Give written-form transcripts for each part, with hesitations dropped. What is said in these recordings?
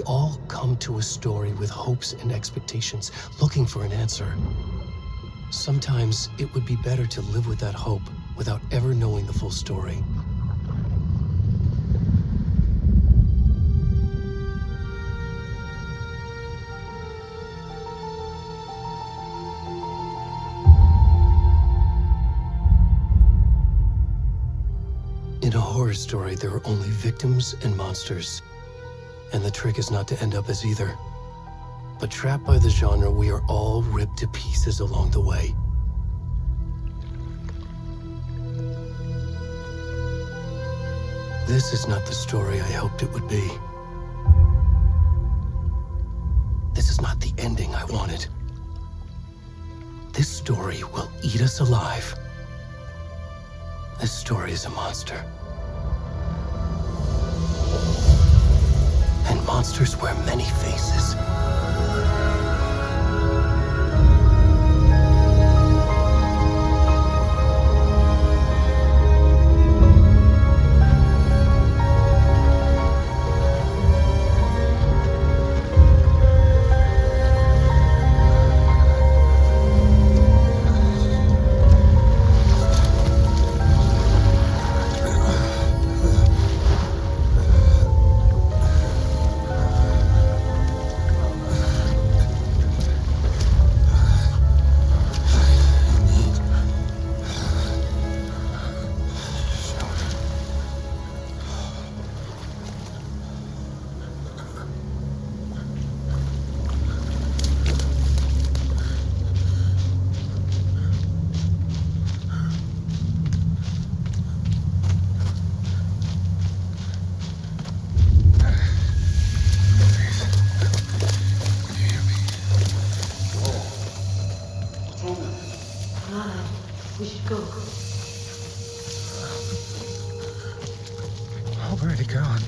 all come to a story with hopes and expectations, looking for an answer. Sometimes it would be better to live with that hope without ever knowing the full story. In a horror story, there are only victims and monsters. And the trick is not to end up as either. But trapped by the genre, we are all ripped to pieces along the way. This is not the story I hoped it would be. This is not the ending I wanted. This story will eat us alive. This story is a monster. And monsters wear many faces. We should go. Already gone.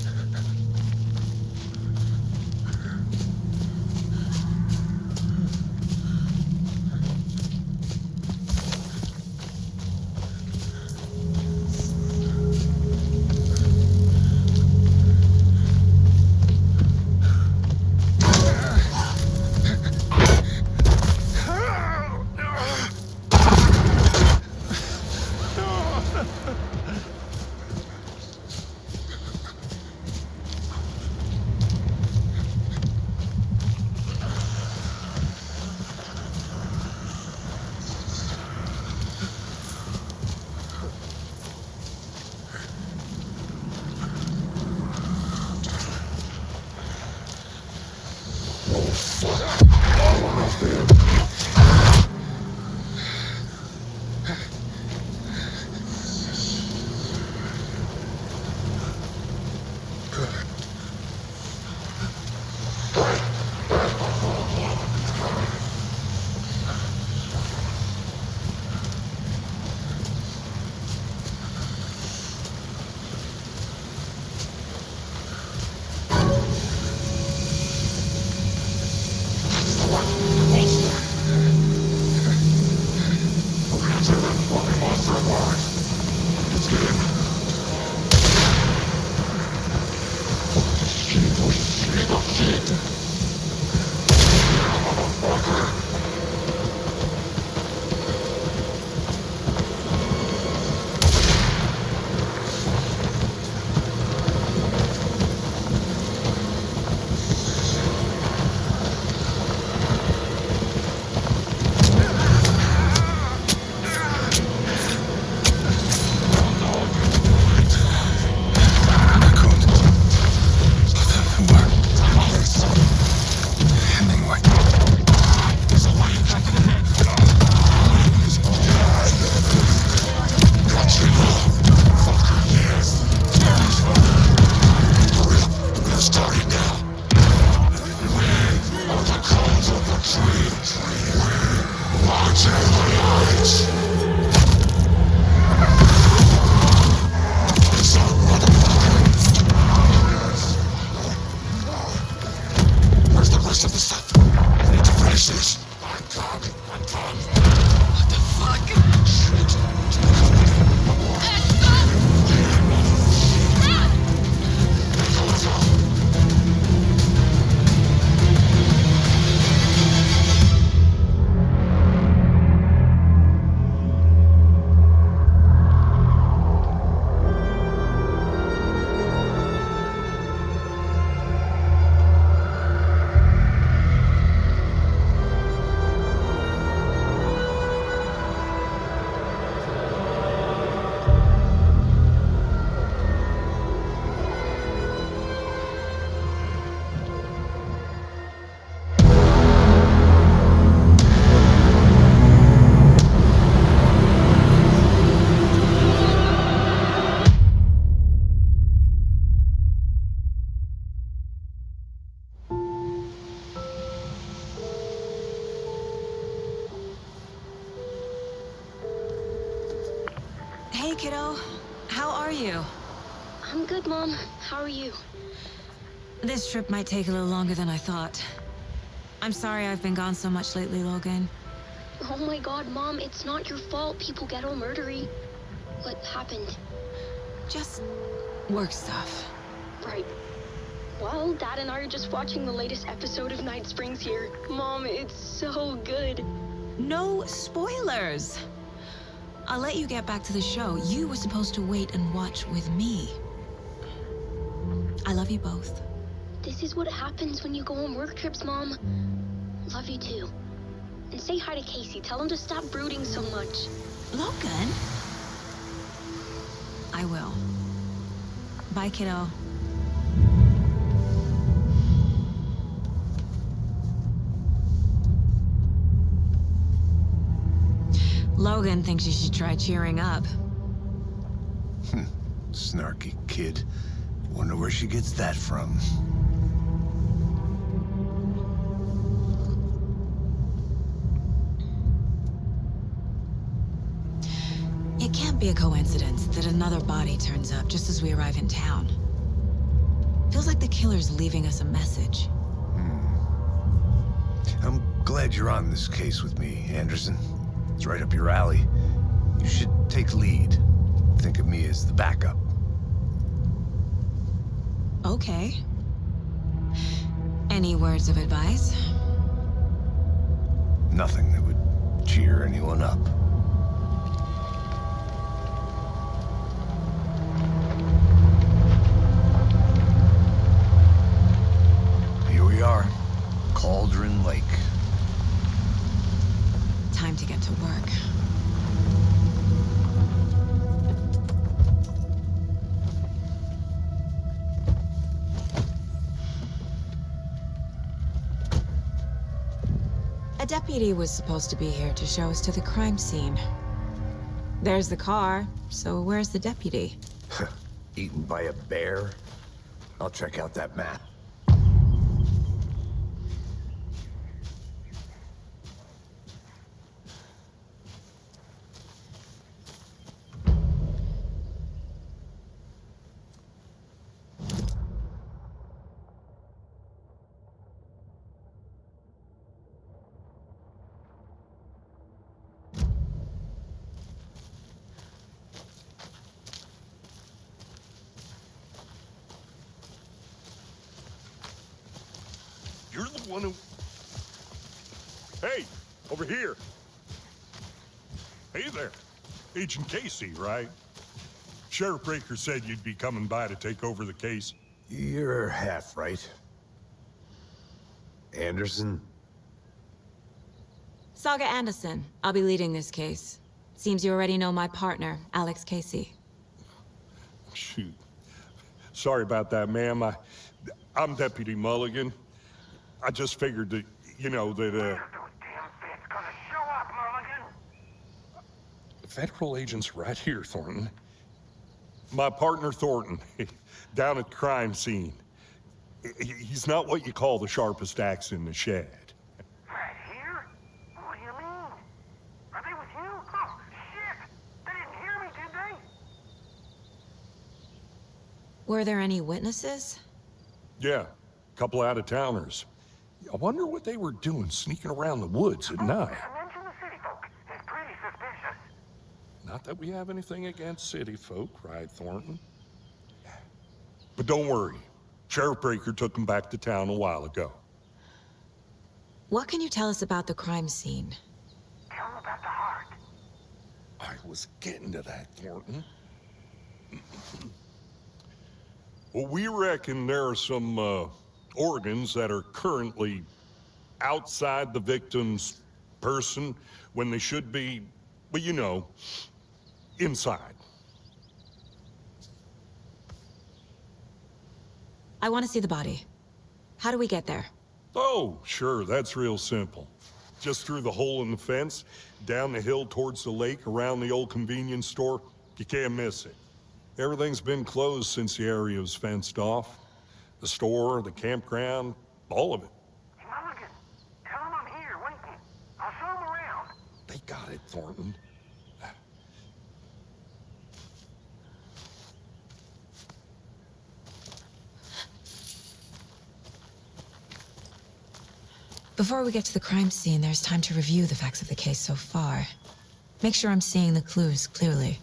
kiddo. How are you? I'm good, Mom. How are you? This trip might take a little longer than I thought. I'm sorry I've been gone so much lately, Logan. Oh my god, Mom, it's not your fault people get all murdery. What happened? Just work stuff. Right. Well, Dad and I are just watching the latest episode of Night Springs here. Mom, it's so good. No spoilers. I'll let you get back to the show. You were supposed to wait and watch with me. I love you both. This is what happens when you go on work trips, Mom. Love you too. And say hi to Casey. Tell him to stop brooding so much. Logan? I will. Bye, kiddo. Logan thinks you should try cheering up. Snarky kid. Wonder where she gets that from. It can't be a coincidence that another body turns up just as we arrive in town. Feels like the killer's leaving us a message. I'm glad you're on this case with me, Anderson. It's right up your alley. You should take lead. Think of me as the backup. Okay. Any words of advice? Nothing that would cheer anyone up. Here we are, Cauldron Lake. Time to get to work. A deputy was supposed to be here to show us to the crime scene. There's the car, so where's the deputy? Eaten by a bear? I'll check out that map. You're the one who... Hey, over here. Hey there. Agent Casey, right? Sheriff Breaker said you'd be coming by to take over the case. You're half right. Anderson? Saga Anderson. I'll be leading this case. Seems you already know my partner, Alex Casey. Shoot. Sorry about that, ma'am. I'm Deputy Mulligan. I just figured that, you know, that, Those damn feds gonna show up, Mulligan. Federal agent's right here, Thornton. My partner, Thornton, down at the crime scene. He's not what you call the sharpest axe in the shed. Right here? What do you mean? Are they with you? Oh, shit! They didn't hear me, did they? Were there any witnesses? Yeah, a couple out-of-towners. I wonder what they were doing sneaking around the woods at night. Mention the city folk. It's pretty suspicious. Not that we have anything against city folk, right, Thornton? But don't worry. Sheriff Breaker took them back to town a while ago. What can you tell us about the crime scene? Tell them about the heart. I was getting to that, Thornton. Well, we reckon there are some, organs that are currently outside the victim's person when they should be, well, you know, inside. I want to see the body. How do we get there? Oh, sure, that's real simple. Just through the hole in the fence, down the hill towards the lake, around the old convenience store. You can't miss it. Everything's been closed since the area was fenced off. The store, the campground, all of it. Hey, Mulligan, tell them I'm here, waiting. I'll show them around. They got it, Thornton. Before we get to the crime scene, there's time to review the facts of the case so far. Make sure I'm seeing the clues clearly.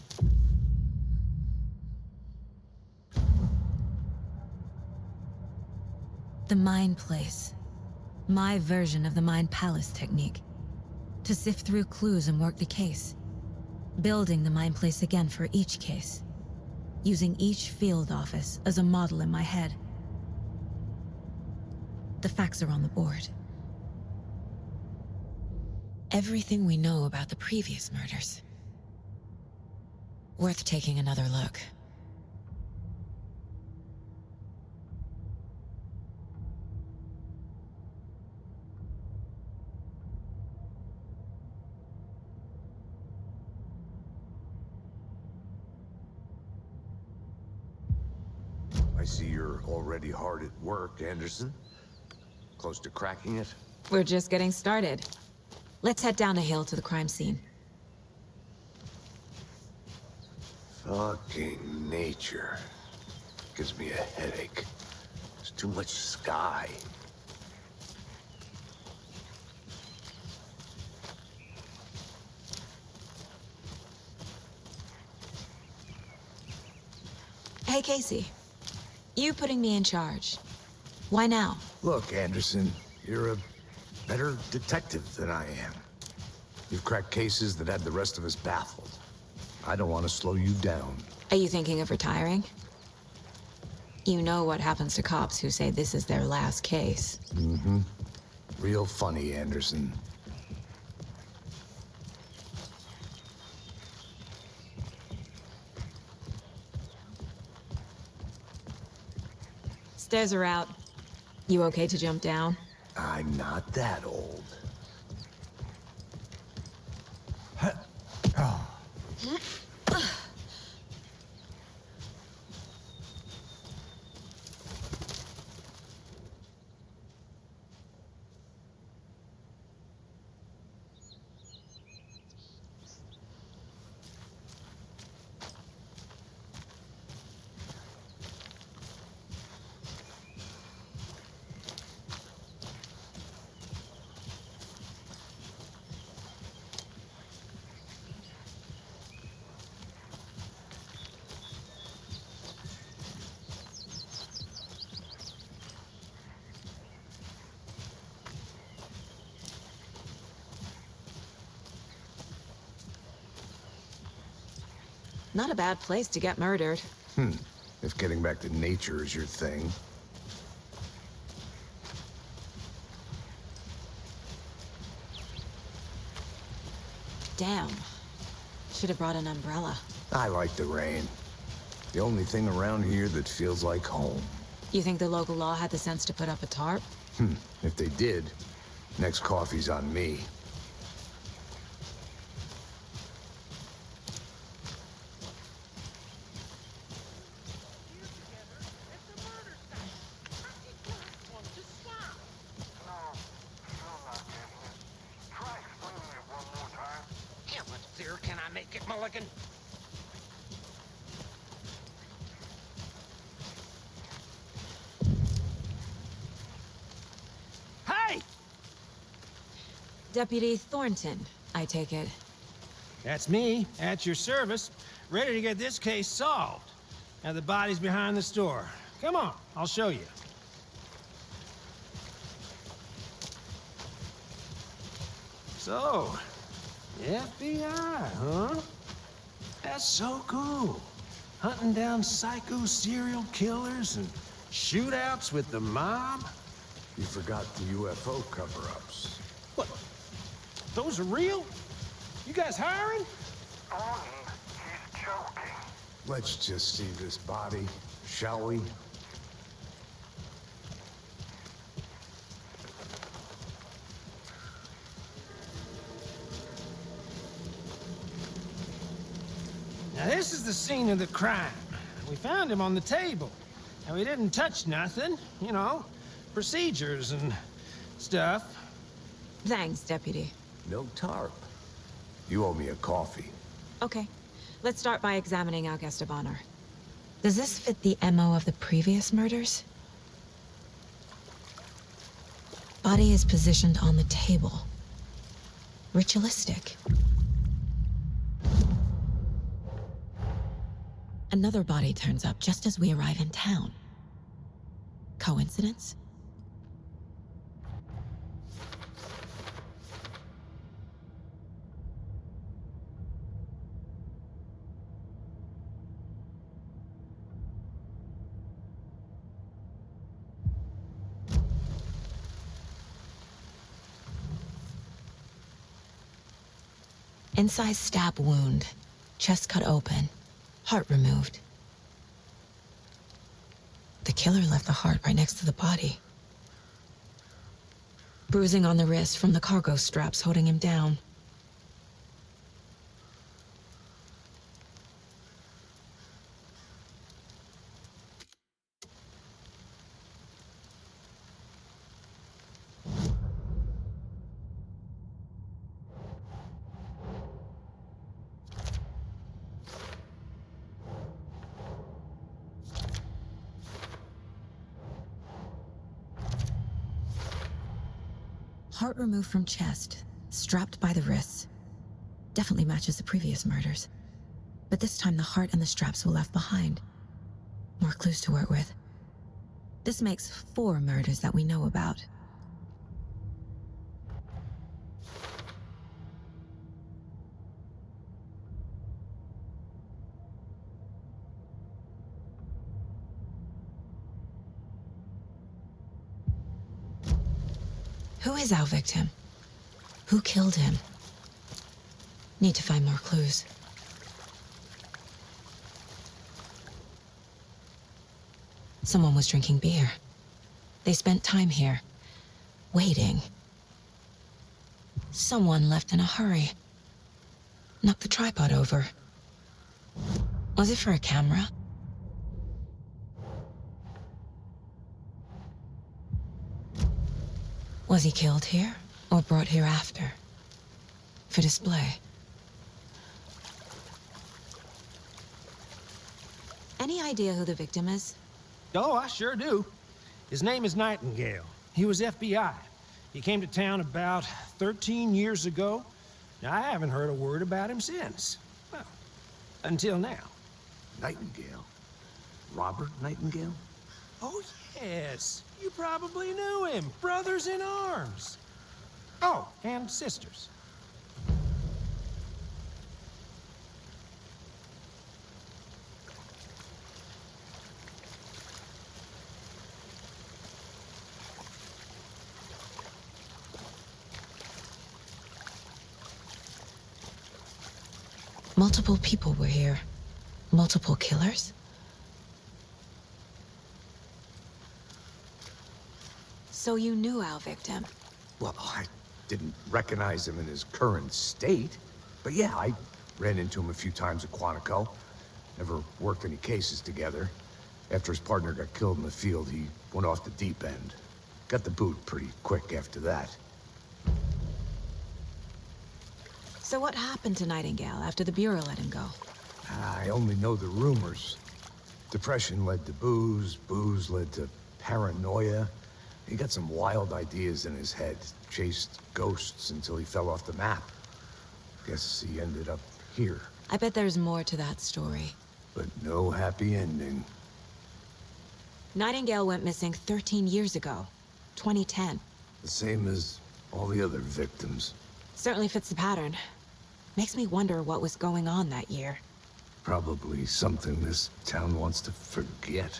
The Mind Place. My version of the Mind Palace technique. To sift through clues and work the case. Building the Mind Place again for each case. Using each field office as a model in my head. The facts are on the board. Everything we know about the previous murders. Worth taking another look. I see you're already hard at work, Anderson. Close to cracking it? We're just getting started. Let's head down the hill to the crime scene. Fucking nature. Gives me a headache. There's too much sky. Hey, Casey. You putting me in charge. Why now? Look, Anderson, you're a better detective than I am. You've cracked cases that had the rest of us baffled. I don't want to slow you down. Are you thinking of retiring? You know what happens to cops who say this is their last case. Mm-hmm. Real funny, Anderson. Stairs are out. You okay to jump down? I'm not that old. Not a bad place to get murdered. If getting back to nature is your thing. Damn. Should have brought an umbrella. I like the rain. The only thing around here that feels like home. You think the local law had the sense to put up a tarp? If they did, next coffee's on me. Can I make it, Mulligan? Hey! Deputy Thornton, I take it. That's me, at your service, ready to get this case solved. Now the body's behind the store. Come on, I'll show you. So, FBI, huh? That's so cool. Hunting down psycho serial killers and shootouts with the mob. You forgot the UFO cover-ups. What? Those are real? You guys hiring? Bonnie, he's joking. Let's just see this body, shall we? Now this is the scene of the crime. We found him on the table. And we didn't touch nothing, you know, procedures and stuff. Thanks, Deputy. No tarp. You owe me a coffee. Okay. Let's start by examining our guest of honor. Does this fit the MO of the previous murders? Body is positioned on the table. Ritualistic. Another body turns up just as we arrive in town. Coincidence? Incised stab wound, chest cut open, heart removed. The killer left the heart right next to the body. Bruising on the wrist from the cargo straps holding him down. Heart removed from chest, strapped by the wrists. Definitely matches the previous murders. But this time the heart and the straps were left behind. More clues to work with. This makes 4 murders that we know about. Who is our victim? Who killed him? Need to find more clues. Someone was drinking beer. They spent time here, waiting. Someone left in a hurry. Knocked the tripod over. Was it for a camera? Was he killed here, or brought here after? For display? Any idea who the victim is? Oh, I sure do. His name is Nightingale. He was FBI. He came to town about 13 years ago. Now, I haven't heard a word about him since. Well, until now. Nightingale? Robert Nightingale? Oh, yes. You probably knew him. Brothers in arms. Oh, and sisters. Multiple people were here. Multiple killers? So you knew our victim? Well, I didn't recognize him in his current state. But yeah, I ran into him a few times at Quantico. Never worked any cases together. After his partner got killed in the field, he went off the deep end. Got the boot pretty quick after that. So what happened to Nightingale after the Bureau let him go? I only know the rumors. Depression led to booze, booze led to paranoia. He got some wild ideas in his head, chased ghosts until he fell off the map. Guess he ended up here. I bet there's more to that story. But no happy ending. Nightingale went missing 13 years ago, 2010. The same as all the other victims. Certainly fits the pattern. Makes me wonder what was going on that year. Probably something this town wants to forget.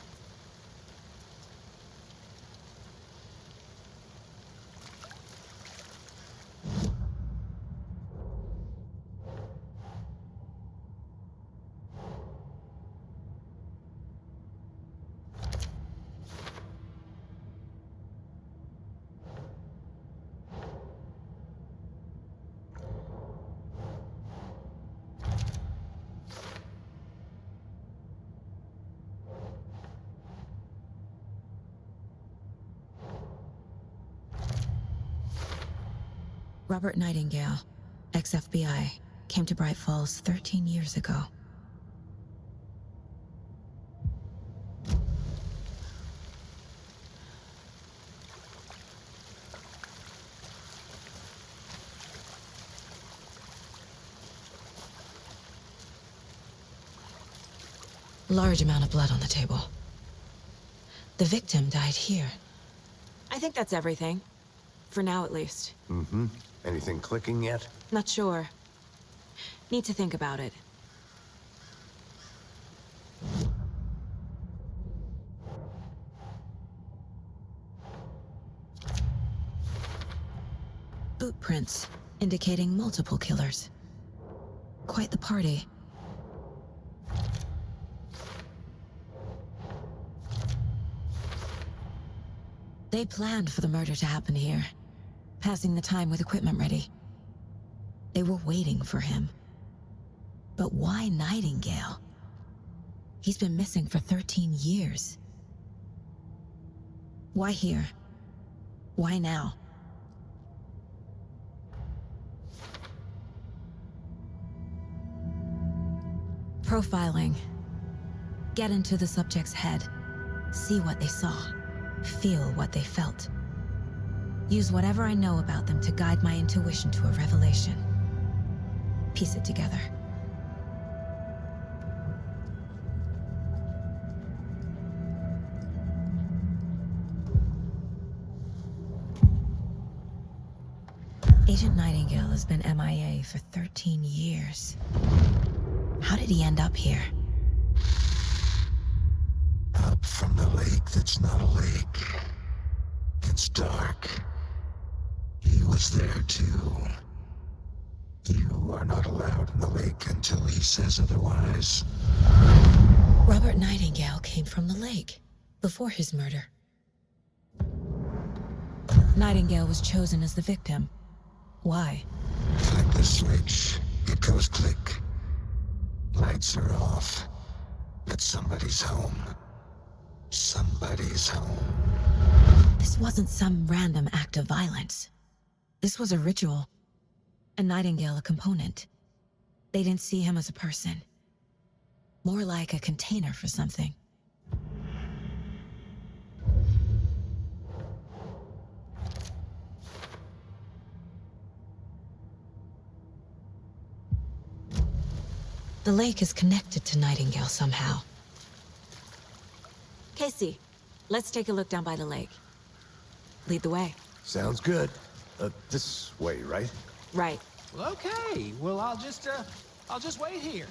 Robert Nightingale, ex-FBI, came to Brightfalls 13 years ago. Large amount of blood on the table. The victim died here. I think that's everything. For now, at least. Mm-hmm. Anything clicking yet? Not sure. Need to think about it. Boot prints, indicating multiple killers. Quite the party. They planned for the murder to happen here, passing the time with equipment ready. They were waiting for him. But why Nightingale? He's been missing for 13 years. Why here? Why now? Profiling. Get into the subject's head. See what they saw. Feel what they felt. Use whatever I know about them to guide my intuition to a revelation. Piece it together. Agent Nightingale has been MIA for 13 years. How did he end up here? Up from the lake that's not a lake. It's dark. He was there too. You are not allowed in the lake until he says otherwise. Robert Nightingale came from the lake, before his murder. Nightingale was chosen as the victim. Why? Flick the switch. It goes click. Lights are off. But somebody's home. Somebody's home. This wasn't some random act of violence. This was a ritual. And Nightingale a component. They didn't see him as a person. More like a container for something. The lake is connected to Nightingale somehow. Casey, let's take a look down by the lake. Lead the way. Sounds good. This way, right? Right. Well, okay. Well, I'll just wait here.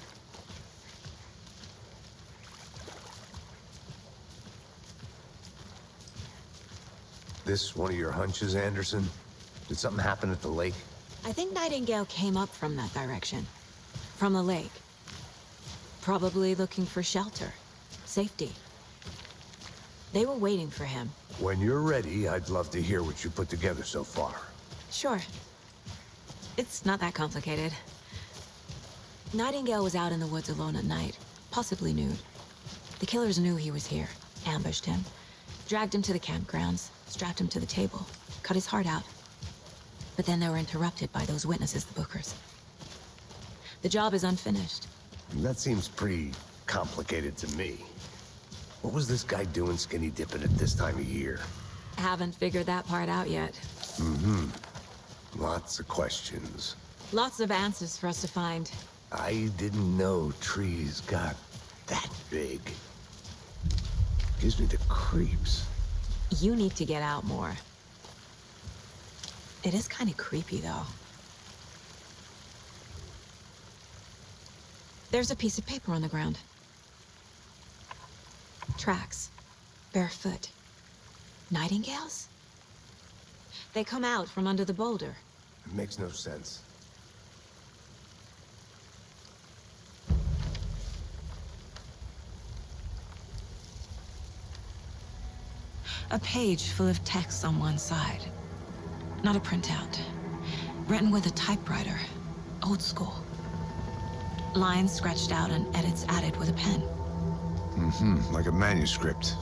This one of your hunches, Anderson? Did something happen at the lake? I think Nightingale came up from that direction. From the lake. Probably looking for shelter. Safety. They were waiting for him. When you're ready, I'd love to hear what you put together so far. Sure. It's not that complicated. Nightingale was out in the woods alone at night, possibly nude. The killers knew he was here, ambushed him, dragged him to the campgrounds, strapped him to the table, cut his heart out. But then they were interrupted by those witnesses, the Bookers. The job is unfinished. That seems pretty complicated to me. What was this guy doing skinny dipping at this time of year? Haven't figured that part out yet. Mm-hmm. Lots of questions. Lots of answers for us to find. I didn't know trees got that big. Gives me the creeps. You need to get out more. It is kind of creepy, though. There's a piece of paper on the ground. Tracks. Barefoot. Nightingales? They come out from under the boulder. It makes no sense. A page full of text on one side. Not a printout. Written with a typewriter. Old school. Lines scratched out and edits added with a pen. Mm-hmm. Like a manuscript.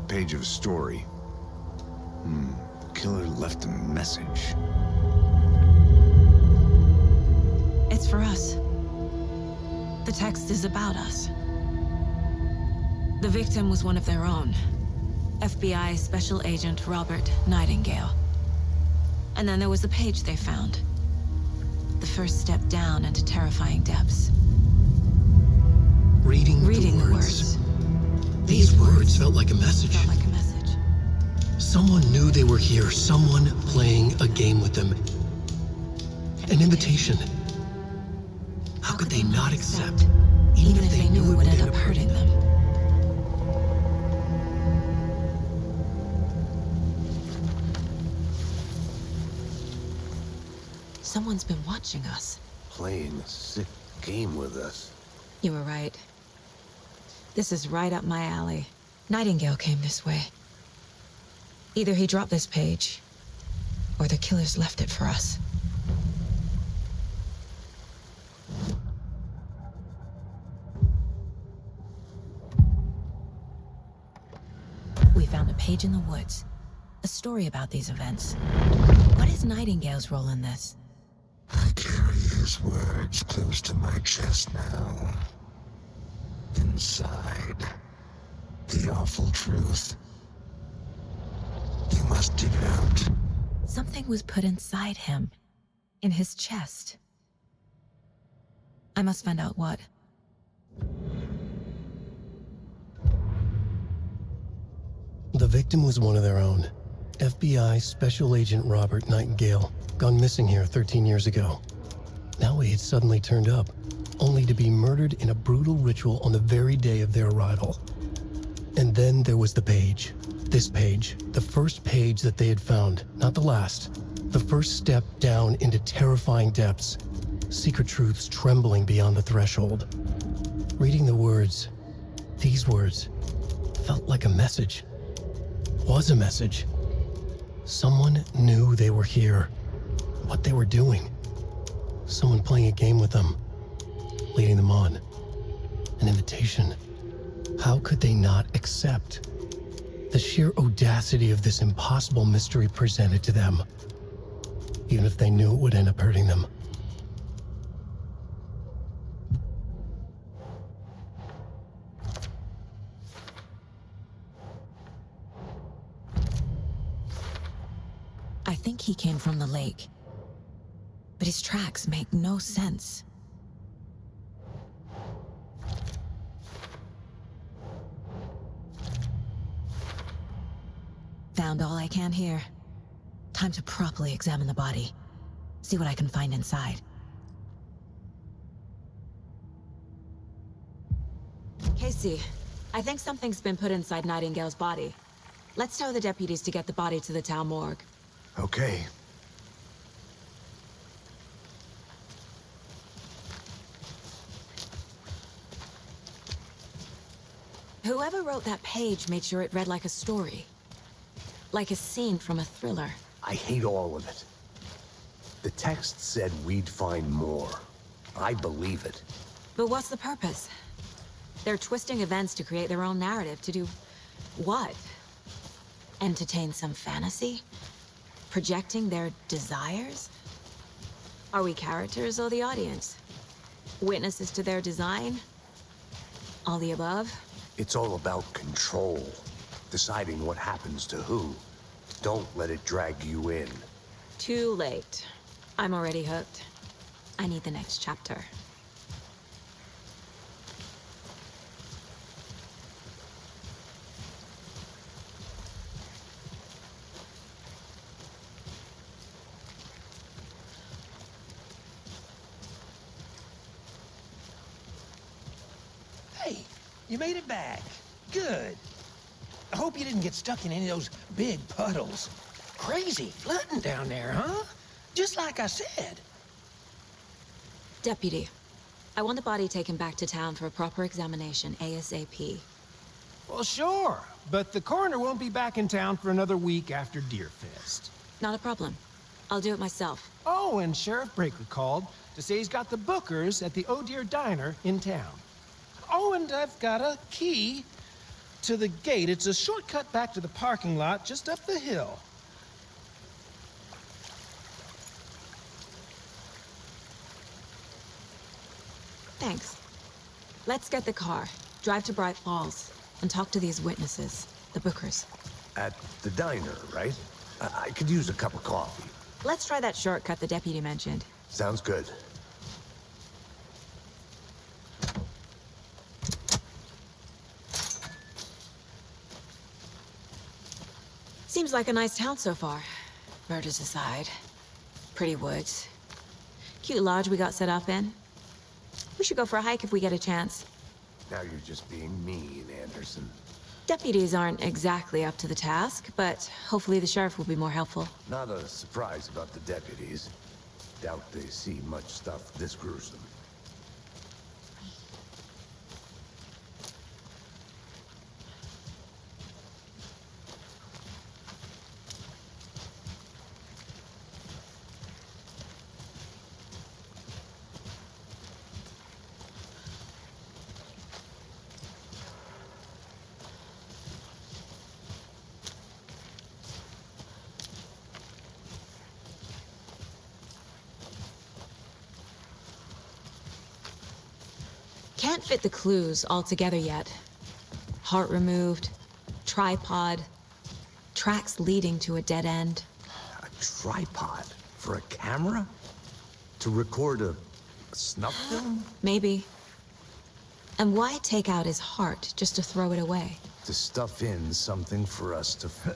Page of a story. Killer left a message. It's for us. The text is about us. The victim was one of their own. FBI Special Agent Robert Nightingale. And then there was the page they found. The first step down into terrifying depths. Reading the Reading the words words felt like a message. Felt like a message. Someone knew they were here, someone playing a game with them. An invitation. How could they not accept, even if they knew it would end up hurting them? Someone's been watching us. Playing a sick game with us. You were right. This is right up my alley. Nightingale came this way. Either he dropped this page, or the killers left it for us. We found a page in the woods. A story about these events. What is Nightingale's role in this? I carry his words close to my chest now. Inside, the awful truth. You must dig it out. Something was put inside him. In his chest. I must find out what. The victim was one of their own. FBI Special Agent Robert Nайтингейла, gone missing here 13 years ago. Now he had suddenly turned up, only to be murdered in a brutal ritual on the very day of their arrival. And then there was the page. This page, the first page that they had found, not the last. The first step down into terrifying depths. Secret truths trembling beyond the threshold. Reading the words, these words, felt like a message. Was a message. Someone knew they were here. What they were doing. Someone playing a game with them. Leading them on. An invitation. How could they not accept? The sheer audacity of this impossible mystery presented to them. Even if they knew it would end up hurting them. I think he came from the lake. But his tracks make no sense. Found all I can here. Time to properly examine the body. See what I can find inside. КЕЙСИ, I think something's been put inside Nightingale's body. Let's tell the deputies to get the body to the town morgue. Okay. Whoever wrote that page made sure it read like a story. Like a scene from a thriller. I hate all of it. The text said we'd find more. I believe it. But what's the purpose? They're twisting events to create their own narrative. To do what? Entertain some fantasy? Projecting their desires? Are we characters or the audience? Witnesses to their design? All the above? It's all about control. Deciding what happens to who. Don't let it drag you in. Too late. I'm already hooked. I need the next chapter. Hey, you made it back. Good. I hope you didn't get stuck in any of those big puddles. Crazy flooding down there, huh? Just like I said. Deputy, I want the body taken back to town for a proper examination, ASAP. Well, sure. But the coroner won't be back in town for another week after Deerfest. Not a problem. I'll do it myself. Oh, and Sheriff Breaker called to say he's got the Bookers at the Oh Dear Diner in town. Oh, and I've got a key to the gate. It's a shortcut back to the parking lot just up the hill. Thanks. Let's get the car, drive to Braight-Fall's, and talk to these witnesses, the Bookers. At the diner, right? I could use a cup of coffee. Let's try that shortcut the deputy mentioned. Sounds good. Seems like a nice town so far. Murders aside. Pretty woods. Cute lodge we got set up in. We should go for a hike if we get a chance. Now you're just being mean, Anderson. Deputies aren't exactly up to the task, but hopefully the sheriff will be more helpful. Not a surprise about the deputies. Doubt they see much stuff this gruesome. Can't fit the clues all together yet. Heart removed, tripod, tracks leading to a dead end. A tripod? For a camera? To record a snuff film? Maybe. And why take out his heart just to throw it away? To stuff in something for us to...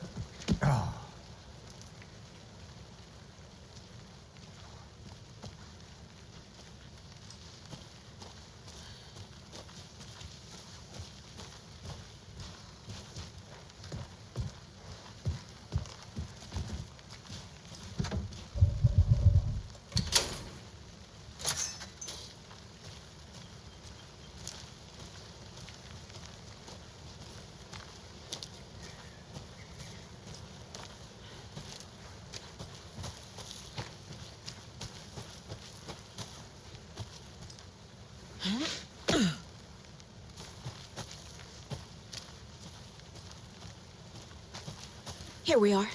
Here we are.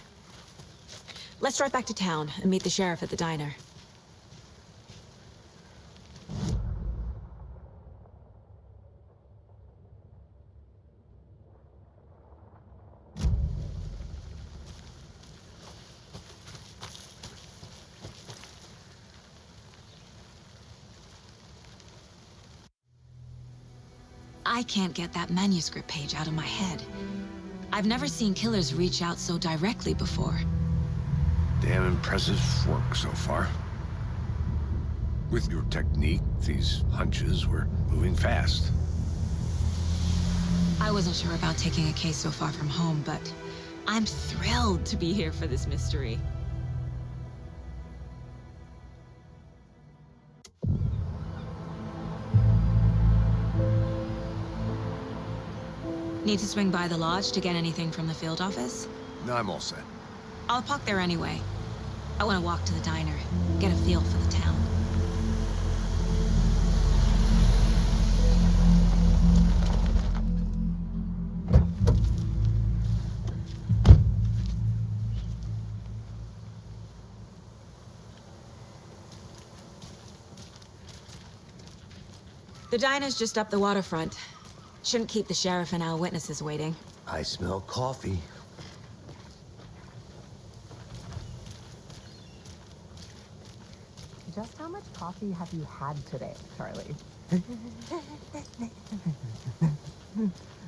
Let's drive back to town and meet the sheriff at the diner. I can't get that manuscript page out of my head. I've never seen killers reach out so directly before. Damn impressive work so far. With your technique, these hunches were moving fast. I wasn't sure about taking a case so far from home, but I'm thrilled to be here for this mystery. Need to swing by the lodge to get anything from the field office? No, I'm all set. I'll park there anyway. I want to walk to the diner, get a feel for the town. The diner's just up the waterfront. Shouldn't keep the sheriff and our witnesses waiting. I smell coffee. Just how much coffee have you had today, Charlie?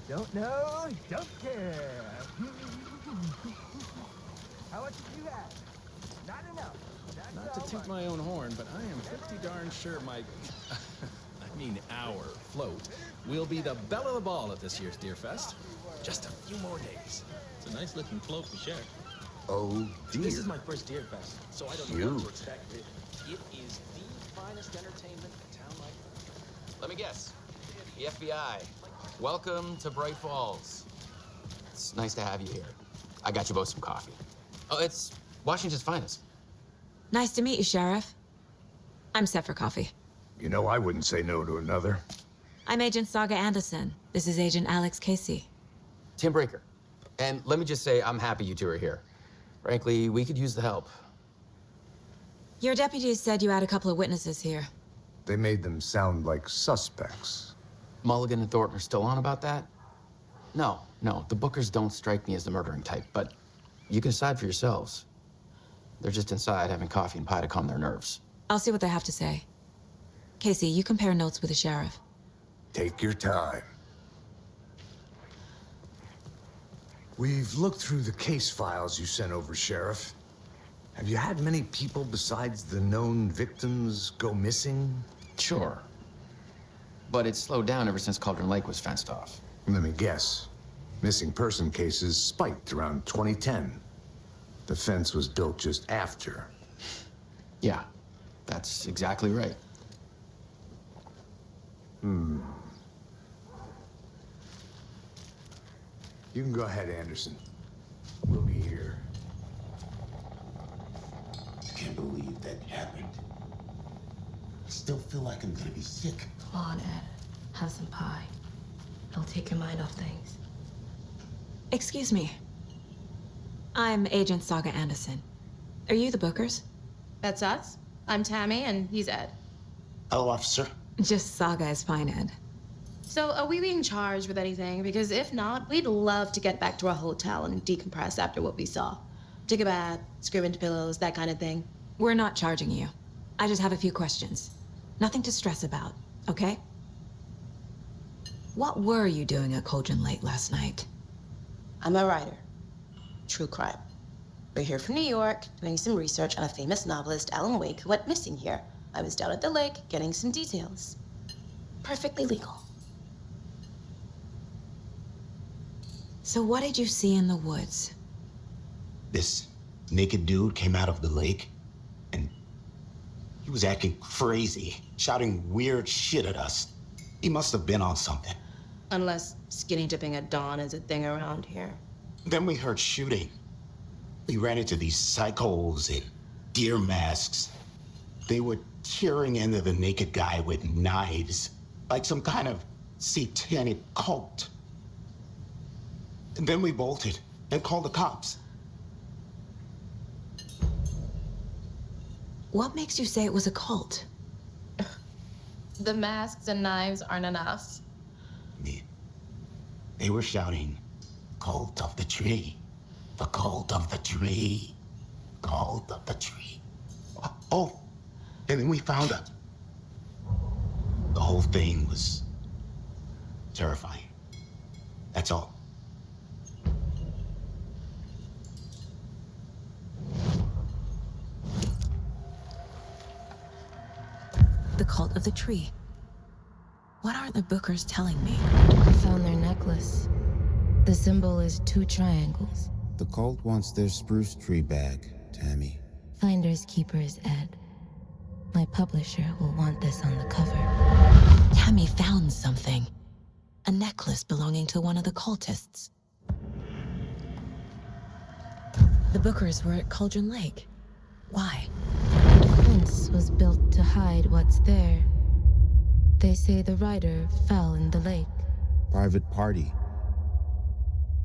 Don't know, don't care. How much did you have? Not enough. That's Not to toot my own horn, but I am pretty darn sure my... I mean our float will be the belle of the ball at this year's Deer Fest. Just a few more days. It's a nice looking float for sure. Oh, dear. This is my first Deer Fest, so I don't know what to expect. It is the finest entertainment a town like... Let me guess. The FBI. Welcome to Brightfalls. It's nice to have you here. I got you both some coffee. Oh, it's Washington's finest. Nice to meet you, Sheriff. I'm set for coffee. You know, I wouldn't say no to another. I'm Agent Saga Anderson. This is Agent Alex Casey. Tim Breaker. And let me just say, I'm happy you two are here. Frankly, we could use the help. Your deputies said you had a couple of witnesses here. They made them sound like suspects. Mulligan and Thornton are still on about that? No, the Bookers don't strike me as the murdering type, but you can decide for yourselves. They're just inside having coffee and pie to calm their nerves. I'll see what they have to say. Casey, you compare notes with the sheriff. Take your time. We've looked through the case files you sent over, Sheriff. Have you had many people besides the known victims go missing? Sure. But it's slowed down ever since Cauldron Lake was fenced off. Let me guess. Missing person cases spiked around 2010. The fence was built just after. Yeah, that's exactly right. You can go ahead, Anderson. We'll be here. I can't believe that happened. I still feel like I'm gonna be sick. Come on, Ed. Have some pie. It'll take your mind off things. Excuse me. I'm Agent Saga Anderson. Are you the Bookers? That's us. I'm Tammy, and he's Ed. Hello, officer. Just Saga is fine, Ed. So, are we being charged with anything? Because if not, we'd love to get back to our hotel and decompress after what we saw. Take a bath, scream into pillows, that kind of thing. We're not charging you. I just have a few questions. Nothing to stress about, okay? What were you doing at Cauldron Lake last night? I'm a writer. True crime. We're here from New York, doing some research on a famous novelist, Alan Wake, who went missing here. I was down at the lake, getting some details. Perfectly legal. So what did you see in the woods? This naked dude came out of the lake, and he was acting crazy, shouting weird shit at us. He must have been on something. Unless skinny dipping at dawn is a thing around here. Then we heard shooting. We ran into these psychos in deer masks. They were tearing into the naked guy with knives, like some kind of satanic cult. And then we bolted and called the cops. What makes you say it was a cult? The masks and knives aren't enough. They were shouting, "Cult of the tree, the cult of the tree, cult of the tree." Oh, and then we found out. The whole thing was terrifying. That's all. The cult of the tree. What aren't the Bookers telling me? I found their necklace. The symbol is 2 triangles. The cult wants their spruce tree bag, Tammy. Finders keepers, Ed. My publisher will want this on the cover. Tammy found something. A necklace belonging to one of the cultists. The Bookers were at Cauldron Lake. Why? The fence was built to hide what's there. They say the writer fell in the lake. Private party.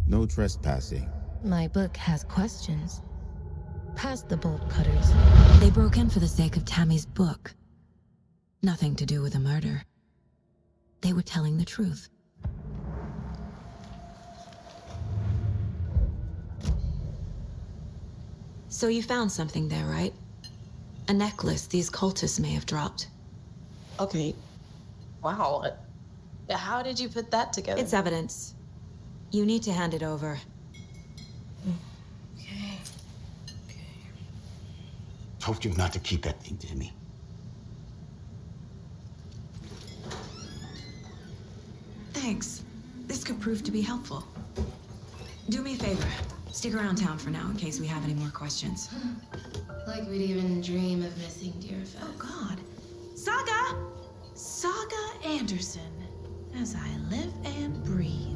No trespassing. My book has questions. Past the bolt cutters. They broke in for the sake of Tammy's book. Nothing to do with a murder. They were telling the truth. So you found something there, right? A necklace these cultists may have dropped. Okay. Wow. How did you put that together? It's evidence. You need to hand it over. Okay. Told you not to keep that thing to me. Thanks. This could prove to be helpful. Do me a favor. Stick around town for now in case we have any more questions. Like we'd even dream of missing Deerfest. Oh, God. Saga! Saga Anderson. As I live and breathe.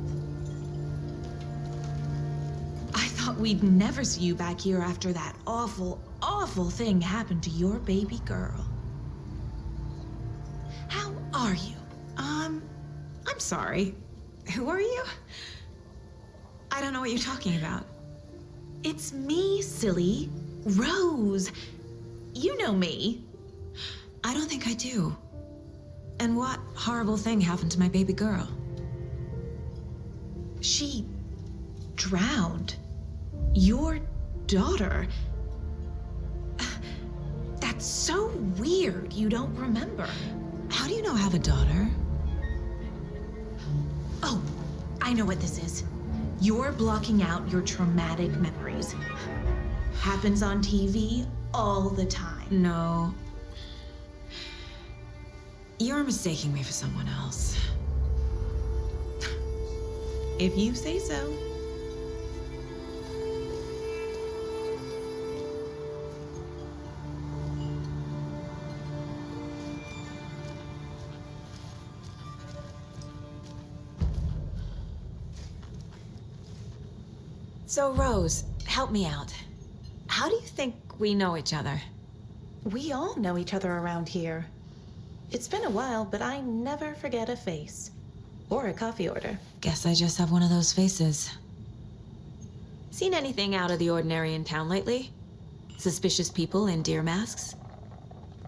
I thought we'd never see you back here after that awful, awful thing happened to your baby girl. How are you? I'm sorry. Who are you? I don't know what you're talking about. It's me, silly. Rose. You know me. I don't think I do. And what horrible thing happened to my baby girl? She drowned. Your daughter. That's so weird you don't remember. How do you know I have a daughter? Oh, I know what this is. You're blocking out your traumatic memories. Happens on TV all the time. No. You're mistaking me for someone else. If you say so. So, Rose, help me out. How do you think we know each other? We all know each other around here. It's been a while, but I never forget a face. Or a coffee order. Guess I just have one of those faces. Seen anything out of the ordinary in town lately? Suspicious people in deer masks?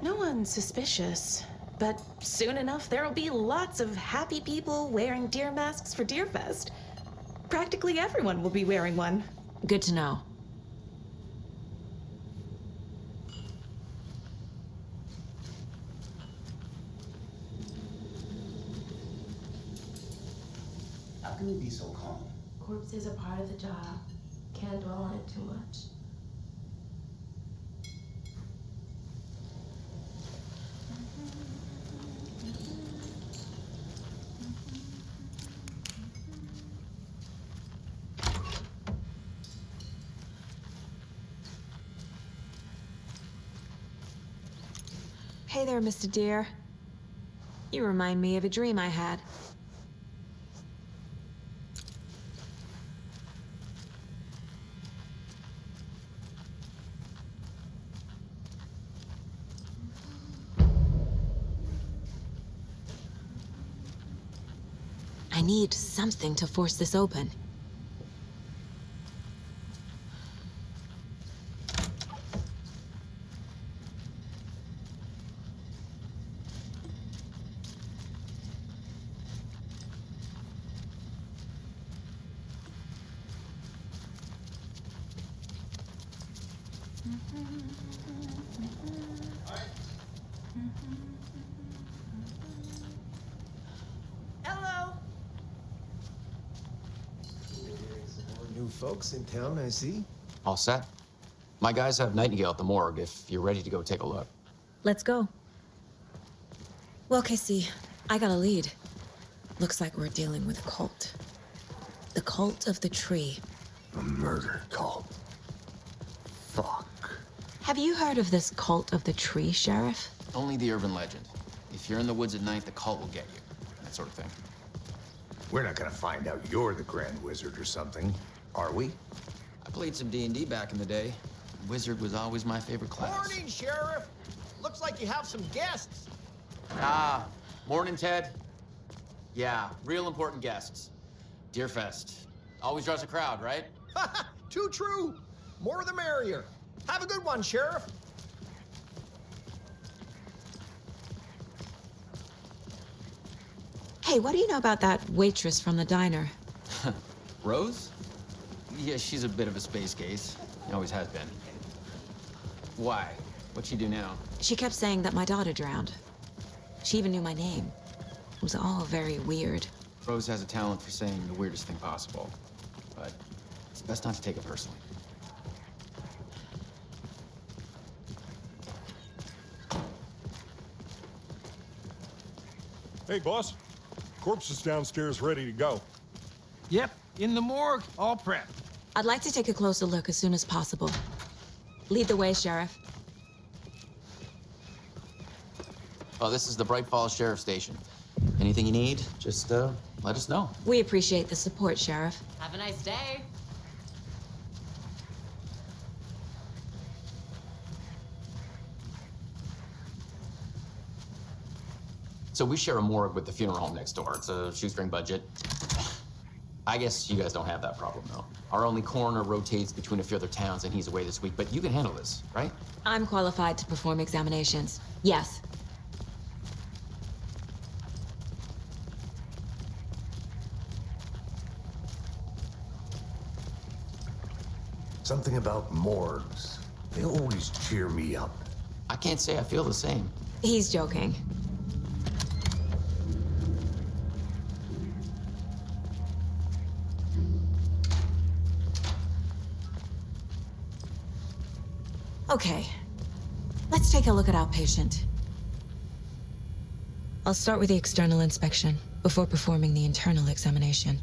No one's suspicious. But soon enough, there'll be lots of happy people wearing deer masks for Deerfest. Practically everyone will be wearing one. Good to know. How can you be so calm? Corpses are part of the job. Can't dwell on it too much. Hey there, Mr. Deer. You remind me of a dream I had. I need something to force this open. Hello. New folks in town, I see. All set. My guys have Nightingale at the morgue if you're ready to go take a look. Let's go. Well, ＫEYSI, I got a lead. Looks like we're dealing with a cult. The cult of the tree. A murder cult. Fuck. Have you heard of this cult of the tree, Sheriff? Only the urban legend. If you're in the woods at night, the cult will get you. That sort of thing. We're not gonna find out you're the Grand Wizard or something, are we? I played some D&D back in the day. Wizard was always my favorite class. Morning, Sheriff. Looks like you have some guests. Ah, morning, Ted. Yeah, real important guests. Deerfest. Always draws a crowd, right? Too true. More the merrier. Have a good one, Sheriff. Hey, what do you know about that waitress from the diner? Rose? Yeah, she's a bit of a space case. Always has been. Why? What'd she do now? She kept saying that my daughter drowned. She even knew my name. It was all very weird. Rose has a talent for saying the weirdest thing possible. But it's best not to take it personally. Hey, boss. Corpse is downstairs ready to go. Yep, in the morgue, all prepped. I'd like to take a closer look as soon as possible. Lead the way, Sheriff. Oh, this is the Braight-Fall's Sheriff Station. Anything you need, just let us know. We appreciate the support, Sheriff. Have a nice day. So we share a morgue with the funeral home next door. It's a shoestring budget. I guess you guys don't have that problem, though. Our only coroner rotates between a few other towns, and he's away this week. But you can handle this, right? I'm qualified to perform examinations. Yes. Something about morgues. They always cheer me up. I can't say I feel the same. He's joking. Okay. Let's take a look at outpatient. I'll start with the external inspection before performing the internal examination.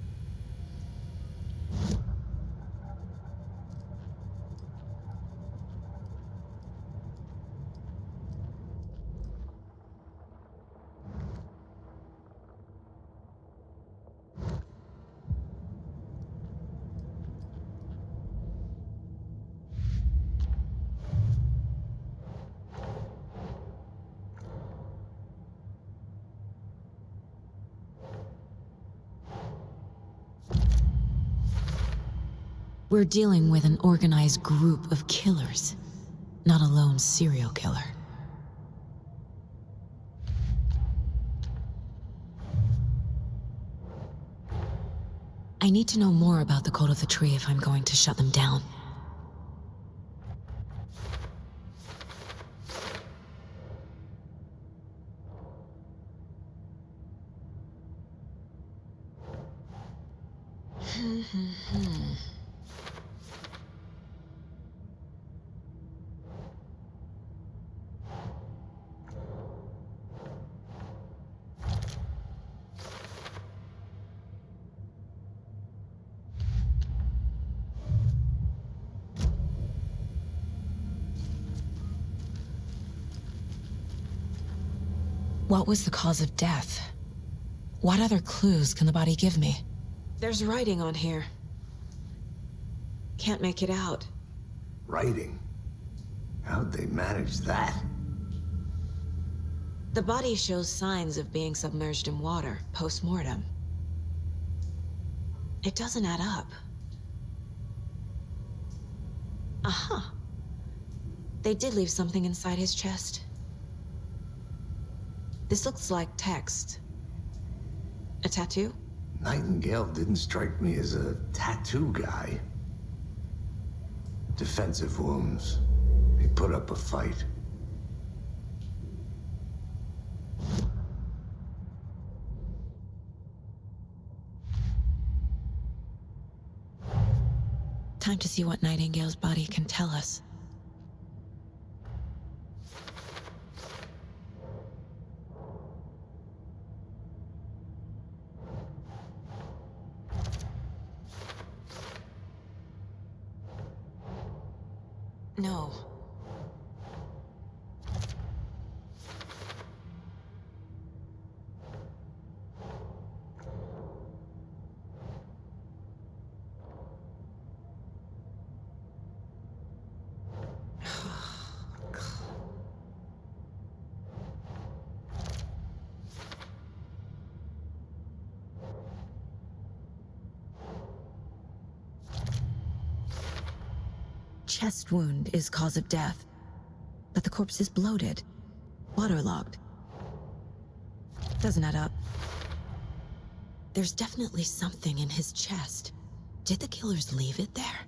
We're dealing with an organized group of killers, not a lone serial killer. I need to know more about the code of the tree if I'm going to shut them down. What was the cause of death? What other clues can the body give me? There's writing on here. Can't make it out. Writing? How'd they manage that? The body shows signs of being submerged in water post-mortem. It doesn't add up. Aha. They did leave something inside his chest. This looks like text. A tattoo? Nightingale didn't strike me as a tattoo guy. Defensive wounds. He put up a fight. Time to see what Nightingale's body can tell us. No. Chest wound is cause of death, but the corpse is bloated, waterlogged. Doesn't add up. There's definitely something in his chest. Did the killers leave it there?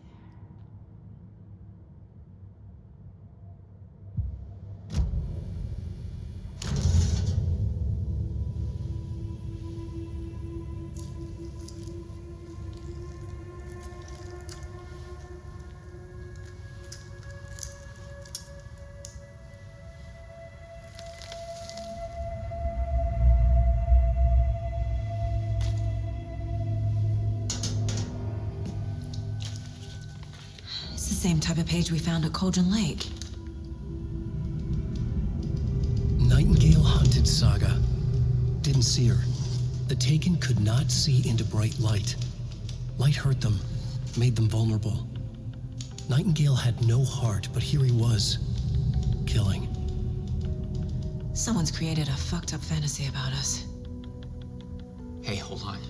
Same type of page we found at Cauldron Lake. Nightingale hunted Saga. Didn't see her. The Taken could not see into bright light. Light hurt them, made them vulnerable. Nightingale had no heart, but here he was, killing. Someone's created a fucked up fantasy about us. Hey, hold on.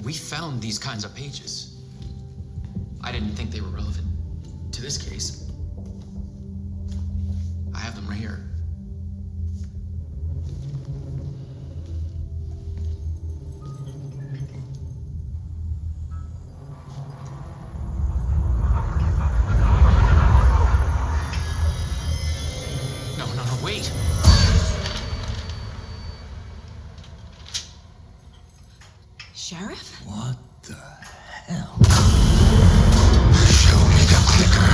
We found these kinds of pages. I didn't think they were relevant to this case. I have them right here. No, wait. Sheriff? What the hell? Show me the clicker.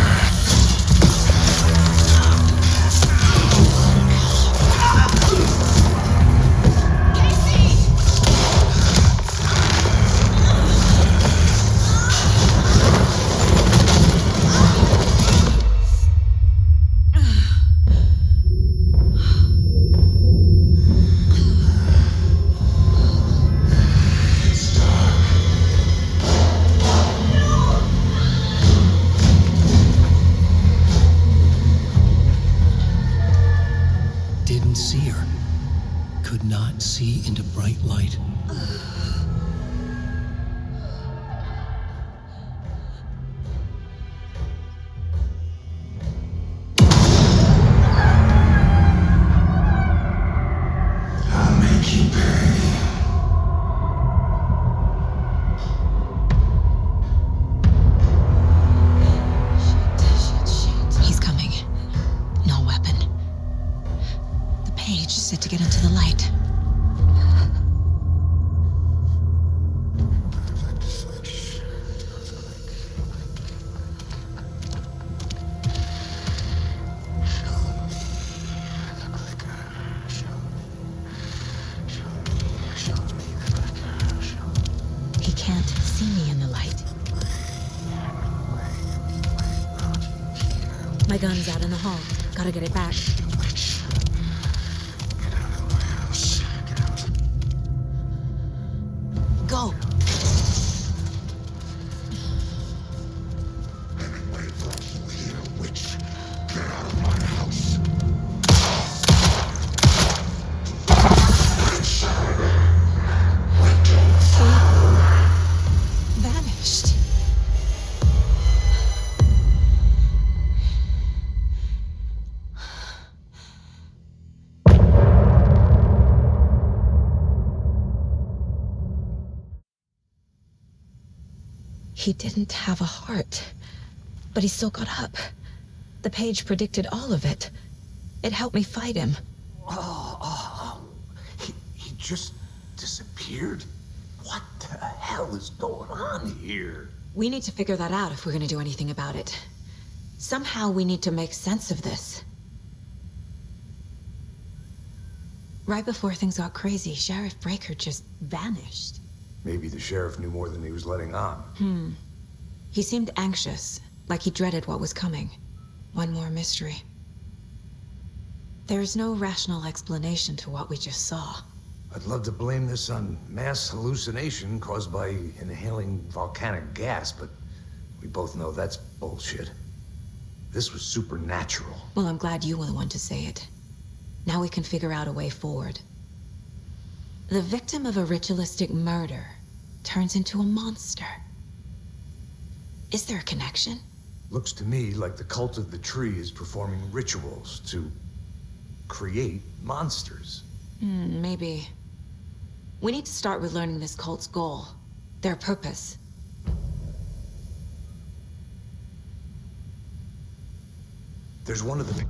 into bright light. I'll make you pay. He's coming. No weapon. The page set to get into the light. He can't see me in the light. My gun's out in the hall. Gotta get it back. Go! Vanished. He didn't have a heart, but he still got up. The page predicted all of it. It helped me fight him. He just disappeared? What the hell is going on here? We need to figure that out if we're gonna do anything about it. Somehow we need to make sense of this. Right before things got crazy, Sheriff Breaker just vanished. Maybe the sheriff knew more than he was letting on. He seemed anxious, like he dreaded what was coming. One more mystery. There's no rational explanation to what we just saw. I'd love to blame this on mass hallucination caused by inhaling volcanic gas, but we both know that's bullshit. This was supernatural. Well, I'm glad you were the one to say it. Now we can figure out a way forward. The victim of a ritualistic murder turns into a monster. Is there a connection? Looks to me like the cult of the tree is performing rituals to create monsters. Maybe. We need to start with learning this cult's goal, their purpose. There's one of the...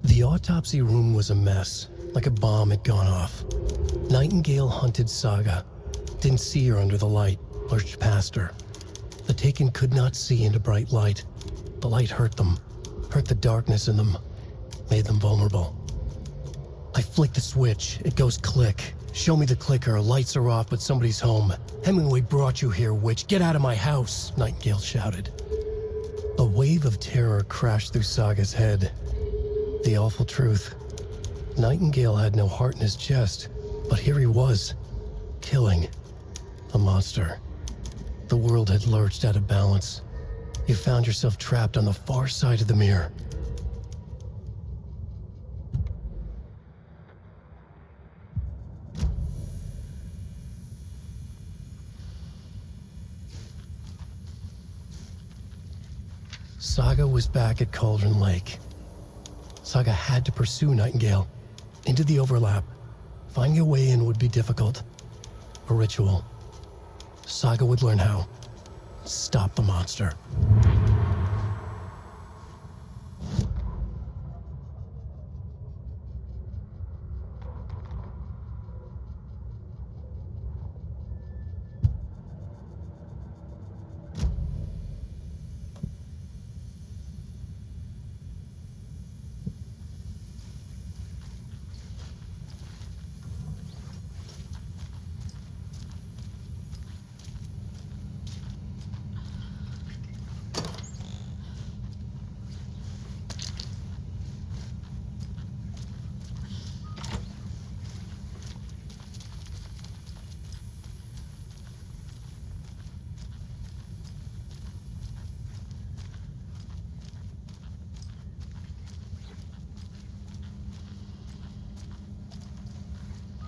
The autopsy room was a mess, like a bomb had gone off. Nightingale hunted Saga. Didn't see her under the light, lurched past her. The Taken could not see into bright light. The light hurt them, hurt the darkness in them, made them vulnerable. I flick the switch, it goes click. Show me the clicker, lights are off, but somebody's home. Hemingway brought you here, witch. Get out of my house, Nightingale shouted. A wave of terror crashed through Saga's head. The awful truth. Nightingale had no heart in his chest, but here he was, killing a monster. The world had lurched out of balance. You found yourself trapped on the far side of the mirror. Saga was back at Cauldron Lake. Saga had to pursue Nightingale into the overlap. Finding a way in would be difficult. A ritual. Saga would learn how. Stop the monster.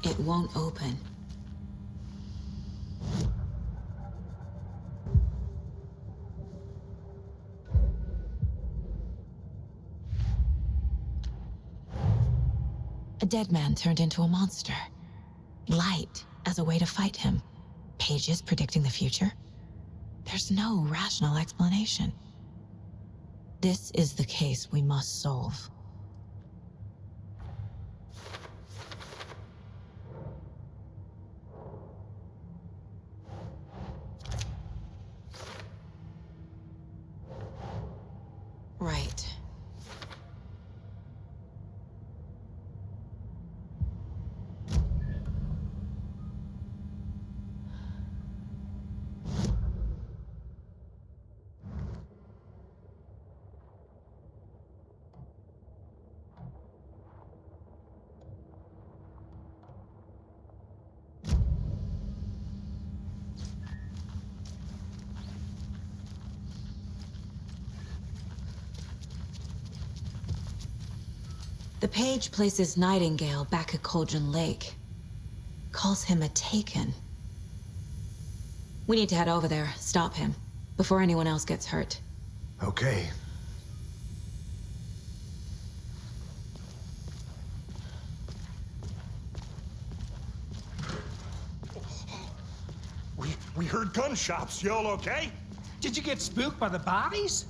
It won't open. A dead man turned into a monster. Light as a way to fight him. Pages predicting the future. There's no rational explanation. This is the case we must solve. Right. The page places Nightingale back at Cauldron Lake. Calls him a Taken. We need to head over there, stop him, before anyone else gets hurt. Okay. We heard gunshots. Y'all okay? Did you get spooked by the bodies?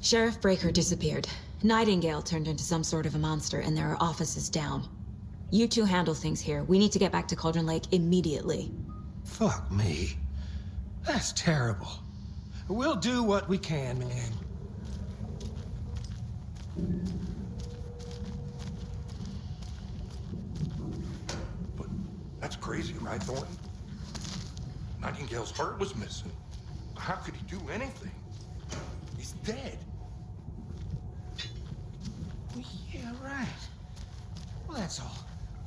Sheriff Breaker disappeared. Nightingale turned into some sort of a monster, and there are offices down. You two handle things here. We need to get back to Cauldron Lake immediately. Fuck me. That's terrible. We'll do what we can, man. But that's crazy, right, Thornton? Nightingale's heart was missing. How could he do anything? He's dead. Yeah, right. Well, that's all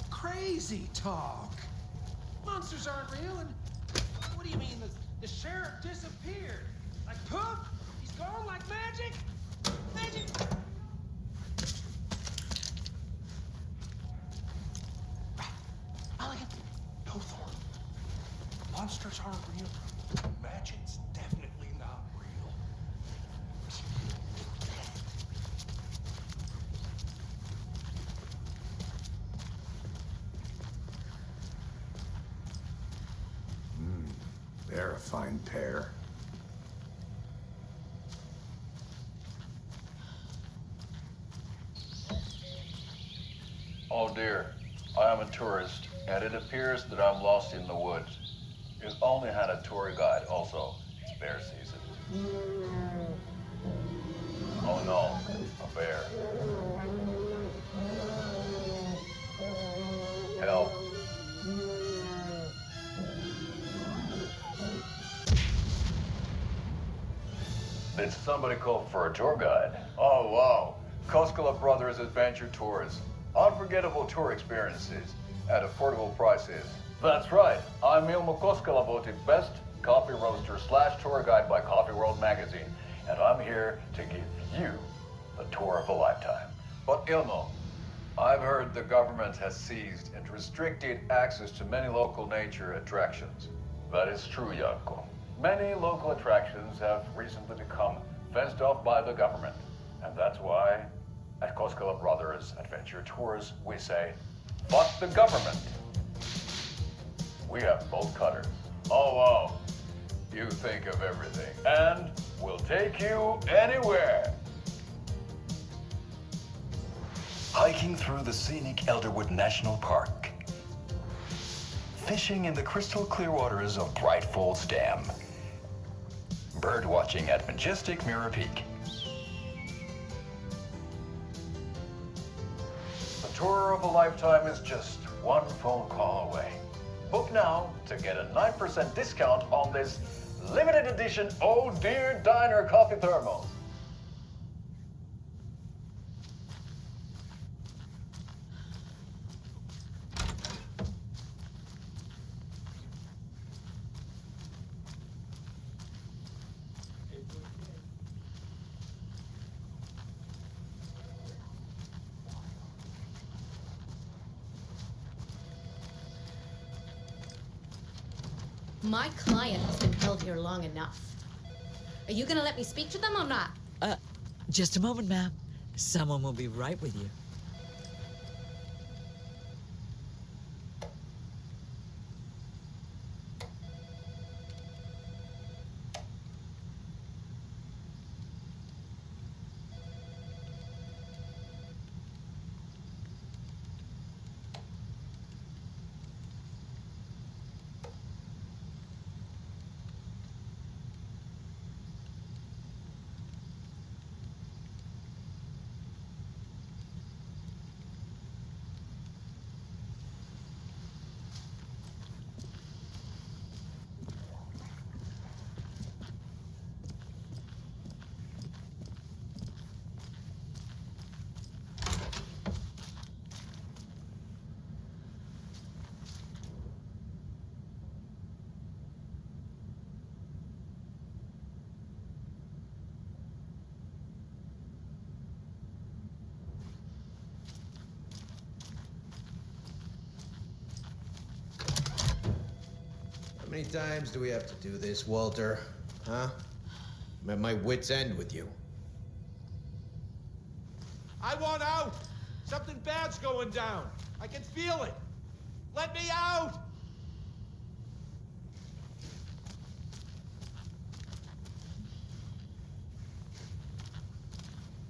crazy talk. Monsters aren't real, and what do you mean the sheriff disappeared? Like poof? He's gone like magic? Magic? No, Thornton. Monsters aren't real. Magic's definitely not real. They're a fine pair. Oh dear, I am a tourist, and it appears that I'm lost in the woods. You've only had a tour guide, also. It's bear season. Oh no, a bear. Help. Did somebody call for a tour guide? Oh wow, Koskela Brothers Adventure Tours. Unforgettable tour experiences at affordable prices. That's right, I'm Ilmo Koskela, voted best coffee roaster / tour guide by Coffee World magazine. and I'm here to give you the tour of a lifetime. But Ilmo, I've heard the government has seized and restricted access to many local nature attractions. That is true, Janko. Many local attractions have recently become fenced off by the government. And that's why, at Koskela Brothers Adventure Tours, we say, fuck the government. We have bolt cutters. Oh, wow. You think of everything. And we'll take you anywhere. Hiking through the scenic Elderwood National Park. Fishing in the crystal clear waters of Braight-Fall's Dam. Bird watching at majestic Mirror Peak. The tour of a lifetime is just one phone call away. Book now to get a 9% discount on this limited edition Oh Dear Diner coffee thermos. My client has been held here long enough. Are you gonna let me speak to them or not? Just a moment, ma'am. Someone will be right with you. How many times do we have to do this, Walter? Huh? I'm at my wit's end with you. I want out! Something bad's going down. I can feel it. Let me out!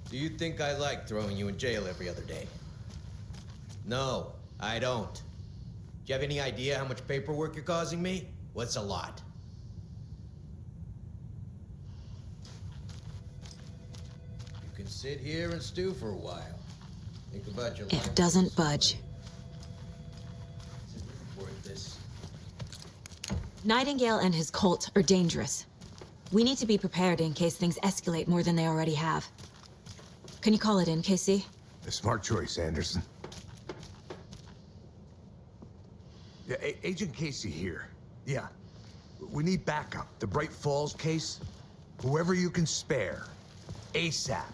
Do you think I like throwing you in jail every other day? No, I don't. Do you have any idea how much paperwork you're causing me? What's a lot? You can sit here and stew for a while. Think about your life. It doesn't budge. Is it worth this? Nightingale and his cult are dangerous. We need to be prepared in case things escalate more than they already have. Can you call it in, КЕЙСИ? A smart choice, Anderson. Yeah, Agent КЕЙСИ here. Yeah. We need backup. The Braight-Falls case. Whoever you can spare. ASAP.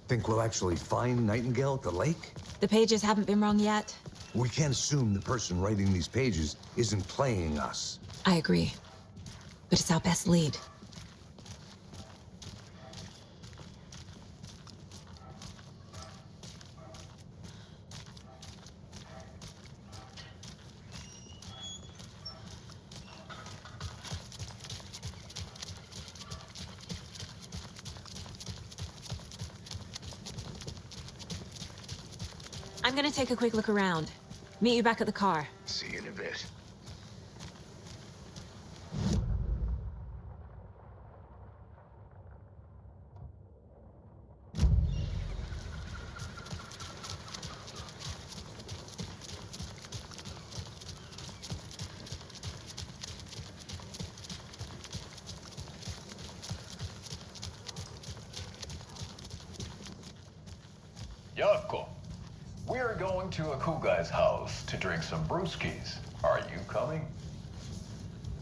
Think we'll actually find Nightingale at the lake? The pages haven't been wrong yet. We can't assume the person writing these pages isn't playing us. I agree. But it's our best lead. I'm gonna take a quick look around. Meet you back at the car. See you in a bit. Yavko, we're going to a cool guy's house to drink some brewskis. Are you coming?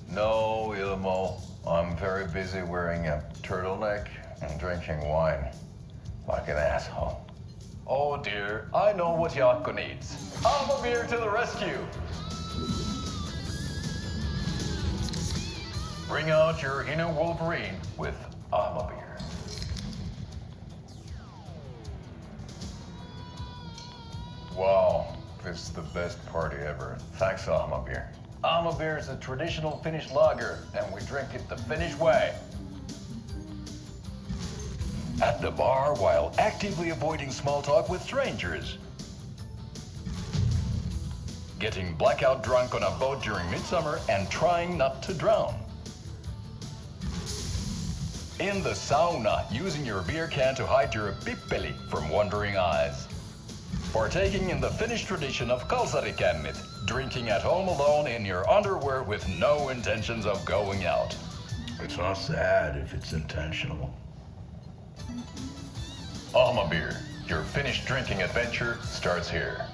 No, Ilmo. I'm very busy wearing a turtleneck and drinking wine like an asshole. Oh dear, I know what Jaakko needs. I'm a beer to the rescue. Bring out your inner Wolverine with I'm a beer. Wow, this is the best party ever. Thanks, Alma Beer. Alma Beer is a traditional Finnish lager, and we drink it the Finnish way. At the bar while actively avoiding small talk with strangers. Getting blackout drunk on a boat during midsummer and trying not to drown. In the sauna, using your beer can to hide your pippeli from wandering eyes. Partaking in the Finnish tradition of kalsarikännit, drinking at home alone in your underwear with no intentions of going out. It's not sad if it's intentional. Alma Beer, your Finnish drinking adventure starts here.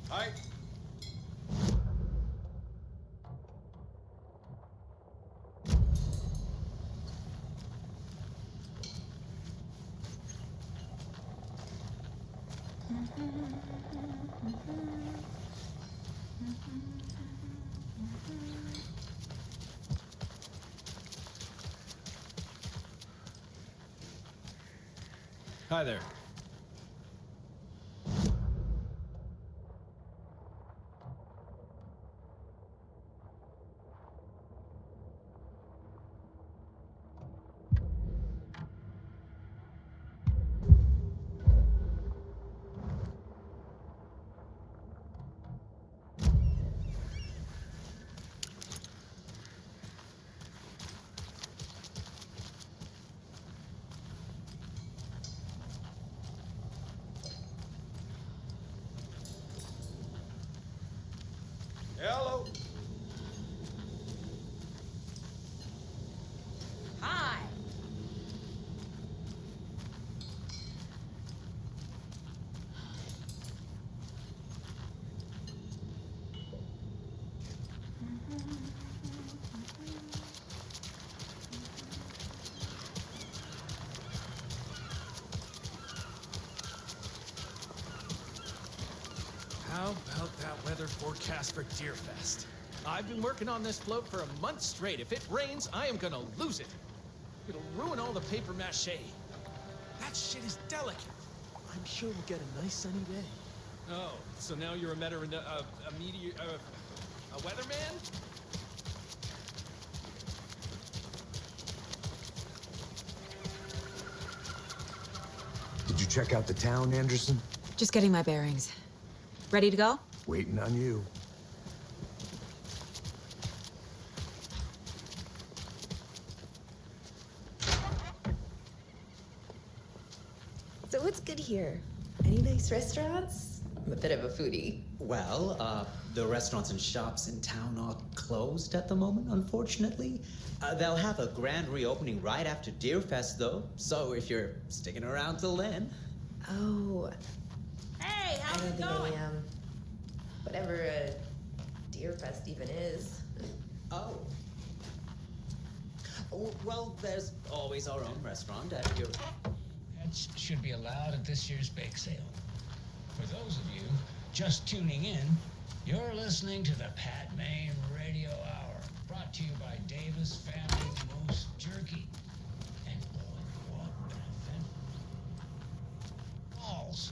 Hi. Hi there. Hello. Hi. How about that weather forecast for Deerfest? I've been working on this float for a month straight. If it rains, I am gonna lose it. It'll ruin all the paper mache. That shit is delicate. I'm sure we'll get a nice sunny day. Oh, so now you're a a weatherman? Did you check out the town, Anderson? Just getting my bearings. Ready to go? Waiting on you. So what's good here? Any nice restaurants? I'm a bit of a foodie. Well, the restaurants and shops in town are closed at the moment, unfortunately. They'll have a grand reopening right after Deerfest, though. So if you're sticking around till then. Oh. Hey, I how's don't it think going? I am. Whatever a Deerfest even is. Oh. Well, there's always our own restaurant at your... Pets should be allowed at this year's bake sale. For those of you just tuning in, you're listening to the Pat Main Radio Hour, brought to you by Davis Family Moose Jerky. And what benefit? Balls.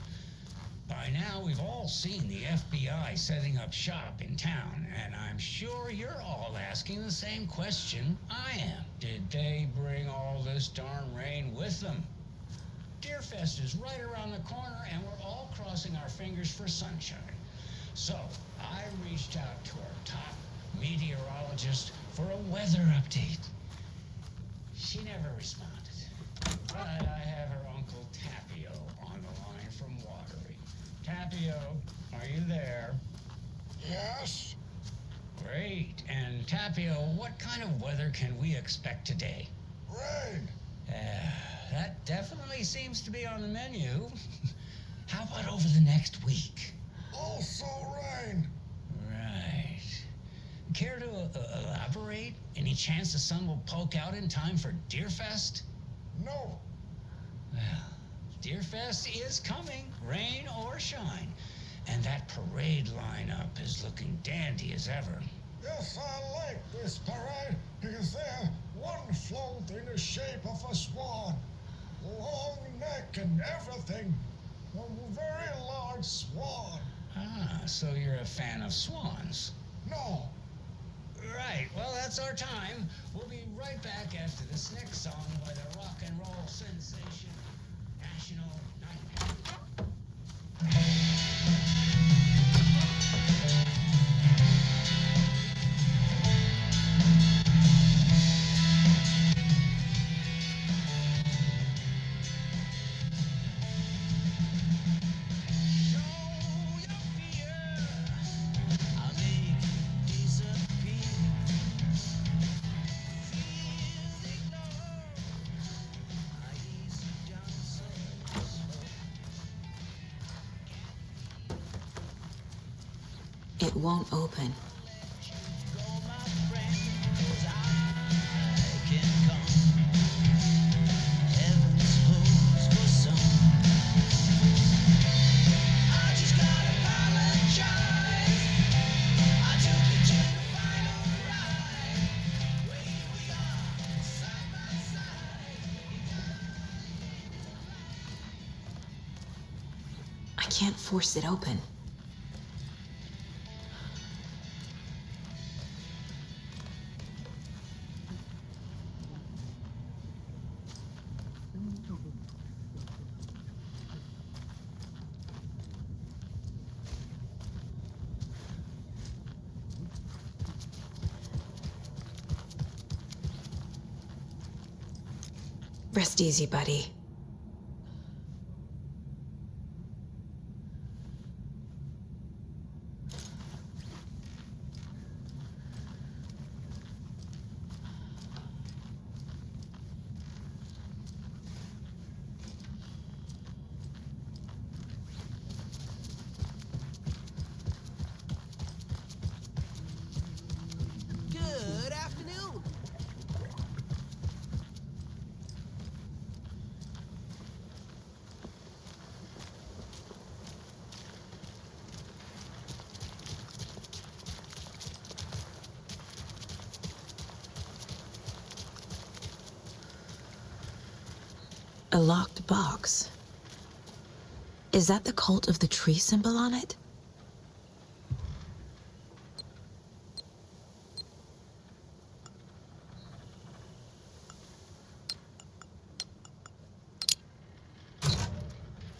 By now, we've all seen the FBI setting up shop in town, and I'm sure you're all asking the same question I am. Did they bring all this darn rain with them? Deerfest is right around the corner, and we're all crossing our fingers for sunshine. So, I reached out to our top meteorologist for a weather update. She never responded. But I have her Uncle Tapio on the line from Watery. Tapio, are you there? Yes. Great. And Tapio, what kind of weather can we expect today? Rain. That definitely seems to be on the menu. How about over the next week? Also rain. Right. Care to elaborate? Any chance the sun will poke out in time for Deerfest? No. Well, Deerfest is coming, rain or shine. And that parade lineup is looking dandy as ever. Yes, I like this parade because there's one float in the shape of a swan. Long neck and everything. A very large swan. Ah, so you're a fan of swans. No. Right, well, that's our time. We'll be right back after this next song by the rock and roll sensation, National Nightmare. It won't open. I can't force it open. Rest easy, buddy. Good afternoon. A locked box. Is that the cult of the tree symbol on it?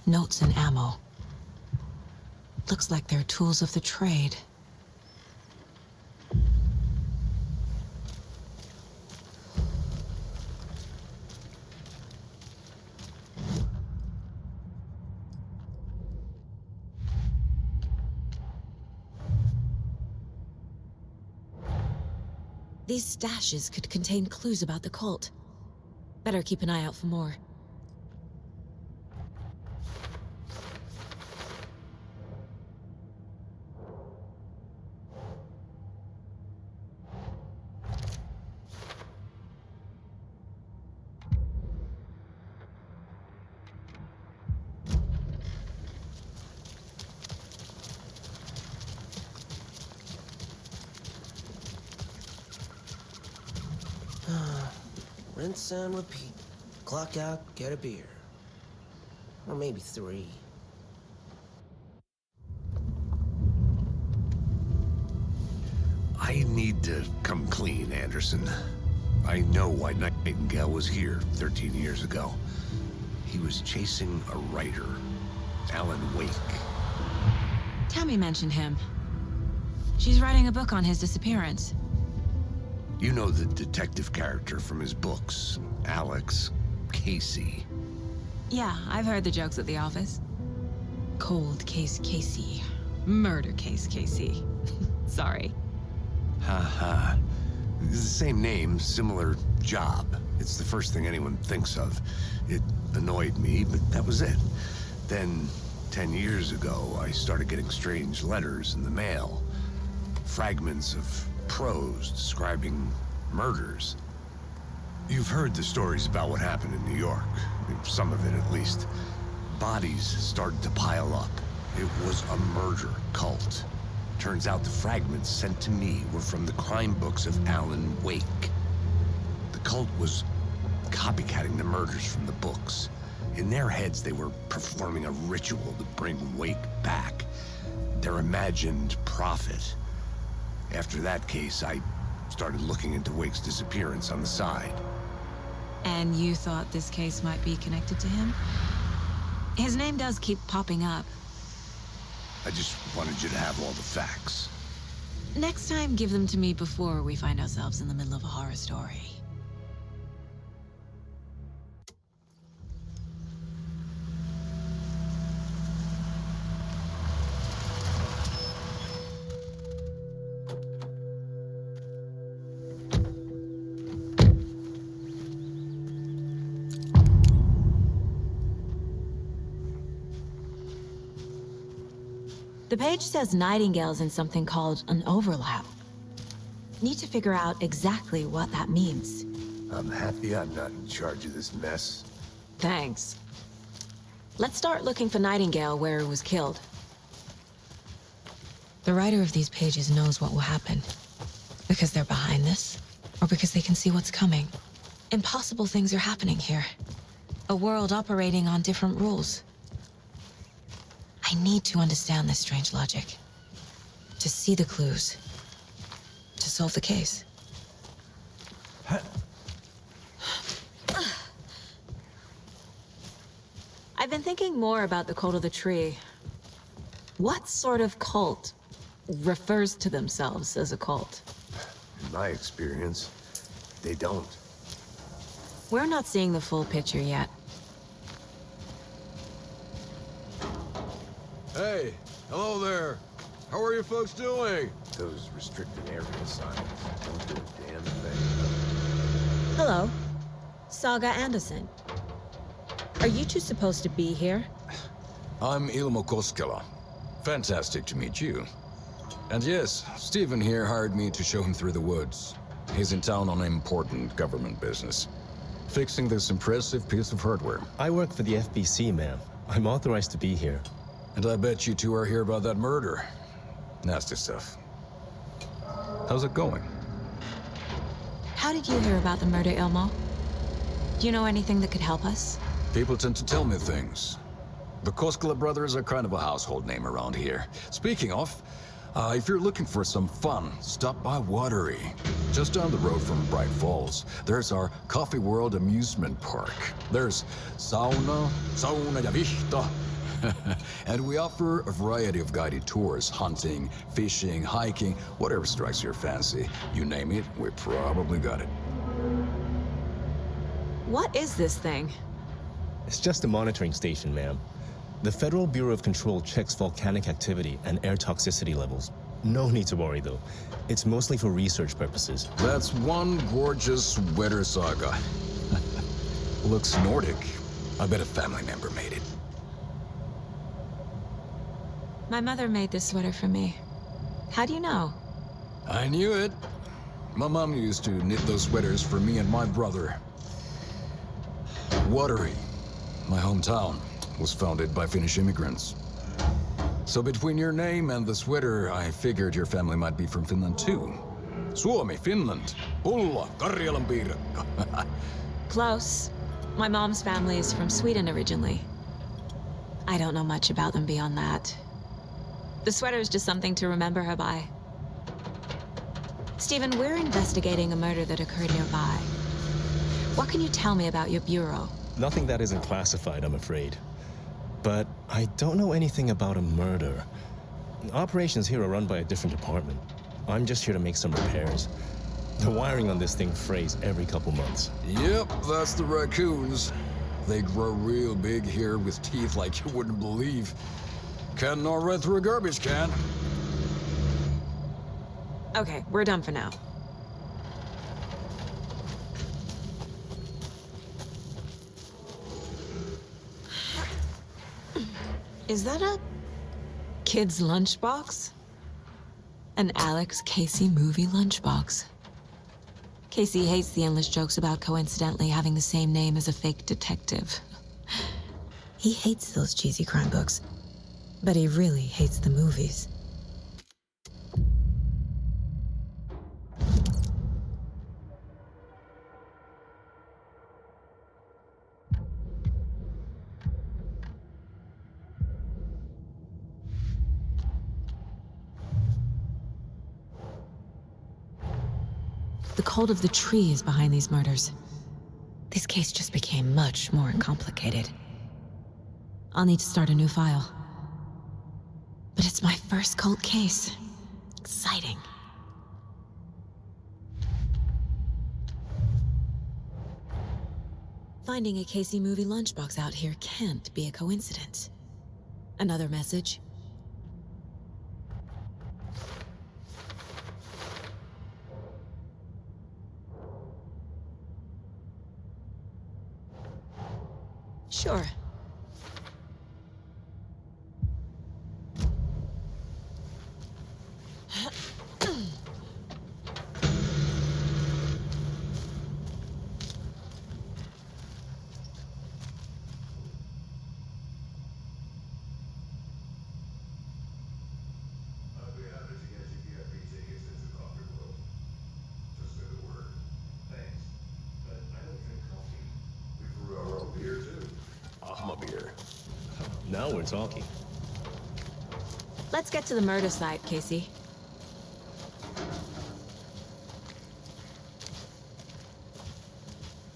Notes and ammo. Looks like they're tools of the trade. These stashes could contain clues about the cult. Better keep an eye out for more. Rinse and repeat. Clock out, get a beer. Or maybe 3. I need to come clean, Anderson. I know why Nightingale was here 13 years ago. He was chasing a writer, Alan Wake. Tammy mentioned him. She's writing a book on his disappearance. You know the detective character from his books, Alex, КЕЙСИ. Yeah, I've heard the jokes at the office. Cold case КЕЙСИ. Murder case КЕЙСИ. Sorry. Ha. It's the same name, similar job. It's the first thing anyone thinks of. It annoyed me, but that was it. Then 10 years ago, I started getting strange letters in the mail. Fragments of prose describing murders. You've heard the stories about what happened in New York. I mean, some of it, at least. Bodies started to pile up. It was a murder cult. Turns out the fragments sent to me were from the crime books of Alan Wake. The cult was copycatting the murders from the books. In their heads, they were performing a ritual to bring Wake back. Their imagined prophet. After that case, I started looking into Wake's disappearance on the side. And you thought this case might be connected to him? His name does keep popping up. I just wanted you to have all the facts. Next time, give them to me before we find ourselves in the middle of a horror story. The page says Nightingale's in something called an overlap. Need to figure out exactly what that means. I'm happy I'm not in charge of this mess. Thanks. Let's start looking for Nightingale where he was killed. The writer of these pages knows what will happen. Because they're behind this, or because they can see what's coming. Impossible things are happening here. A world operating on different rules. I need to understand this strange logic. To see the clues. To solve the case. I've been thinking more about the cult of the tree. What sort of cult refers to themselves as a cult? In my experience, they don't. We're not seeing the full picture yet. Hey, hello there. How are you folks doing? Those restricted area signs don't do a damn thing. Hello. Saga Anderson. Are you two supposed to be here? I'm Ilmo Koskela. Fantastic to meet you. And yes, Stephen here hired me to show him through the woods. He's in town on important government business. Fixing this impressive piece of hardware. I work for the FBC, ma'am. I'm authorized to be here. And I bet you two are here about that murder. Nasty stuff. How's it going? How did you hear about the murder, Ilmo? Do you know anything that could help us? People tend to tell me things. The Koskela brothers are kind of a household name around here. Speaking of, if you're looking for some fun, stop by Watery. Just down the road from Braight-Fålls, there's our Coffee World amusement park. There's sauna ja vihta. And we offer a variety of guided tours, hunting, fishing, hiking, whatever strikes your fancy. You name it, we probably got it. What is this thing? It's just a monitoring station, ma'am. The Federal Bureau of Control checks volcanic activity and air toxicity levels. No need to worry, though. It's mostly for research purposes. That's one gorgeous sweater, Saga. Looks Nordic. I bet a family member made it. My mother made this sweater for me. How do you know? I knew it. My mom used to knit those sweaters for me and my brother. Watery, my hometown, was founded by Finnish immigrants. So between your name and the sweater, I figured your family might be from Finland too. Suomi, Finland. Pulla, Karjalan piirakka. Close. My mom's family is from Sweden originally. I don't know much about them beyond that. The sweater is just something to remember her by. Stephen, we're investigating a murder that occurred nearby. What can you tell me about your bureau? Nothing that isn't classified, I'm afraid. But I don't know anything about a murder. Operations here are run by a different department. I'm just here to make some repairs. The wiring on this thing frays every couple months. Yep, that's the raccoons. They grow real big here with teeth like you wouldn't believe. Can't gnaw right through a garbage can. Okay, we're done for now. Is that a kid's lunchbox? An Alex Casey movie lunchbox. Casey hates the endless jokes about coincidentally having the same name as a fake detective. He hates those cheesy crime books, but he really hates the movies. The cult of the tree is behind these murders. This case just became much more complicated. I'll need to start a new file. But it's my first cult case. Exciting. Finding a Casey movie lunchbox out here can't be a coincidence. Another message. Sure. Now we're talking. Let's get to the murder site, Casey.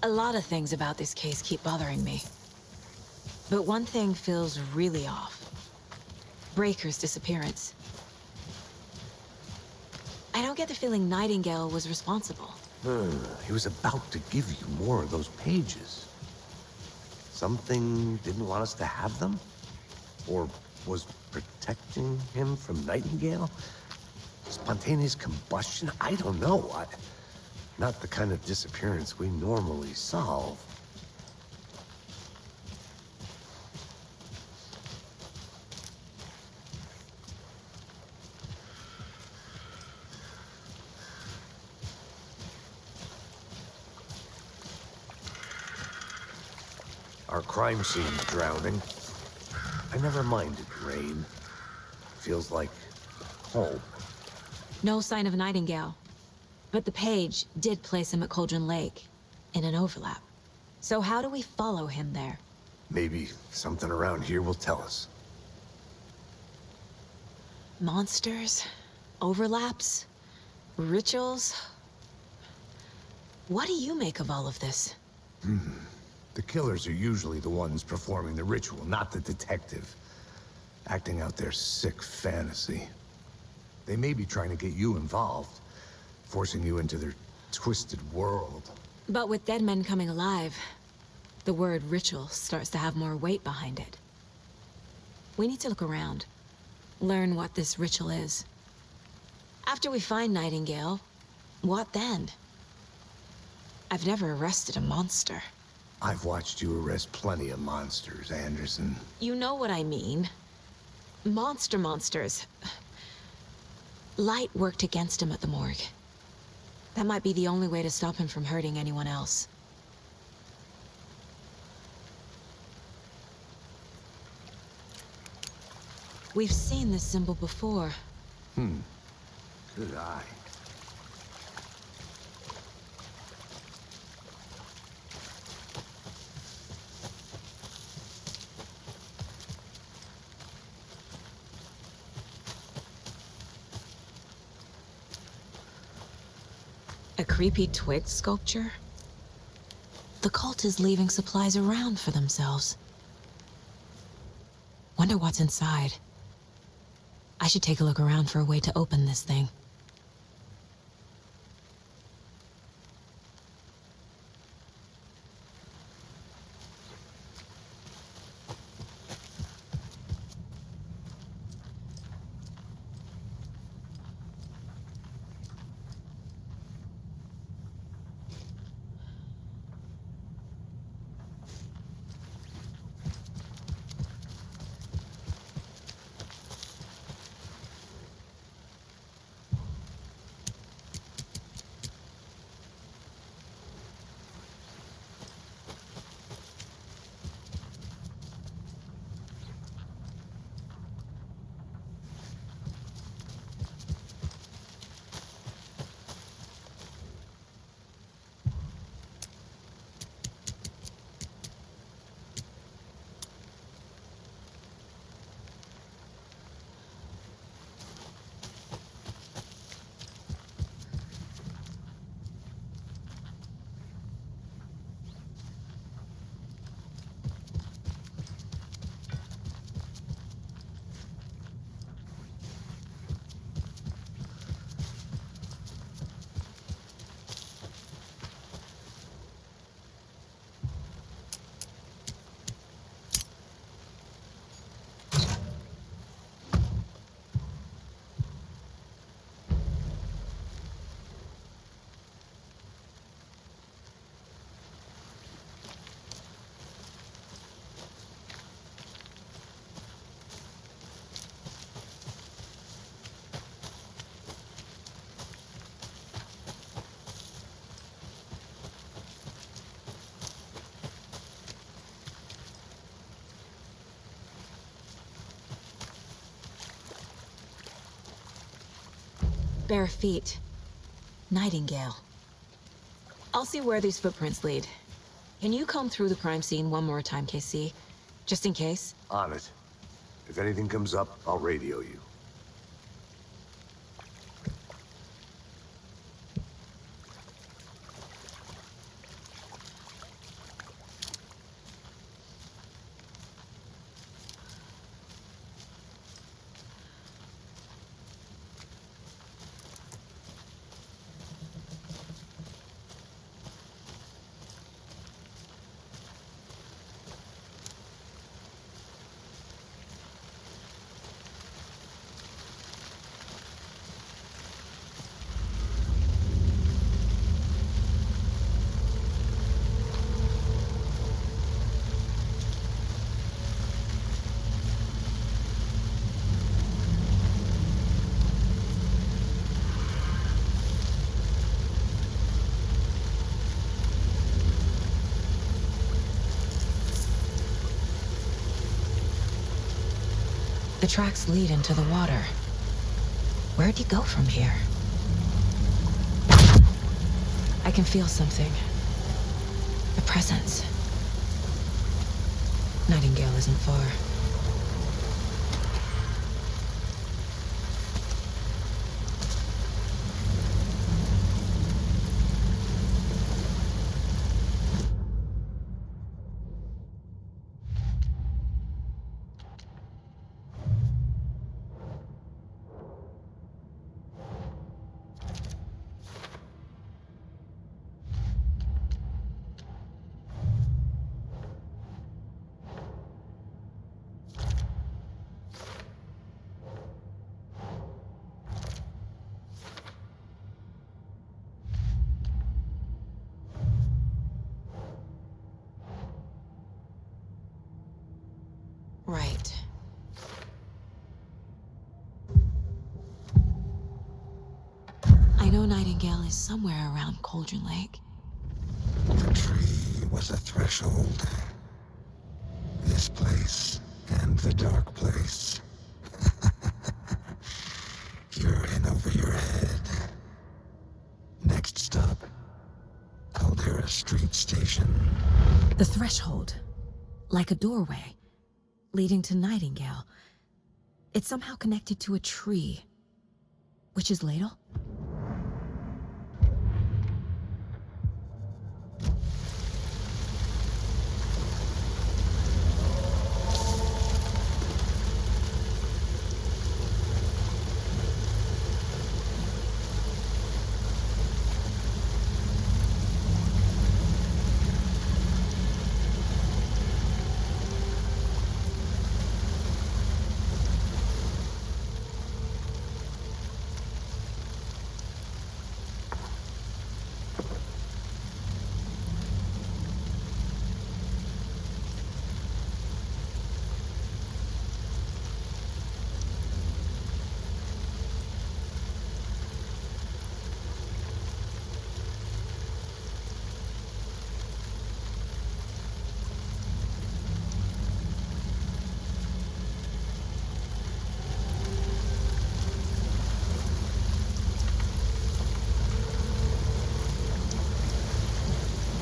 A lot of things about this case keep bothering me. But one thing feels really off. Breaker's disappearance. I don't get the feeling Nightingale was responsible. He was about to give you more of those pages. Something didn't want us to have them? Or was protecting him from Nightingale? Spontaneous combustion? I don't know. Not the kind of disappearance we normally solve. Our crime scene's drowning. I never minded rain. Feels like home. No sign of Nightingale. But the page did place him at Cauldron Lake, in an overlap. So how do we follow him there? Maybe something around here will tell us. Monsters? Overlaps? Rituals? What do you make of all of this? The killers are usually the ones performing the ritual, not the detective. Acting out their sick fantasy. They may be trying to get you involved, forcing you into their twisted world. But with dead men coming alive, the word ritual starts to have more weight behind it. We need to look around, learn what this ritual is. After we find Nightingale, what then? I've never arrested a monster. I've watched you arrest plenty of monsters, Anderson. You know what I mean. Monsters. Light worked against him at the morgue. That might be the only way to stop him from hurting anyone else. We've seen this symbol before. Good eye. A creepy twig sculpture? The cult is leaving supplies around for themselves. Wonder what's inside. I should take a look around for a way to open this thing. Bare feet. Nightingale. I'll see where these footprints lead. Can you comb through the crime scene one more time, KC? Just in case? On it. If anything comes up, I'll radio you. The tracks lead into the water. Where'd he go from here? I can feel something. A presence. Nightingale isn't far. Right. I know Nightingale is somewhere around Cauldron Lake. The tree was a threshold. This place and the dark place. You're in over your head. Next stop, Caldera Street Station. The threshold. Like a doorway. Leading to Nightingale. It's somehow connected to a tree. Witch's Ladle?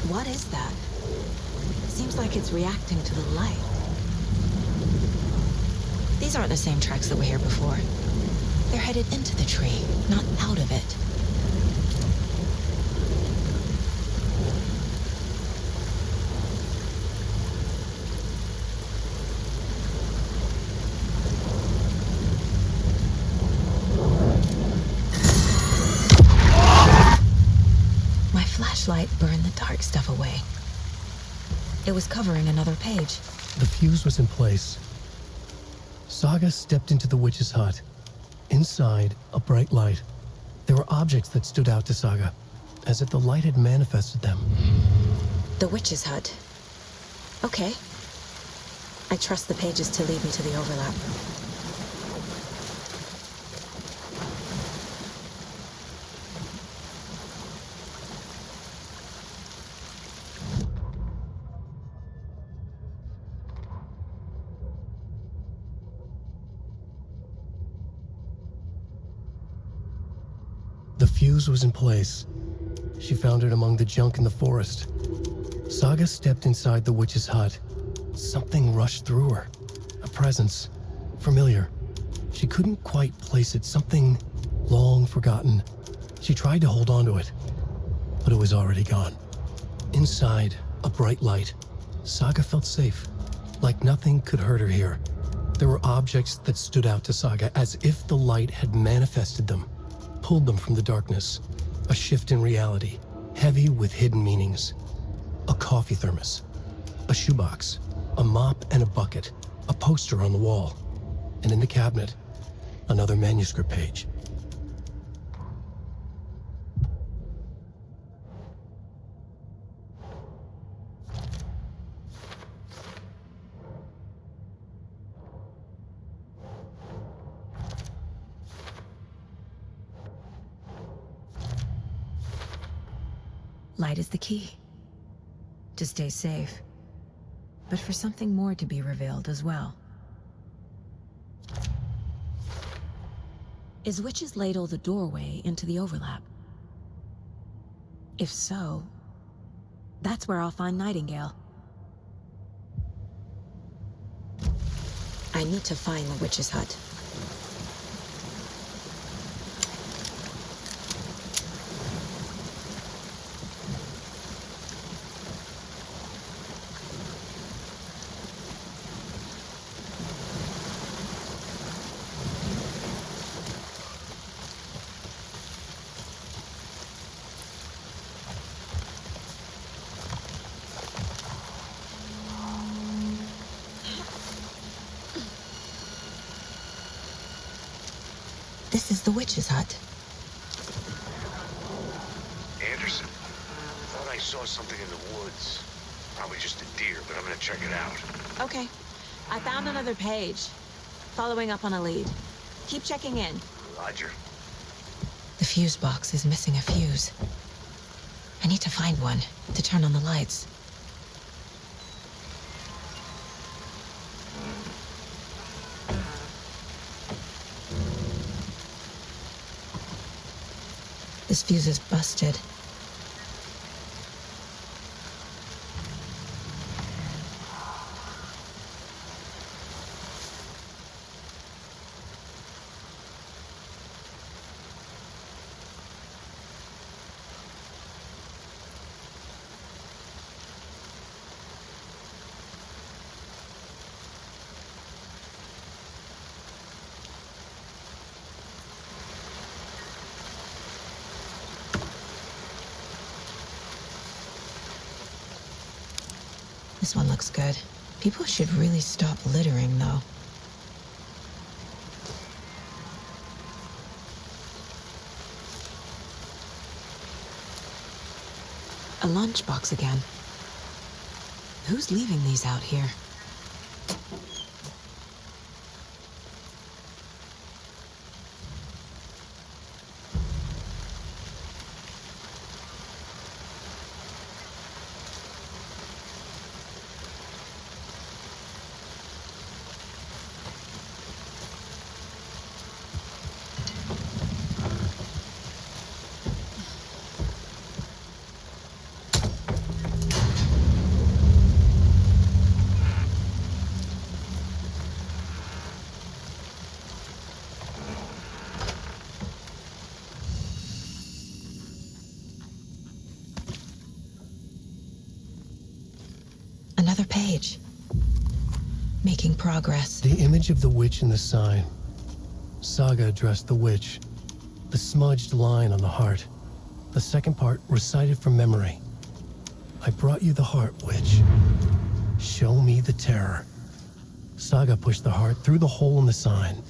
What is that? Seems like it's reacting to the light. These aren't the same tracks that were here before. They're headed into the tree, not out of it. Flashlight burned the dark stuff away. It was covering another page. The fuse was in place. Saga stepped into the witch's hut. Inside, a bright light. There were objects that stood out to Saga, as if the light had manifested them. The witch's hut. Okay. I trust the pages to lead me to the overlap. fuse was in place. She found it among the junk in the forest. Saga stepped inside the witch's hut. Something rushed through her. A presence. Familiar. She couldn't quite place it. Something long forgotten. She tried to hold on to it, but it was already gone. Inside, a bright light. Saga felt safe. Like nothing could hurt her here. There were objects that stood out to Saga as if the light had manifested them, pulled them from the darkness. A shift in reality, heavy with hidden meanings. A coffee thermos, a shoebox, a mop and a bucket, a poster on the wall, and in the cabinet, another manuscript page. Light is the key. To stay safe. But for something more to be revealed as well. Is Witch's Ladle the doorway into the overlap? If so, that's where I'll find Nightingale. I need to find the witch's hut. This is the witch's hut. Anderson, thought I saw something in the woods. Probably just a deer, but I'm gonna check it out. Okay. I found another page. Following up on a lead. Keep checking in. Roger. The fuse box is missing a fuse. I need to find one to turn on the lights. This fuse is busted. This one looks good. People should really stop littering, though. A lunchbox again. Who's leaving these out here? Another page. Making progress. The image of the witch in the sign. Saga addressed the witch. The smudged line on the heart. The second part recited from memory. I brought you the heart, witch. Show me the terror. Saga pushed the heart through the hole in the sign.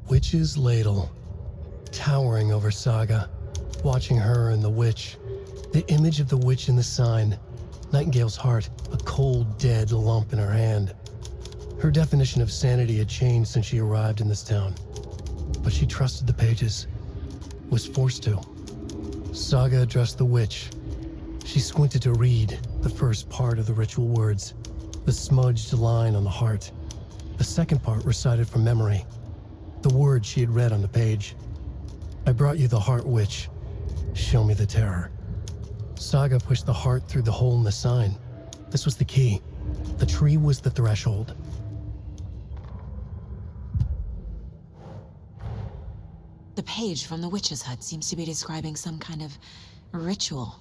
Witch's Ladle, towering over Saga, watching her and the witch. The image of the witch in the sign, Nightingale's heart, a cold, dead lump in her hand. Her definition of sanity had changed since she arrived in this town, but she trusted the pages, was forced to. Saga addressed the witch. She squinted to read, the first part of the ritual words, the smudged line on the heart. The second part recited from memory, the words she had read on the page. I brought you the heart witch. Show me the terror. Saga pushed the heart through the hole in the sign. This was the key. The tree was the threshold. The page from the witch's hut seems to be describing some kind of ritual.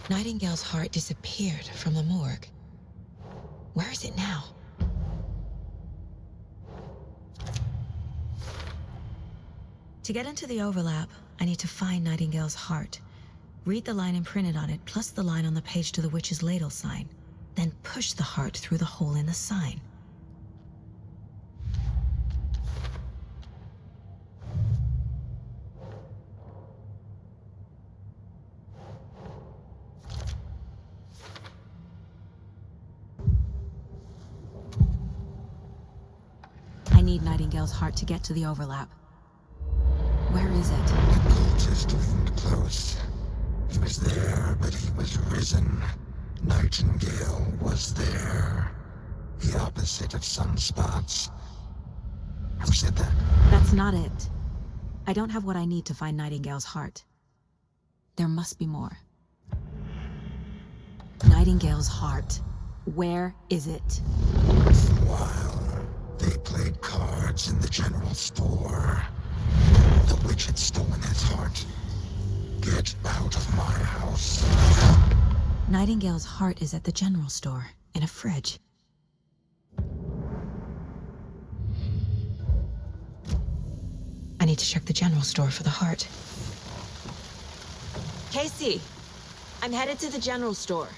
Nightingale's heart disappeared from the morgue. Where is it now? To get into the overlap, I need to find Nightingale's heart. Read the line imprinted on it, plus the line on the page to the witch's ladle sign. Then push the heart through the hole in the sign. I need Nightingale's heart to get to the overlap. Where is it? The cultist loomed close. He was there, but he was risen. Nightingale was there. The opposite of sunspots. Who said that? That's not it. I don't have what I need to find Nightingale's heart. There must be more. Nightingale's heart. Where is it? For a while, they played cards in the general store. The witch had stolen his heart. Get out of my house. Nightingale's heart is at the general store, in a fridge. I need to check the general store for the heart. КЕЙСИ, I'm headed to the general store.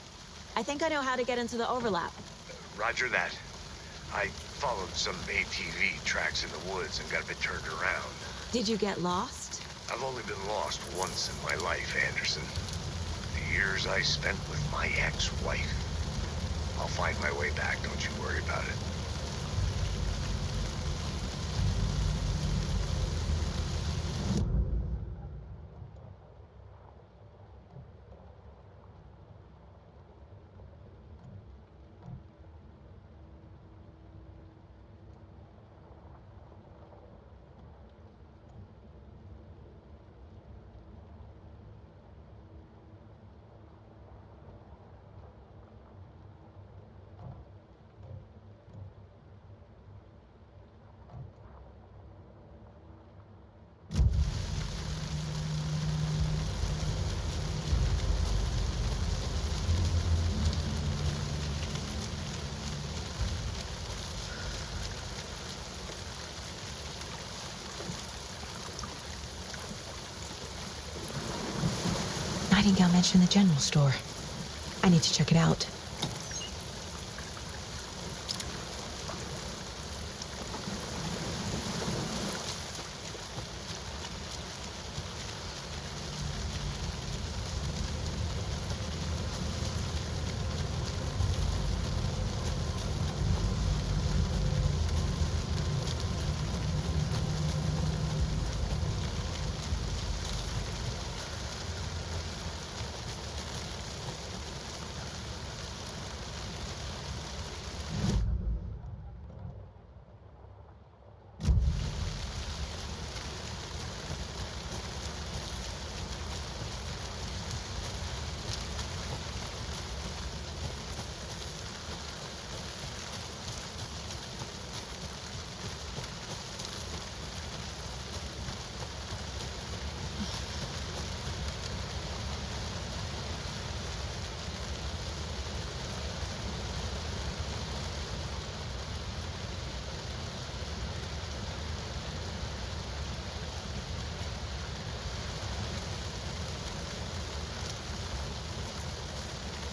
I think I know how to get into the overlap. Roger that. I followed some ATV tracks in the woods and got a bit turned around. Did you get lost? I've only been lost once in my life, Anderson. The years I spent with my ex-wife. I'll find my way back, don't you worry about it. Nightingale mentioned the general store. I need to check it out.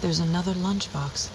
There's another lunchbox.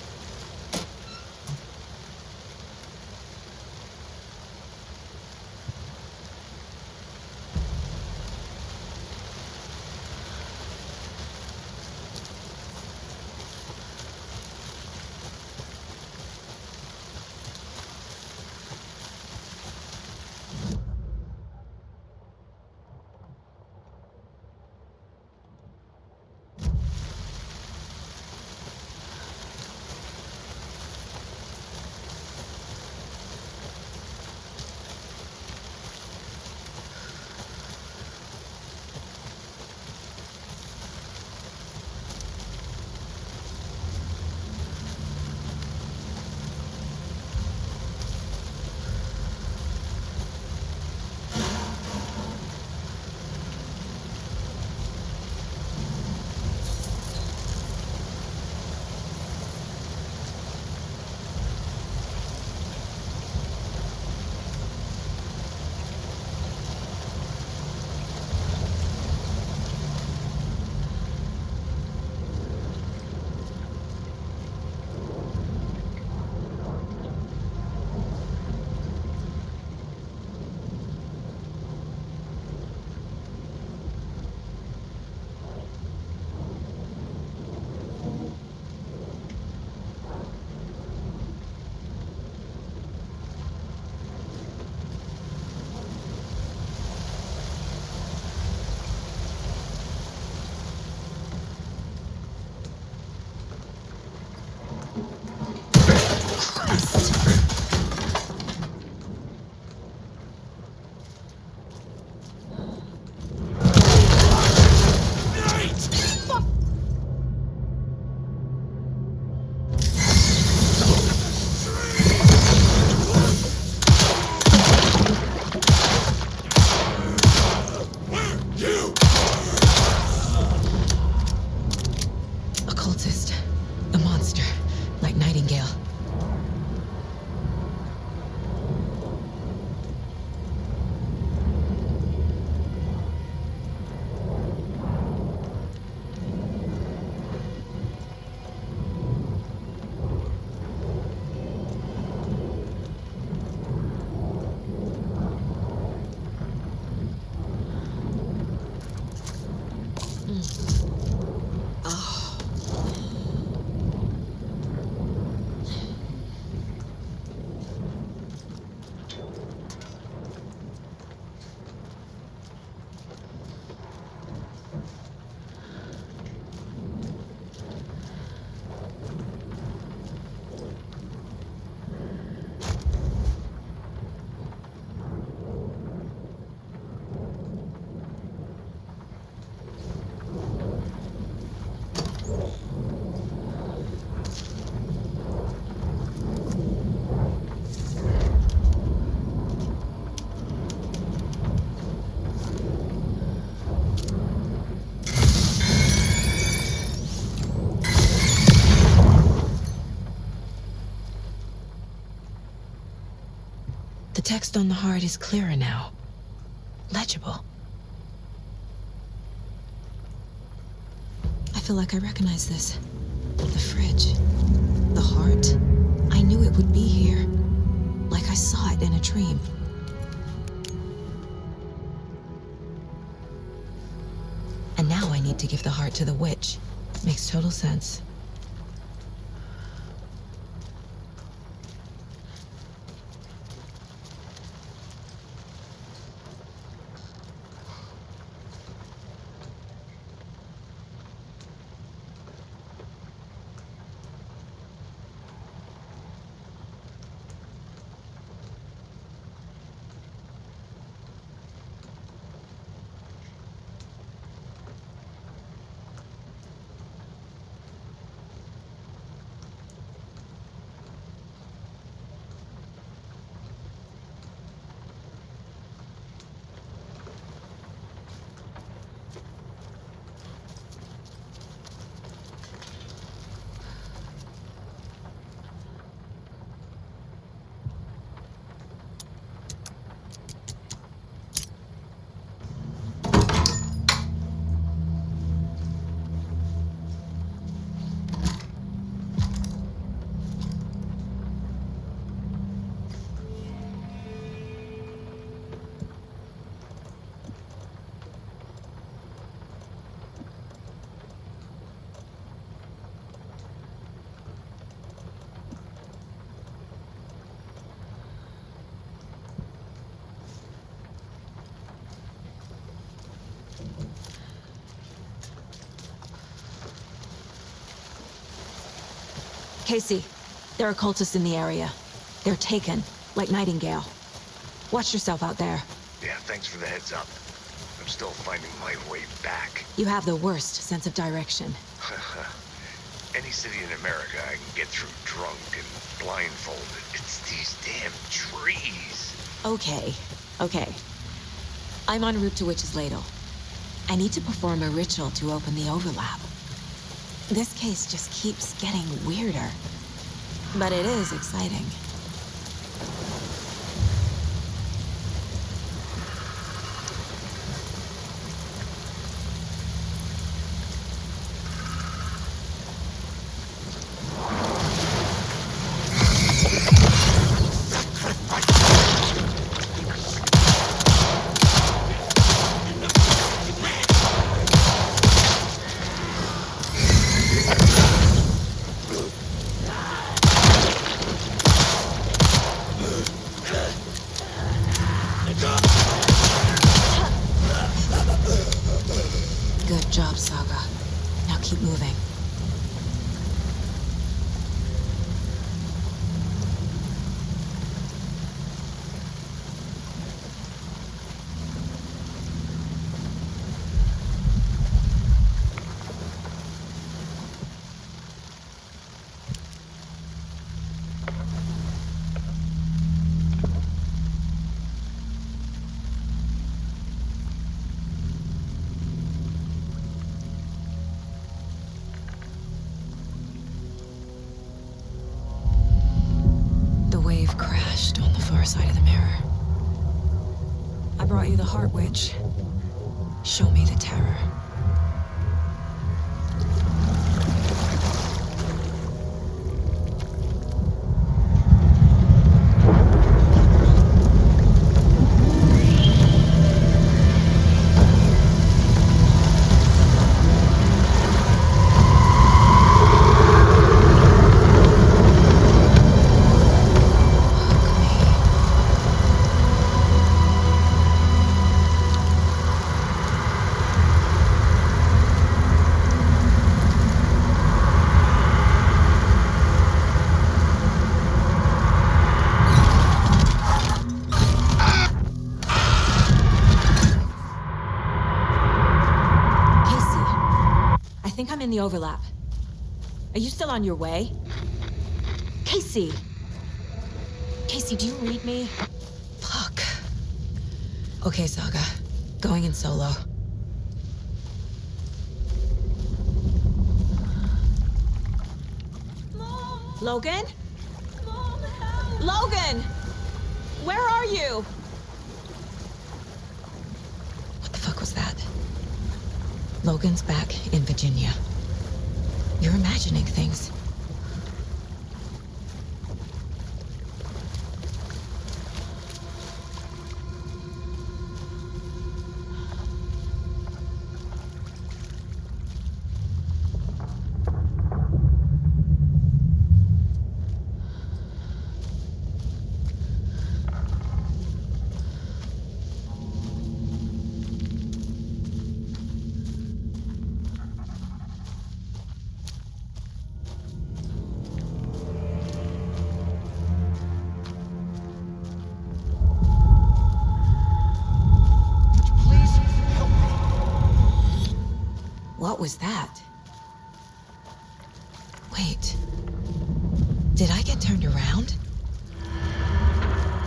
text on the heart is clearer now. Legible. I feel like I recognize this. The fridge. The heart. I knew it would be here. Like I saw it in a dream. And now I need to give the heart to the witch. Makes total sense. Casey, there are cultists in the area. They're taken, like Nightingale. Watch yourself out there. Yeah, thanks for the heads up. I'm still finding my way back. You have the worst sense of direction. Any city in America I can get through drunk and blindfolded. It's these damn trees. Okay, okay. I'm en route to Witch's Ladle. I need to perform a ritual to open the overlap. This case just keeps getting weirder. But it is exciting. Good job, Saga. Now keep moving. Crashed on the far side of the mirror. I brought you the Heart Witch. Show me the terror. I'm in the overlap. Are you still on your way? Casey! Casey, do you read me? Fuck. Okay, Saga. Going in solo. Mom. Logan? Mom, help. Logan! where are you? What the fuck was that? Logan's back in Virginia. You're imagining things. What was that? Wait. Did I get turned around?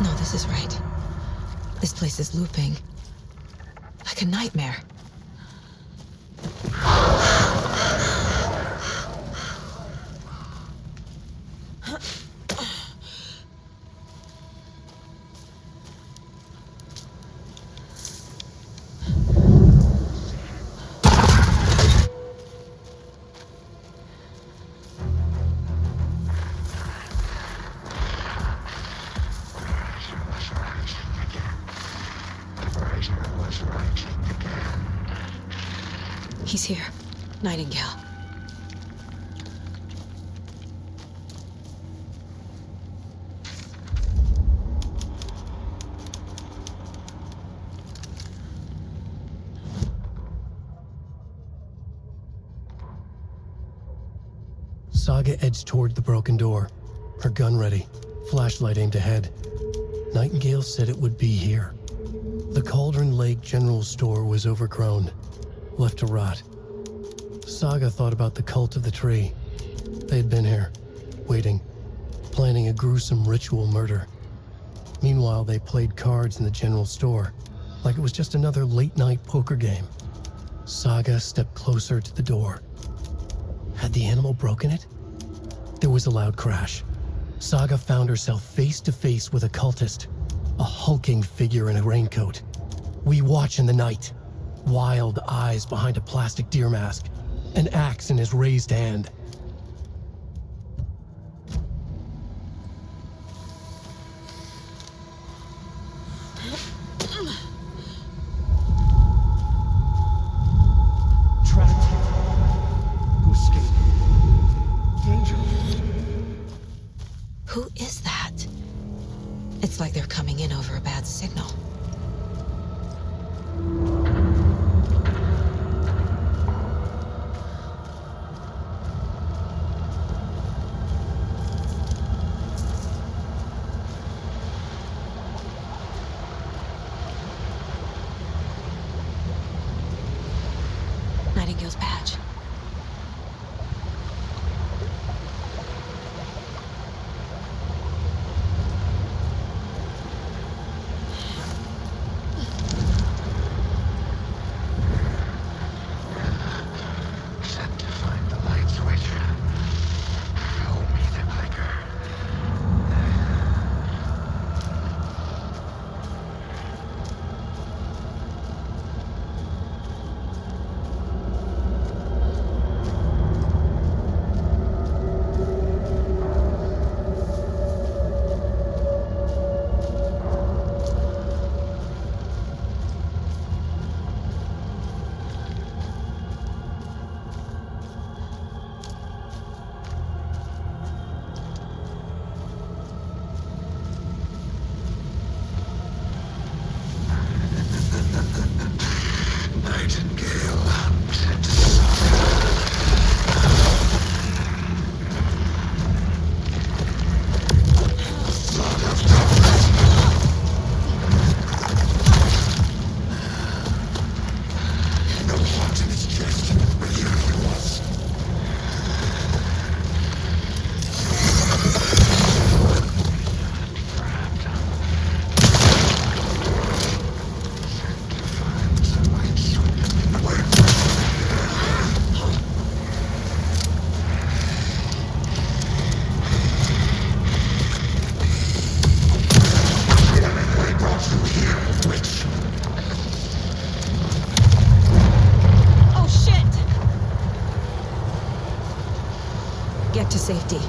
No, this is right. This place is looping. Like a nightmare. He's here. Nightingale. Saga edged toward the broken door, her gun ready, flashlight aimed ahead. Nightingale said it would be here. The Cauldron Lake General Store was overgrown, left to rot. Saga thought about the cult of the tree. They had been here, waiting, planning a gruesome ritual murder. Meanwhile, they played cards in the general store, like it was just another late-night poker game. Saga stepped closer to the door. Had the animal broken it? There was a loud crash. Saga found herself face to face with a cultist, a hulking figure in a raincoat. We watch in the night. Wild eyes behind a plastic deer mask, an axe in his raised hand. Trapped. Who escaped? Danger. Who is that? It's like they're coming in over a bad signal. Nightingale's badge. Set to find the light switch. Show me the clicker. subject to safety.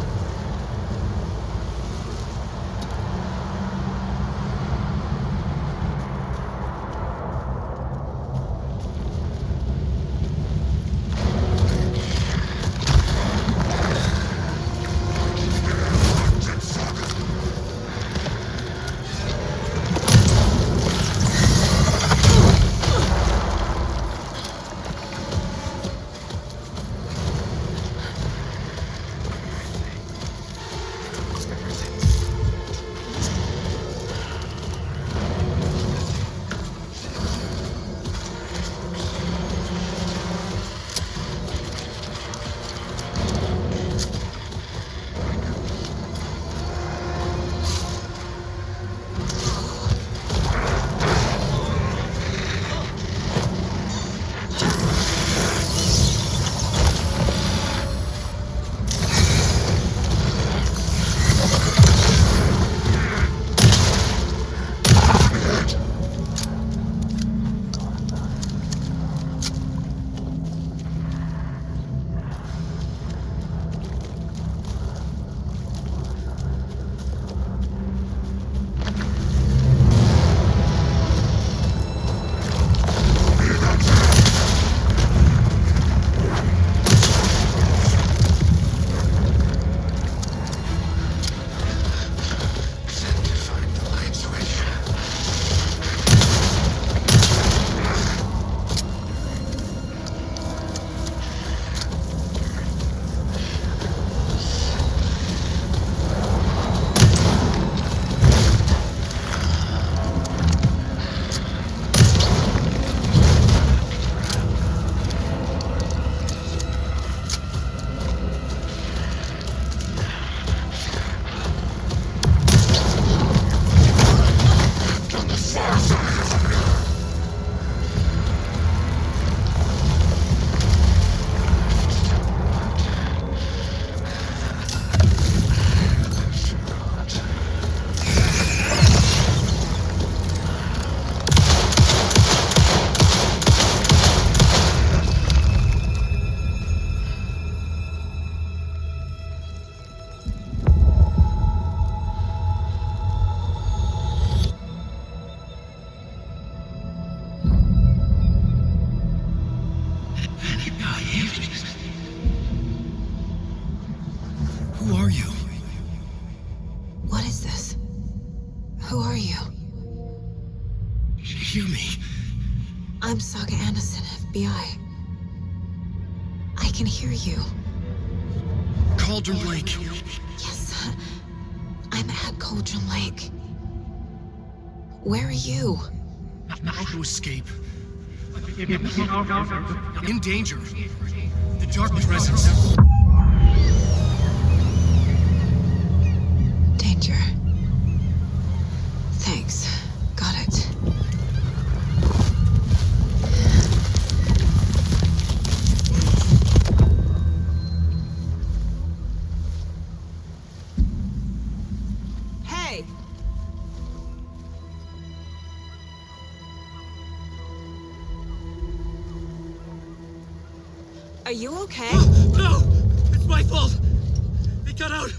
Who are you? What is this? Who are you? Hear me. I'm Saga Andерсон, FBI. I can hear you. Cauldron Lake. Yes, I'm at Cauldron Lake. Where are you? How to escape. In danger. The dark presence. Danger. Thanks. Got it. Hey! Are you okay? No! It's my fault! They got out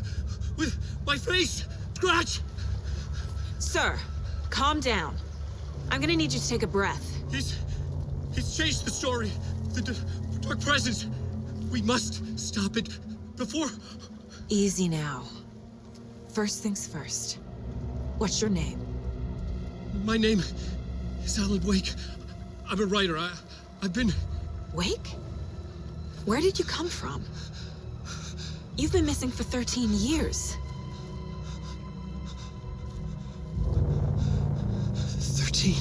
with my face! Scratch! Sir, calm down. I'm gonna need you to take a breath. He's changed the story. The dark presence. We must stop it before... Easy now. First things first. What's your name? My name is Alan Wake. I'm a writer. I've been... Wake? Where did you come from? You've been missing for 13 years. 13.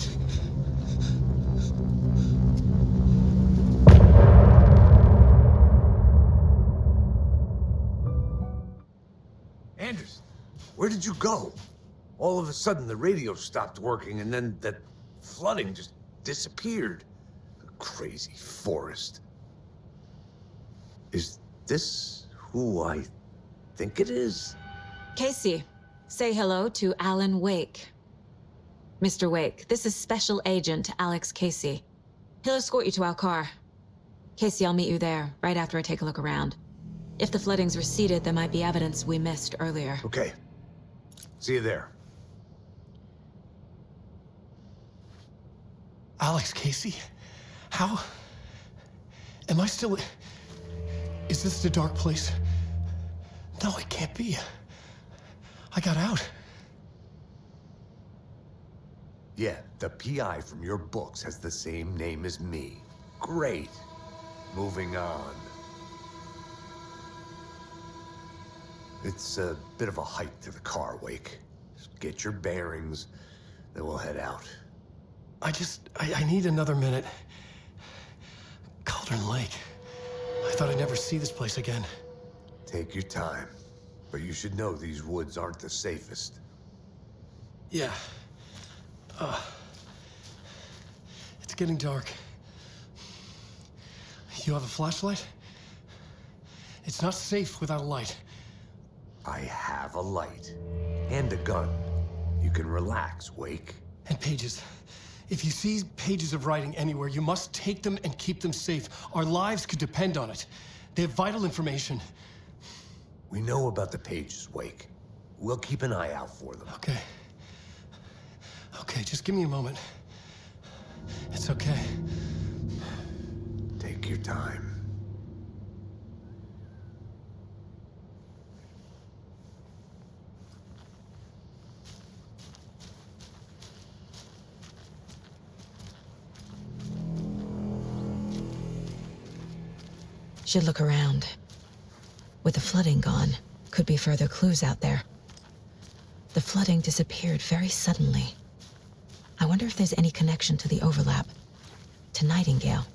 Anderson, where did you go? All of a sudden, the radio stopped working, and then that flooding just disappeared. The crazy forest. Is this who I think it is? Casey, say hello to Alan Wake. Mr. Wake, this is Special Agent Alex Casey. He'll escort you to our car. Casey, I'll meet you there, right after I take a look around. If the flooding's receded, there might be evidence we missed earlier. Okay. See you there. Alex, Casey, how? Am I still... Is this the dark place? No, it can't be. I got out. Yeah, the PI from your books has the same name as me. Great. Moving on. It's a bit of a hike to the car, Wake. Just get your bearings, then we'll head out. I need another minute. Cauldron Lake. I thought I'd never see this place again. Take your time. But you should know these woods aren't the safest. Yeah. It's getting dark. You have a flashlight? It's not safe without a light. I have a light. And a gun. You can relax, Wake. And pages. If you see pages of writing anywhere, you must take them and keep them safe. Our lives could depend on it. They have vital information. We know about the pages, Wake. We'll keep an eye out for them. Okay. Okay, just give me a moment. It's okay. Take your time. Should look around. With the flooding gone, could be further clues out there. The flooding disappeared very suddenly. I wonder if there's any connection to the overlap. To Nightingale.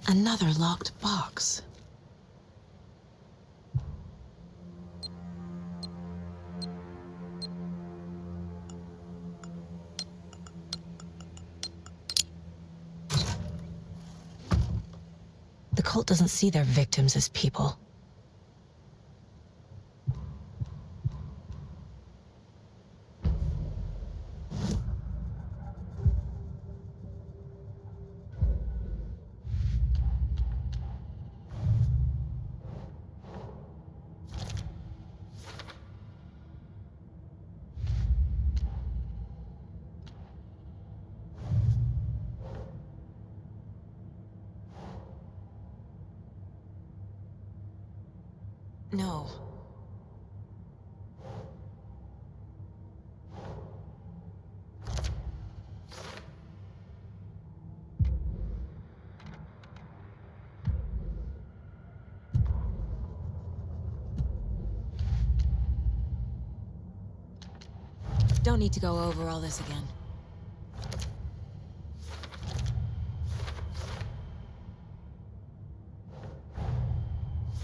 Another locked box. The cult doesn't see their victims as people. No. Don't need to go over all this again.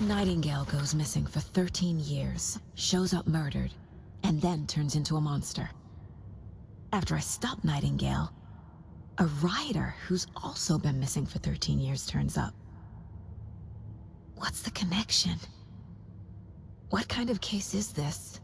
Nightingale goes missing for 13 years, shows up murdered, and then turns into a monster. After I stop Nightingale, a rider who's also been missing for 13 years turns up. What's the connection? What kind of case is this?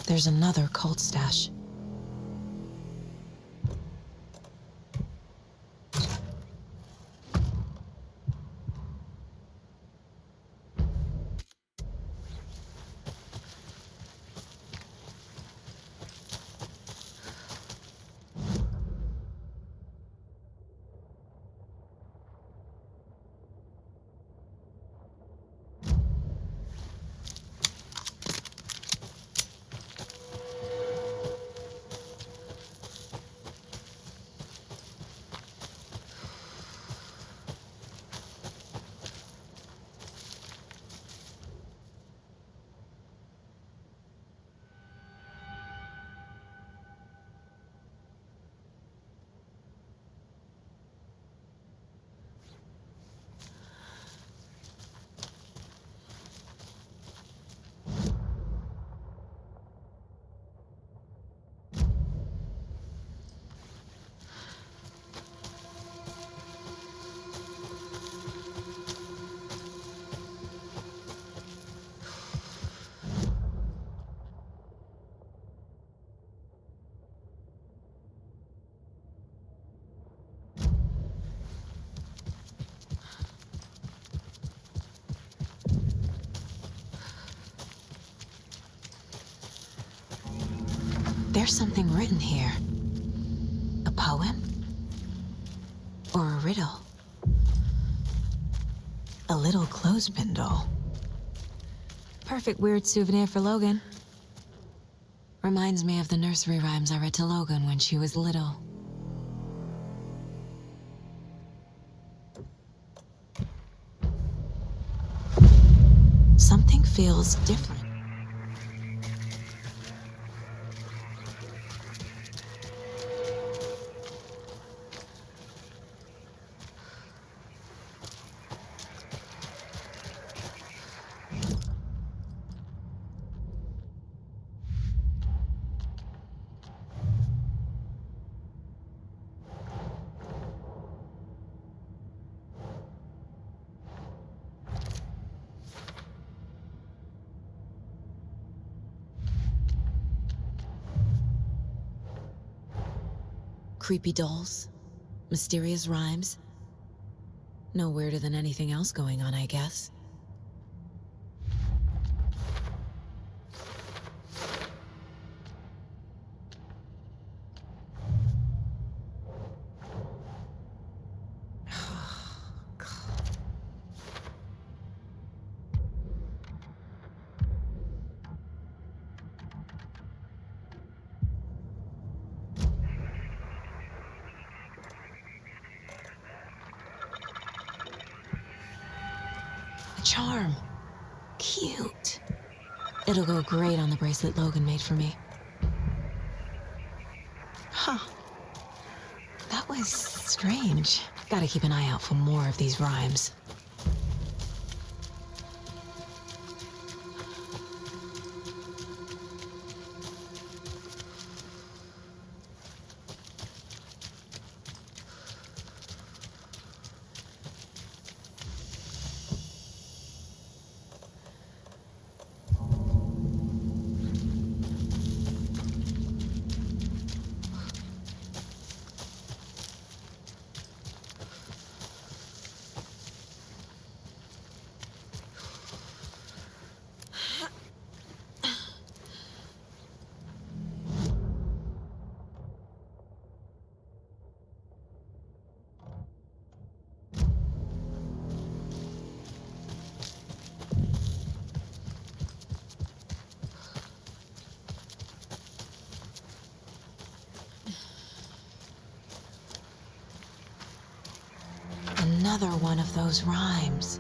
There's another cult stash. There's something written here. A poem? Or a riddle? A little clothespin doll. Perfect weird souvenir for Logan. Reminds me of the nursery rhymes I read to Logan when she was little. Something feels different. Creepy dolls, mysterious rhymes. No weirder than anything else going on, I guess. Charm. Cute. It'll go great on the bracelet Logan made for me. Huh. That was strange. Gotta keep an eye out for more of these rhymes. Another one of those rhymes.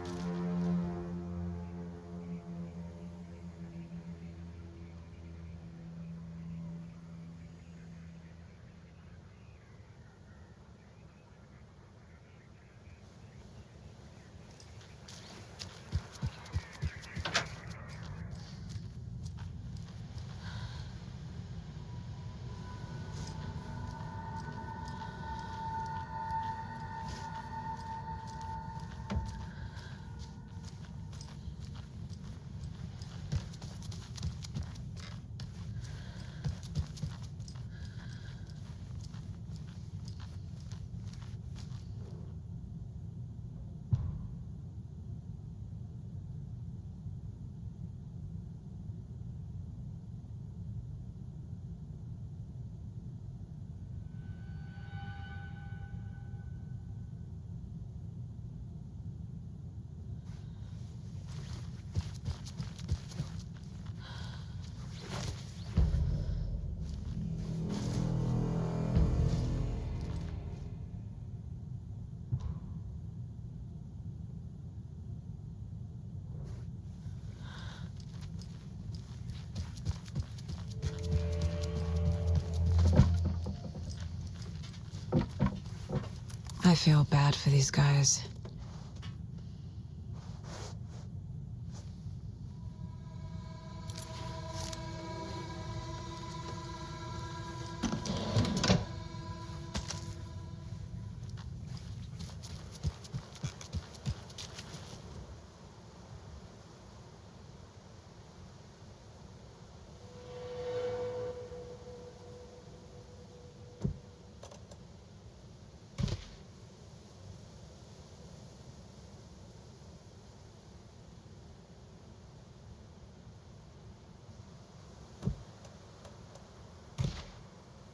I feel bad for these guys.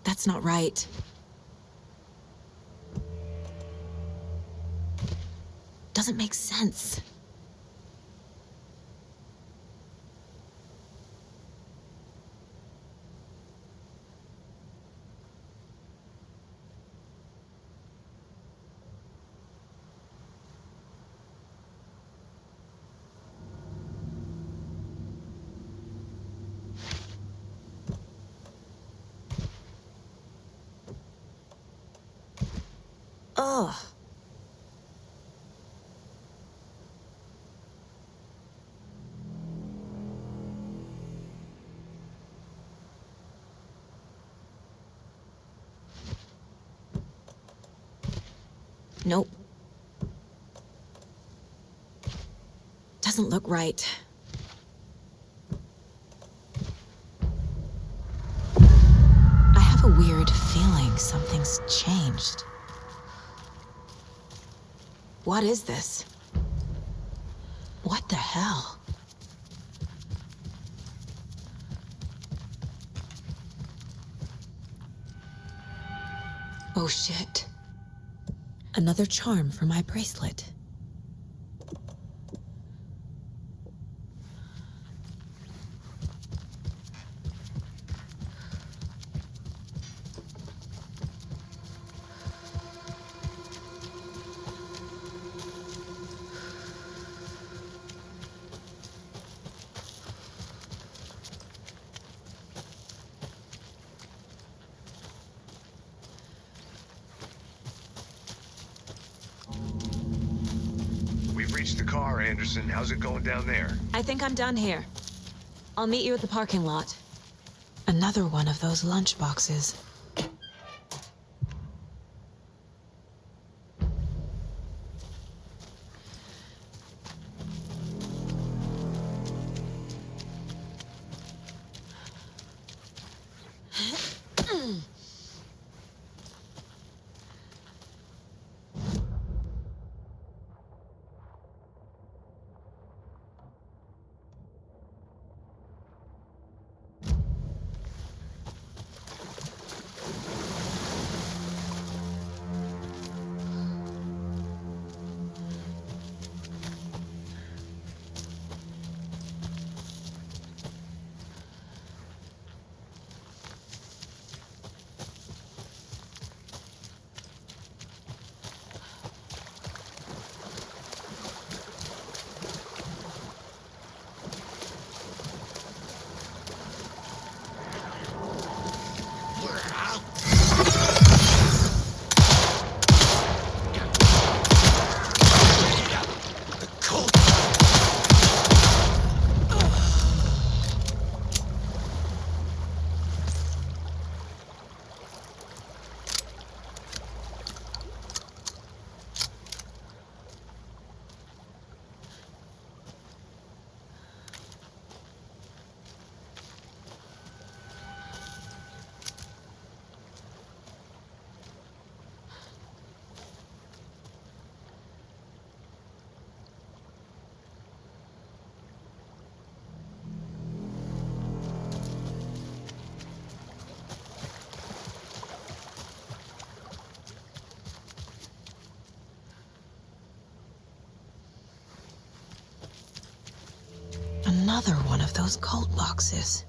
That's not right. Doesn't make sense. Ugh. Nope. Doesn't look right. I have a weird feeling something's changed. What is this? What the hell? Oh shit. Another charm for my bracelet. Reached the car, Anderson. How's it going down there? I think I'm done here. I'll meet you at the parking lot. Another one of those lunch boxes. Another one of those cult boxes.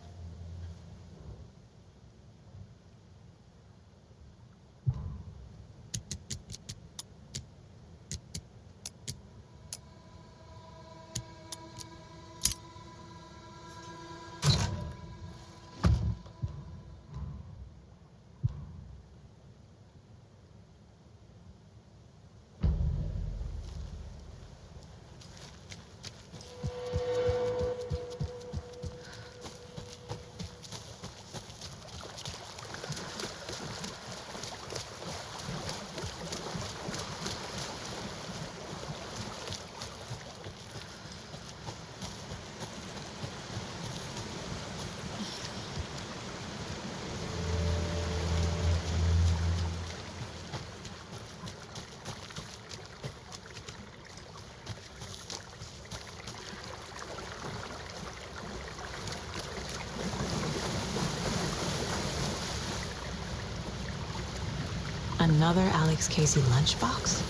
Another Alex Casey lunchbox?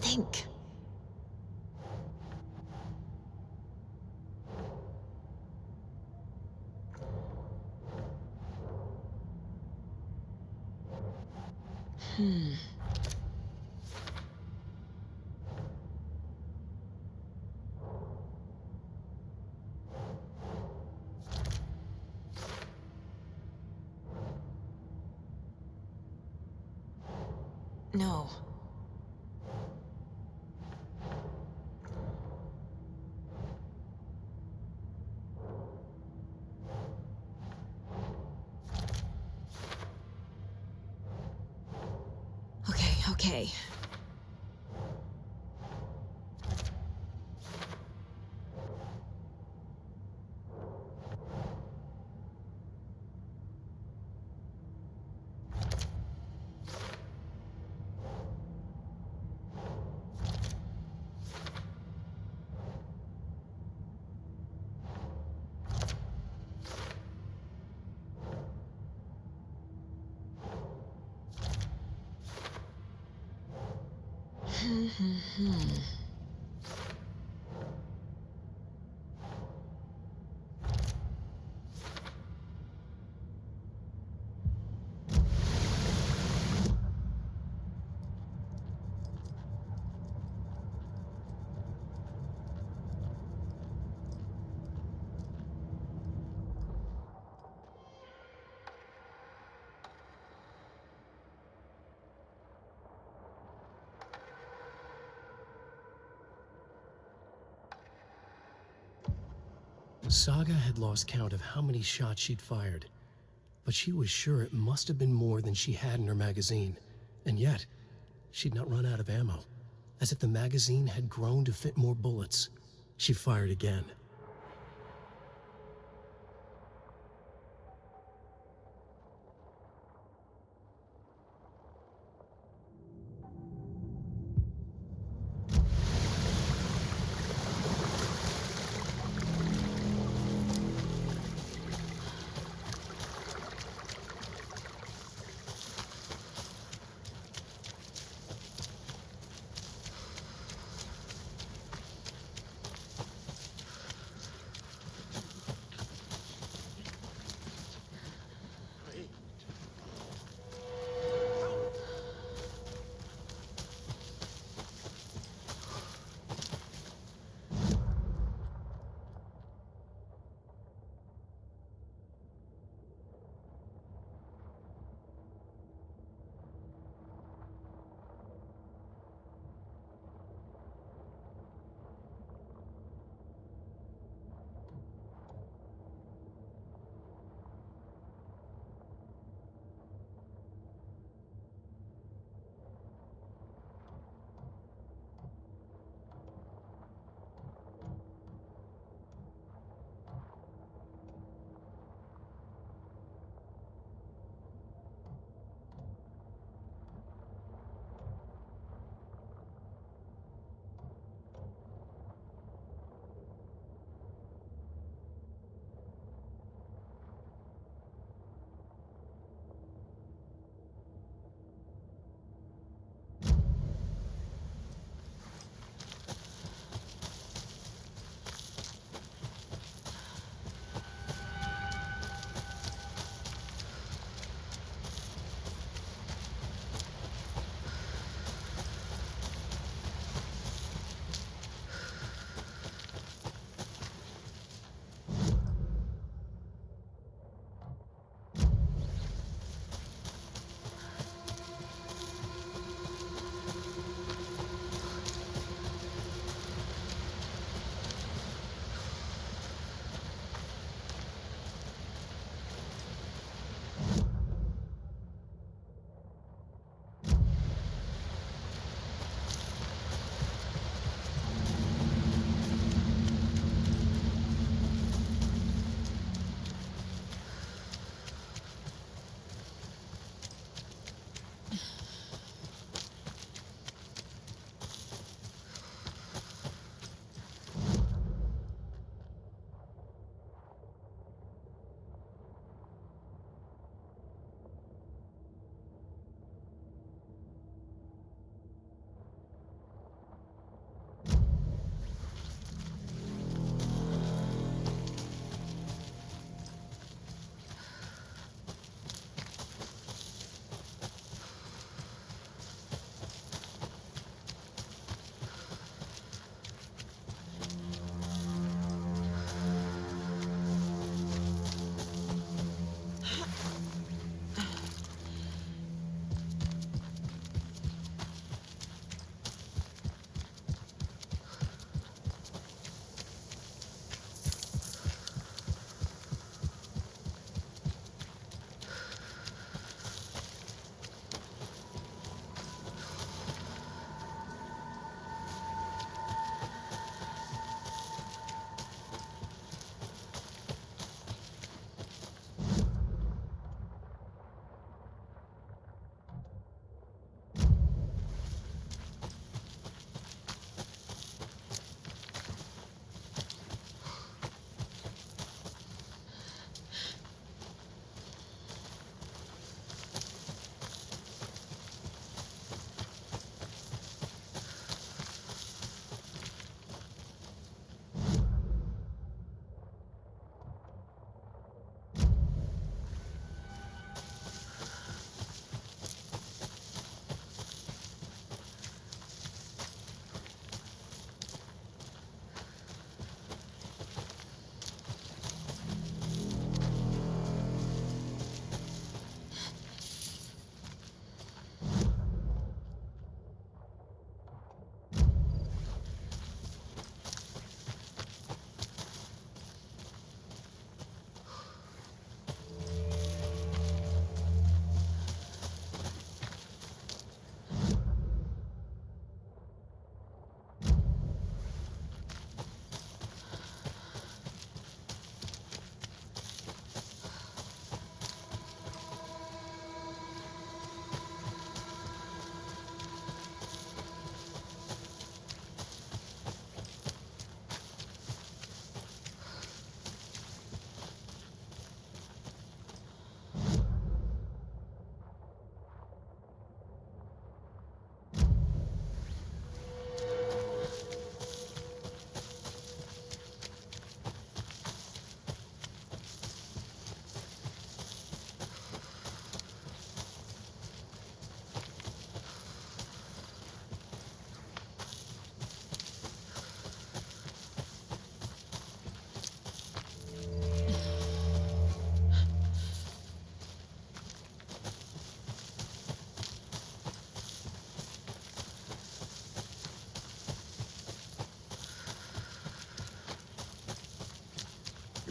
Think. No. Okay. Saga had lost count of how many shots she'd fired, but she was sure it must have been more than she had in her magazine. And yet, she'd not run out of ammo. As if the magazine had grown to fit more bullets, she fired again.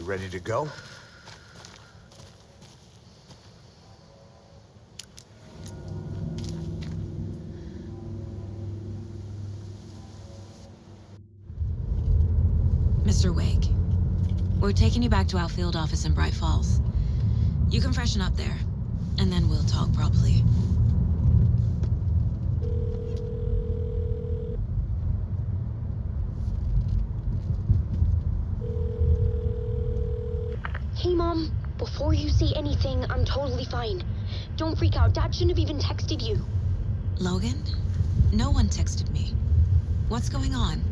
You ready to go? Mr. Wake, we're taking you back to our field office in Brightfalls. You can freshen up there, and then we'll talk properly. Hey, Mom. Before you say anything, I'm totally fine. Don't freak out. Dad shouldn't have even texted you. Logan? No one texted me. What's going on?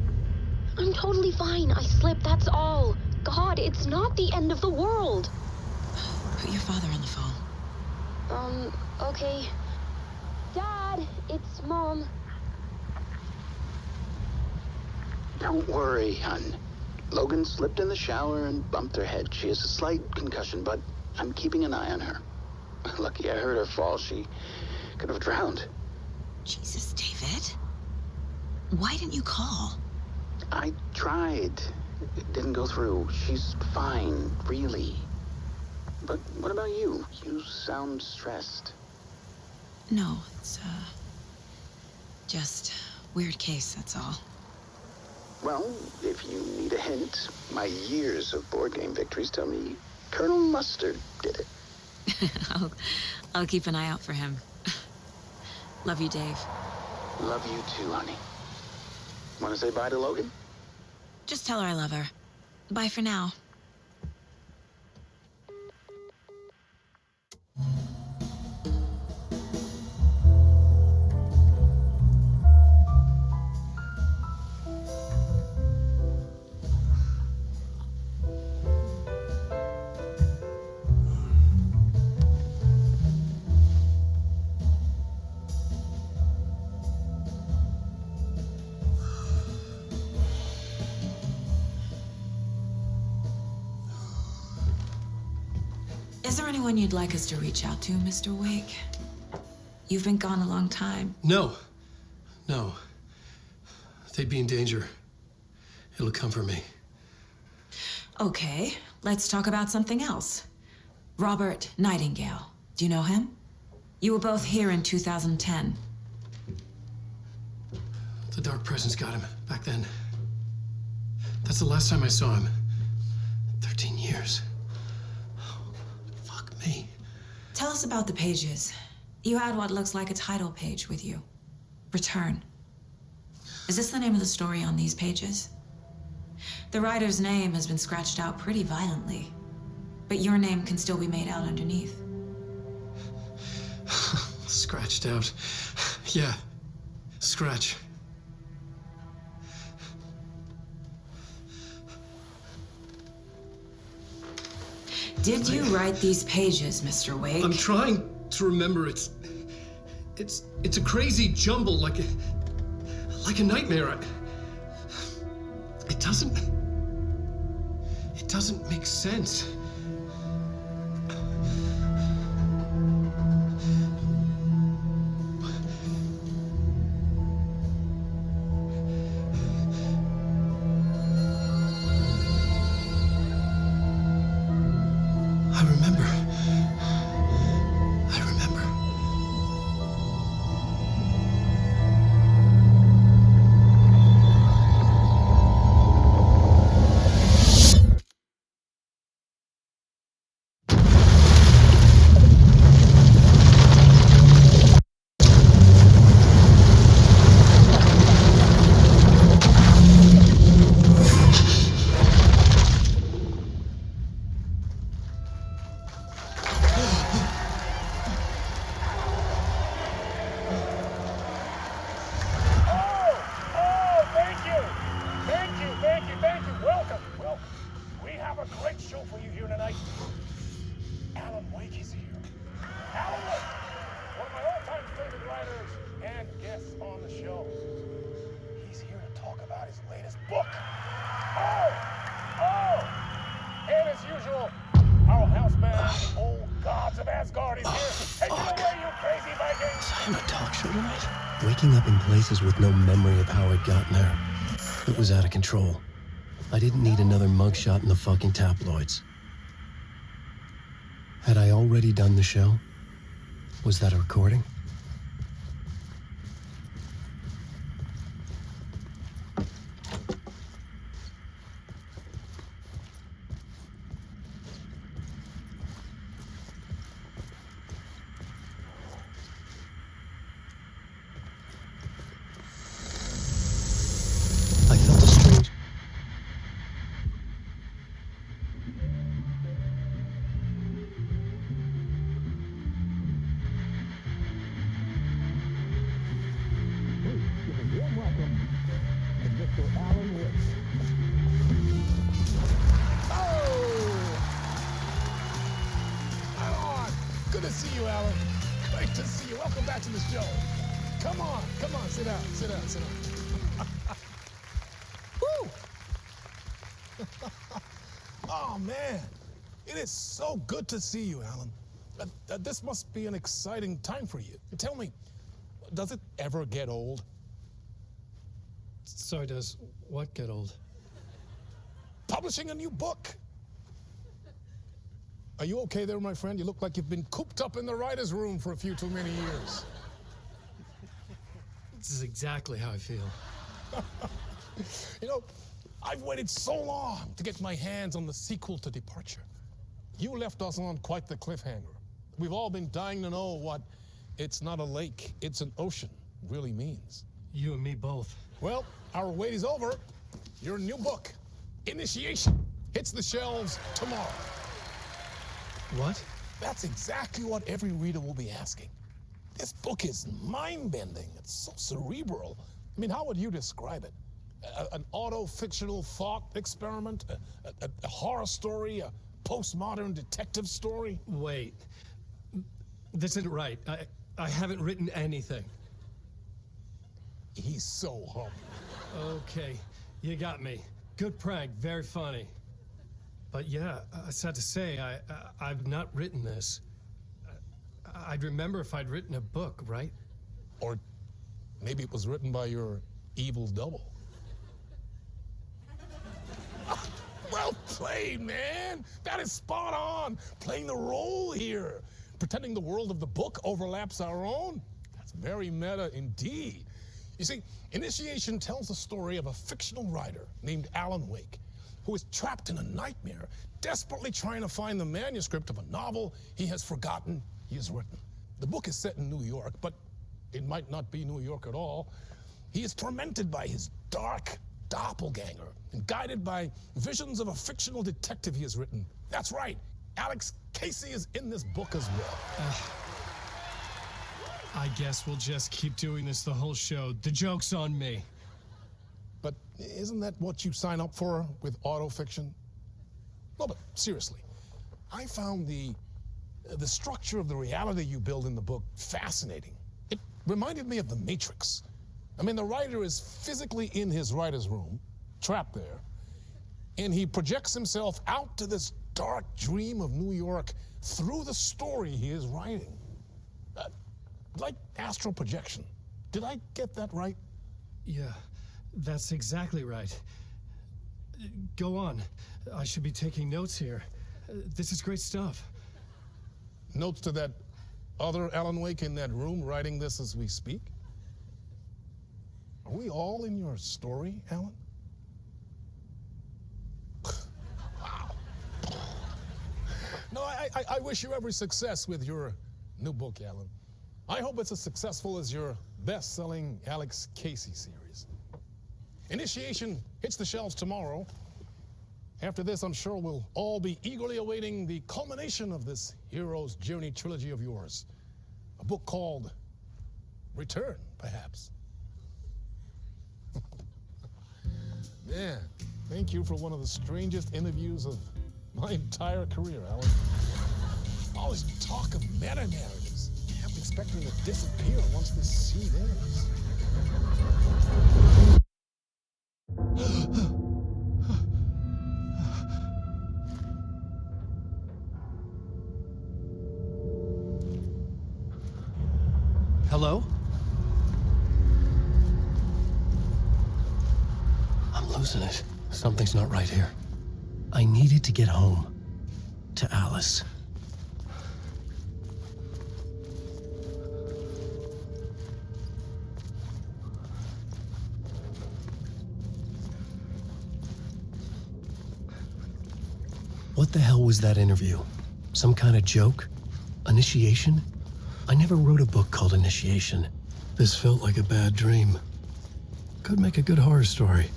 I'm totally fine. I slipped, that's all. God, it's not the end of the world. Put your father on the phone. Okay. Dad, it's Mom. Don't worry, hon. Logan slipped in the shower and bumped her head. She has a slight concussion, but I'm keeping an eye on her. Lucky I heard her fall. She could have drowned. Jesus, David. Why didn't you call? I tried. It didn't go through. She's fine, really. But what about you? You sound stressed. No, it's, just weird case, that's all. Well, if you need a hint, my years of board game victories tell me Colonel Mustard did it. I'll keep an eye out for him. Love you, Dave. Love you too, honey. Want to say bye to Logan? Just tell her I love her. Bye for now. Is there anyone you'd like us to reach out to, Mr. Wake? You've been gone a long time. No. No. They'd be in danger. It'll come for me. Okay, let's talk about something else. Robert Nайтингейла. Do you know him? You were both here in 2010. The Dark Presence got him back then. That's the last time I saw him. 13 years. Fuck me. Tell us about the pages. You had what looks like a title page with you. Return. Is this the name of the story on these pages? The writer's name has been scratched out pretty violently, but your name can still be made out underneath. Scratched out. Yeah. Scratch. Did you write these pages, Mr. Wake? I'm trying to remember. It's a crazy jumble, like a nightmare. It doesn't make sense. Alan Wake is here. Alan Wake, one of my all-time favorite writers and guests on the show. He's here to talk about his latest book. And as usual, our house band, the old gods of Asgard, is here. Take it away, you crazy Vikings! Was I on a talk show tonight? Waking up in places with no memory of how I'd gotten there. It was out of control. I didn't need another mugshot in the fucking tabloids. Had I already done the show? Was that a recording? I felt a strange... Good to see you, Alan. Great to see you. Welcome back to the show. Come on, sit down, sit down, sit down. Woo! Oh, man. It is so good to see you, Alan. This must be an exciting time for you. Tell me, does it ever get old? Sorry, does what get old? Publishing a new book. Are you okay there, my friend? You look like you've been cooped up in the writer's room for a few too many years. This is exactly how I feel. You know, I've waited so long to get my hands on the sequel to Departure. You left us on quite the cliffhanger. We've all been dying to know what "it's not a lake, it's an ocean" really means. You and me both. Well, our wait is over. Your new book, Initiation, hits the shelves tomorrow. What? That's exactly what every reader will be asking. This book is mind-bending. It's so cerebral. I mean, how would you describe it? An auto-fictional thought experiment? A horror story? A postmodern detective story? Wait. This isn't right. I haven't written anything. He's so humble. Okay, you got me. Good prank, very funny. But yeah, sad to say, I've not written this. I'd remember if I'd written a book, right? Or maybe it was written by your evil double. Well played, man. That is spot on. Playing the role here. Pretending the world of the book overlaps our own. That's very meta indeed. You see, Initiation tells the story of a fictional writer named Alan Wake, who is trapped in a nightmare, desperately trying to find the manuscript of a novel he has forgotten he has written. The book is set in New York, but it might not be New York at all. He is tormented by his dark doppelganger and guided by visions of a fictional detective he has written. That's right, Alex Casey is in this book as well. I guess we'll just keep doing this the whole show. The joke's on me. But isn't that what you sign up for with autofiction? No, but seriously, I found the structure of the reality you build in the book fascinating. It reminded me of The Matrix. I mean, the writer is physically in his writer's room, trapped there, and he projects himself out to this dark dream of New York through the story he is writing. Like astral projection. Did I get that right? Yeah, that's exactly right. Go on. I should be taking notes here. This is great stuff. Notes to that other Alan Wake in that room writing this as we speak? Are we all in your story, Alan? Wow. No, I wish you every success with your new book, Alan. I hope it's as successful as your best-selling Alex Casey series. Initiation hits the shelves tomorrow. After this, I'm sure we'll all be eagerly awaiting the culmination of this hero's journey trilogy of yours. A book called Return, perhaps. Man, thank you for one of the strangest interviews of my entire career, Alan. All this talk of meta-narratives. I'm expecting to disappear once this scene ends. Hello? I'm losing it. Something's not right here. I needed to get home. To Alice. What the hell was that interview? Some kind of joke? Initiation? I never wrote a book called Initiation. This felt like a bad dream. Could make a good horror story.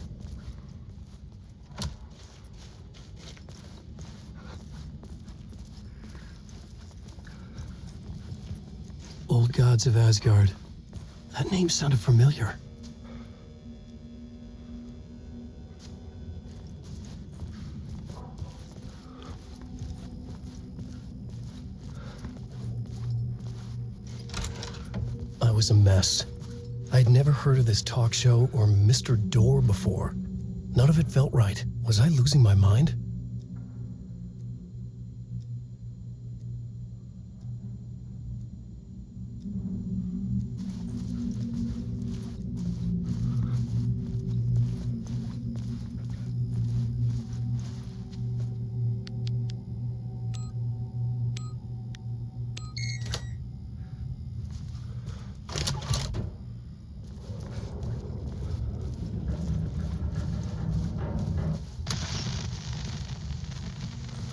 Old Gods of Asgard. That name sounded familiar. I was a mess. I'd never heard of this talk show or Mr. Door before. None of it felt right. Was I losing my mind?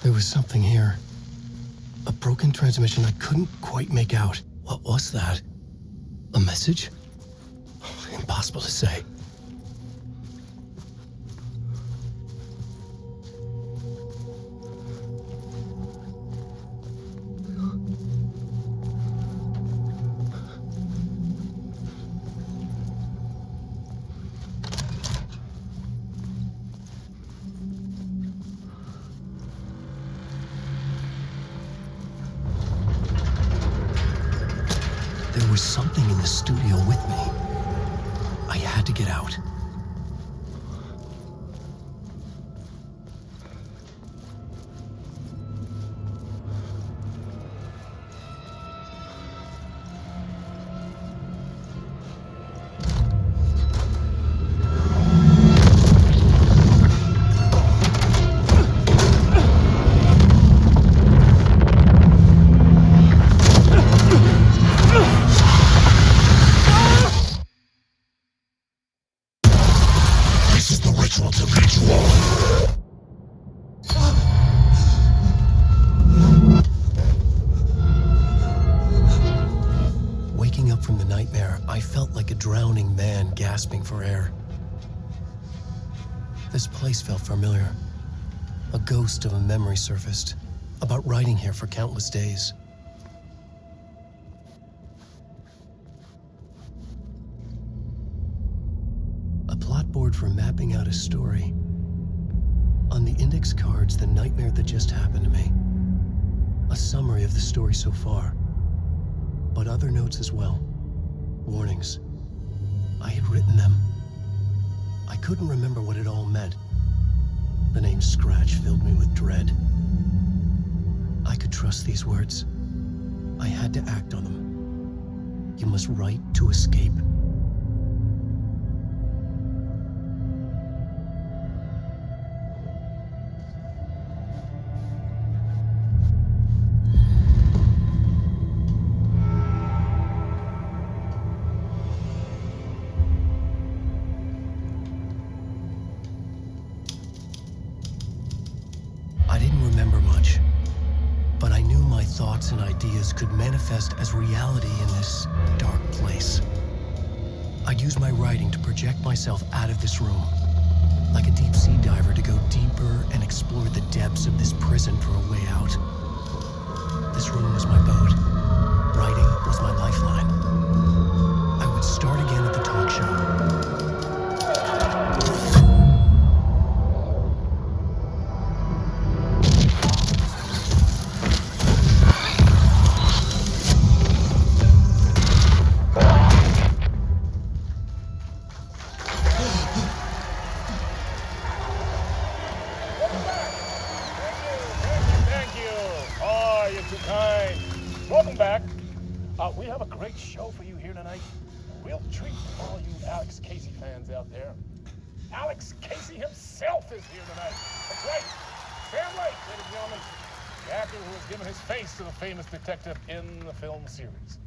There was something here. A broken transmission I couldn't quite make out. What was that? A message? Impossible to say. There was something in the studio with me. I had to get out. Waking up from the nightmare, I felt like a drowning man gasping for air. This place felt familiar. A ghost of a memory surfaced, about riding here for countless days. A plot board for mapping out a story. On the index cards, the nightmare that just happened to me. A summary of the story so far. But other notes as well. Warnings. I had written them. I couldn't remember what it all meant. The name Scratch filled me with dread. I could trust these words. I had to act on them. You must write to escape. Thoughts and ideas could manifest as reality in this dark place. I'd use my writing to project myself out of this room, like a deep sea diver to go deeper and explore the depths of this prison for a way out. This room was my boat. Writing was my lifeline. I would start again at the talk show. We have a great show for you here tonight. A real treat for all you Alex Casey fans out there. Alex Casey himself is here tonight. That's right, Sam Lake, ladies and gentlemen, the actor who has given his face to the famous detective in the film series.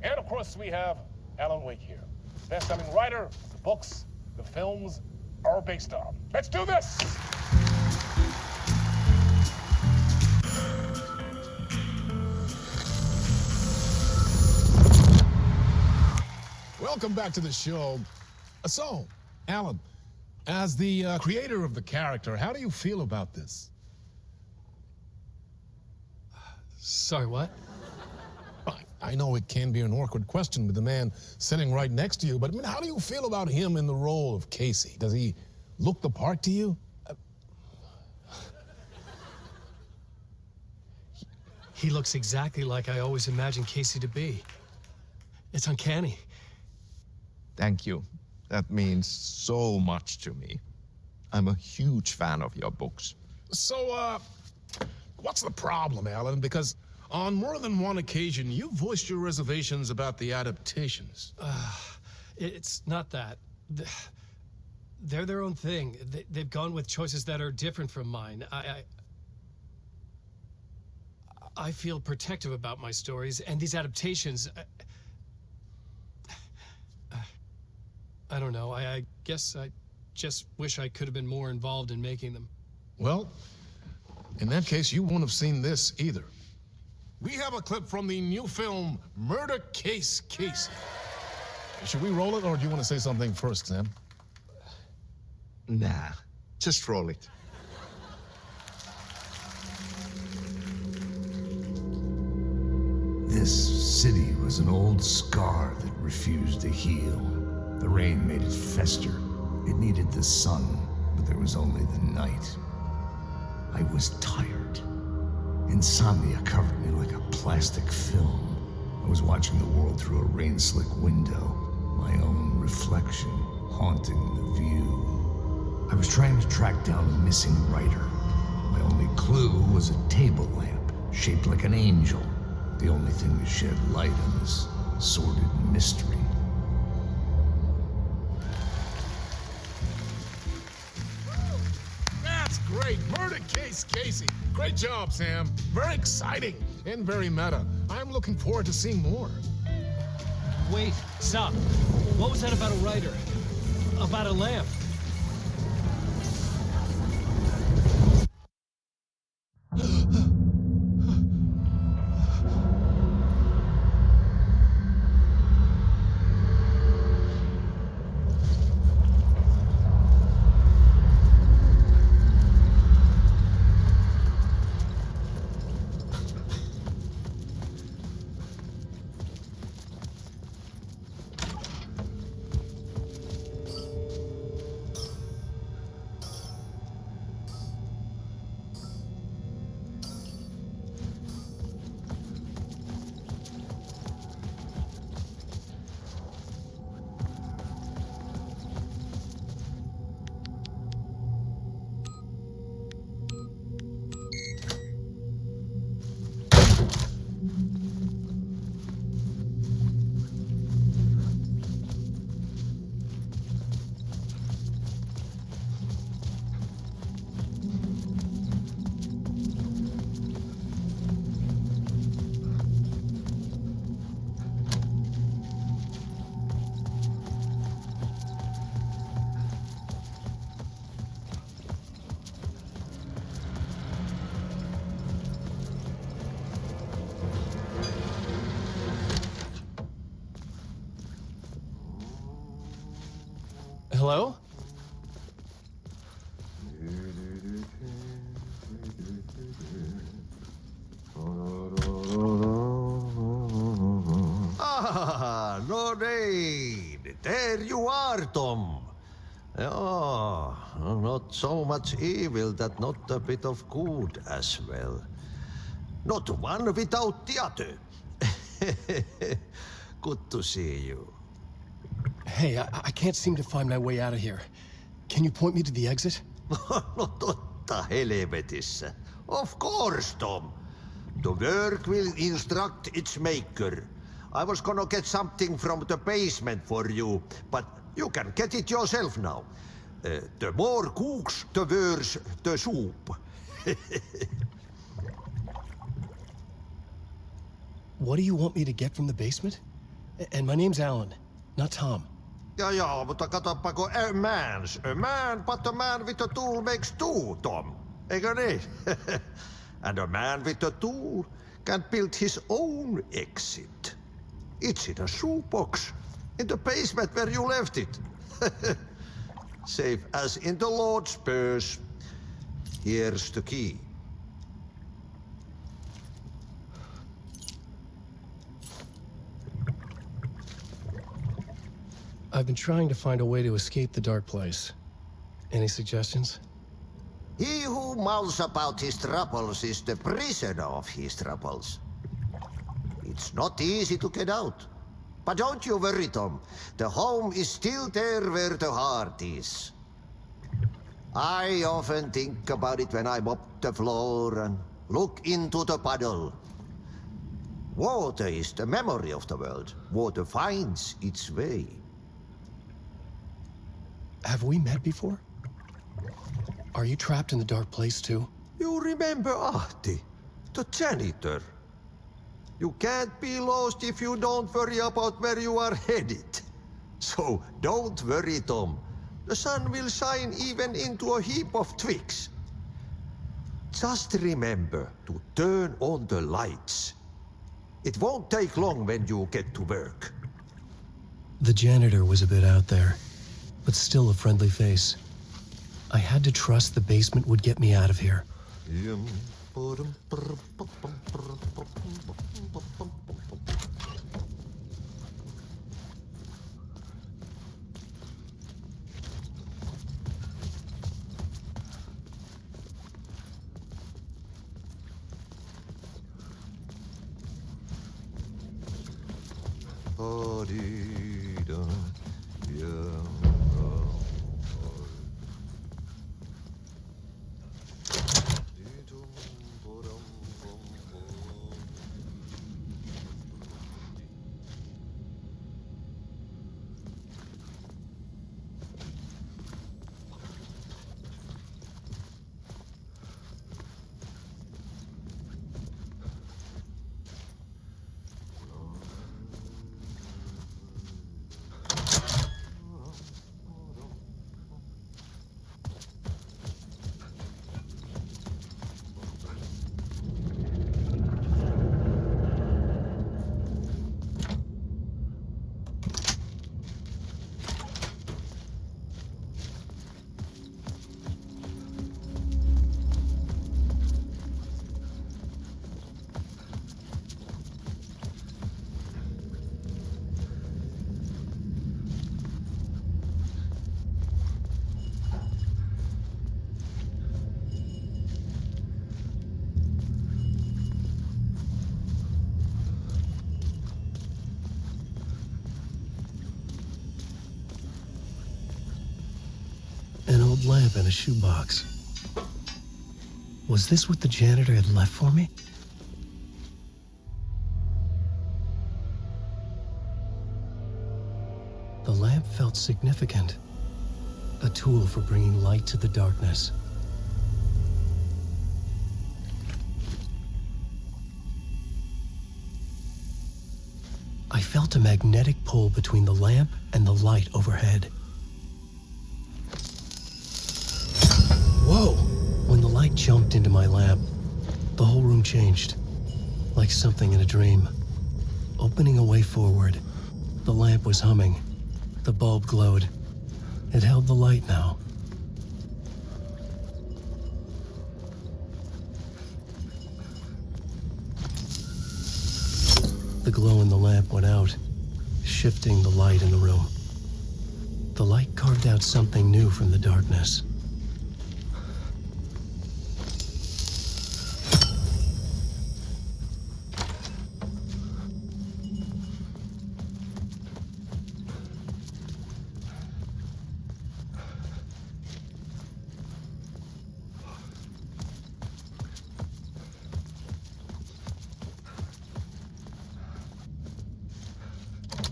And of course, we have Alan Wake here, best-selling writer, the books, the films are based on. Let's do this! Welcome back to the show. So, Alan, as the creator of the character, how do you feel about this? Sorry, what? I know it can be an awkward question with the man sitting right next to you, but I mean, how do you feel about him in the role of Casey? Does he look the part to you? He looks exactly like I always imagined Casey to be. It's uncanny. Thank you. That means so much to me. I'm a huge fan of your books. So, what's the problem, Alan? Because on more than one occasion, you voiced your reservations about the adaptations. It's not that. They're their own thing. They've gone with choices that are different from mine. I feel protective about my stories, and these adaptations... I don't know. I guess I just wish I could have been more involved in making them. Well, in that case, you won't have seen this either. We have a clip from the new film, Murder Case Casey. Should we roll it, or do you want to say something first, Sam? Nah, just roll it. This city was an old scar that refused to heal. The rain made it fester. It needed the sun, but there was only the night. I was tired. Insomnia covered me like a plastic film. I was watching the world through a rain-slick window, my own reflection haunting the view. I was trying to track down a missing writer. My only clue was a table lamp, shaped like an angel, the only thing to shed light on this sordid mystery. That's great! Murder Case Casey! Great job, Sam. Very exciting and very meta. I'm looking forward to seeing more. Wait, stop. What was that about a writer? About a lamp? Hello? Ah, Lorraine! There you are, Tom. Oh, not so much evil that not a bit of good as well. Not one without the other. Good to see you. Hey, I can't seem to find my way out of here. Can you point me to the exit? No totta helvetissä. Of course, Tom. The work will instruct its maker. I was gonna get something from the basement for you, but you can get it yourself now. The more cooks, the worse the soup. What do you want me to get from the basement? And my name's Alan, not Tom. Ja, mutta katoppa, kun a man, but a man with a tool makes two, Tom. Eikö niin? And a man with a tool can build his own exit. It's in a shoebox, in the basement where you left it. Safe as in the Lord's purse. Here's the key. I've been trying to find a way to escape the dark place. Any suggestions? He who mulls about his troubles is the prisoner of his troubles. It's not easy to get out. But don't you worry, Tom. The home is still there where the heart is. I often think about it when I mop the floor and look into the puddle. Water is the memory of the world. Water finds its way. Have we met before? Are you trapped in the dark place too? You remember Ahti, the janitor. You can't be lost if you don't worry about where you are headed. So don't worry, Tom. The sun will shine even into a heap of twigs. Just remember to turn on the lights. It won't take long when you get to work. The janitor was a bit out there, but still a friendly face. I had to trust the basement would get me out of here. An old lamp in a shoebox. Was this what the janitor had left for me? The lamp felt significant. A tool for bringing light to the darkness. I felt a magnetic pull between the lamp and the light overhead. Whoa! When the light jumped into my lamp, the whole room changed. Like something in a dream. Opening a way forward, the lamp was humming. The bulb glowed. It held the light now. The glow in the lamp went out, shifting the light in the room. The light carved out something new from the darkness.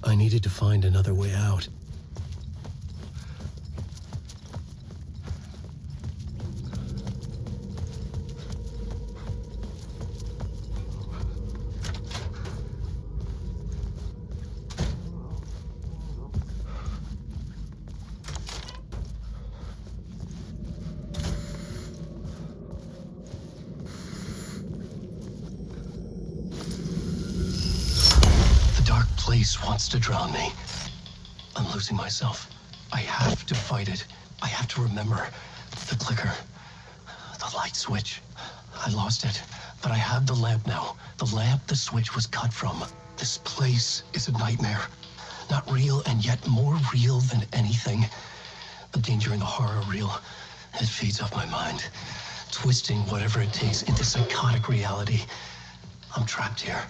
I needed to find another way out. place wants to drown me. I'm losing myself. I have to fight it. I have to remember the clicker, the light switch. I lost it, but I have the lamp now. The lamp the switch was cut from. This place is a nightmare. Not real, and yet more real than anything. The danger and the horror real. It feeds off my mind, twisting whatever it takes into psychotic reality. I'm trapped here.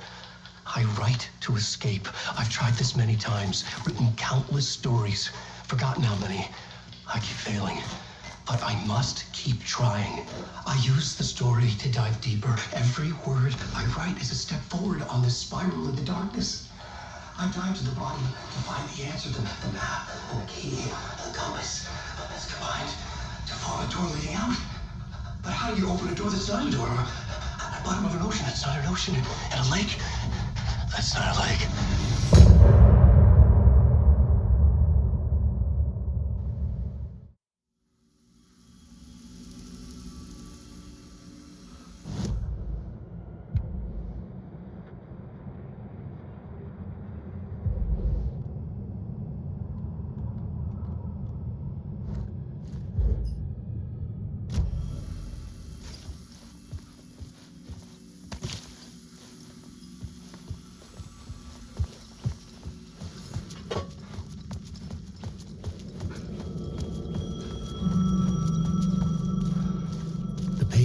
I write to escape. I've tried this many times, written countless stories, forgotten how many. I keep failing, but I must keep trying. I use the story to dive deeper. Every word I write is a step forward on this spiral into darkness. I dive to the bottom to find the answer, the map, and the key, the compass. It's combined to form a door leading out. But how do you open a door that's not a door? At the bottom of an ocean that's not an ocean, and a lake that's not a lake.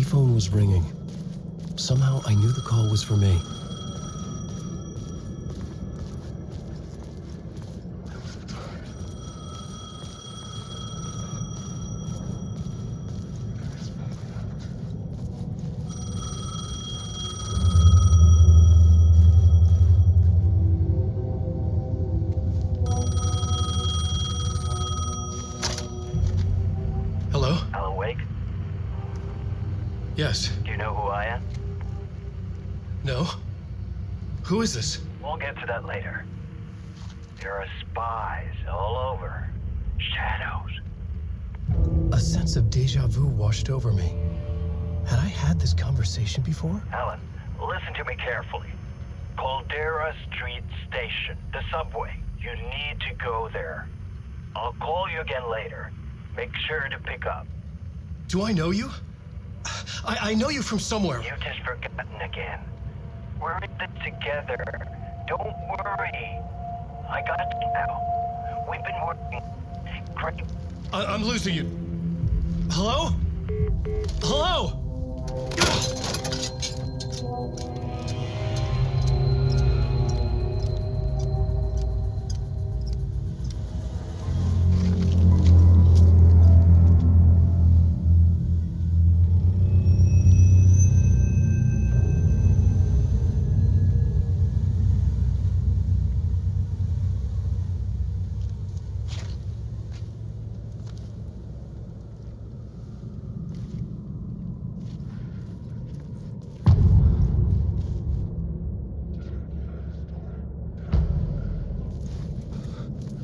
Phone was ringing. Somehow I knew the call was for me. Hello? Alan Wake? Yes. Do you know who I am? No? Who is this? We'll get to that later. There are spies all over. Shadows. A sense of deja vu washed over me. Had I had this conversation before? Alan, listen to me carefully. Caldera Street Station, the subway. You need to go there. I'll call you again later. Make sure to pick up. Do I know you? I know you from somewhere. You've just forgotten again. We're in it together. Don't worry. I got you now. We've been working great. I'm losing you. Hello? Hello?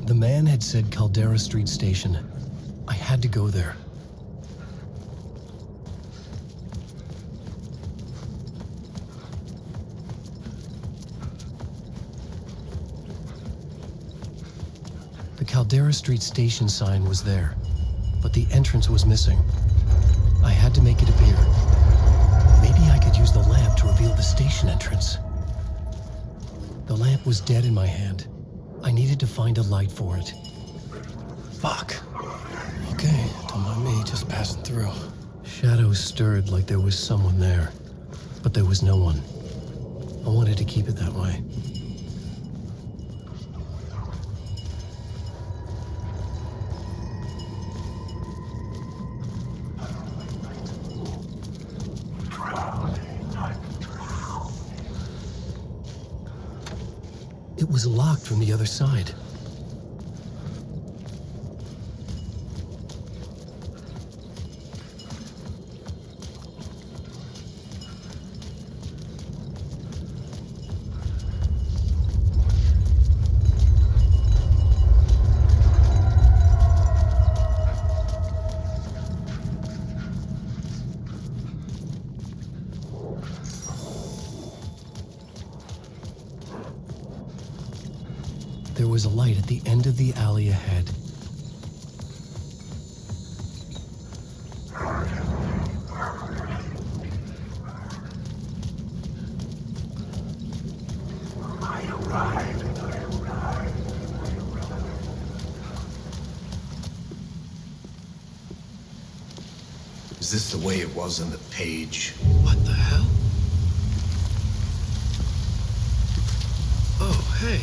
The man had said Caldera Street Station. I had to go there. The Caldera Street Station sign was there, but the entrance was missing. I had to make it appear. Maybe I could use the lamp to reveal the station entrance. The lamp was dead in my hand. I needed to find a light for it. Fuck. Okay, don't mind me, just passing through. Shadows stirred like there was someone there, but there was no one. I wanted to keep it that way. It was locked from the other side. was a light at the end of the alley ahead. Is this the way it was on the page? What the hell? Oh, hey.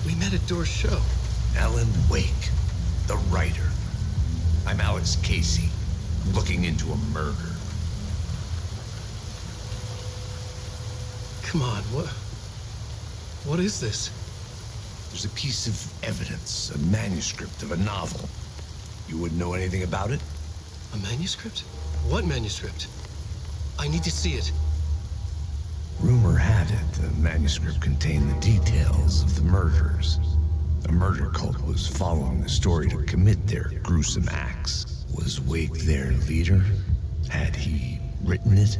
We met at Door's show. Alan Wake, the writer. I'm Alex Casey, looking into a murder. Come on, what is this? There's a piece of evidence, a manuscript of a novel. You wouldn't know anything about it? A manuscript? What manuscript? I need to see it. Rumor had it the manuscript contained the details of the murders. A murder cult was following the story to commit their gruesome acts. Was Wake their leader? Had he written it?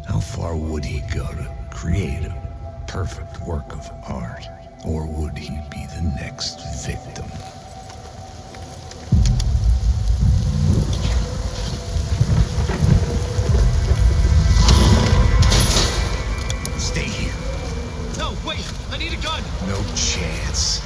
How far would he go to create a perfect work of art? Or would he be the next victim? Stay here. No, wait! I need a gun! No chance.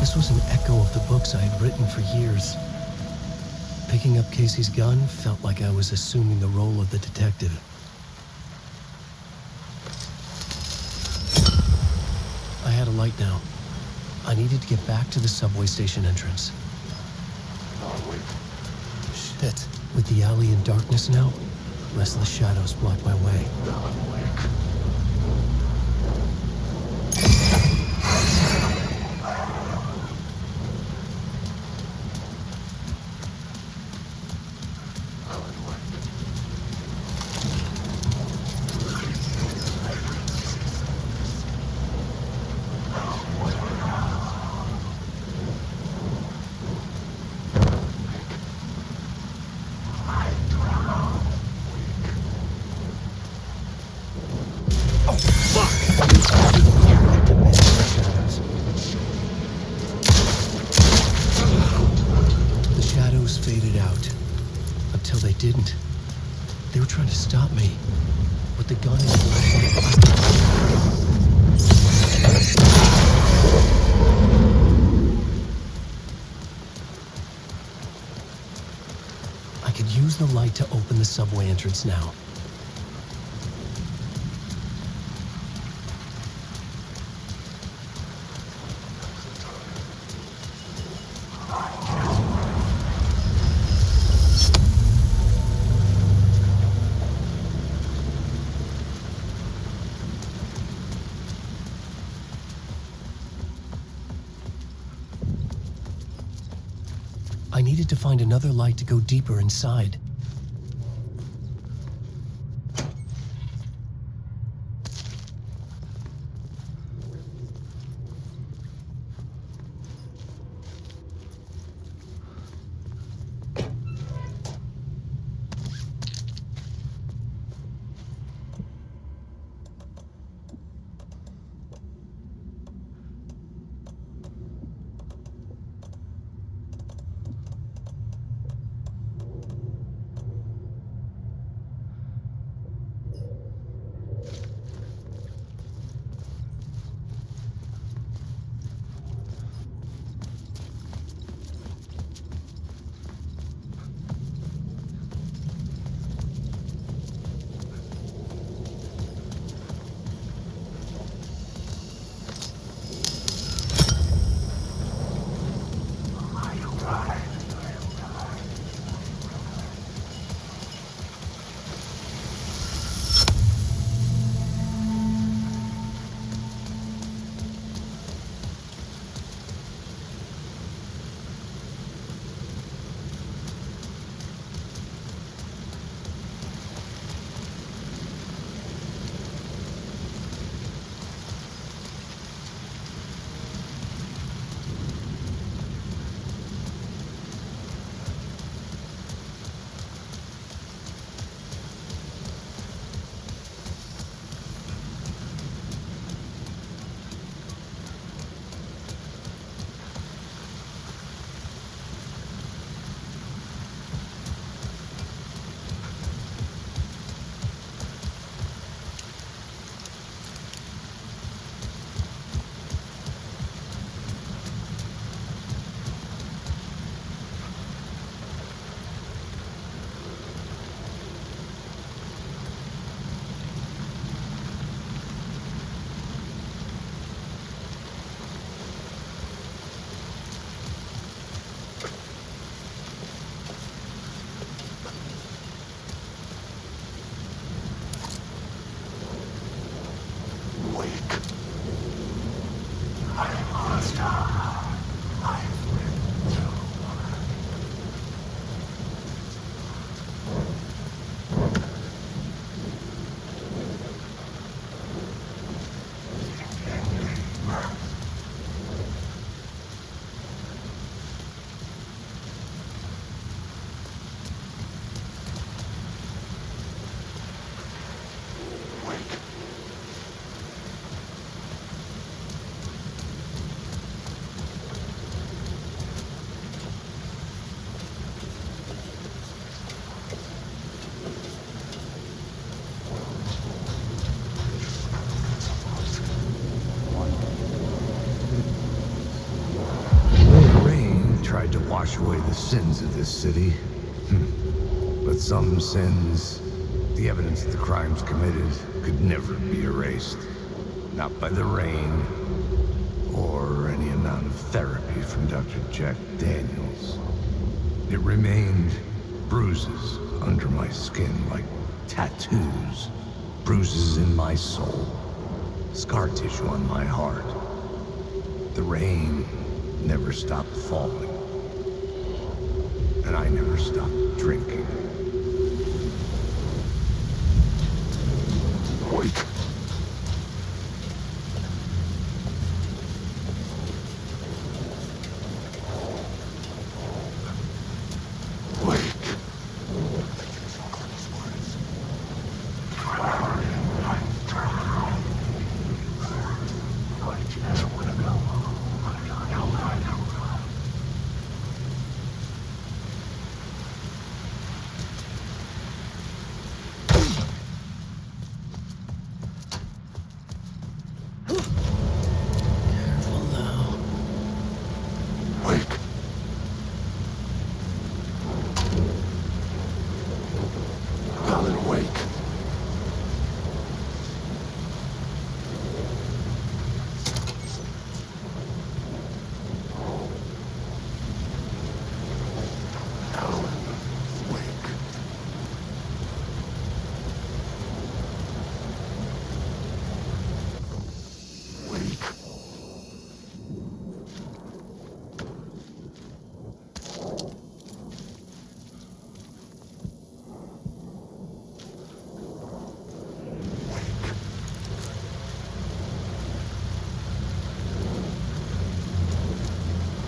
This was an echo of the books I had written for years. Picking up Casey's gun felt like I was assuming the role of the detective. I had a light now. I needed to get back to the subway station entrance. Shit. With the alley in darkness now, less of the shadows block my way. To open the subway entrance now. I needed to find another light to go deeper inside. Wake. I'm a monster. I've been through. Tried to wash away the sins of this city. But some sins, the evidence of the crimes committed, could never be erased. Not by the rain, or any amount of therapy from Dr. Jack Daniels. It remained bruises under my skin, like tattoos. Bruises in my soul. Scar tissue on my heart. The rain never stopped falling. And I never stopped drinking. Wake. Alan Wake.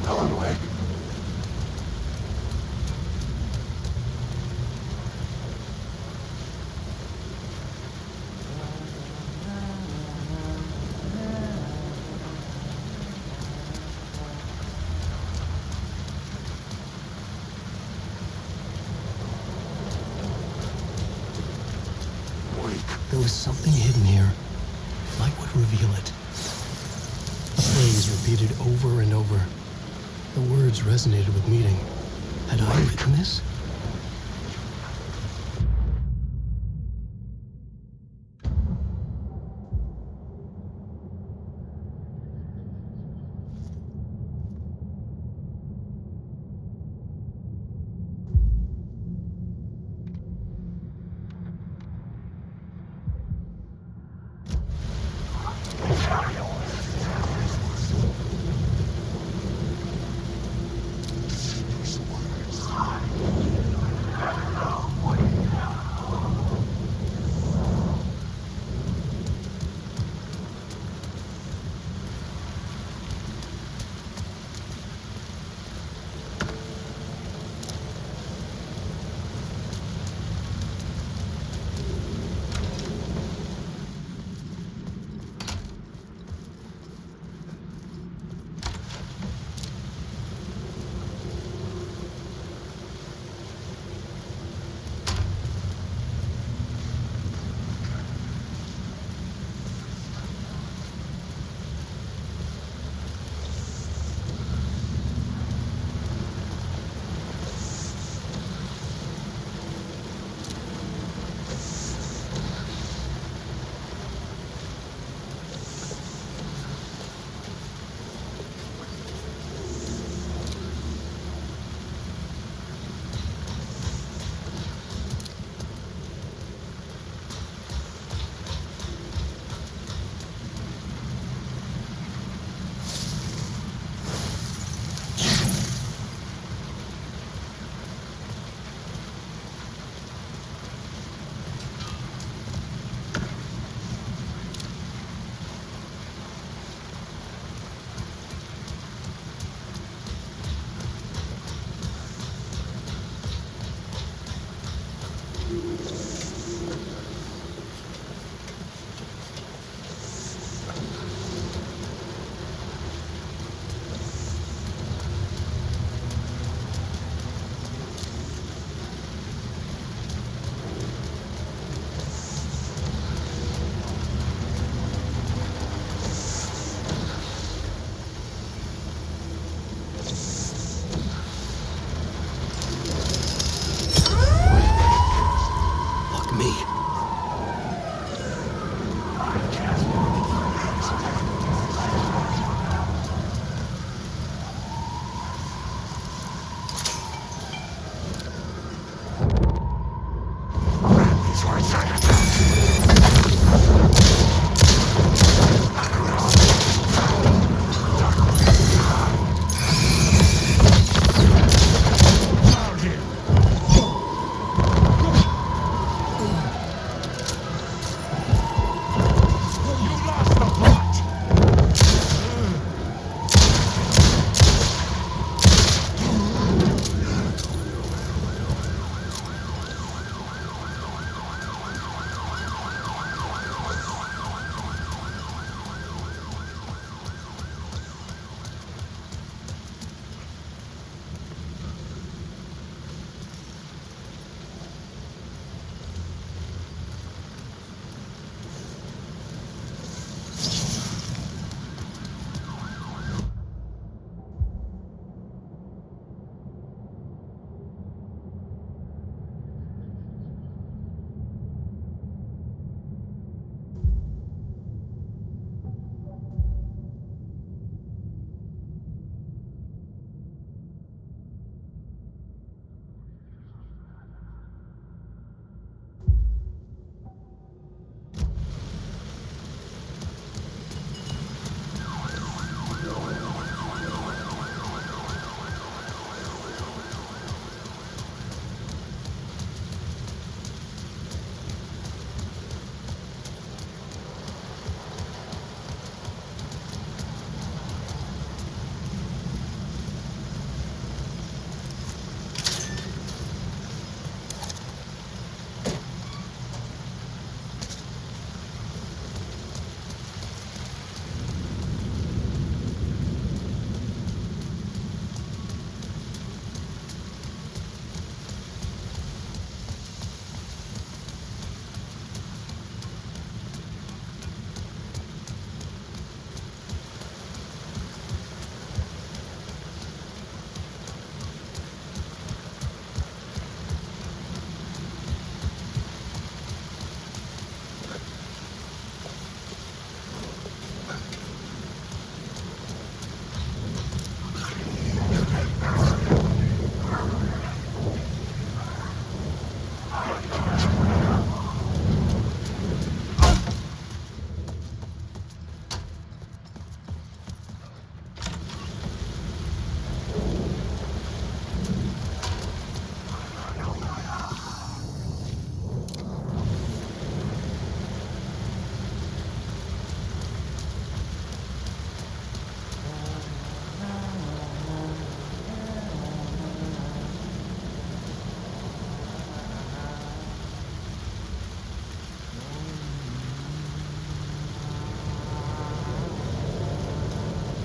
Alan Wake. There was something hidden here. Light would reveal it. A phrase repeated over and over. The words resonated with meaning. Had I written this?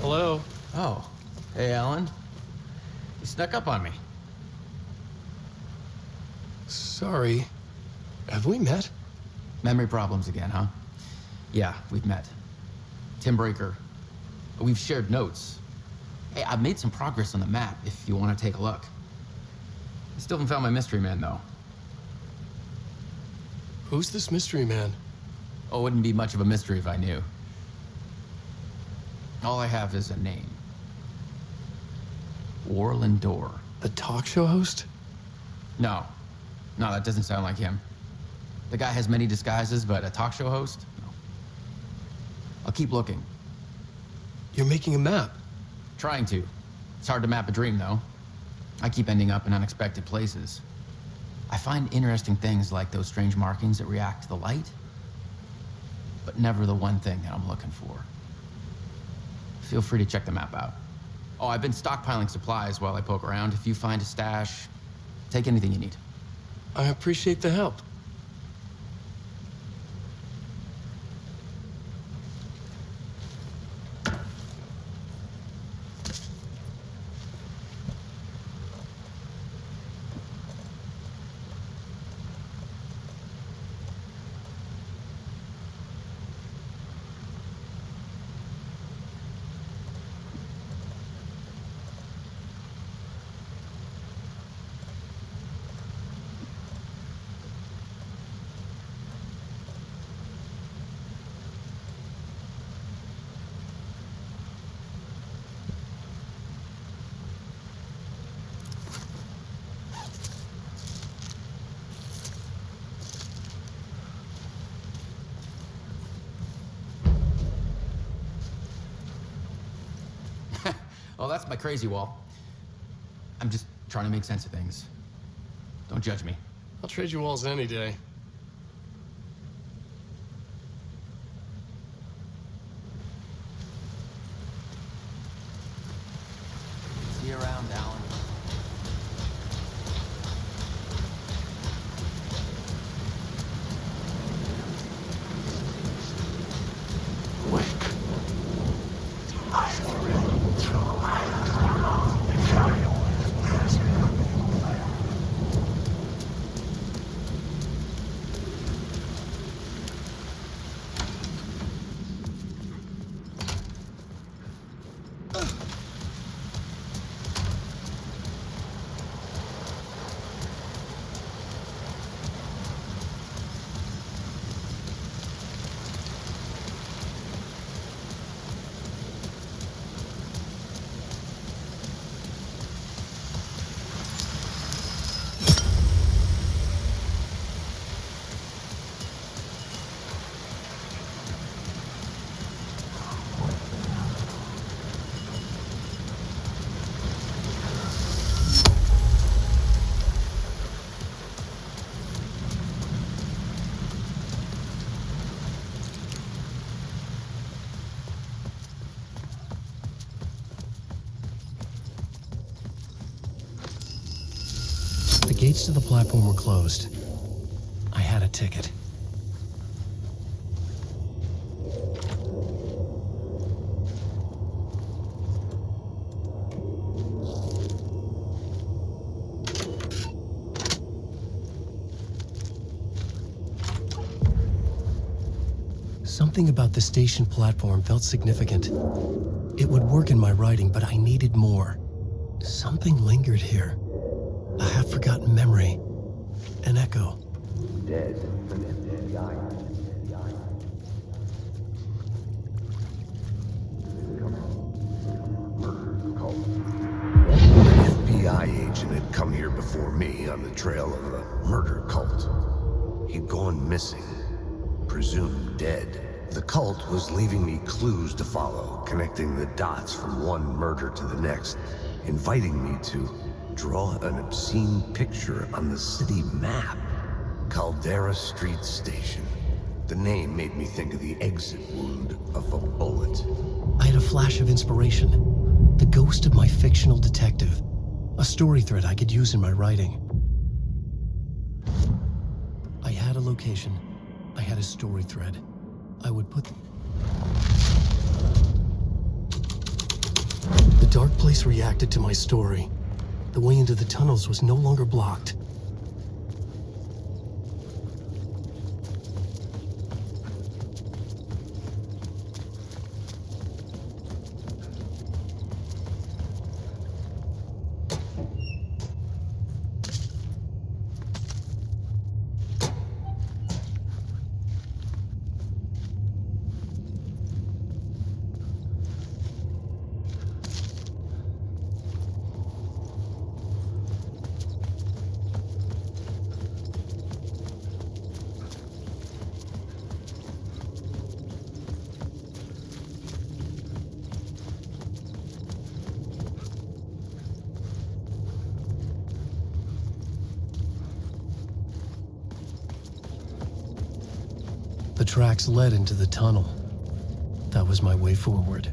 Hello? Oh. Hey, Alan. You snuck up on me. Sorry. Have we met? Memory problems again, huh? Yeah, we've met. Tim Breaker. We've shared notes. Hey, I've made some progress on the map if you want to take a look. I still haven't found my mystery man, though. Who's this mystery man? Oh, it wouldn't be much of a mystery if I knew. All I have is a name. Warland Dorr. The talk show host? No. No, that doesn't sound like him. The guy has many disguises, but a talk show host? No. I'll keep looking. You're making a map? Trying to. It's hard to map a dream, though. I keep ending up in unexpected places. I find interesting things like those strange markings that react to the light, but never the one thing that I'm looking for. Feel free to check the map out. Oh, I've been stockpiling supplies while I poke around. If you find a stash, take anything you need. I appreciate the help. Oh, that's my crazy wall. I'm just trying to make sense of things. Don't judge me. I'll trade you walls any day. See you around, Alan. The gates to the platform were closed. I had a ticket. Something about the station platform felt significant. It would work in my writing, but I needed more. Something lingered here. A half-forgotten memory. An echo. Dead. FBI agent had come here before me on the trail of a murder cult. He'd gone missing, presumed dead. The cult was leaving me clues to follow, connecting the dots from one murder to the next, inviting me to draw an obscene picture on the city map. Caldera Street Station. The name made me think of the exit wound of a bullet. I had a flash of inspiration. The ghost of my fictional detective. A story thread I could use in my writing. I had a location. I had a story thread. I would put... dark place reacted to my story. The way into the tunnels was no longer blocked. The tracks led into the tunnel. That was my way forward.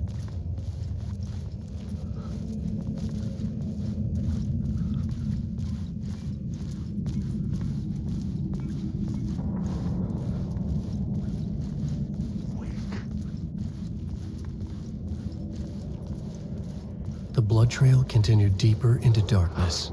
The blood trail continued deeper into darkness.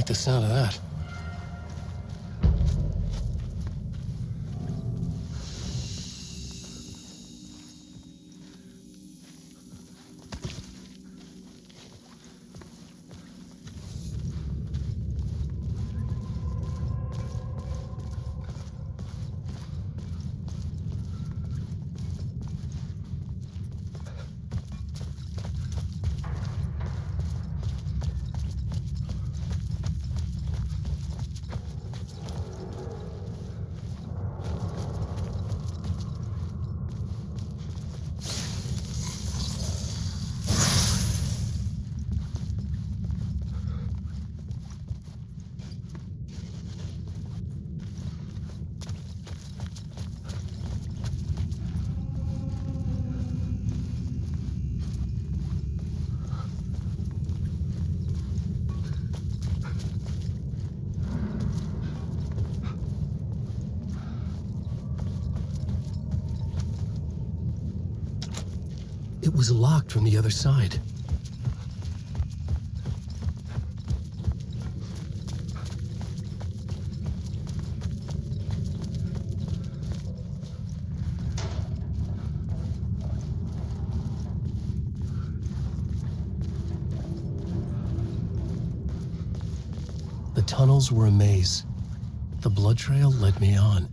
The sound of that. It was locked from the other side. The tunnels were a maze. The blood trail led me on.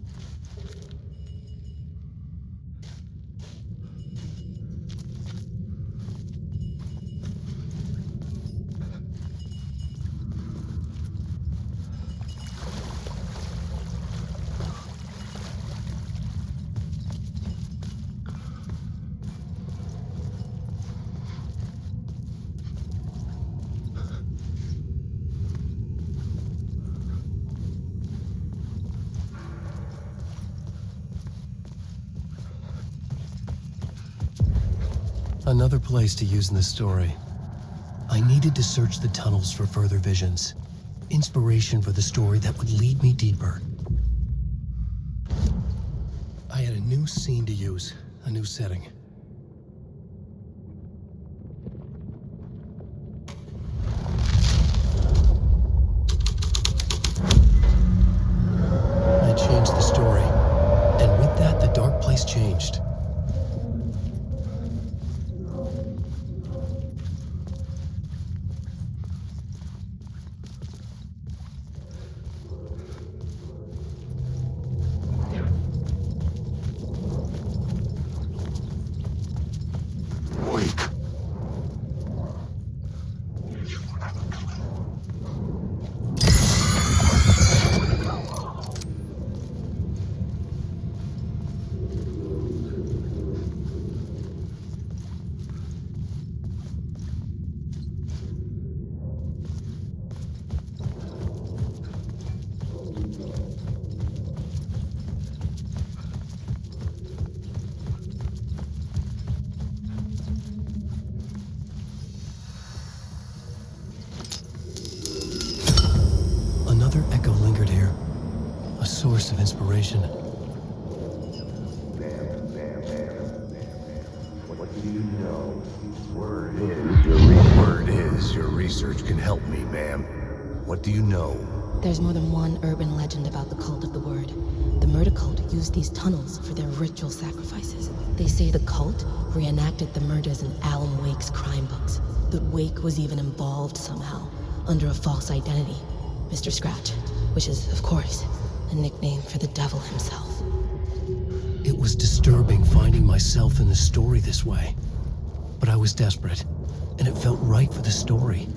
Another place to use in the story. I needed to search the tunnels for further visions. Inspiration for the story that would lead me deeper. I had a new scene to use, a new setting. I changed the story, and with that, the dark place changed. Another echo lingered here, a source of inspiration. What do you know? Word is your research can help me, ma'am. What do you know? There's more than one urban legend about the cult of the word. The murder cult used these tunnels for their ritual sacrifices. They say the cult reenacted the murders in Alan Wake's crime books. That Wake was even involved somehow, under a false identity. Mr. Scratch, which is, of course, a nickname for the devil himself. It was disturbing finding myself in the story this way. But I was desperate, and it felt right for the story.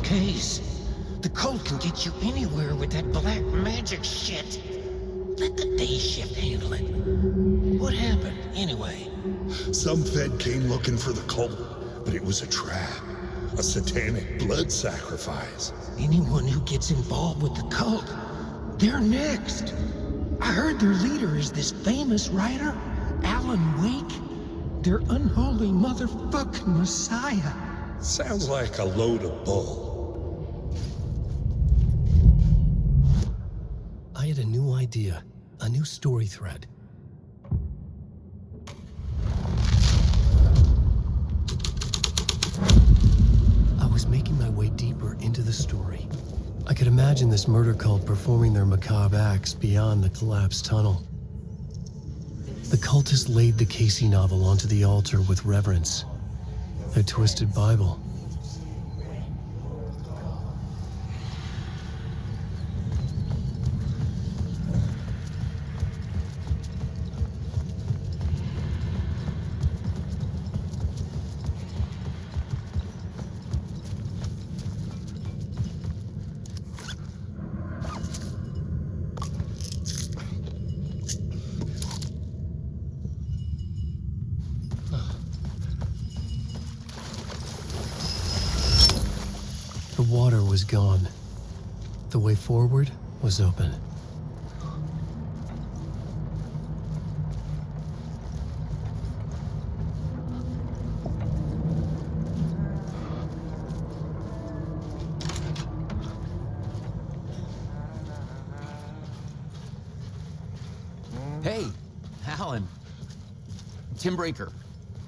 Case. The cult can get you anywhere with that black magic shit. Let the day shift handle it. What happened, anyway? Some Fed came looking for the cult, but it was a trap. A satanic blood sacrifice. Anyone who gets involved with the cult, they're next. I heard their leader is this famous writer, Alan Wake. Their unholy motherfucking messiah. Sounds like a load of bull. I had a new idea, a new story thread. I was making my way deeper into the story. I could imagine this murder cult performing their macabre acts beyond the collapsed tunnel. The cultists laid the КЕЙСИ novel onto the altar with reverence. Their twisted Bible. The water was gone. The way forward was open. Hey, Alan. Tim Breaker,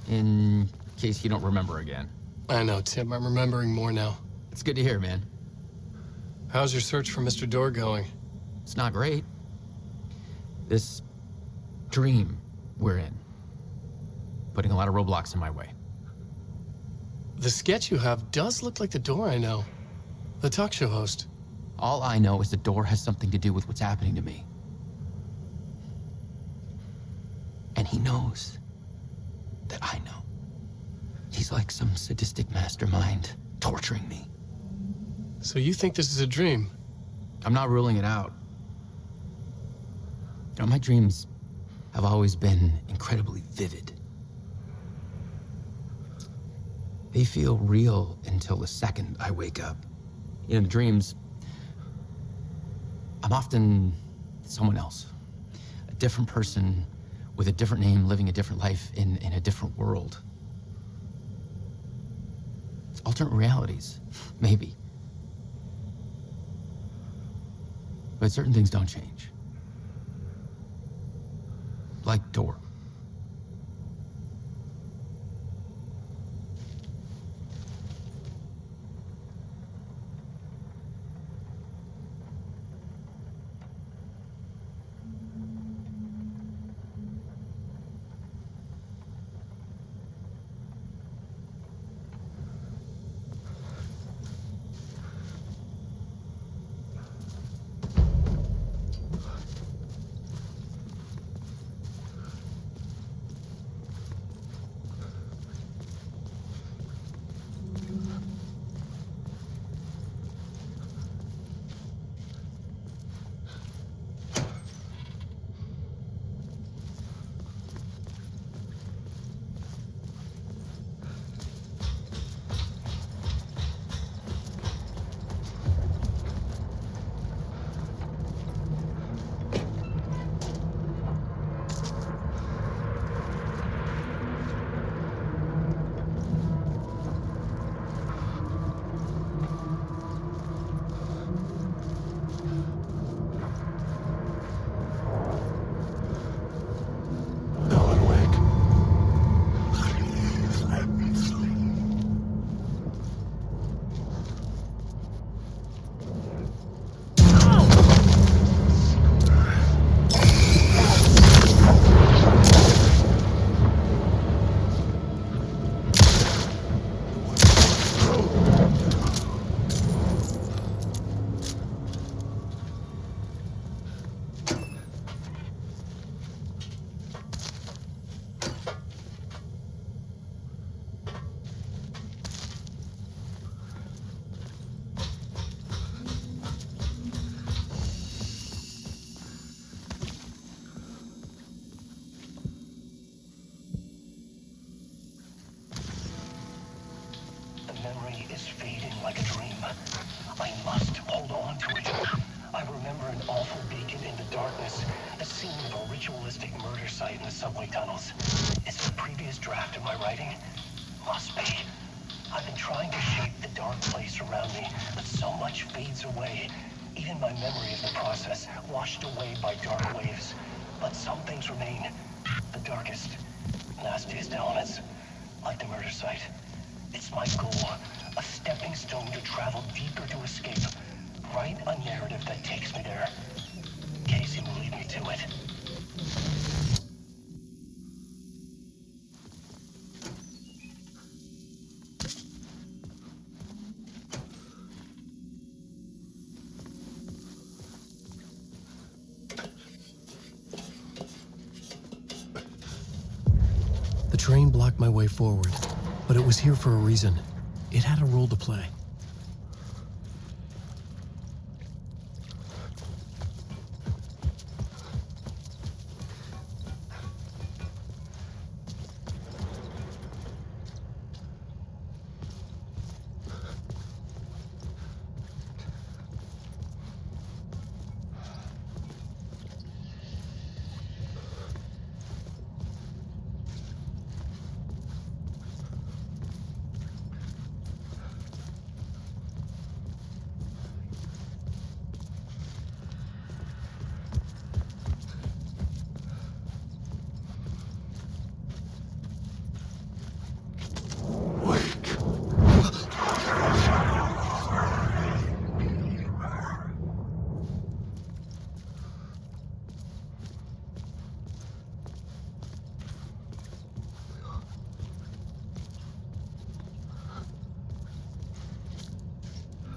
in case you don't remember again. I know, Tim. I'm remembering more now. It's good to hear, man. How's your search for Mr. Door going? It's not great. This dream we're in, putting a lot of roadblocks in my way. The sketch you have does look like the Door I know. The talk show host. All I know is the Door has something to do with what's happening to me. And he knows that I know. He's like some sadistic mastermind torturing me. So you think this is a dream? I'm not ruling it out. You know, my dreams have always been incredibly vivid. They feel real until the second I wake up. In dreams, I'm often someone else. A different person with a different name, living a different life in a different world. It's alternate realities, maybe. But certain things don't change. Like door. memory is fading like a dream. I must hold on to it. I remember an awful beacon in the darkness, the scene of a ritualistic murder site in the subway tunnels. Is it the previous draft of my writing? Must be. I've been trying to shape the dark place around me, but so much fades away. Even my memory of the process, washed away by dark waves. But some things remain. The darkest, nastiest elements, like the murder site. It's my goal, a stepping stone to travel deeper to escape. Write a narrative that takes me there. Casey will lead me to it. The train blocked my way forward, but it was here for a reason. It had a role to play.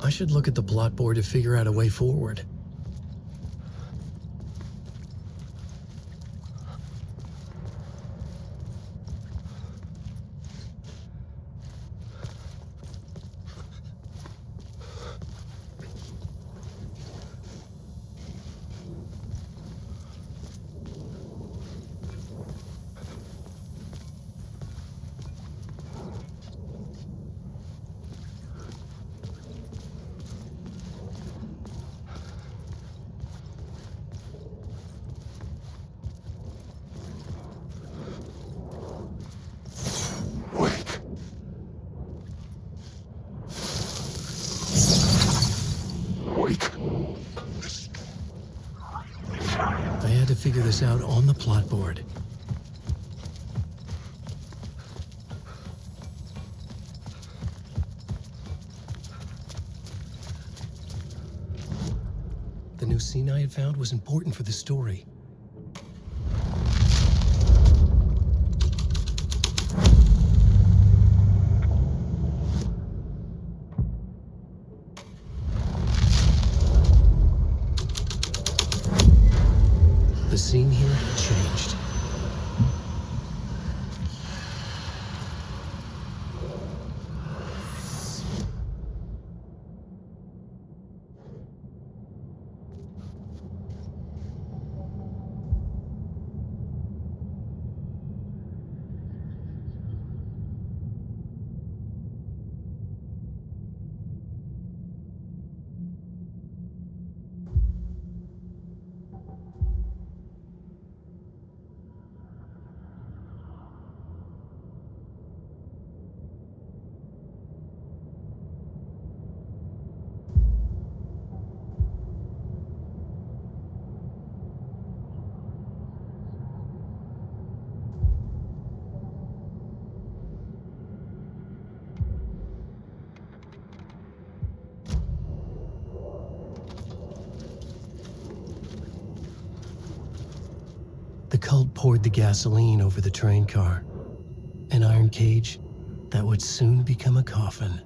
I should look at the plot board to figure out a way forward. figure this out on the plot board. The new scene I had found was important for the story. The scene here had changed. The cult poured the gasoline over the train car, an iron cage that would soon become a coffin.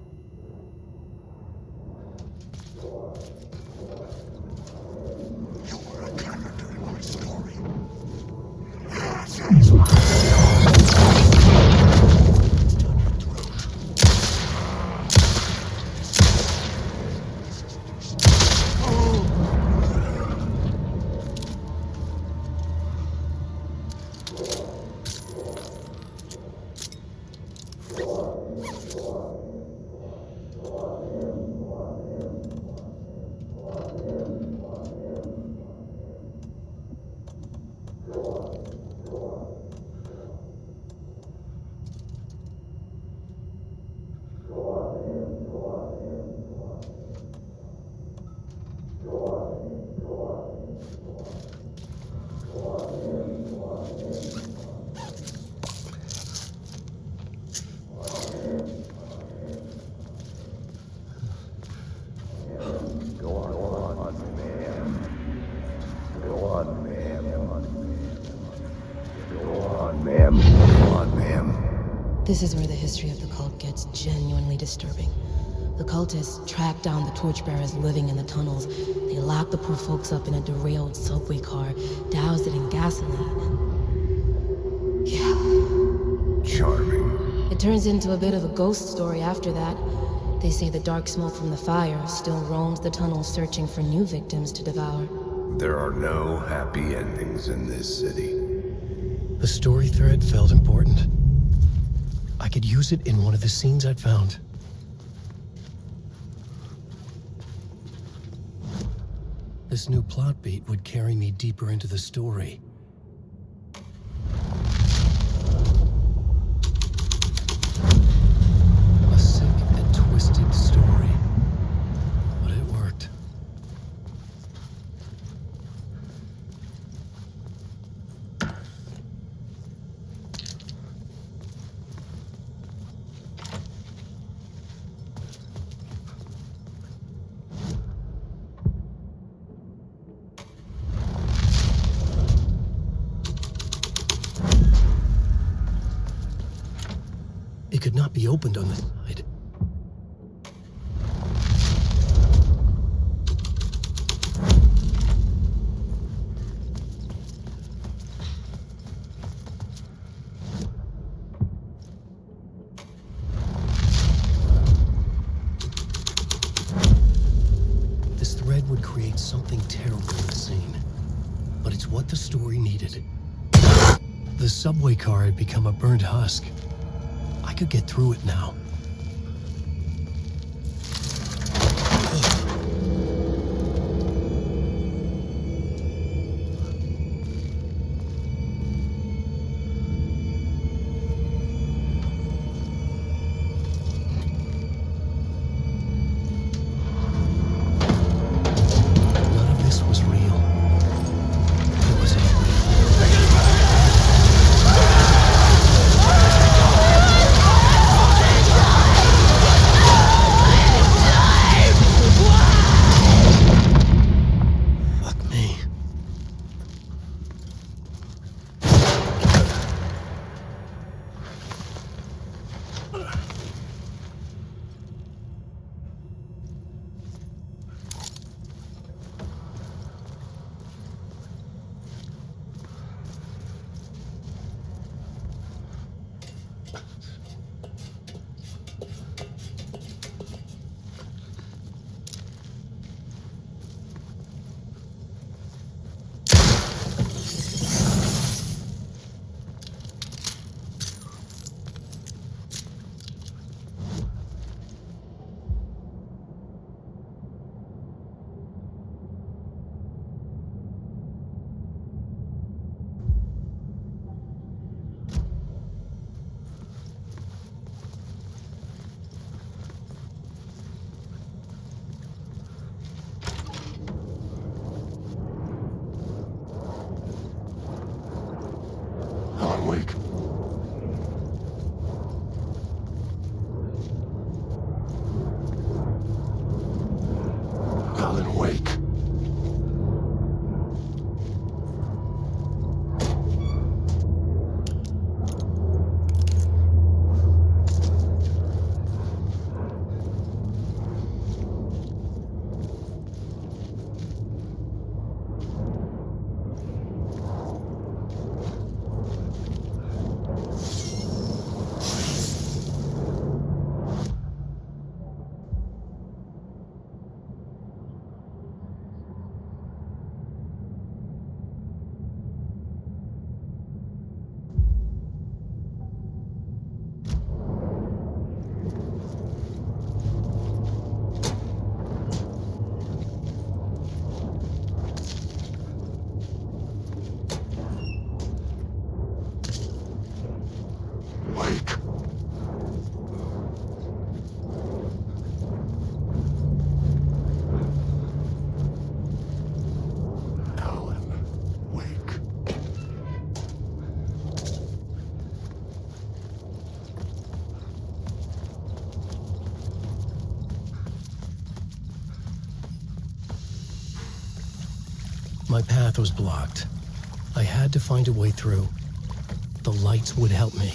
This is where the history of the cult gets genuinely disturbing. The cultists track down the torchbearers living in the tunnels. They lock the poor folks up in a derailed subway car, douse it in gasoline, and... yeah. Charming. It turns into a bit of a ghost story after that. They say the dark smoke from the fire still roams the tunnels searching for new victims to devour. There are no happy endings in this city. The story thread felt important. I could use it in one of the scenes I'd found. This new plot beat would carry me deeper into the story. A sick and twisted story, but it worked. It could not be opened on the side. This thread would create something terrible in the scene, but it's what the story needed. The subway car had become a burnt husk. I could get through it now. None of this was real. It was unreal. My path was blocked. I had to find a way through. The lights would help me.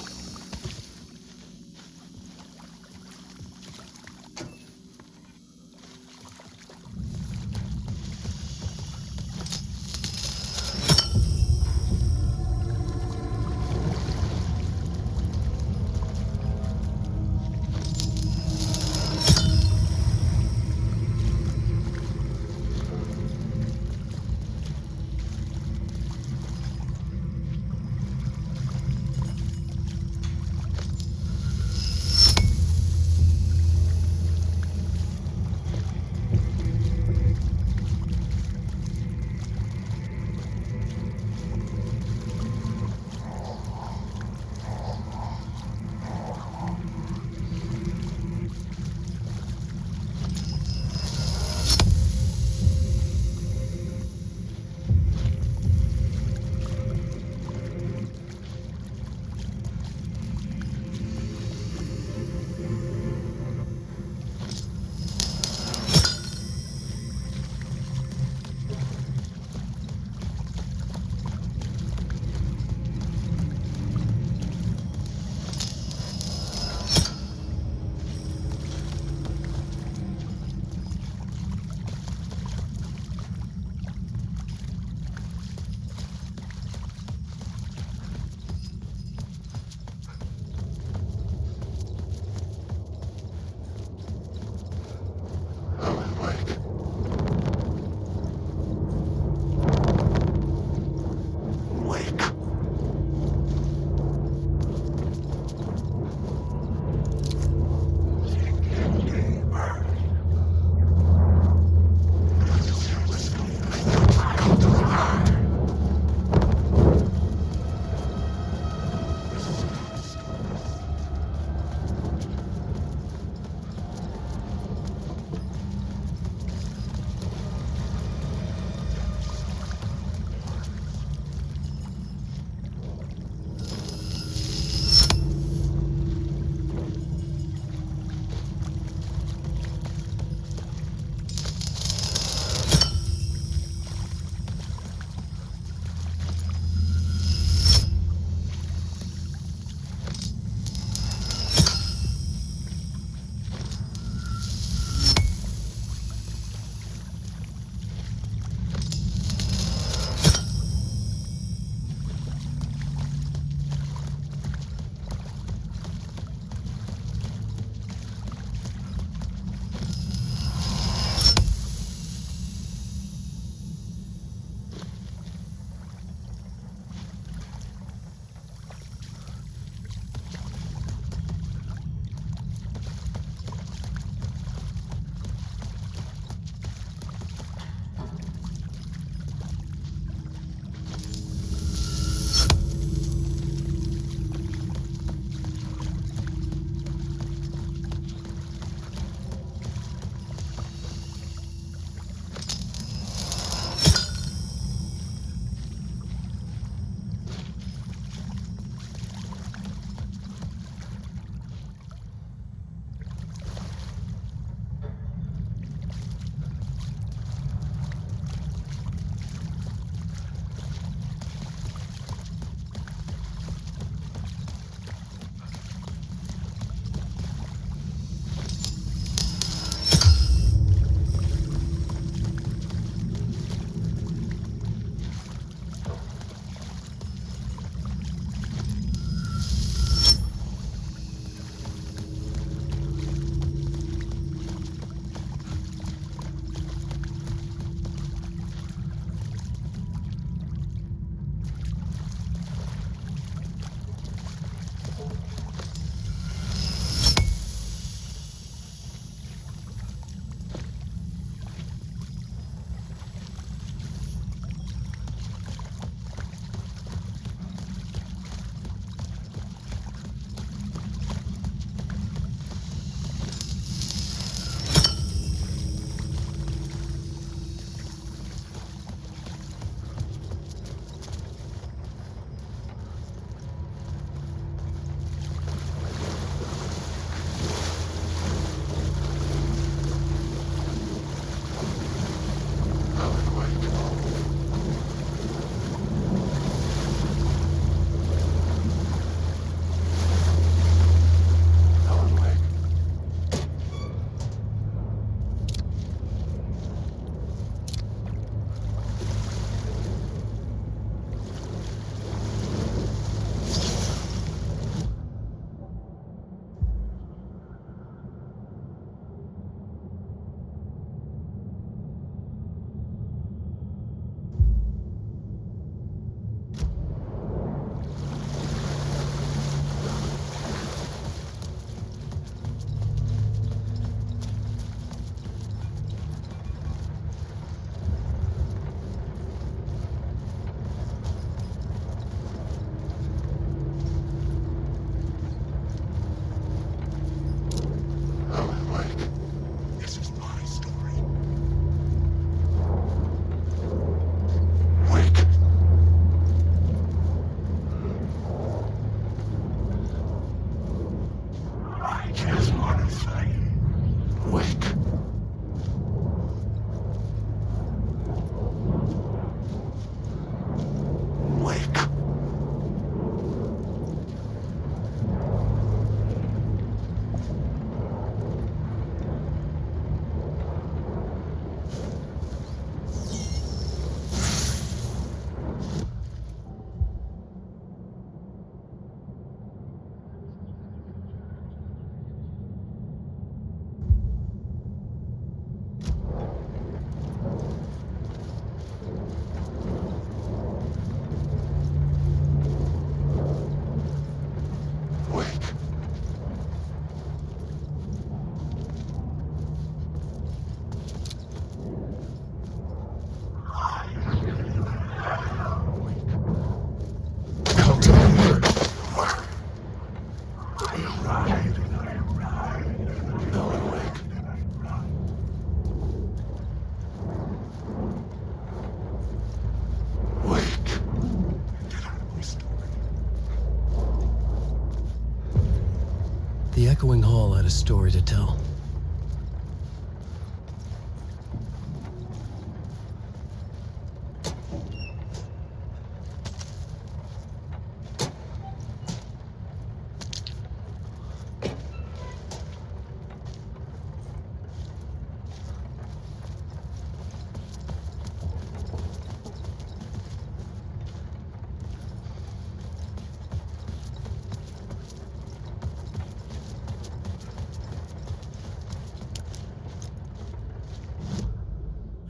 The echoing hall had a story to tell.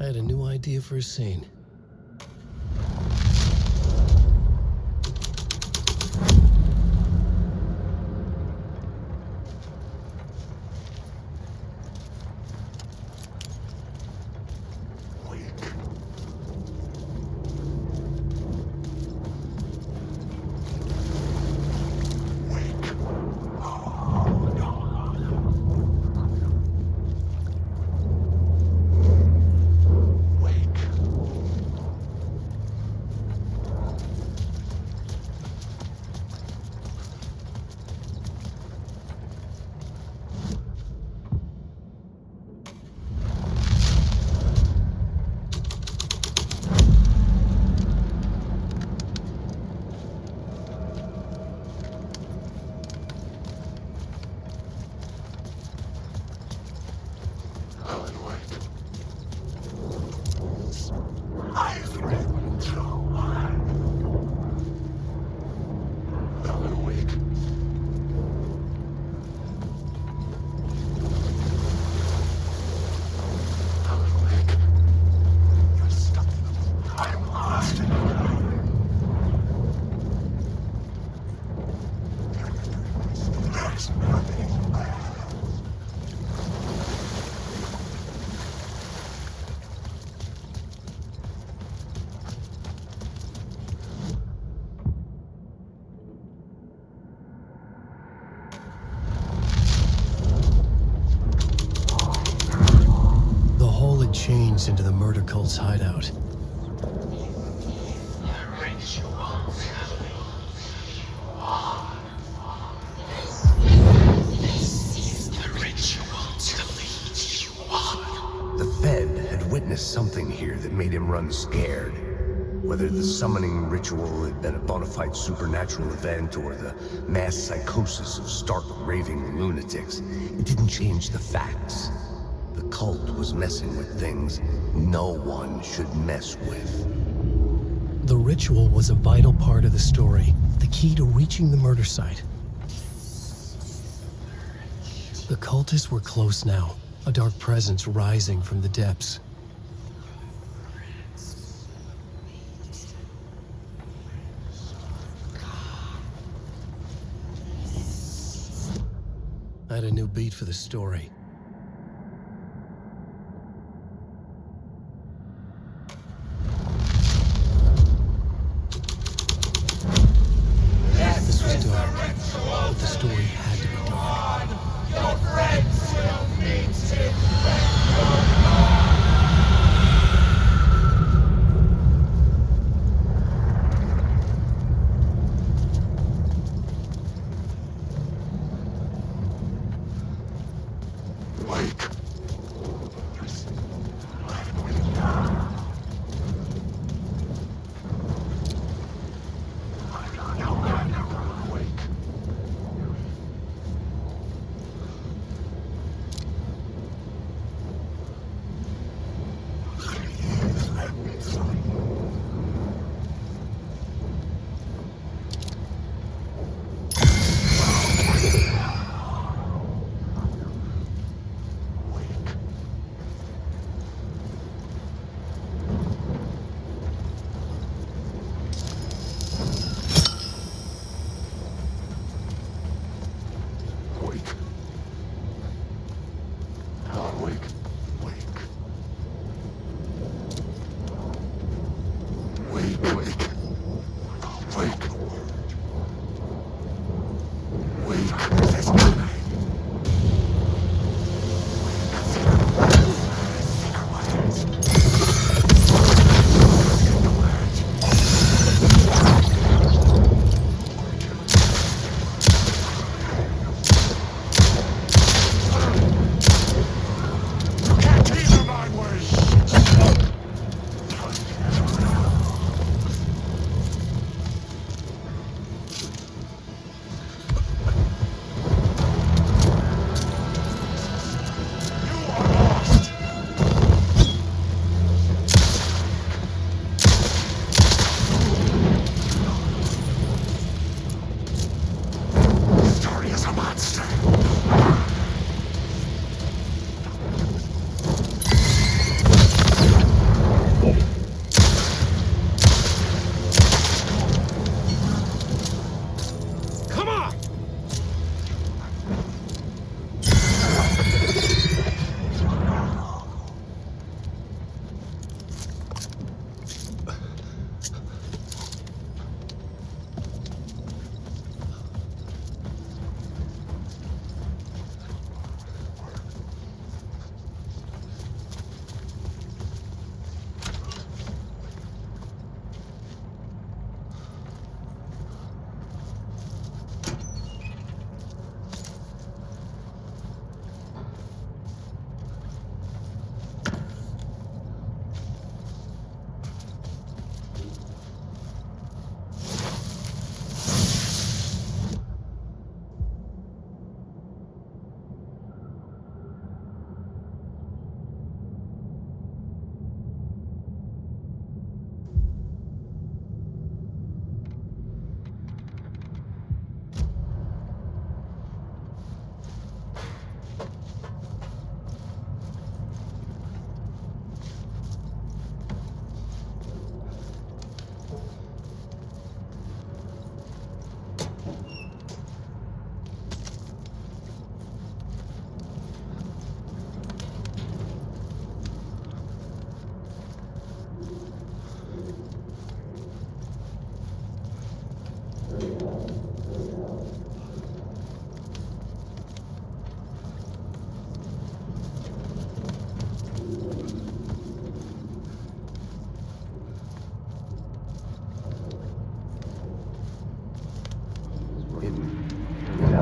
I had a new idea for a scene. Changed into the murder cult's hideout. The Fed had witnessed something here that made him run scared. Whether the summoning ritual had been a bona fide supernatural event or the mass psychosis of stark raving lunatics, it didn't change the facts. The cult was messing with things no one should mess with. The ritual was a vital part of the story, the key to reaching the murder site. The cultists were close now, a dark presence rising from the depths. I had a new beat for the story. This was dark, but the story had to be dark. Your friend still needs him.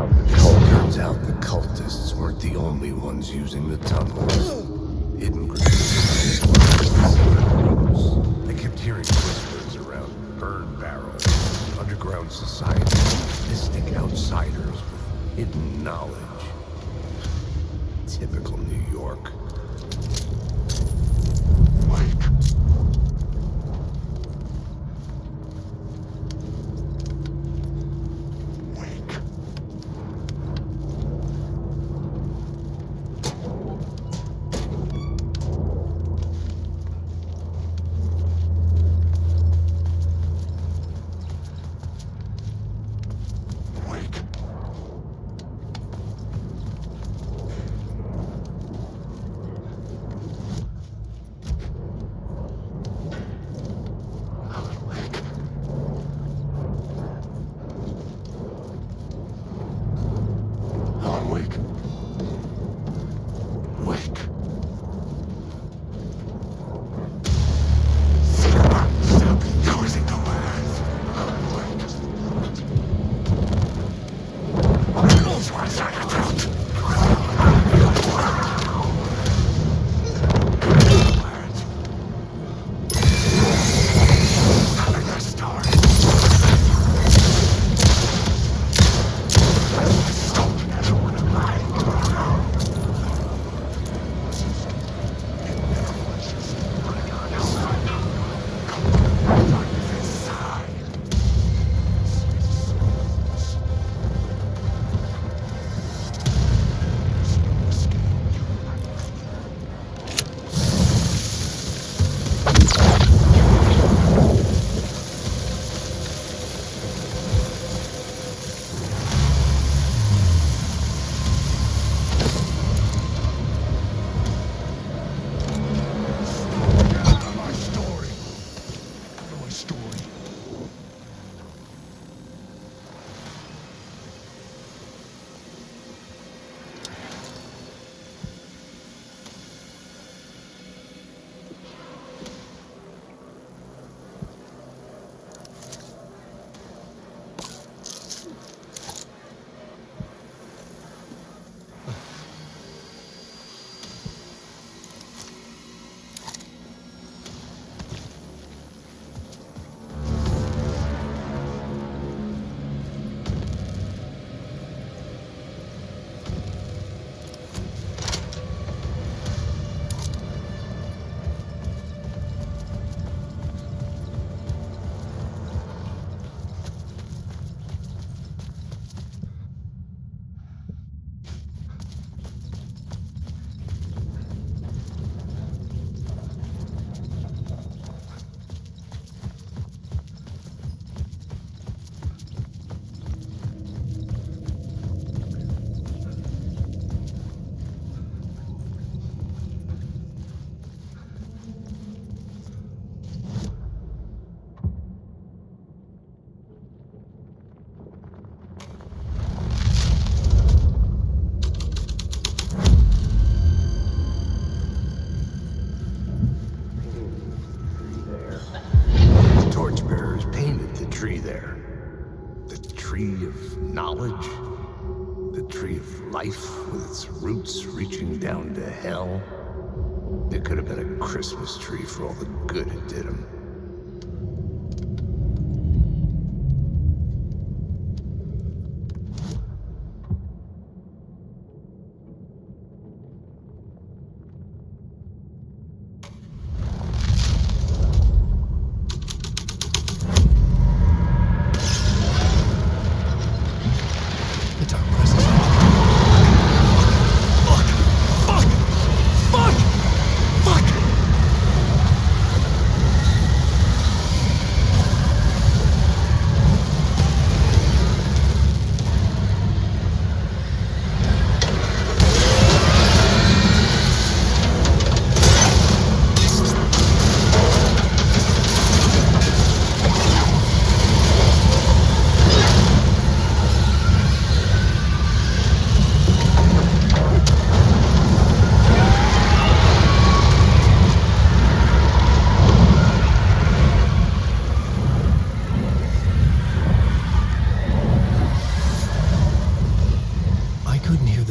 Turns out the cultists weren't the only ones using the tunnels. Hidden groups. I kept hearing whispers around burn barrels, underground societies, mystic outsiders with hidden knowledge. Typical New York. knowledge? The tree of life with its roots reaching down to hell? It could have been a Christmas tree for all the good it did him.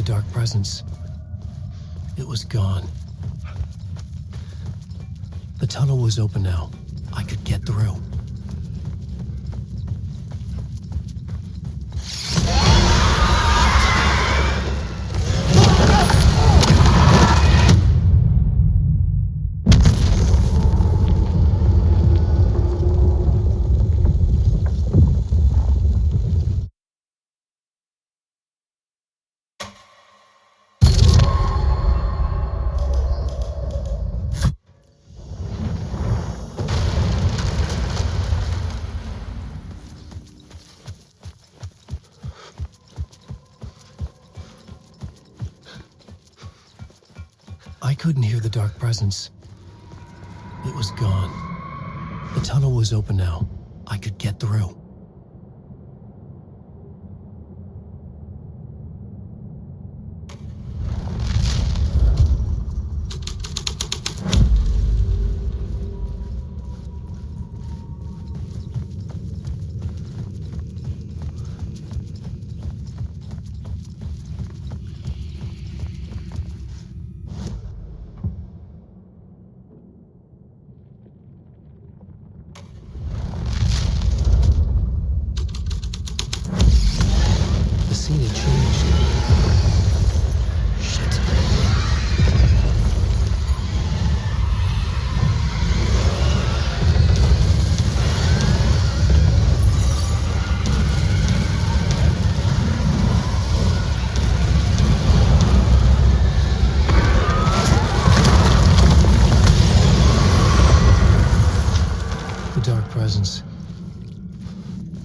dark presence. It was gone. The tunnel was open now. I could get through. I couldn't hear the dark presence. It was gone. The tunnel was open now. I could get through.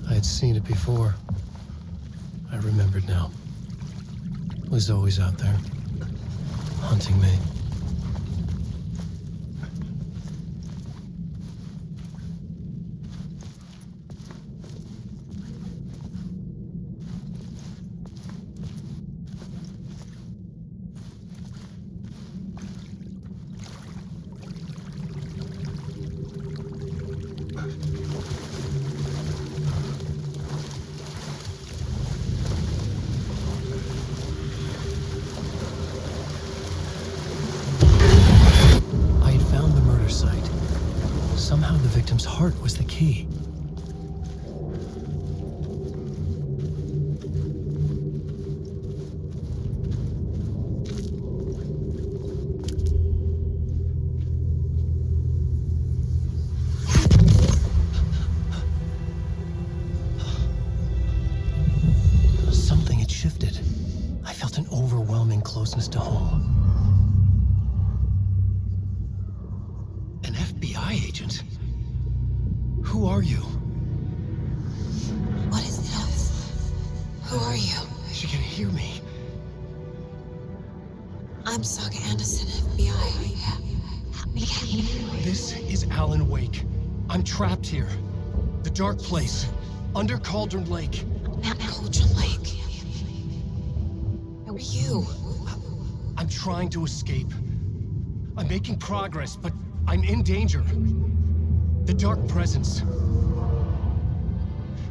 I had seen it before. I remembered now. It was always out there, hunting me. Somehow the victim's heart was the key. Something had shifted. I felt an overwhelming closeness to home. Agent? Who are you? What is this? Who are you? She can hear me. I'm Saga Andерson, FBI. Help me get you. This is Alan Wake. I'm trapped here. The dark place. Under Cauldron Lake. Not Cauldron Lake. Who are you? I'm trying to escape. I'm making progress, but I'm in danger. The dark presence.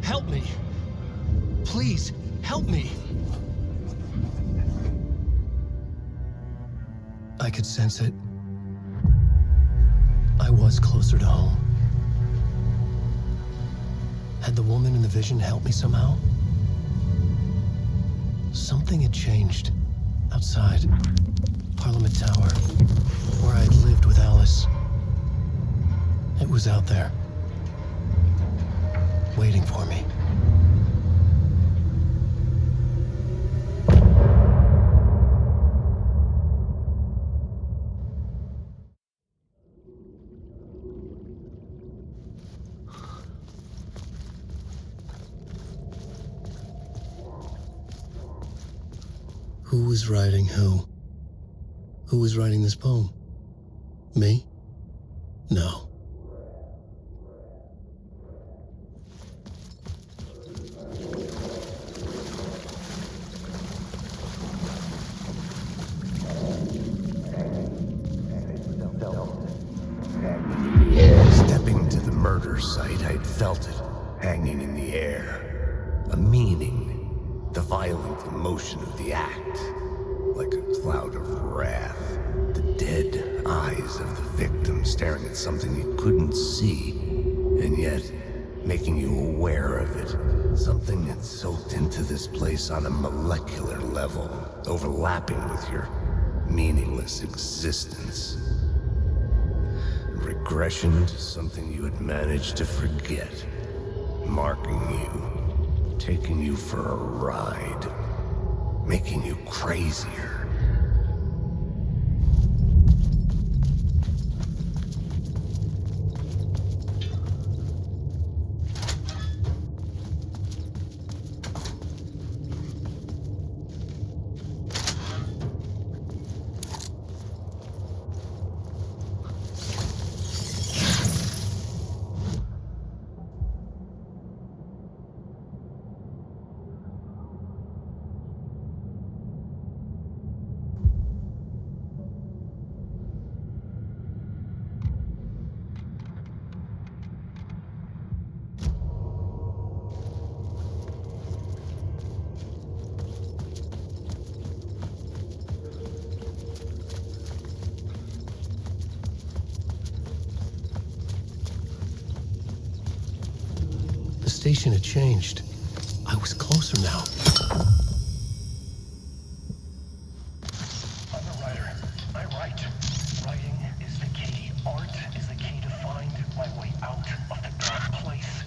Help me. Please, help me. I could sense it. I was closer to home. Had the woman in the vision helped me somehow? Something had changed. Outside. Parliament Tower. Where I'd lived with Alice. It was out there, waiting for me. Who was writing who? Who was writing this poem? Me? No. Stepping to the murder site, I'd felt it hanging in the air. A meaning. The violent emotion of the act. like a cloud of wrath. The dead eyes of the victim staring at something you couldn't see, and yet making you aware of it. Something that soaked into this place on a molecular level, overlapping with your meaningless existence. Regression to something you had managed to forget. Marking you, taking you for a ride, making you crazier. The station had changed. I was closer now. I'm a writer. I write. Writing is the key. Art is the key to find my way out of the dark place.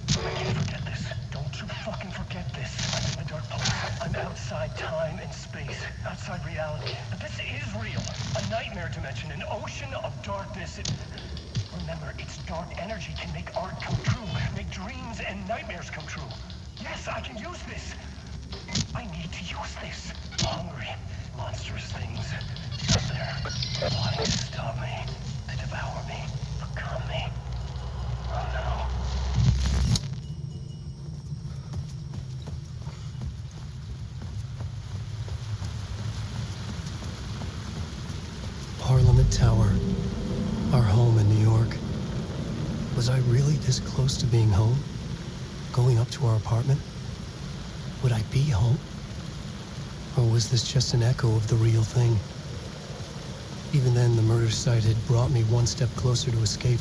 I can't forget this. Don't you fucking forget this. I'm in the dark place. I'm outside time and space. Outside reality. But this is real. A nightmare dimension. An ocean of darkness. Remember, its dark energy can make art come true, make dreams and nightmares come true. Yes, I can use this. I need to use this. Hungry, monstrous things out there, wanting to stop me, to devour me, become me. Oh no. Parliament Tower. Our home in New York. Was I really this close to being home? Going up to our apartment? Would I be home? Or was this just an echo of the real thing? Even then, the murder site had brought me one step closer to escape.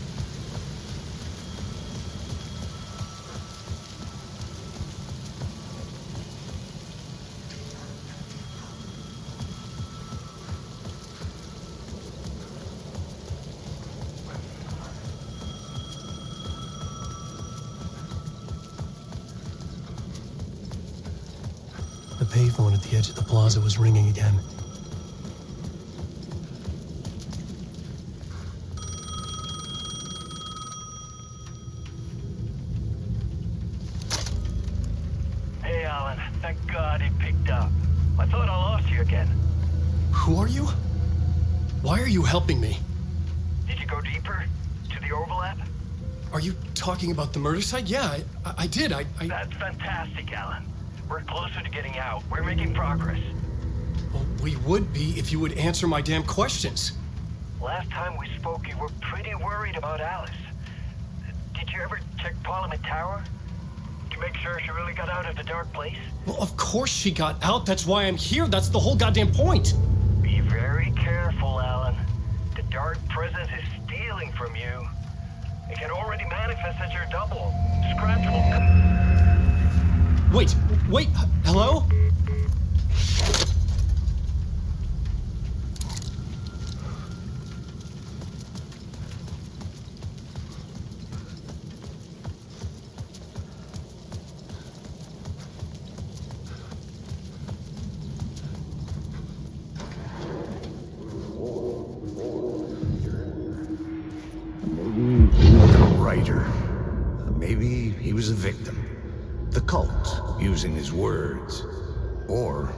The payphone at the edge of the plaza was ringing again. Hey, Alan. Thank God it picked up. I thought I lost you again. Who are you? Why are you helping me? Did you go deeper? To the overlap? Are you talking about the murder site? Yeah, I did. That's fantastic, Alan. We're closer to getting out. We're making progress. Well, we would be if you would answer my damn questions. Last time we spoke, you were pretty worried about Alice. Did you ever check Parliament Tower? To make sure she really got out of the dark place? Well, of course she got out. That's why I'm here. That's the whole goddamn point. Be very careful, Alan. The dark presence is stealing from you. It can already manifest as your double. Scratch will... Wait, hello? Maybe he was a writer. Maybe he was a victim. The cult, using his words. Or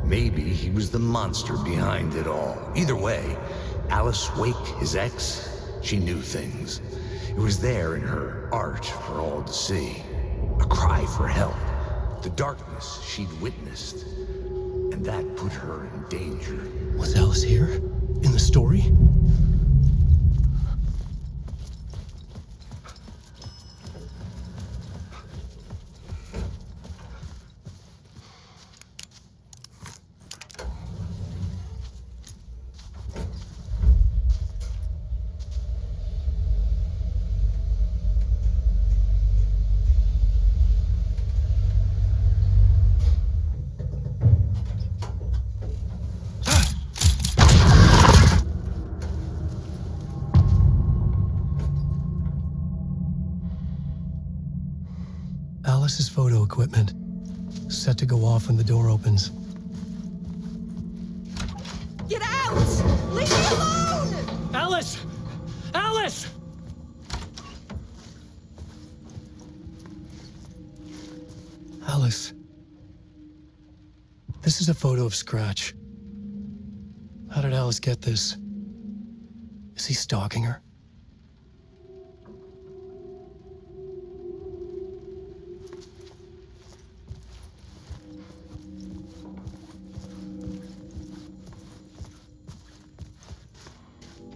maybe he was the monster behind it all. Either way, Alice Wake, his ex, she knew things. It was there in her art for all to see. A cry for help. The darkness she'd witnessed. And that put her in danger. Was Alice here? In the story? Alice's photo equipment, set to go off when the door opens. Get out! Leave me alone! Alice! Alice! Alice. This is a photo of Scratch. How did Alice get this? Is he stalking her?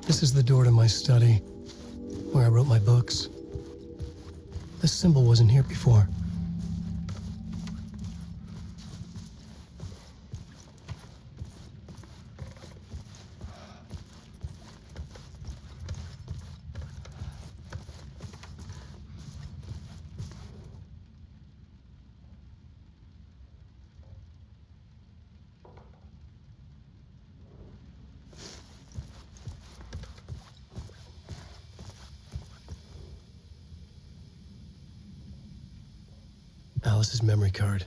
This is the door to my study, where I wrote my books. This symbol wasn't here before. Alice's memory card.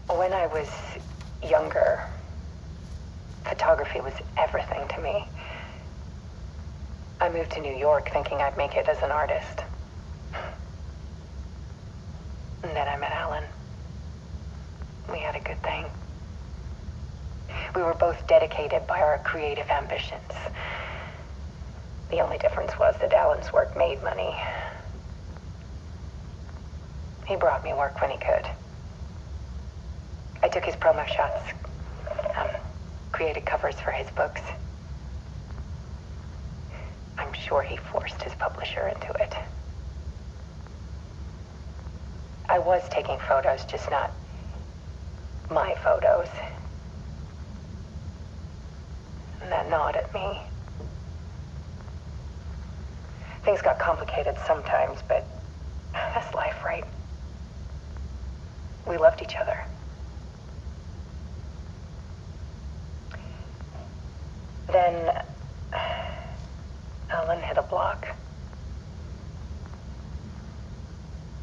When I was younger, photography was everything to me. I moved to New York thinking I'd make it as an artist. And then I met Alan. We had a good thing. We were both dedicated by our creative ambitions. The only difference was that Alan's work made money. He brought me work when he could. I took his promo shots, created covers for his books. I'm sure he forced his publisher into it. I was taking photos, just not my photos. And that gnawed at me. Things got complicated sometimes, but that's life, right? We loved each other. Then Alan hit a block.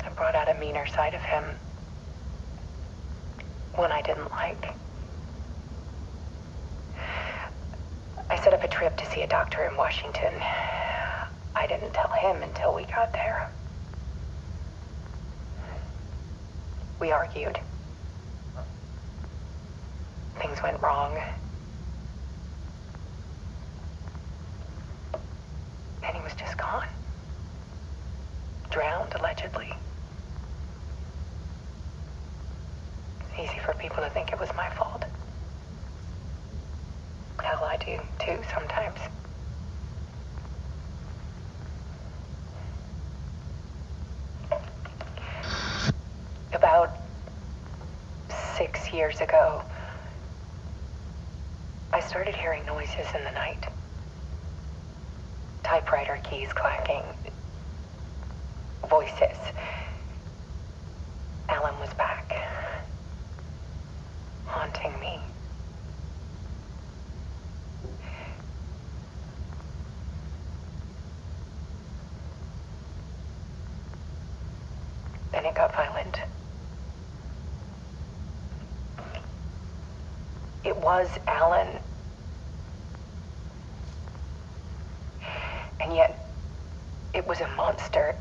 I brought out a meaner side of him, one I didn't like. I set up a trip to see a doctor in Washington. I didn't tell him until we got there. We argued. Things went wrong. And he was just gone. Drowned, allegedly. It's easy for people to think it was my fault. Hell, I do, too, sometimes. About 6 years ago, I started hearing noises in the night. Typewriter keys clacking. Voices. Alan was back. Haunting me. Then it got violent. It was Alan. And yet, it was a monster.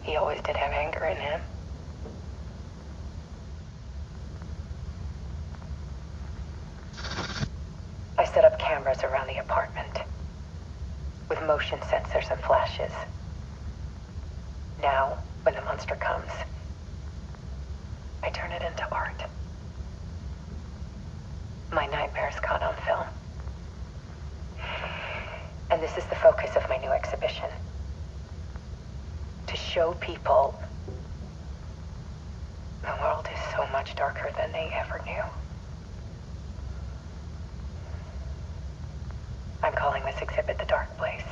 He always did have anger in him. I set up cameras around the apartment with motion sensors and flashes. Now, when the monster comes, I turn it into art. My nightmares caught on film. And this is the focus of my new exhibition. To show people the world is so much darker than they ever knew. I'm calling this exhibit The Dark Place.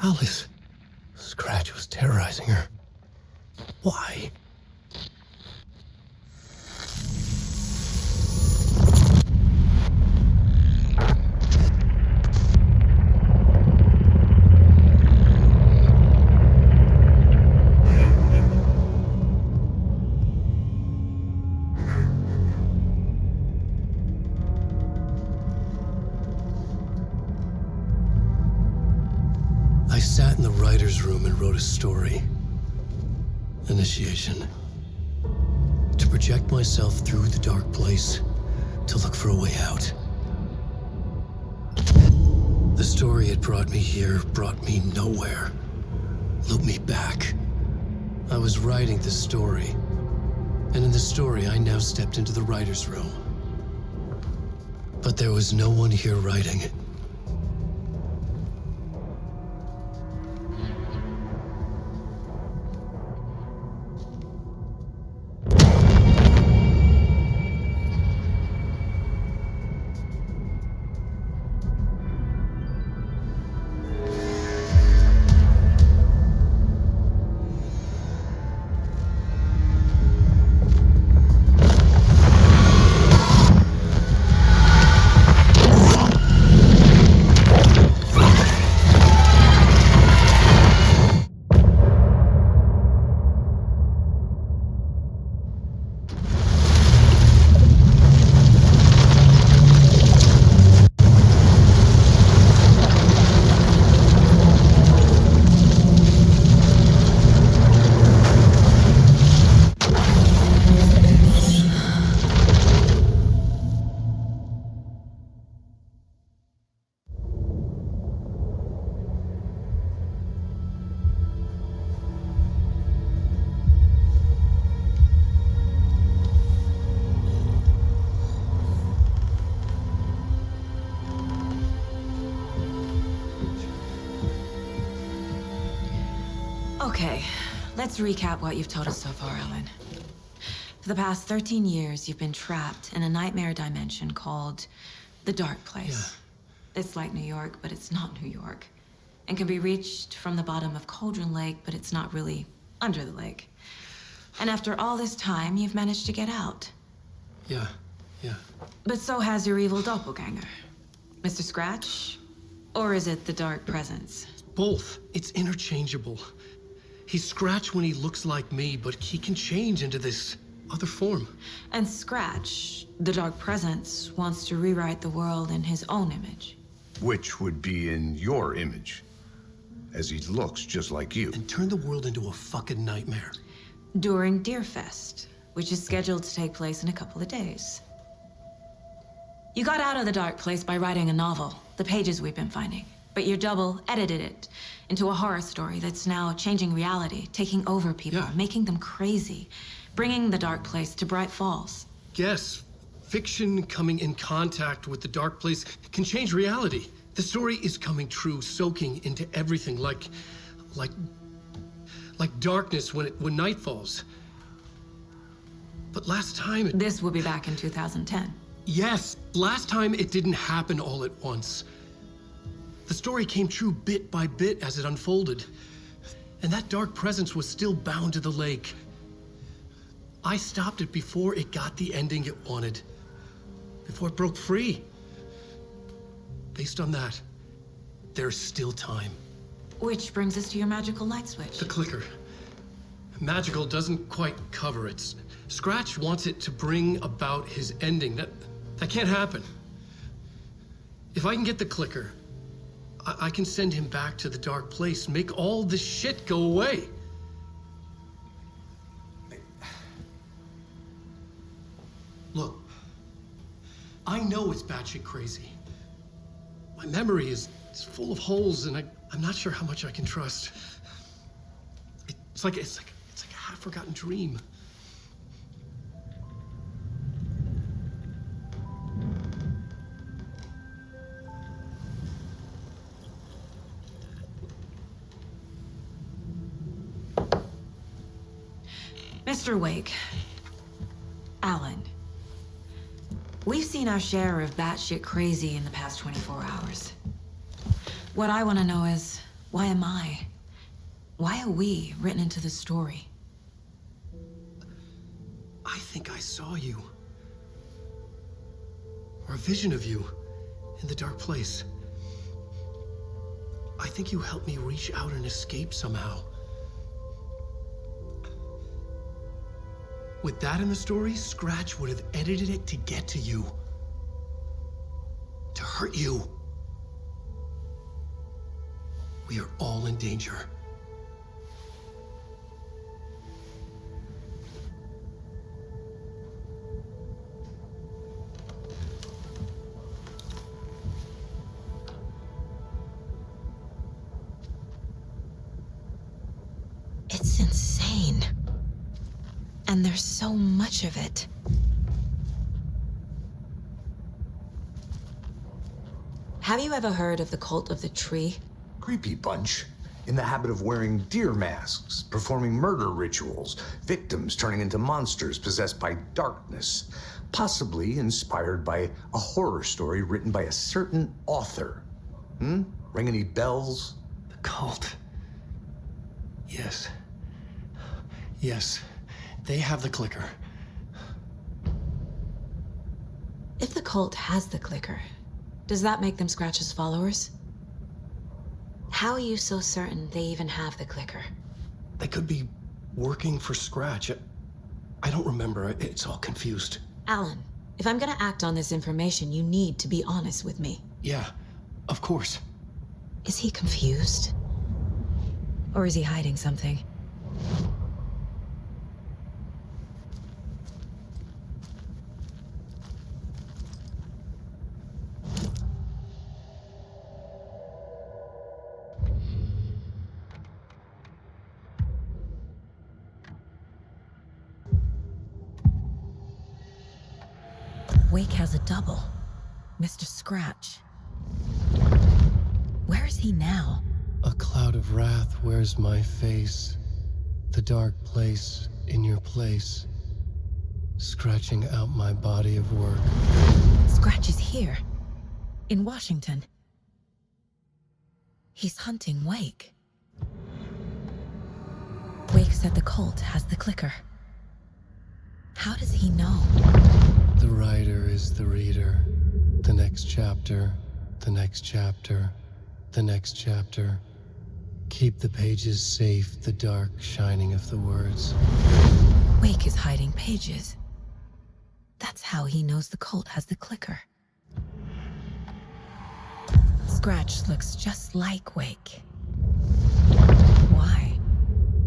Alice. Scratch was terrorizing her. Why? I sat in the writer's room and wrote a story. Initiation. To project myself through the dark place, to look for a way out. The story had brought me here, brought me nowhere. Looped me back. I was writing the story. And in the story, I now stepped into the writer's room. But there was no one here writing. Okay, let's recap what you've told us so far, Alan. For the past 13 years, you've been trapped in a nightmare dimension called the Dark Place. Yeah. It's like New York, but it's not New York. And can be reached from the bottom of Cauldron Lake, but it's not really under the lake. And after all this time, you've managed to get out. Yeah. But so has your evil doppelganger. Mr. Scratch? Or is it the Dark Presence? Both. It's interchangeable. He's Scratch when he looks like me, but he can change into this other form. And Scratch, the Dark Presence, wants to rewrite the world in his own image. Which would be in your image, as he looks just like you. And turn the world into a fucking nightmare. During Deerfest, which is scheduled to take place in a couple of days. You got out of the Dark Place by writing a novel, the pages we've been finding. But your double edited it into a horror story that's now changing reality, taking over people, making them crazy, bringing the Dark Place to Brightfalls. Yes, fiction coming in contact with the Dark Place can change reality. The story is coming true, soaking into everything like darkness when night falls. But last time This will be back in 2010. Yes, last time it didn't happen all at once. The story came true bit by bit as it unfolded. And that dark presence was still bound to the lake. I stopped it before it got the ending it wanted. Before it broke free. Based on that, there's still time. Which brings us to your magical light switch. The clicker. Magical doesn't quite cover it. Scratch wants it to bring about his ending. That can't happen. If I can get the clicker, I can send him back to the Dark Place, make all this shit go away. Look, I know it's batshit crazy. My memory is full of holes, and I'm not sure how much I can trust. It's like a half-forgotten dream. Mr. Wake. Alan. We've seen our share of batshit crazy in the past 24 hours. What I want to know is, why am I? Why are we written into the story? I think I saw you. Or a vision of you in the dark place. I think you helped me reach out and escape somehow. With that in the story, Scratch would have edited it to get to you. To hurt you. We are all in danger. It's insane. And there's so much of it. Have you ever heard of the Cult of the Tree? Creepy bunch. In the habit of wearing deer masks, performing murder rituals, victims turning into monsters possessed by darkness, possibly inspired by a horror story written by a certain author. Ring any bells? The cult. Yes. Yes. They have the clicker. If the cult has the clicker, does that make them Scratch's followers? How are you so certain they even have the clicker? They could be working for Scratch. I don't remember. It's all confused. Alan, if I'm gonna act on this information, you need to be honest with me. Yeah, of course. Is he confused? Or is he hiding something? Wake has a double. Mr. Scratch. Where is he now? A cloud of wrath wears my face. The dark place in your place. Scratching out my body of work. Scratch is here. In Washington. He's hunting Wake. Wake said the cult has the clicker. How does he know? The writer is the reader. The next chapter, the next chapter, the next chapter. Keep the pages safe, the dark shining of the words. Wake is hiding pages. That's how he knows the cult has the clicker. Scratch looks just like Wake. Why?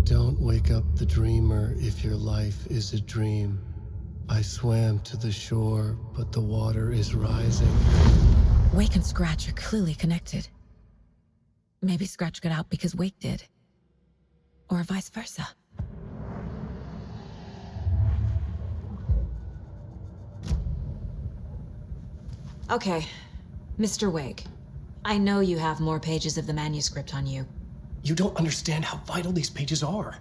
Don't wake up the dreamer if your life is a dream. I swam to the shore, but the water is rising. Wake and Scratch are clearly connected. Maybe Scratch got out because Wake did. Or vice versa. Okay, Mr. Wake. I know you have more pages of the manuscript on you. You don't understand how vital these pages are.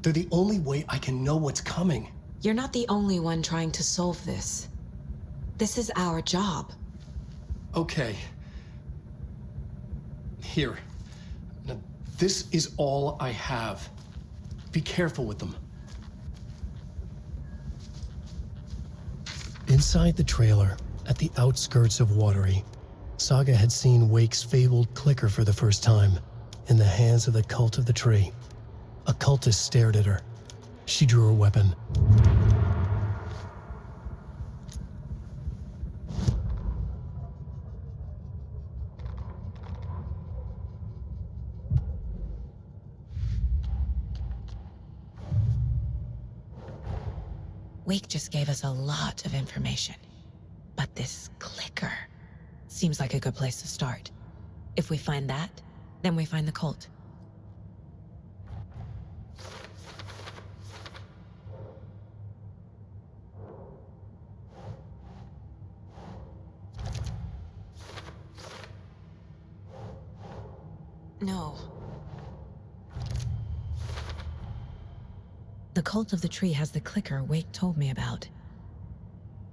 They're the only way I can know what's coming. You're not the only one trying to solve this. This is our job. Okay. Here. Now, this is all I have. Be careful with them. Inside the trailer, at the outskirts of Watery, Saga had seen Wake's fabled clicker for the first time, in the hands of the Cult of the Tree. A cultist stared at her. She drew her weapon. Wake just gave us a lot of information. But this clicker seems like a good place to start. If we find that, then we find the cult. No. The cult of the tree has the clicker Wake told me about.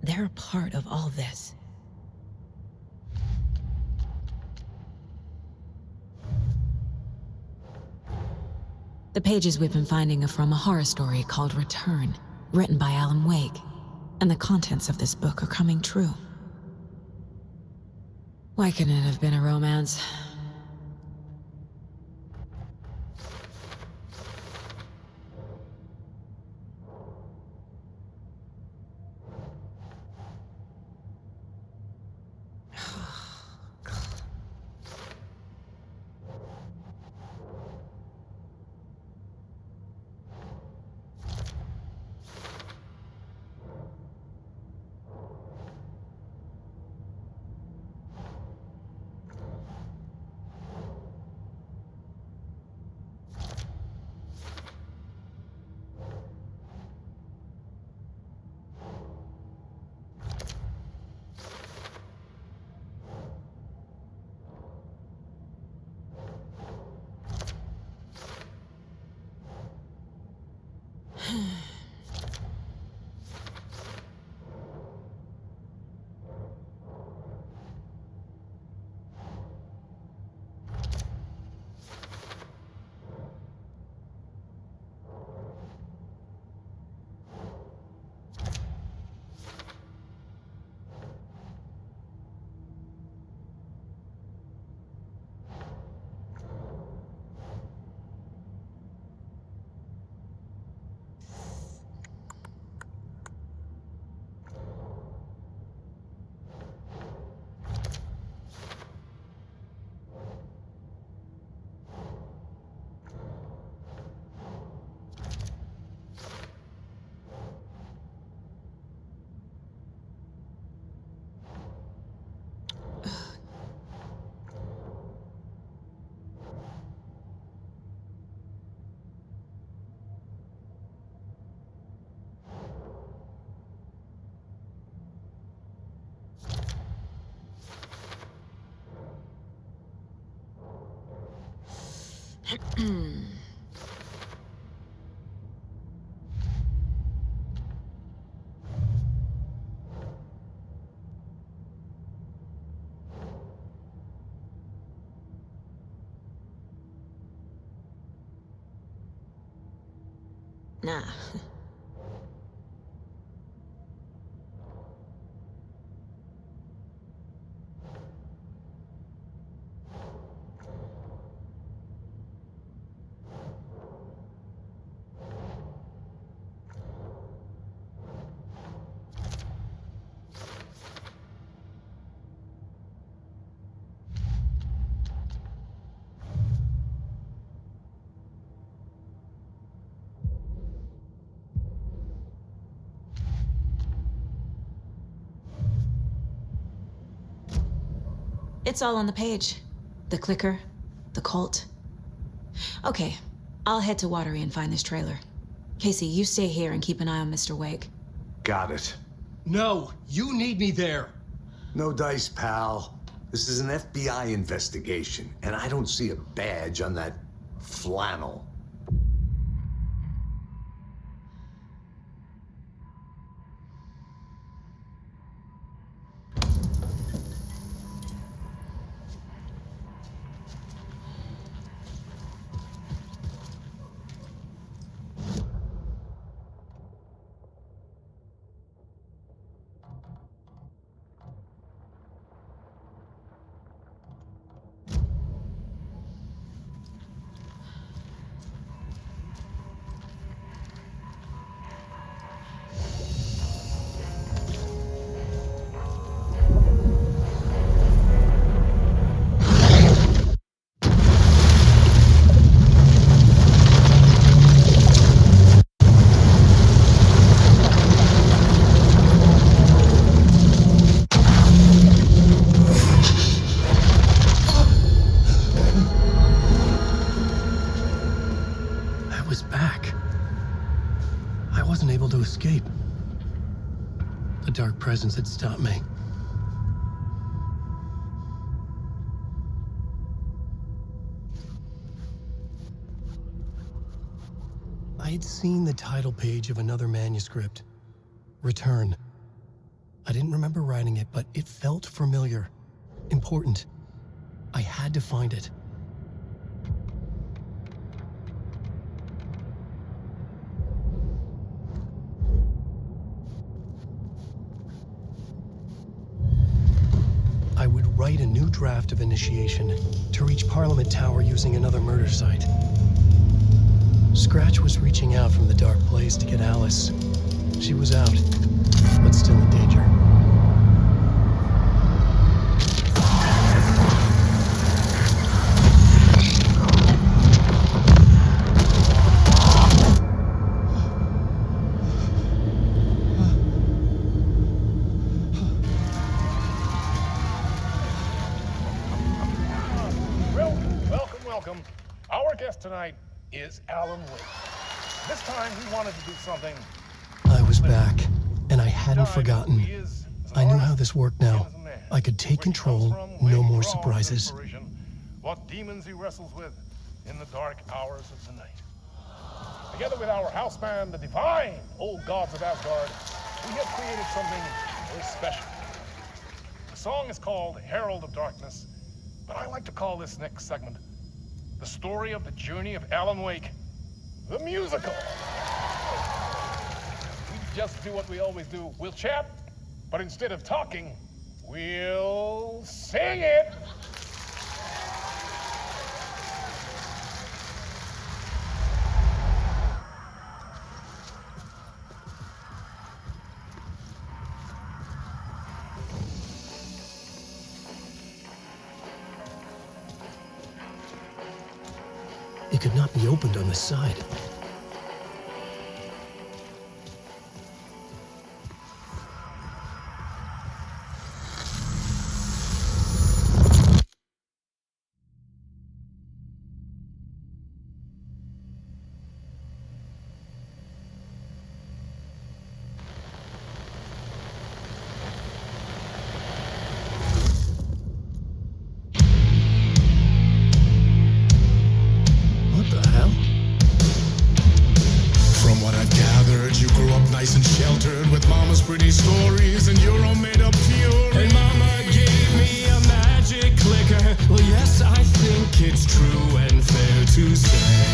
They're a part of all this. The pages we've been finding are from a horror story called Return, written by Alan Wake, and the contents of this book are coming true. Why couldn't it have been a romance? Nah. It's all on the page. The clicker, the cult. Okay, I'll head to Watery and find this trailer. Casey, you stay here and keep an eye on Mr. Wake. Got it. No, you need me there. No dice, pal. This is an FBI investigation, and I don't see a badge on that flannel. Escape. The dark presence had stopped me. I had seen the title page of another manuscript, Return. I didn't remember writing it, but it felt familiar, important. I had to find it. I would write a new draft of Initiation to reach Parliament Tower using another murder site. Scratch was reaching out from the dark place to get Alice. She was out, but still in danger. Welcome. Our guest tonight is Alan Wake. This time we wanted to do something. I was back, and I hadn't forgotten. I knew how this worked now. I could take control, no more surprises. What demons he wrestles with in the dark hours of the night. Together with our house band, the divine old gods of Asgard, we have created something very special. The song is called Herald of Darkness, but I like to call this next segment the story of the journey of Alan Wake, the musical. We just do what we always do. We'll chat, but instead of talking, we'll sing it. It could not be opened on the side. Nice and sheltered with mama's pretty stories, and you're all made up fury. And mama gave me a magic clicker. Well, yes, I think it's true and fair to say.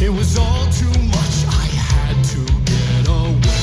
It was all too much, I had to get away.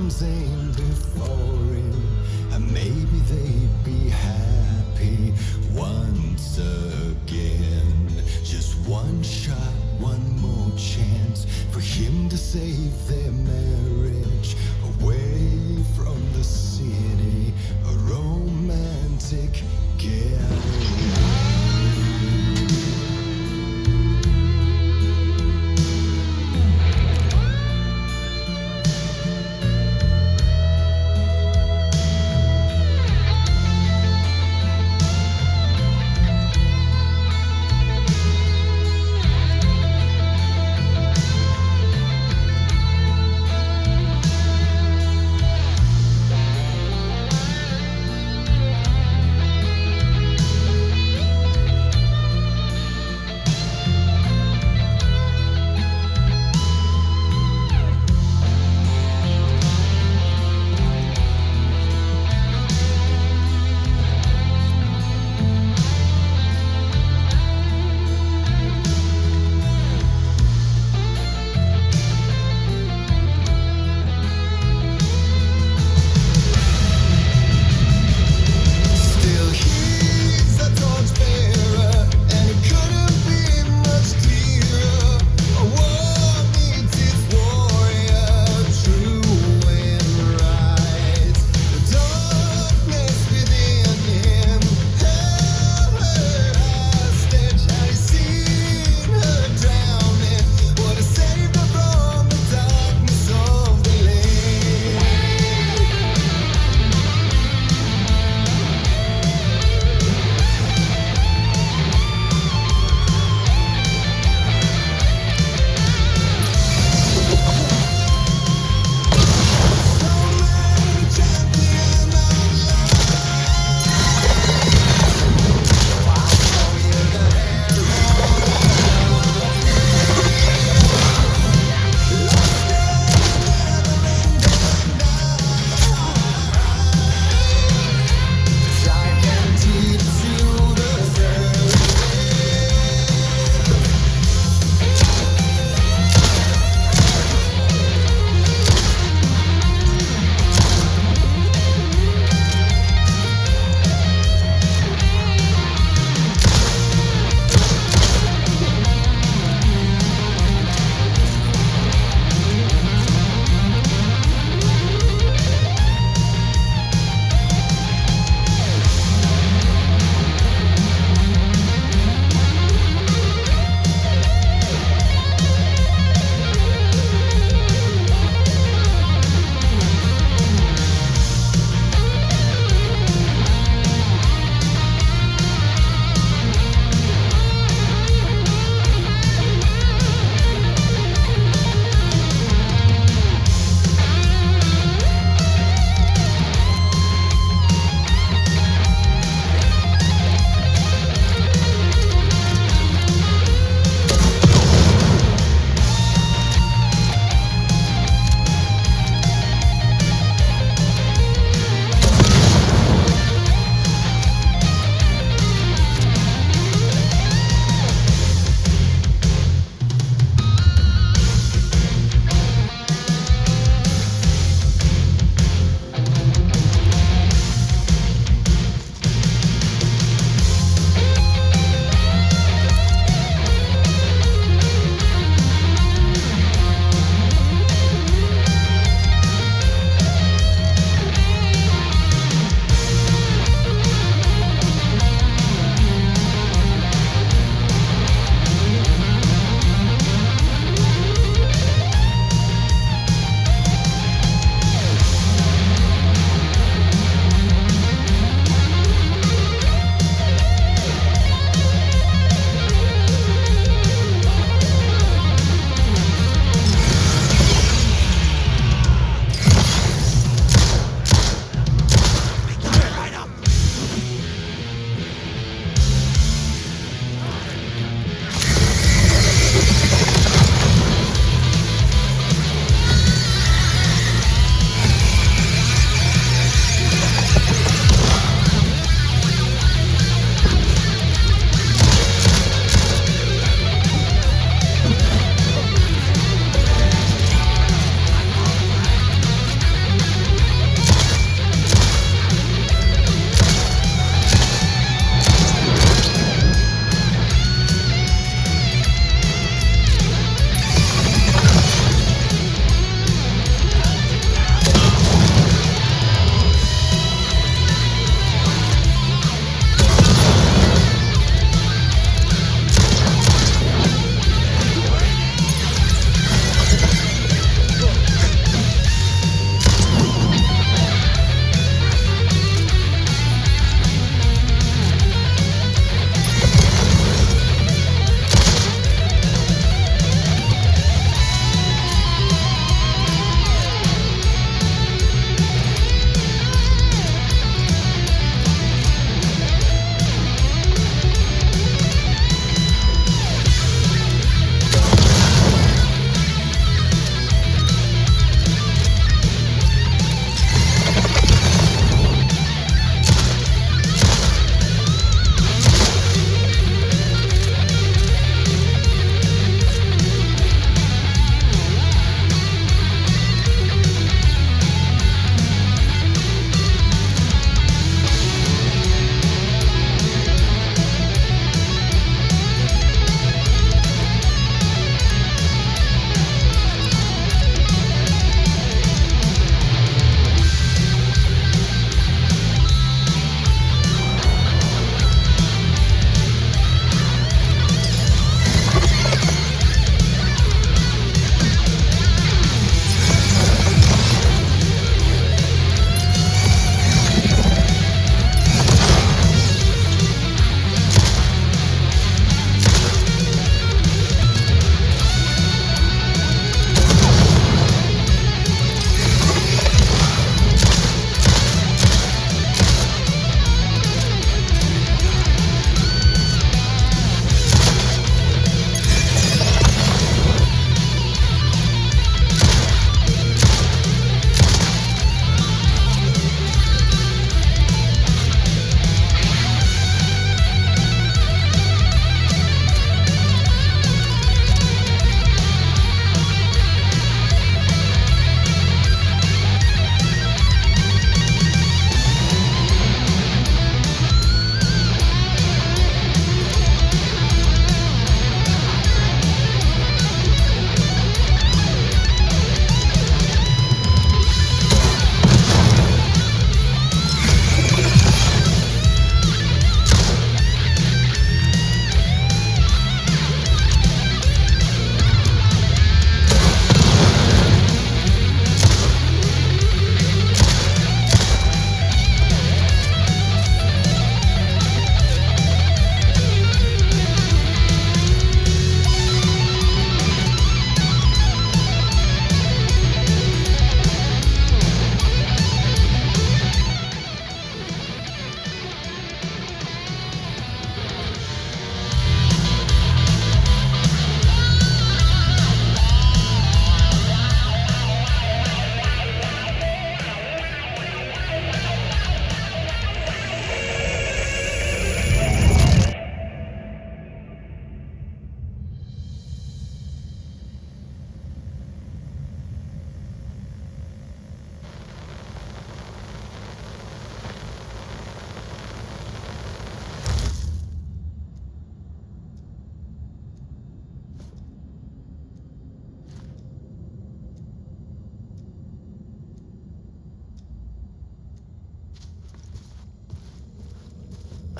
arms aimed before him, and maybe they'd be happy once again. Just one shot, one more chance for him to save their marriage. Away from the city, a romantic getaway.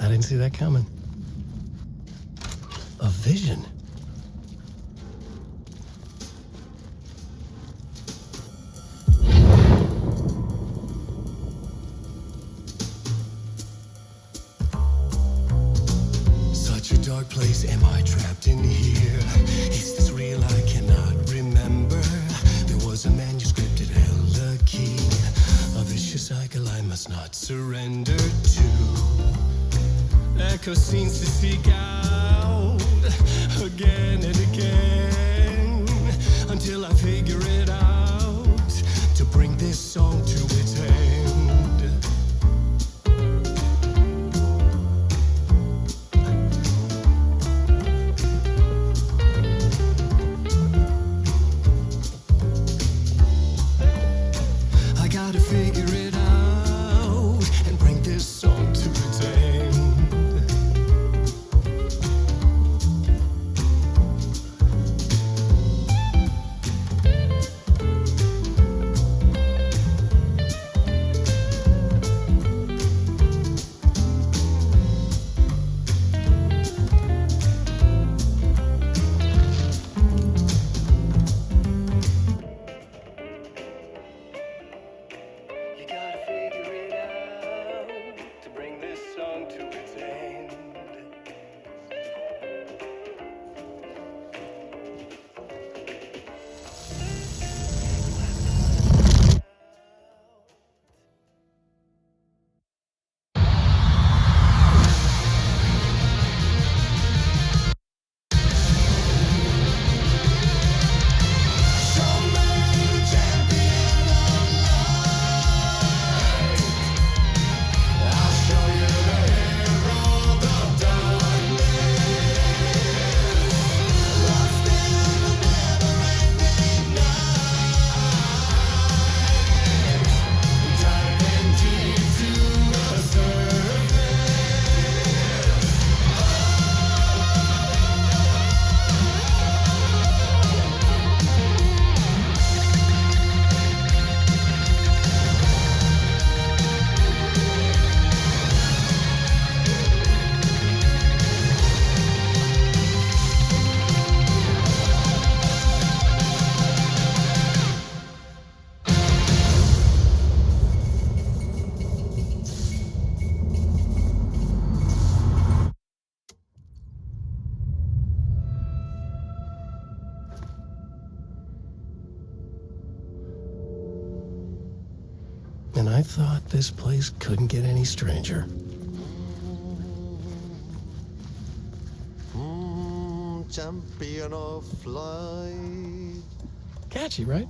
I didn't see that coming. A vision. Such a dark place, am I trapped in here? Is this real? I cannot remember. There was a manuscript, it held a key. A vicious cycle I must not surrender to. Echo scenes to seek out again and again until I figure it out to bring this song to its end. I gotta figure it out and bring this song to its end. And I thought this place couldn't get any stranger. Champion of light. Catchy, right?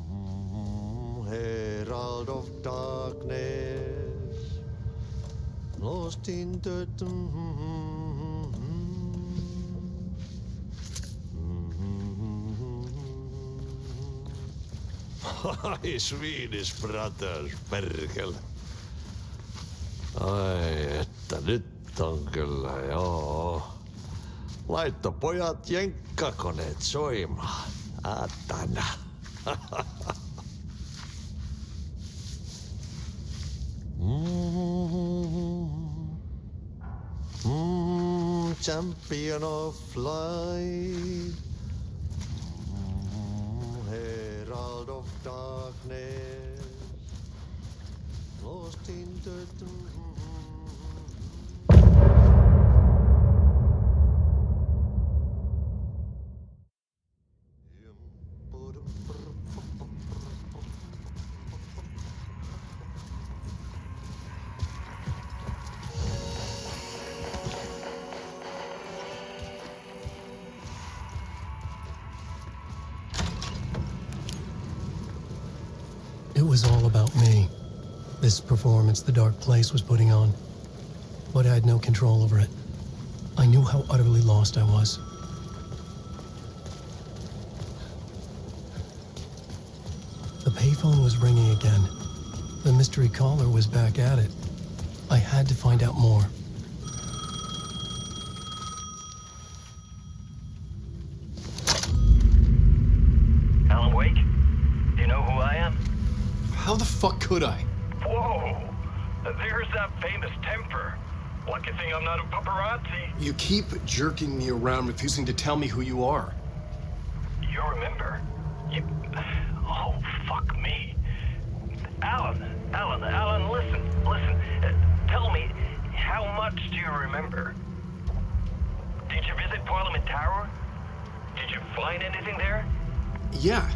Herald of darkness. Lost in the... Ai, Swedish brothers, perkele. Ai, että nyt on kyllä, joo. Laitto pojat jenkkakoneet soimaan. Atana. Champion of light. Herald of darkness. Lost in the... It was all about me. This performance the dark place was putting on. But I had no control over it. I knew how utterly lost I was. The payphone was ringing again. The mystery caller was back at it. I had to find out more. Alan Wake? Do you know who I am? How the fuck could I? Whoa! There's that famous temper. Lucky thing I'm not a paparazzi. You keep jerking me around, refusing to tell me who you are. You remember? Oh, fuck me. Alan, listen. Tell me, how much do you remember? Did you visit Parliament Tower? Did you find anything there? Yeah.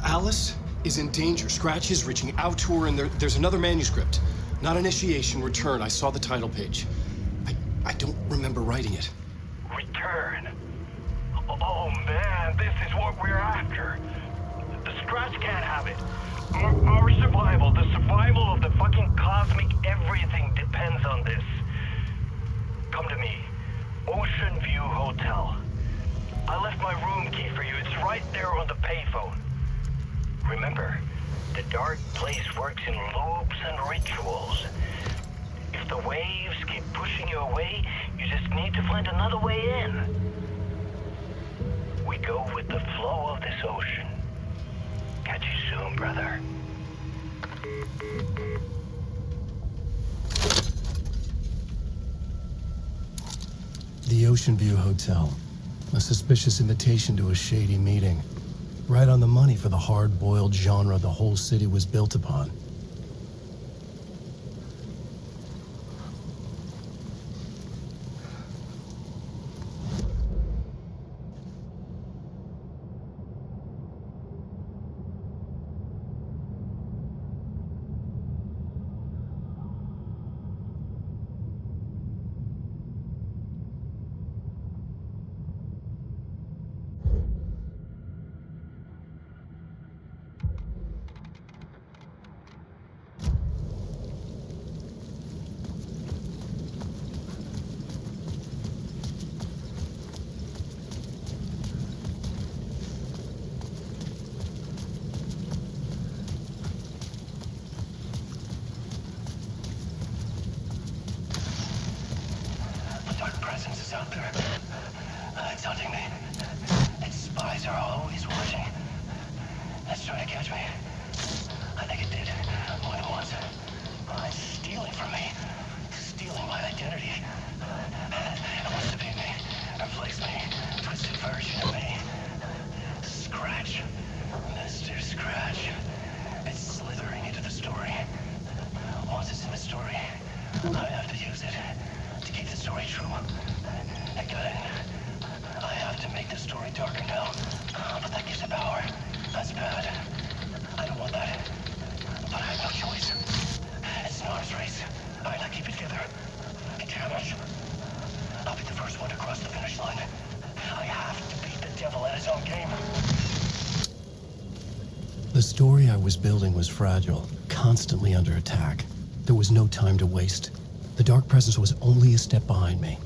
Alice is in danger. Scratch is reaching out to her, and there's another manuscript. Not initiation, return. I saw the title page. I don't remember writing it. Return? Oh man, this is what we're after. The Scratch can't have it. Our survival, the survival of the fucking cosmic everything depends on this. Come to me. Ocean View Hotel. I left my room key for you. It's right there on the payphone. Remember, the dark place works in loops and rituals. If the waves keep pushing you away, you just need to find another way in. We go with the flow of this ocean. Catch you soon, brother. The Ocean View Hotel. A suspicious invitation to a shady meeting. Right on the money for the hard-boiled genre the whole city was built upon. The story I was building was fragile, constantly under attack. There was no time to waste. The Dark Presence was only a step behind me.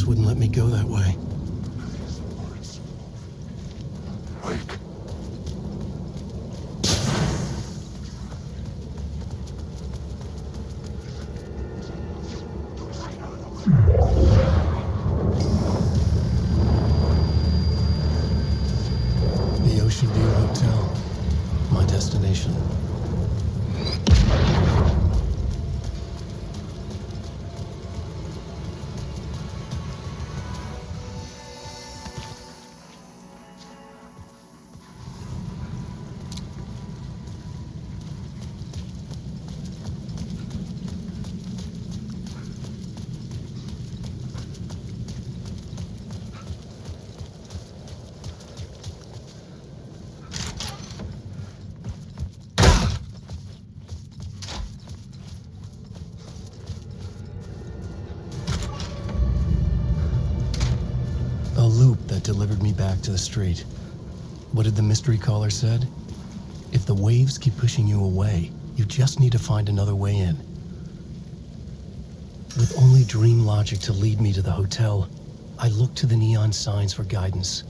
Wouldn't let me go that way. The Ocean View Hotel, my destination. Delivered me back to the street. What did the mystery caller said? If the waves keep pushing you away, You just need to find another way in. With only dream logic to lead me to the hotel, I look to the neon signs for guidance.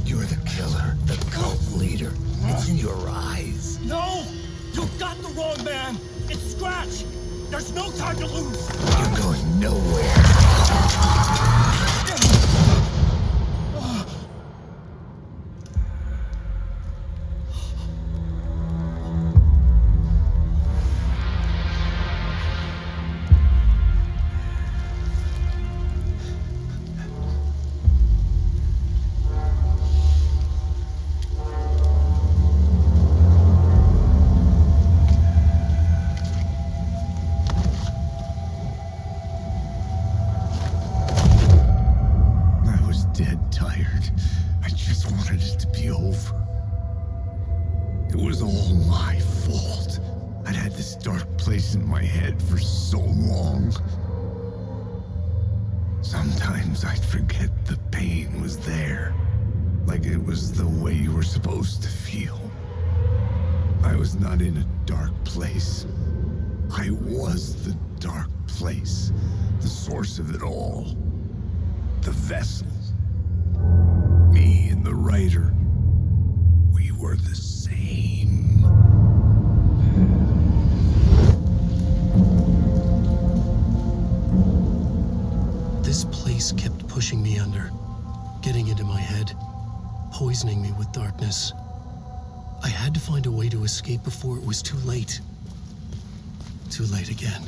You're the killer, the cult leader. It's in your eyes. No! You got the wrong man! It's Scratch! There's no time to lose! You're going nowhere. In my head for so long. Sometimes I'd forget the pain was there, like it was the way you were supposed to feel. I was not in a dark place. I was the dark place, the source of it all, the vessel. Me and the writer, we were the same. This place kept pushing me under, getting into my head, poisoning me with darkness. I had to find a way to escape before it was too late. Too late again.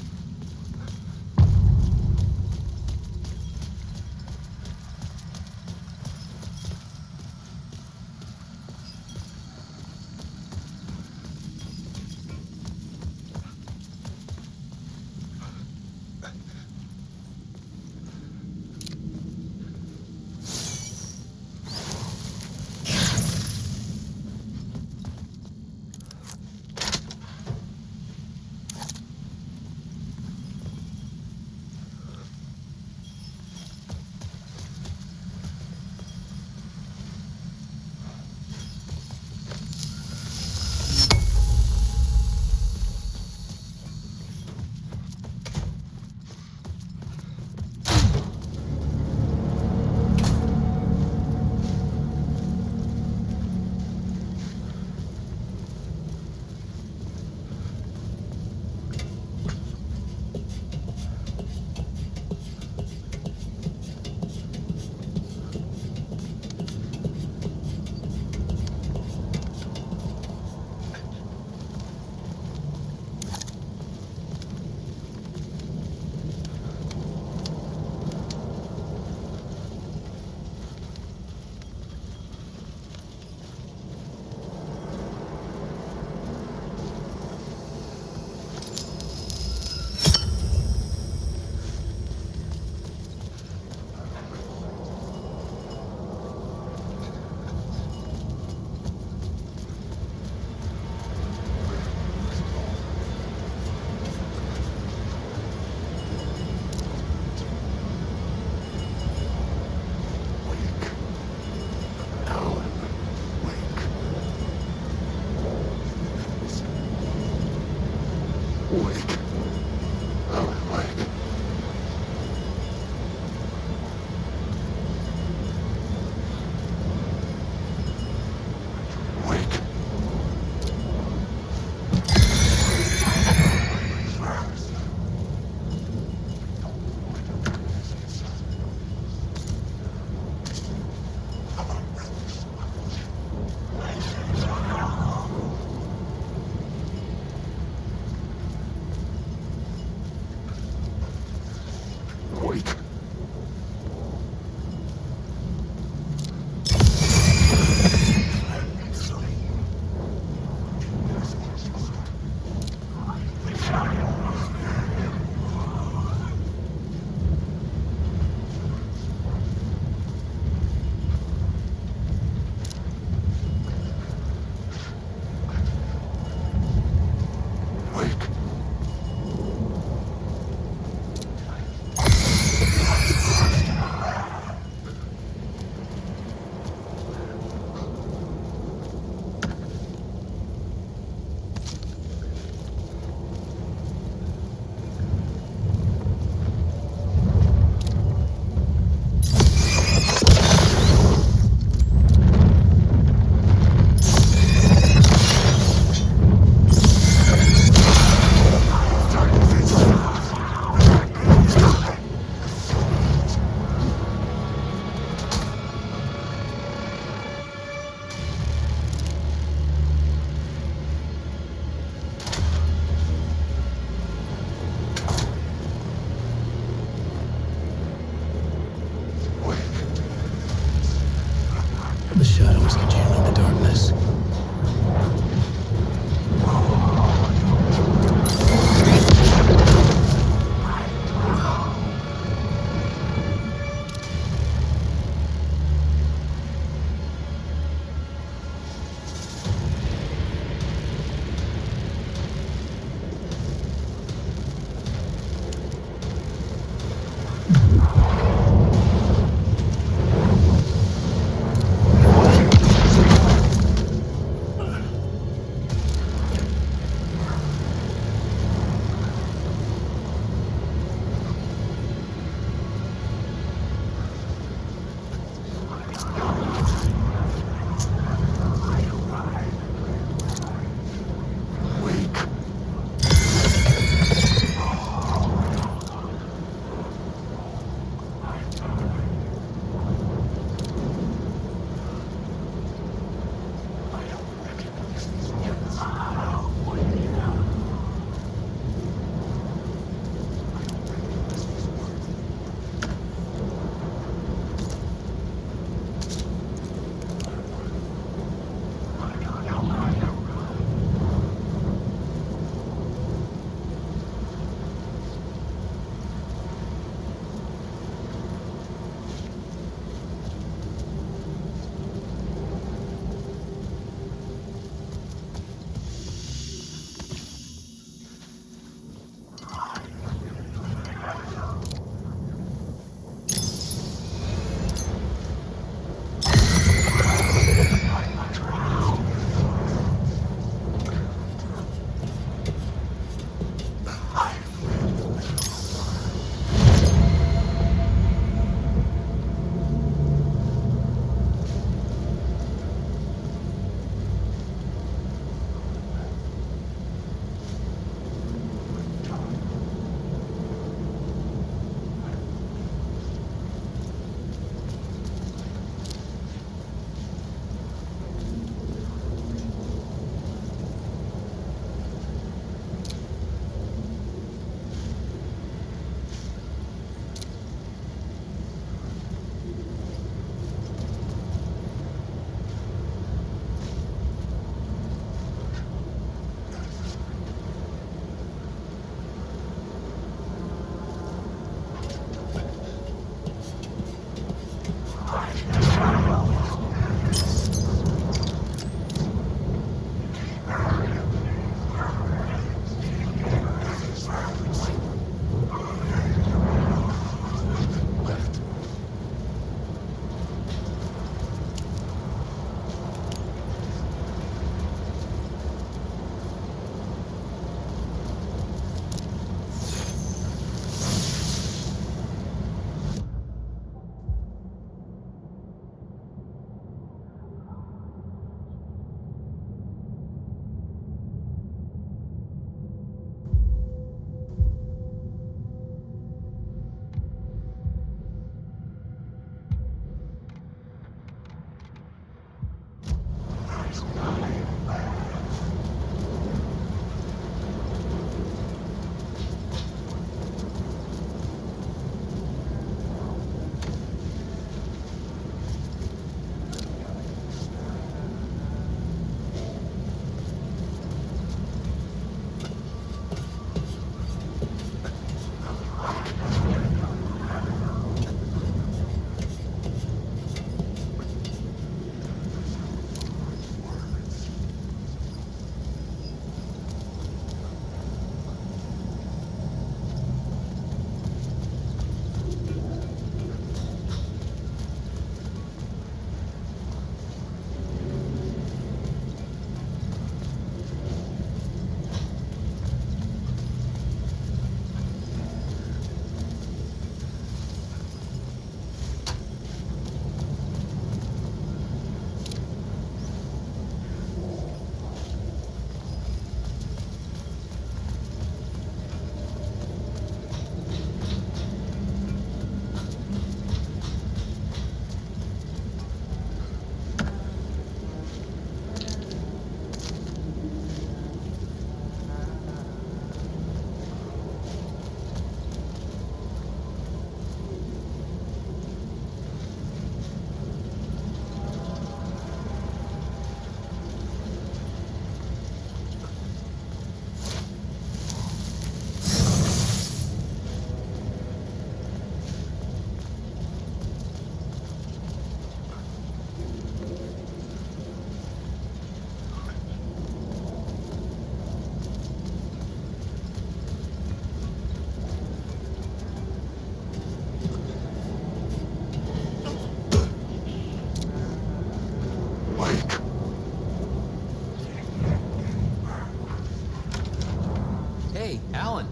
Hey, Alan.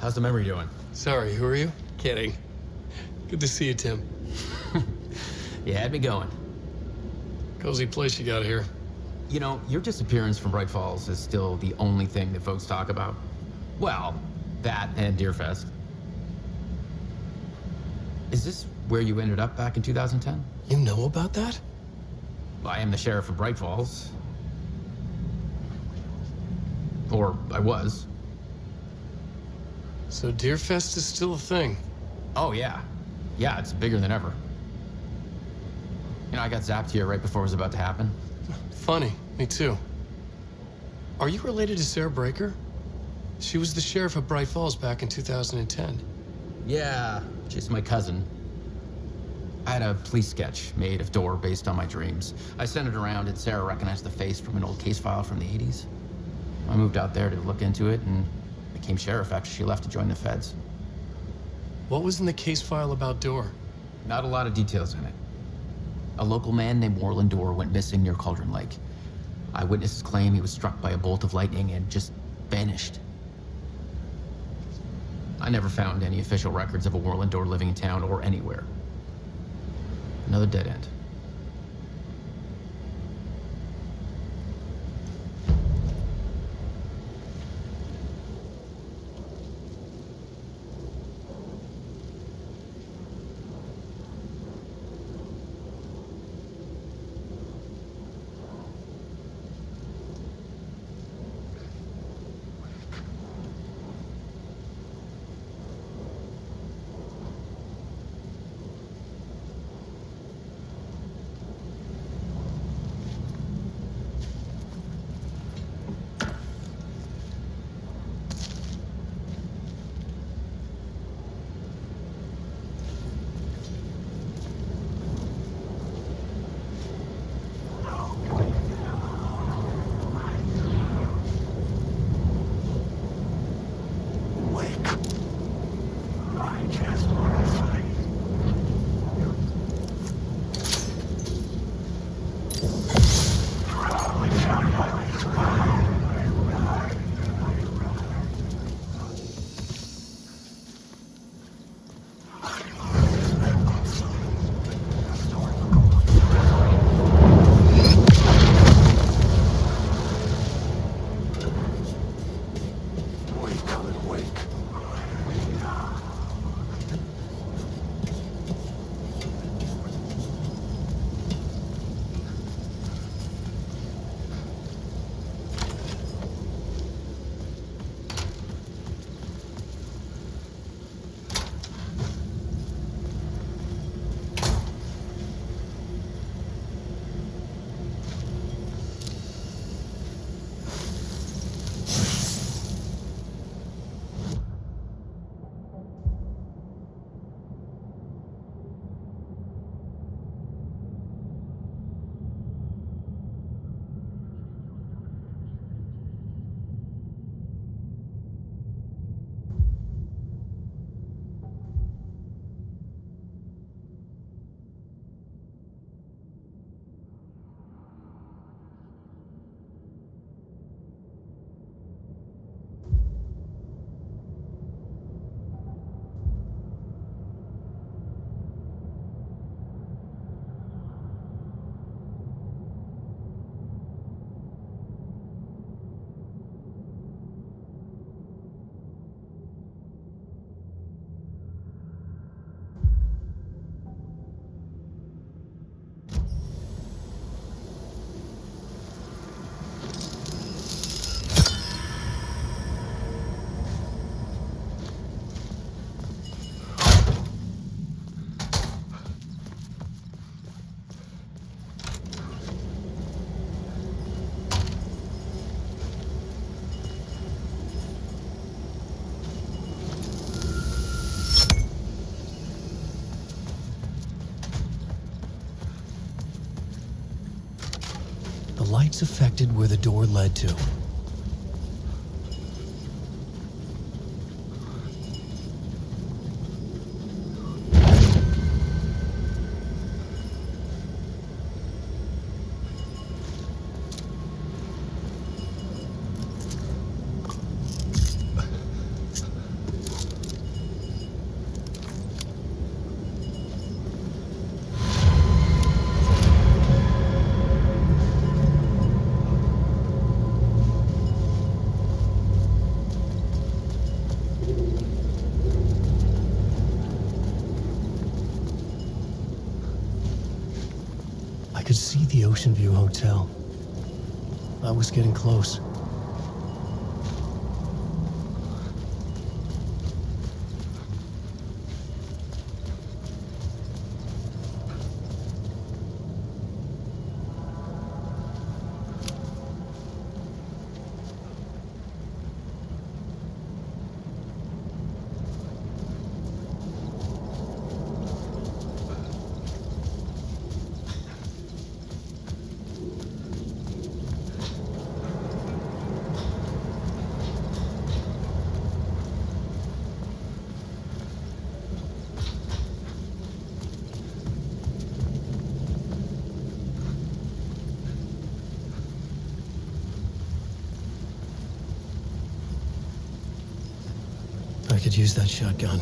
How's the memory doing? Sorry, who are you? Kidding. Good to see you, Tim. You had me going. Cozy place you got here. You know, your disappearance from Brightfalls is still the only thing that folks talk about. Well, that and Deerfest. Is this where you ended up back in 2010? You know about that? Well, I am the sheriff of Brightfalls. Or I was. So Deerfest is still a thing? Oh, yeah. Yeah, it's bigger than ever. You know, I got zapped here right before it was about to happen. Funny, me too. Are you related to Sarah Breaker? She was the sheriff of Bright Falls back in 2010. Yeah, she's my cousin. I had a police sketch made of Door based on my dreams. I sent it around and Sarah recognized the face from an old case file from the 80s. I moved out there to look into it and became sheriff after she left to join the feds. What was in the case file about Door? Not a lot of details in it. A local man named Warland Door went missing near Cauldron Lake. Eyewitnesses claim he was struck by a bolt of lightning and just vanished. I never found any official records of a Warland Door living in town or anywhere. Another dead end. Lights affected where the door led to. Ocean View Hotel. I was getting close. I could use that shotgun.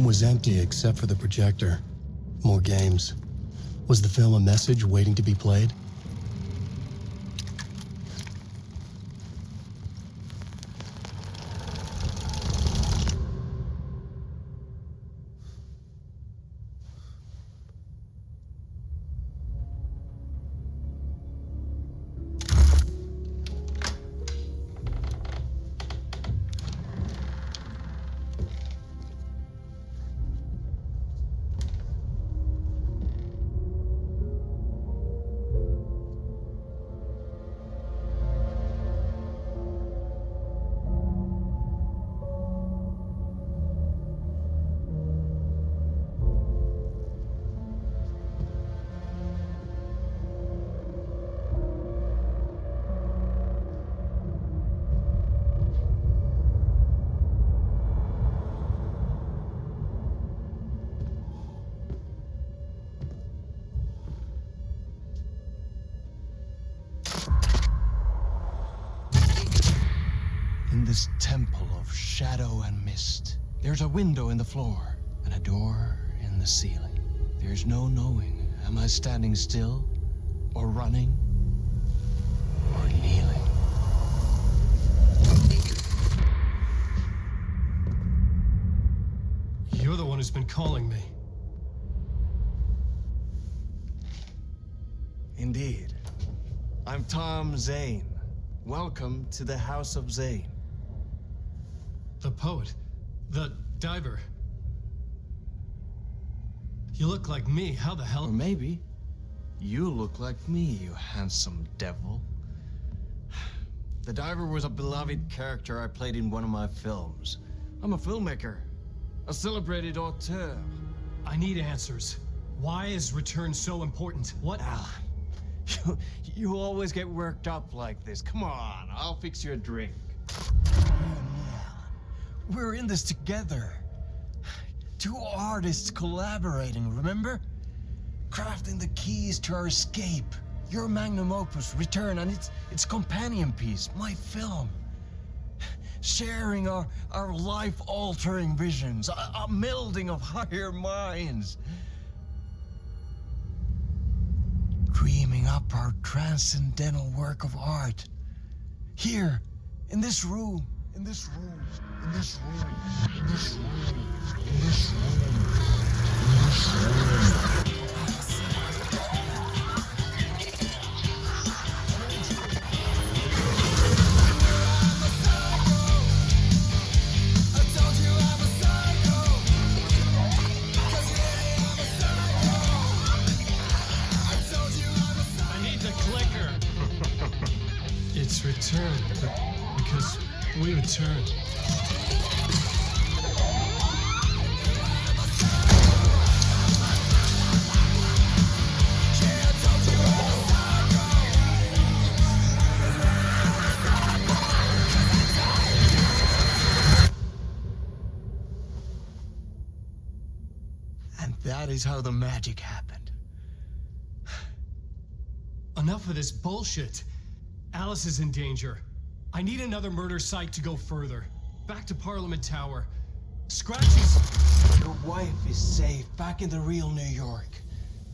was empty except for the projector. More games. Was the film a message waiting to be played? In this temple of shadow and mist, there's a window in the floor and a door in the ceiling. There's no knowing, am I standing still, or running, or kneeling? You're the one who's been calling me. Indeed. I'm Tom Zane. Welcome to the House of Zane. The poet. The diver. You look like me. How the hell? Or maybe you look like me, you handsome devil. The diver was a beloved character I played in one of my films. I'm a filmmaker, a celebrated auteur. I need answers. Why is Return so important? What? Alan, you always get worked up like this. Come on, I'll fix you a drink. We're in this together. Two artists collaborating, remember? Crafting the keys to our escape. Your magnum opus, Return, and its companion piece, my film. Sharing our life-altering visions, a melding of higher minds. Dreaming up our transcendental work of art. Here, in this room, in this room, in this room, in this room, in this room, in this room. It's Return, because we return. And that is how the magic happened. Enough of this bullshit. Alice is in danger. I need another murder site to go further. Back to Parliament Tower. Scratch is... Your wife is safe, back in the real New York.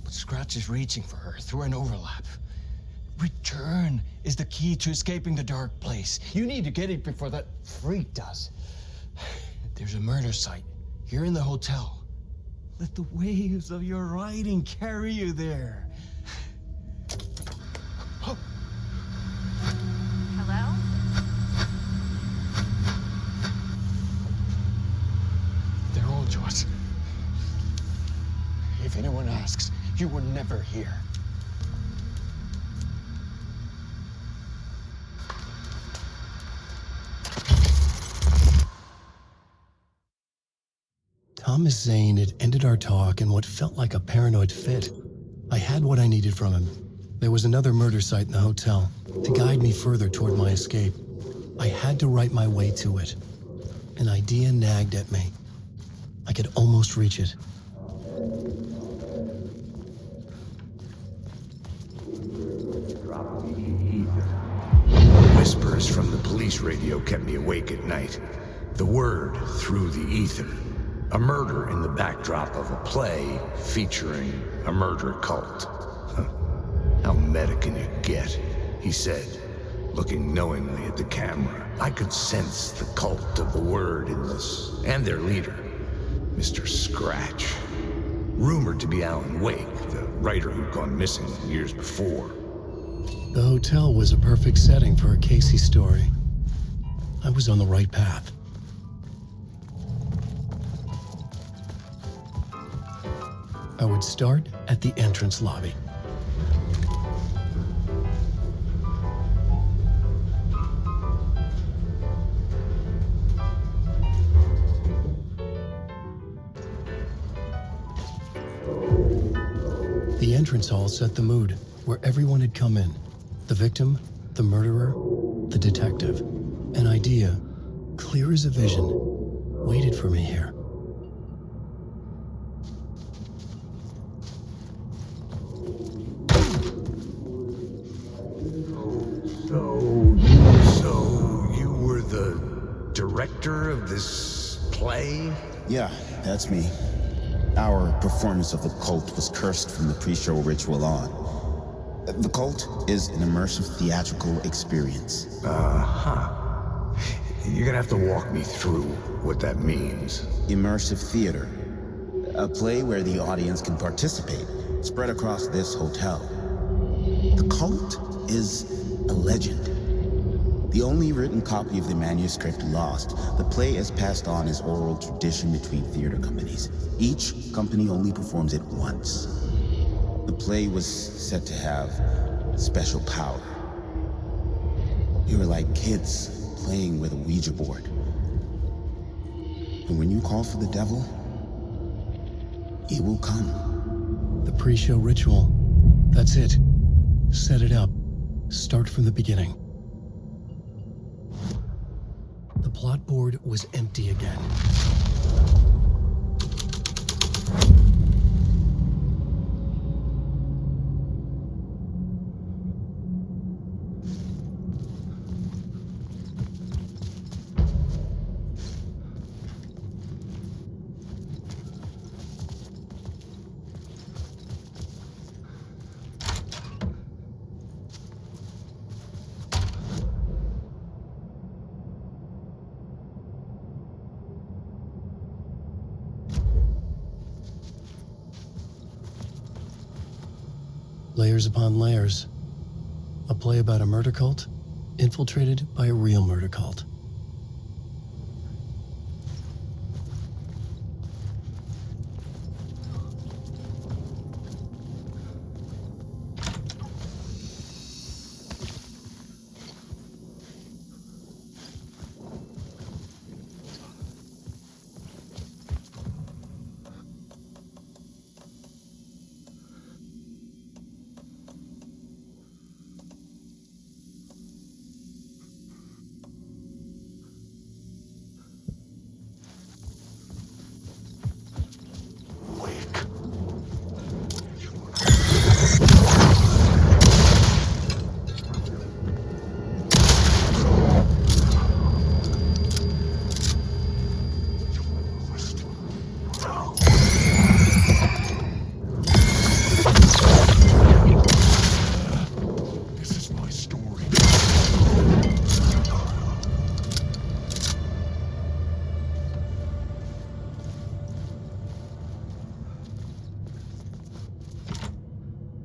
But Scratch is reaching for her through an overlap. Return is the key to escaping the dark place. You need to get it before that freak does. There's a murder site here in the hotel. Let the waves of your writing carry you there. Hello? They're all yours. If anyone asks, you were never here. Thomas Zane had ended our talk in what felt like a paranoid fit. I had what I needed from him. There was another murder site in the hotel to guide me further toward my escape. I had to write my way to it. An idea nagged at me. I could almost reach it. Whispers from the police radio kept me awake at night. The word through the ether. A murder in the backdrop of a play featuring a murder cult. How meta can you get? He said, looking knowingly at the camera. I could sense the cult of the word in this, and their leader, Mr. Scratch. Rumored to be Alan Wake, the writer who'd gone missing years before. The hotel was a perfect setting for a КЕЙСИ story. I was on the right path. I would start at the entrance lobby. The entrance hall set the mood, where everyone had come in. The victim, the murderer, the detective. An idea, clear as a vision, waited for me here. So you were the director of this play? Yeah, that's me. Our performance of the cult was cursed from the pre-show ritual on. The cult is an immersive theatrical experience. You're gonna have to walk me through what that means. Immersive theater. A play where the audience can participate, spread across this hotel. The cult is a legend. The only written copy of the manuscript lost, the play is passed on as oral tradition between theater companies. Each company only performs it once. The play was said to have special power. We were like kids playing with a Ouija board. And when you call for the devil, he will come. The pre-show ritual. That's it. Set it up. Start from the beginning. The plot board was empty again. Layers upon layers. A play about a murder cult, infiltrated by a real murder cult.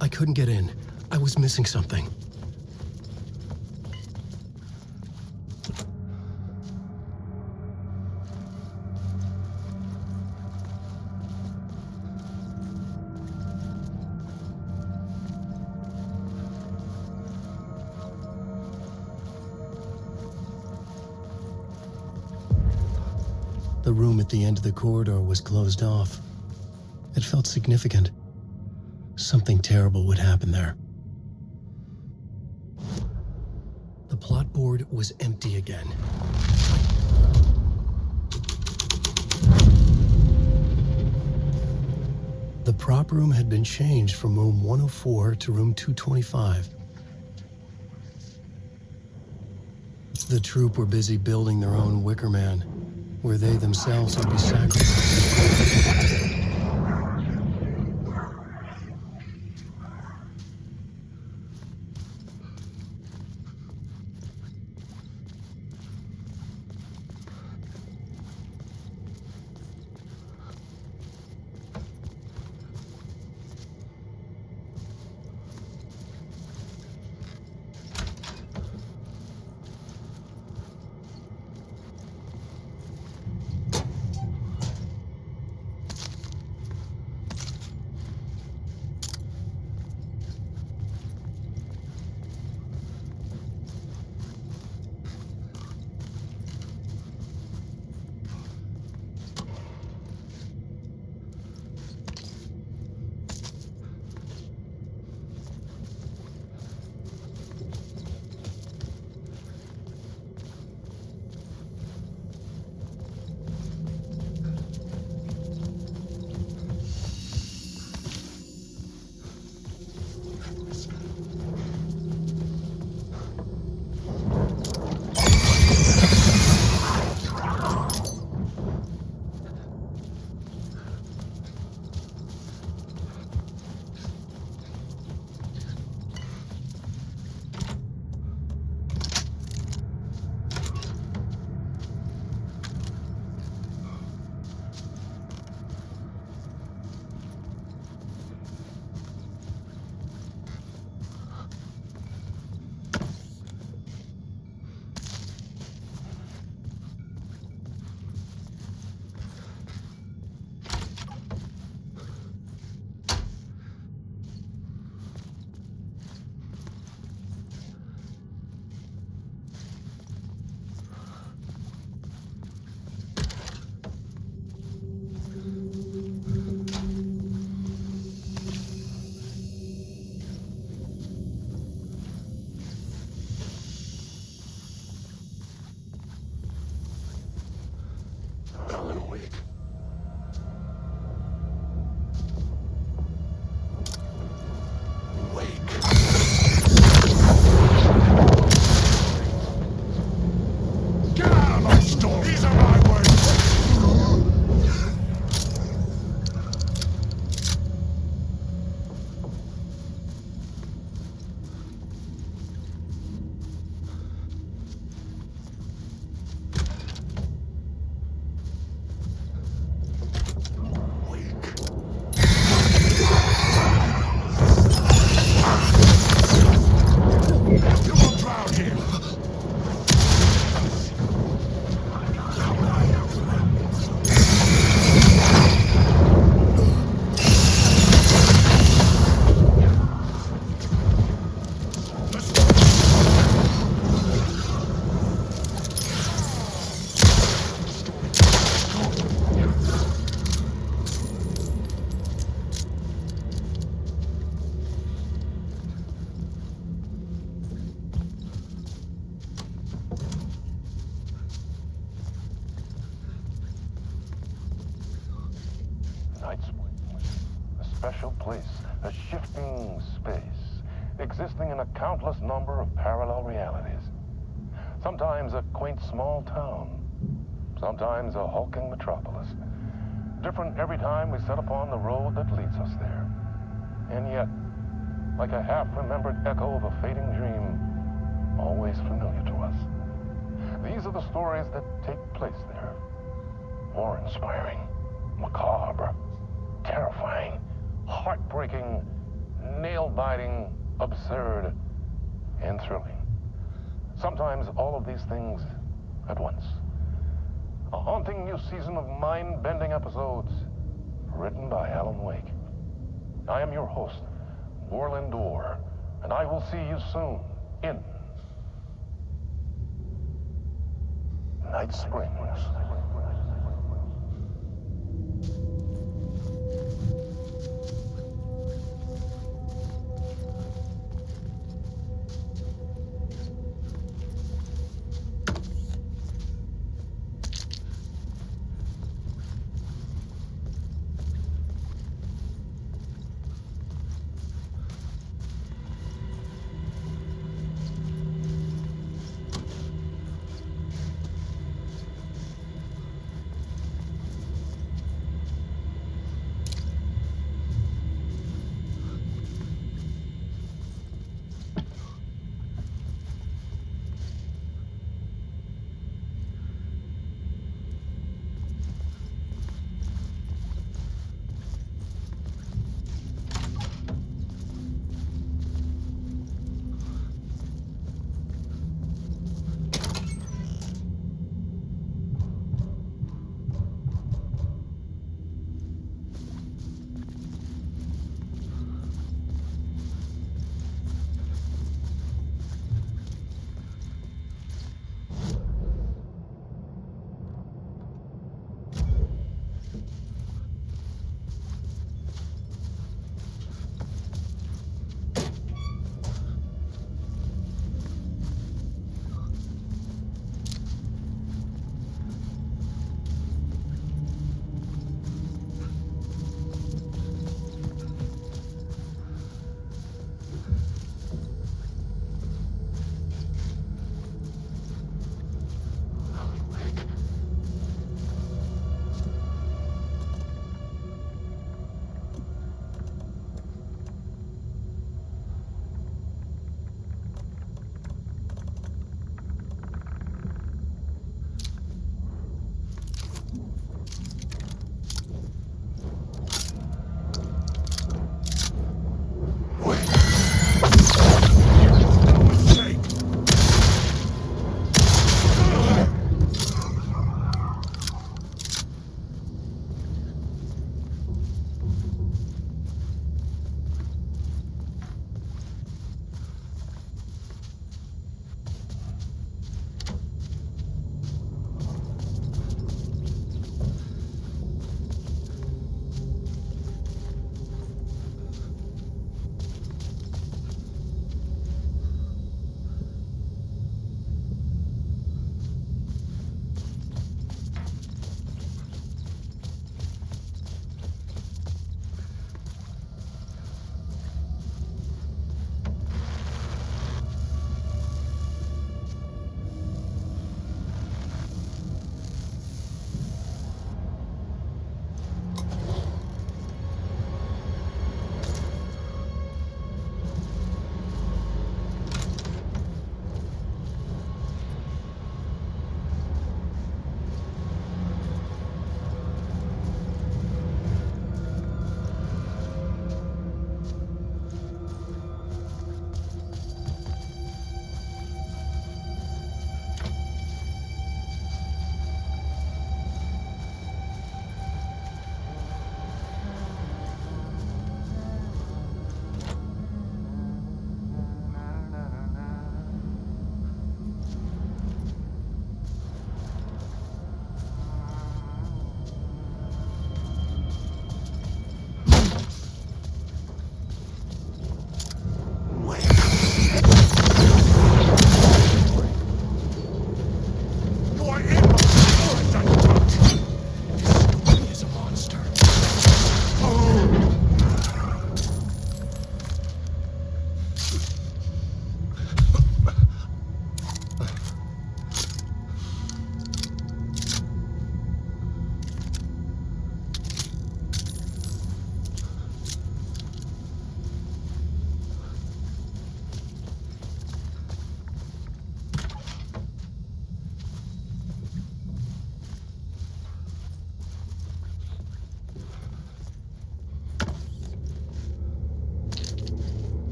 I couldn't get in. I was missing something. The room at the end of the corridor was closed off. It felt significant. Something terrible would happen there. The plot board was empty again. The prop room had been changed from room 104 to room 225. The troupe were busy building their own Wicker Man, where they themselves would be sacrificed. special place, a shifting space, existing in a countless number of parallel realities. Sometimes a quaint small town, sometimes a hulking metropolis. Different every time we set upon the road that leads us there. And yet, like a half-remembered echo of a fading dream, always familiar to us. These are the stories that take place there. Awe-inspiring, macabre, terrifying, heartbreaking, nail-biting, absurd, and thrilling. Sometimes all of these things at once. A haunting new season of mind-bending episodes written by Alan Wake. I am your host, Warland Orr, and I will see you soon in Night Springs.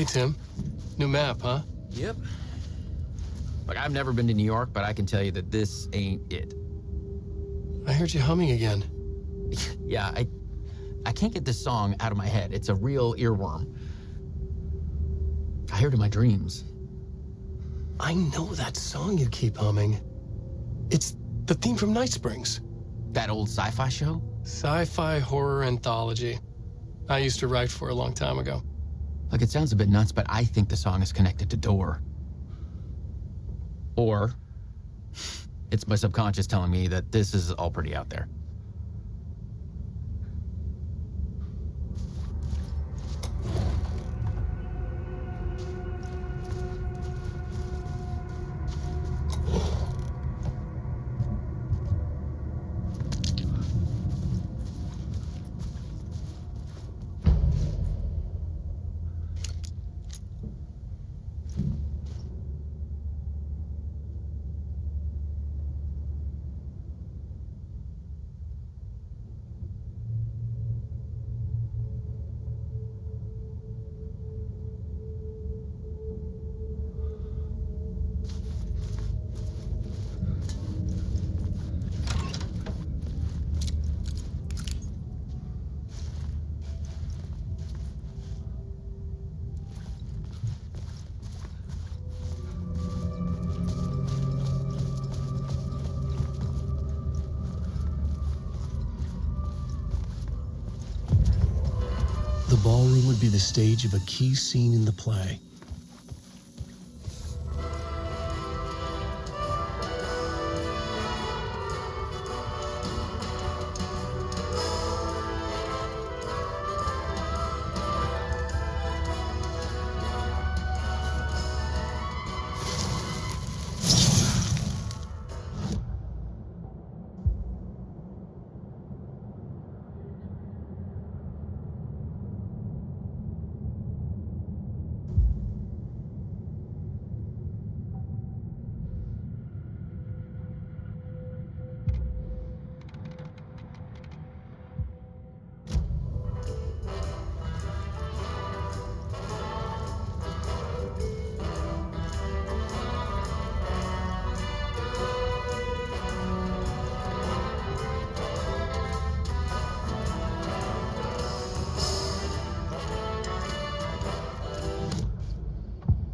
Hey, Tim. New map, huh? Yep. Look, I've never been to New York, but I can tell you that this ain't it. I heard you humming again. Yeah, I can't get this song out of my head. It's a real earworm. I hear it in my dreams. I know that song you keep humming. It's the theme from Night Springs. That old sci-fi show? Sci-fi horror anthology. I used to write for a long time ago. Look, it sounds a bit nuts, but I think the song is connected to Door. Or it's my subconscious telling me that this is all pretty out there. The ballroom would be the stage of a key scene in the play.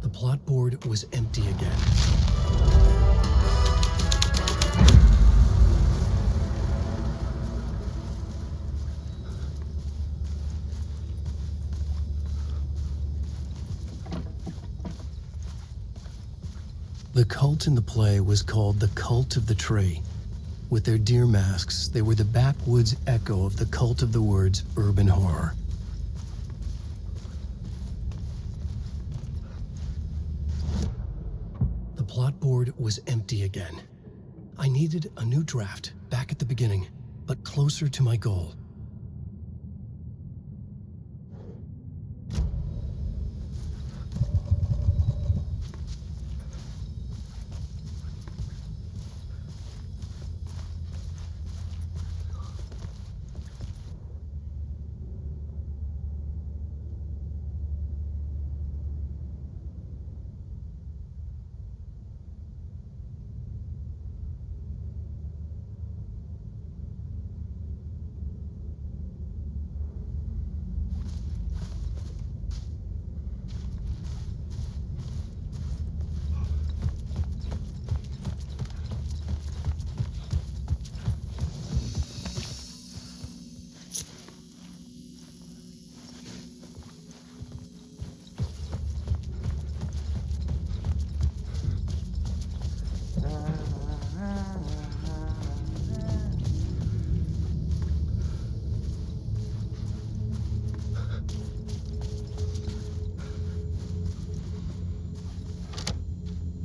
The plot board was empty again. The cult in the play was called the Cult of the Tree. With their deer masks, they were the backwoods echo of the cult of the word's urban horror. The plot board was empty again. I needed a new draft, back at the beginning, but closer to my goal.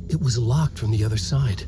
It was locked from the other side.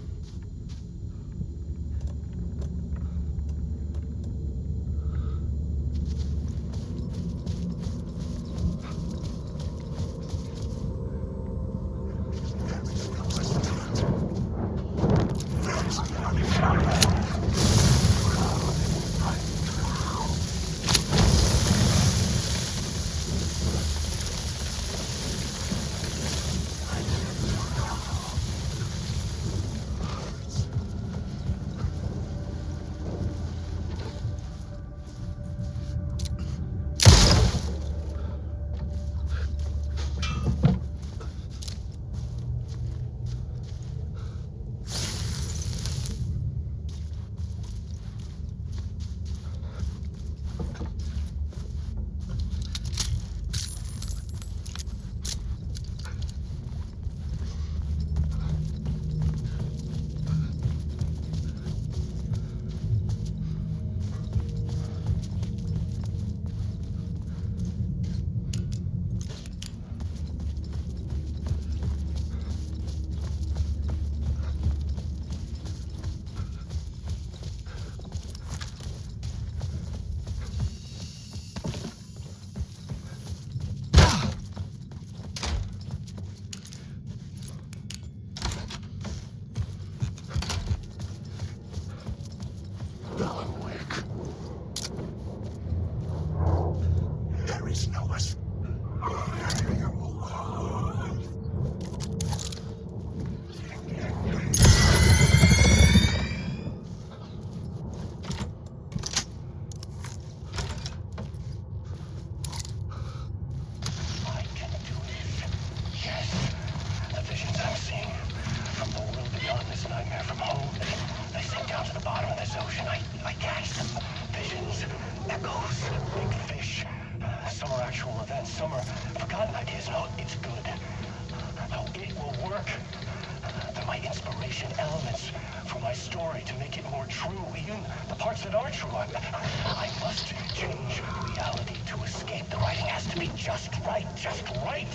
story to make it more true, even the parts that are true. I must change reality to escape. The writing has to be just right,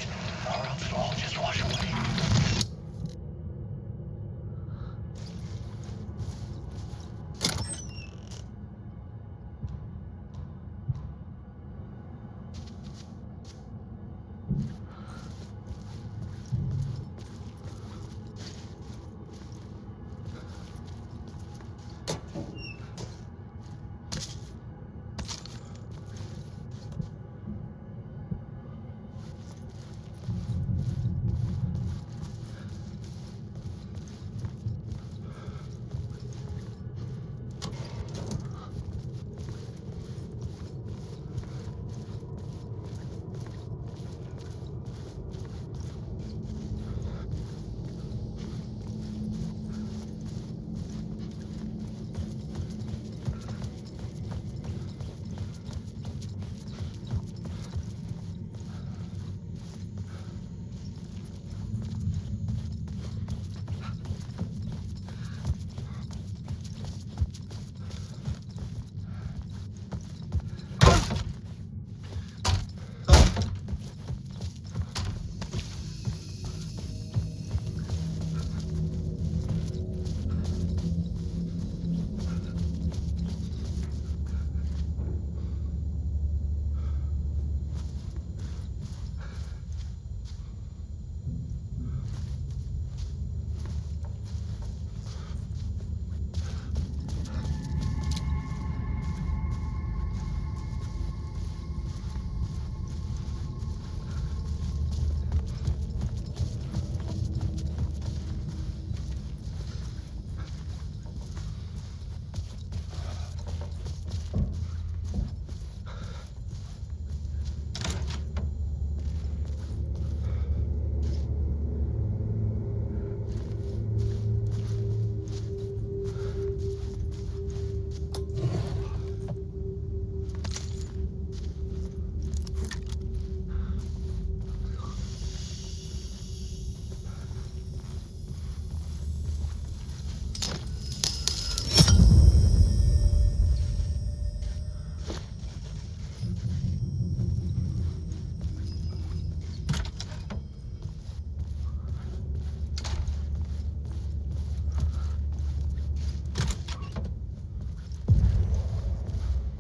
or else it'll all just wash away.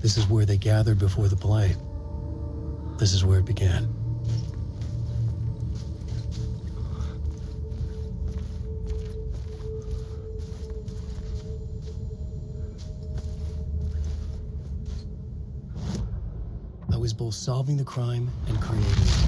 This is where they gathered before the play. This is where it began. I was both solving the crime and creating it.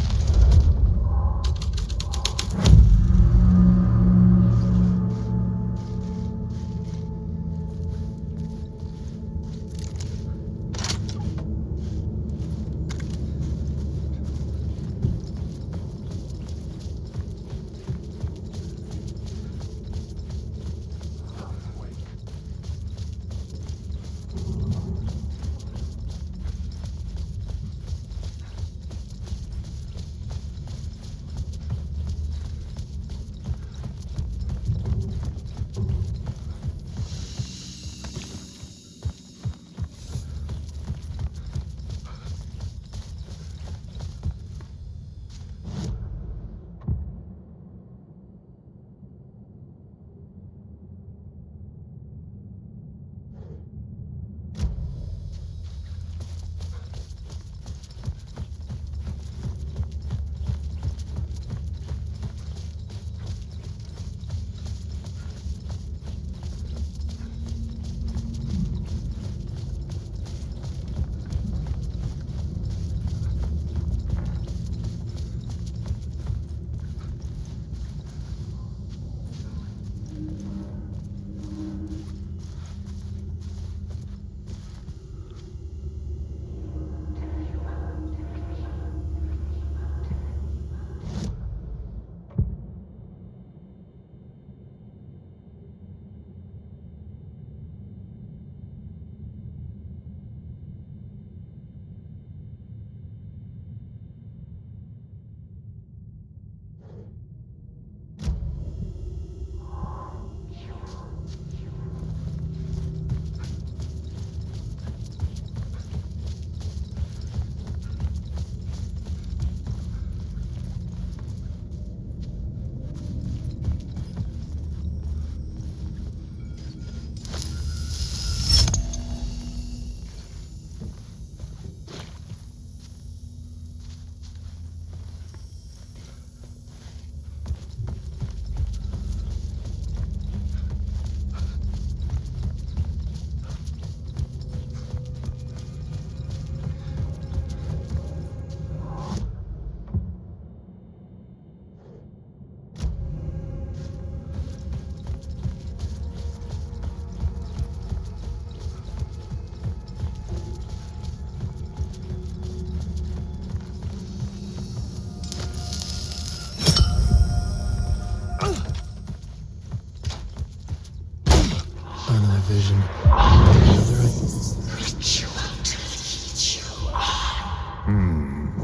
vision. Another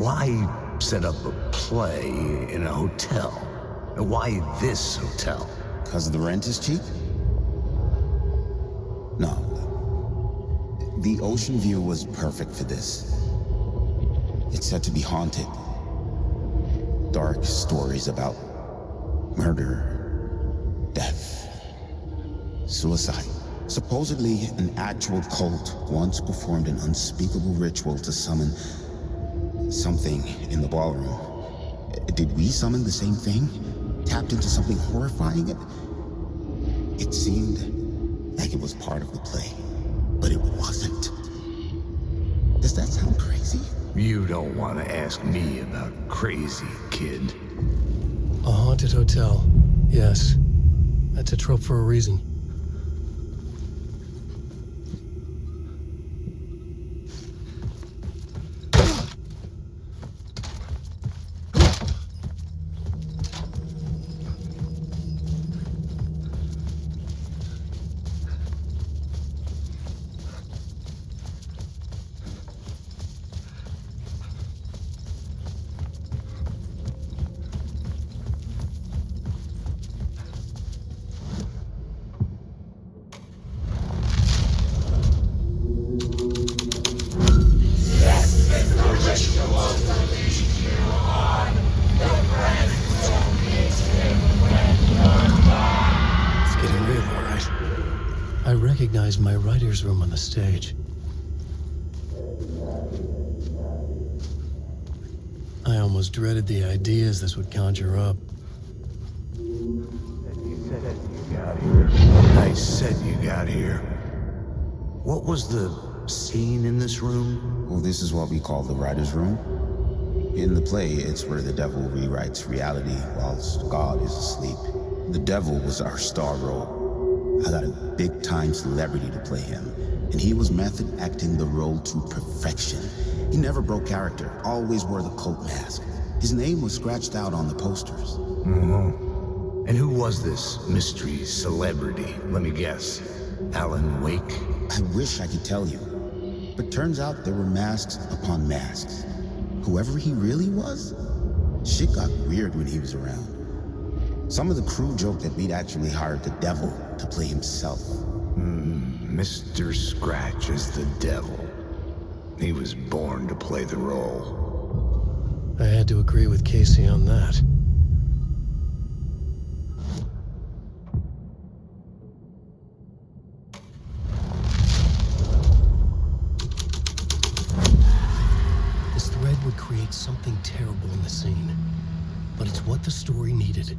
Why set up a play in a hotel? Why this hotel? Because the rent is cheap? No. The ocean view was perfect for this. It's said to be haunted. Dark stories about murder, death, suicide. Supposedly, an actual cult once performed an unspeakable ritual to summon something in the ballroom. Did we summon the same thing? Tapped into something horrifying? It seemed like it was part of the play, but it wasn't. Does that sound crazy? You don't want to ask me about crazy, kid. A haunted hotel. Yes. That's a trope for a reason. My writer's room on the stage. I almost dreaded the ideas this would conjure up. I said you got here. What was the scene in this room? Well, this is what we call the writer's room. In the play, it's where the devil rewrites reality whilst God is asleep. The devil was our star role. I got a big-time celebrity to play him, and he was method acting the role to perfection. He never broke character, always wore the cult mask. His name was scratched out on the posters. Mm-hmm. And who was this mystery celebrity? Let me guess. Alan Wake? I wish I could tell you, but turns out there were masks upon masks. Whoever he really was, shit got weird when he was around. Some of the crew joked that we'd actually hired the devil to play himself. Mr. Scratch is the devil. He was born to play the role. I had to agree with КЕЙСI on that. This thread would create something terrible in the scene, but it's what the story needed.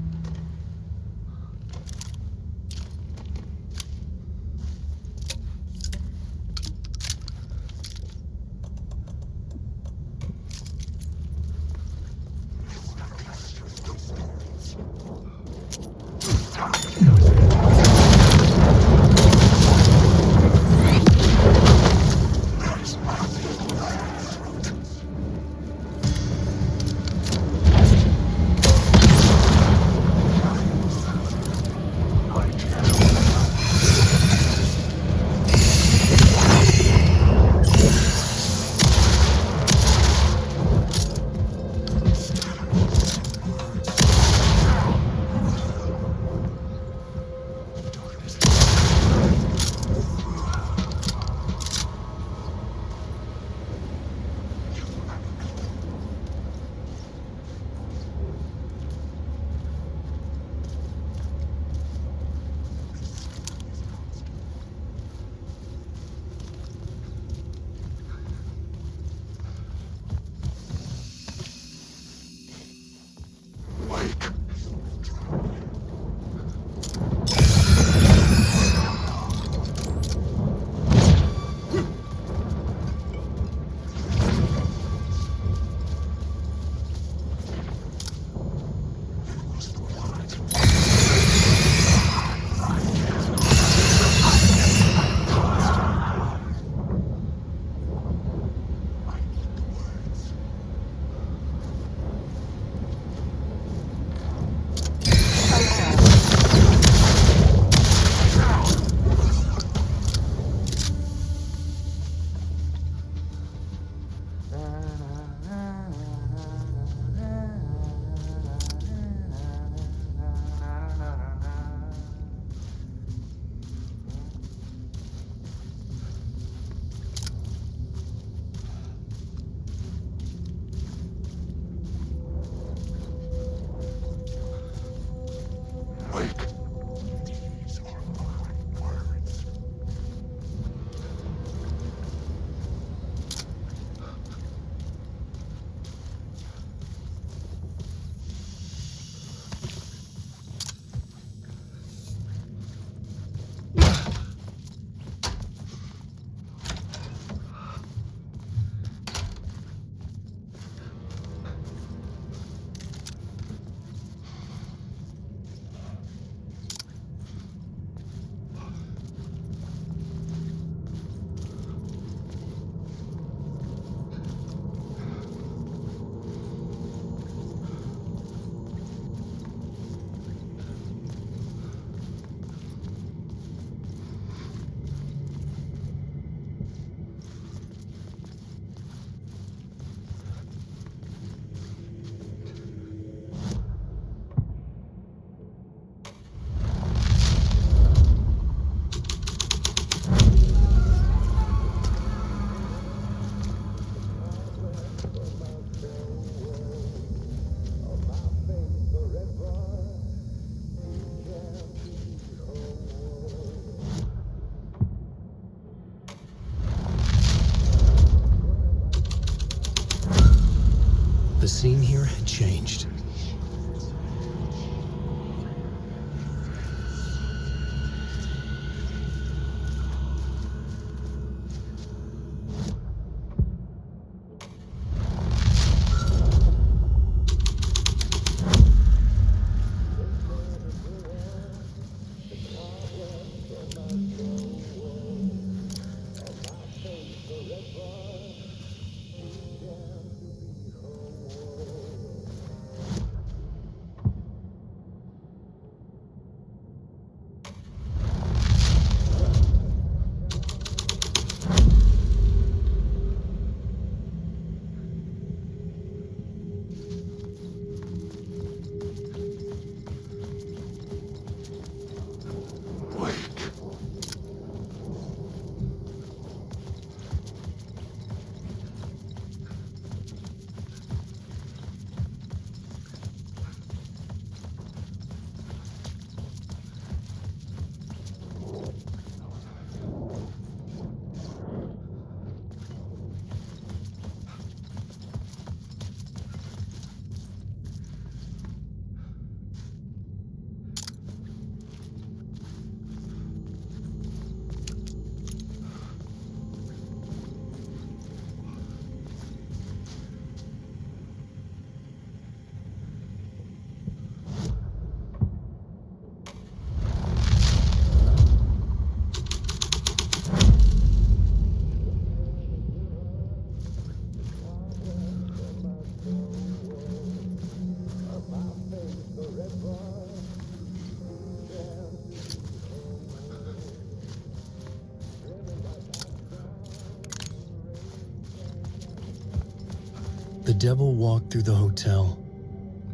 The devil walked through the hotel,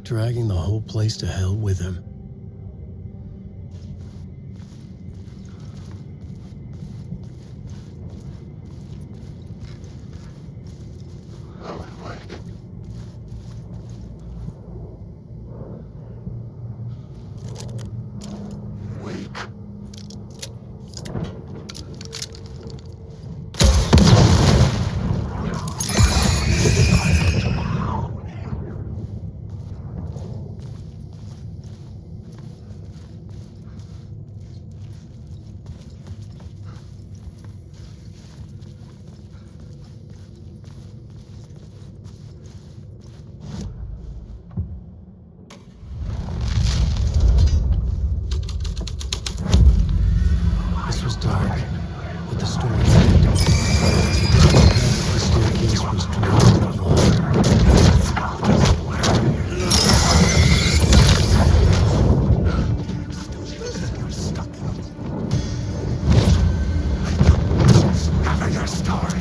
dragging the whole place to hell with him. Alan Wake. Wake. This was dark, but the story ended. The staircase was drawn in blood. Having your story.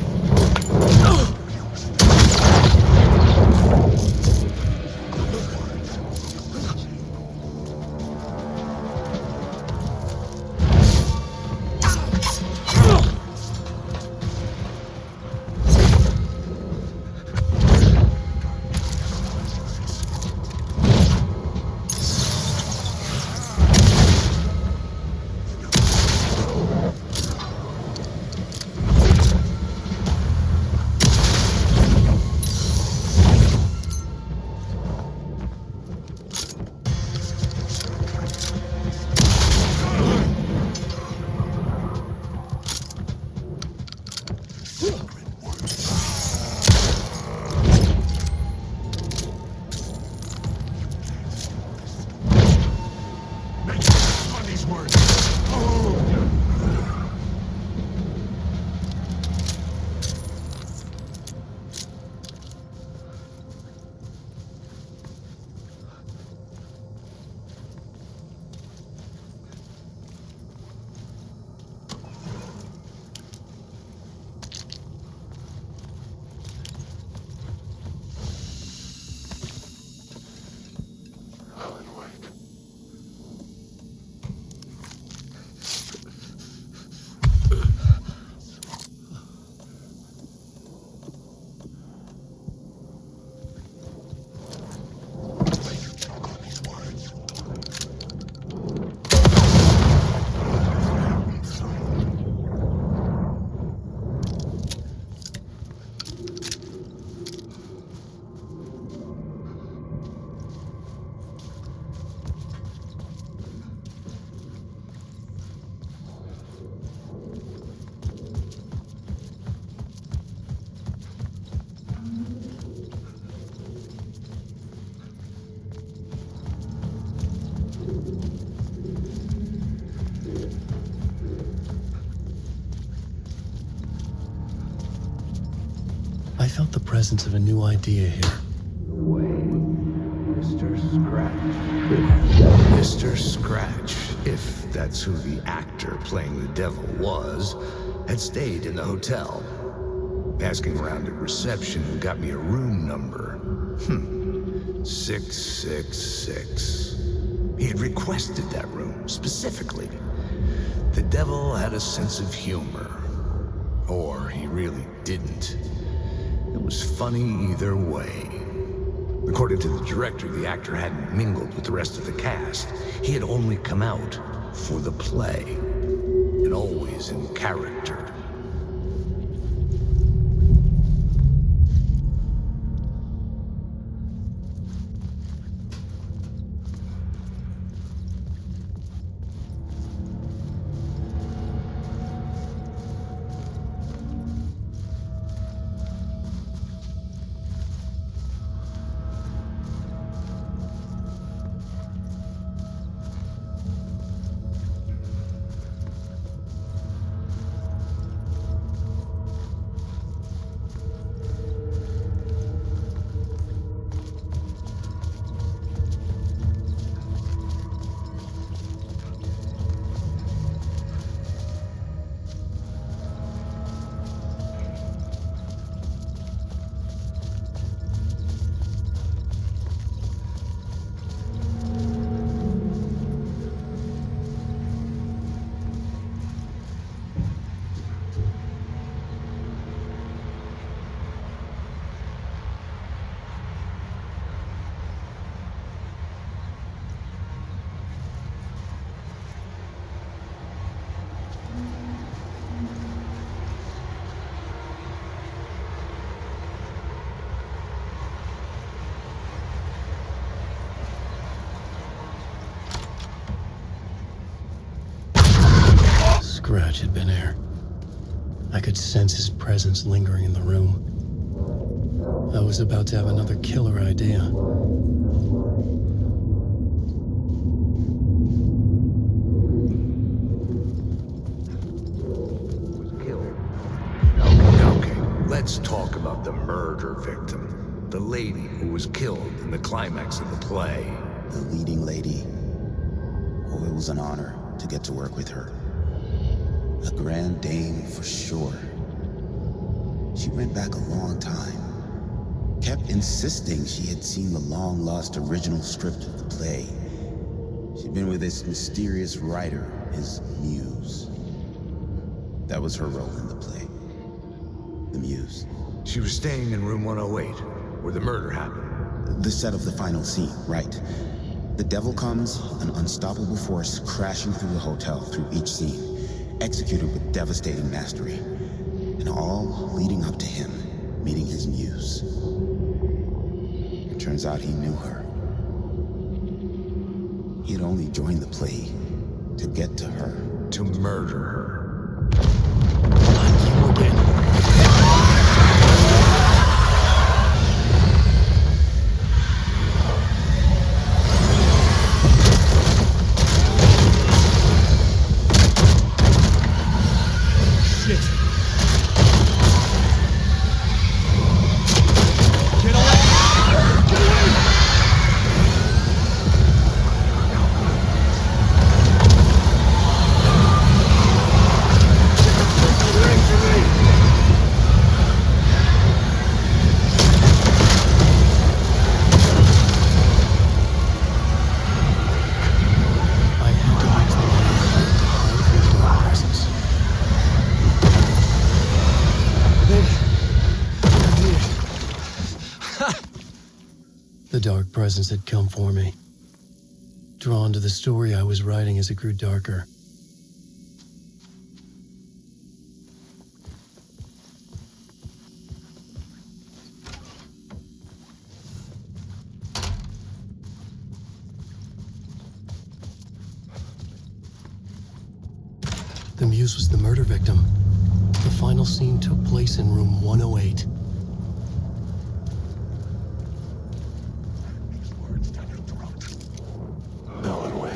I felt the presence of a new idea here. Mr. Scratch. Mr. Scratch, if that's who the actor playing the devil was, had stayed in the hotel. Asking around at reception got me a room number. 666. He had requested that room, specifically. The devil had a sense of humor. Or he really didn't. It was funny either way. According to the director, the actor hadn't mingled with the rest of the cast. He had only come out for the play, and always in character. Scratch had been here. I could sense his presence lingering in the room. I was about to have another killer idea. Okay, let's talk about the murder victim. The lady who was killed in the climax of the play. The leading lady. Oh, it was an honor to get to work with her. A grand dame for sure. She went back a long time. Kept insisting she had seen the long-lost original script of the play. She'd been with this mysterious writer, his muse. That was her role in the play. The muse. She was staying in room 108, where the murder happened. The set of the final scene, right. The devil comes, an unstoppable force crashing through the hotel through each scene, executed with devastating mastery, and all leading up to him meeting his muse. It turns out he knew her. He had only joined the play to get to her. To murder her. The dark presence had come for me, drawn to the story I was writing as it grew darker. The muse was the murder victim. The final scene took place in room 108. Alan Wake.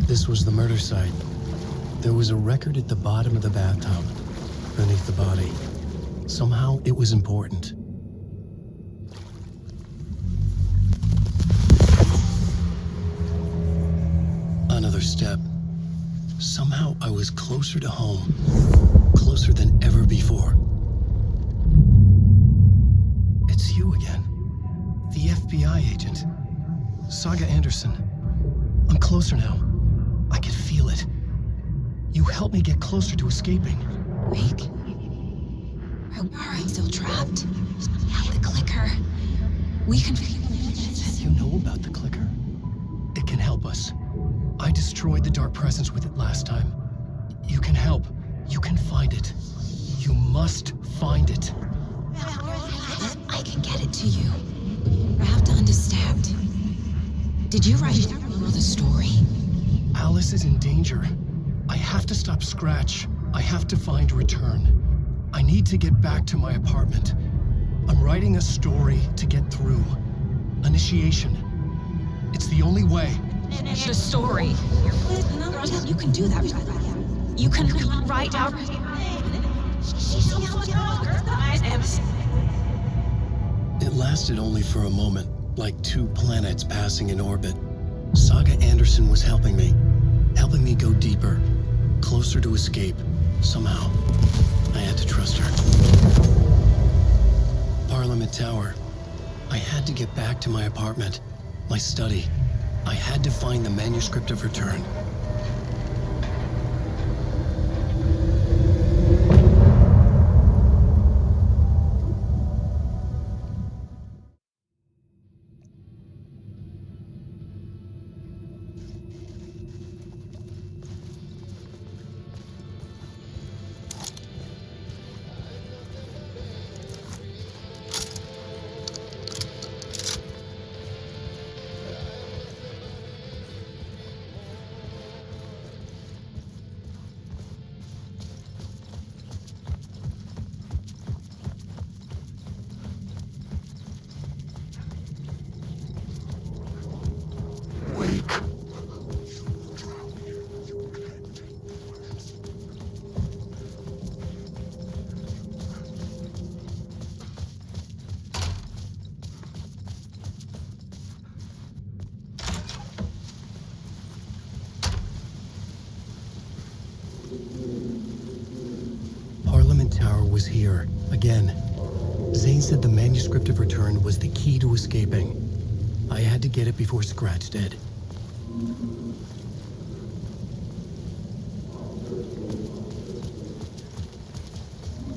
This was the murder site. There was a record at the bottom of the bathtub, beneath the body. Somehow it was important. Another step. Somehow I was closer to home. Closer than ever before. It's you again. The FBI agent. Saga Andерсон. I'm closer now. I can feel it. You helped me get closer to escaping. Wake? Are you still trapped? Yeah, the clicker. We can... You know about the clicker? It can help us. I destroyed the dark presence with it last time. You can help. You can find it. You must find it. I can get it to you. I have to understand. Did you write the story? Alice is in danger. I have to stop Scratch. I have to find Return. I need to get back to my apartment. I'm writing a story to get through. Initiation. It's the only way. The story. You can do that. You can write out... It lasted only for a moment, like 2 planets passing in orbit. Saga Andерсон was helping me go deeper, closer to escape. Somehow, I had to trust her. Parliament Tower. I had to get back to my apartment, my study. I had to find the manuscript of Return. Was here, again. Zane said the manuscript of Return was the key to escaping. I had to get it before Scratch did.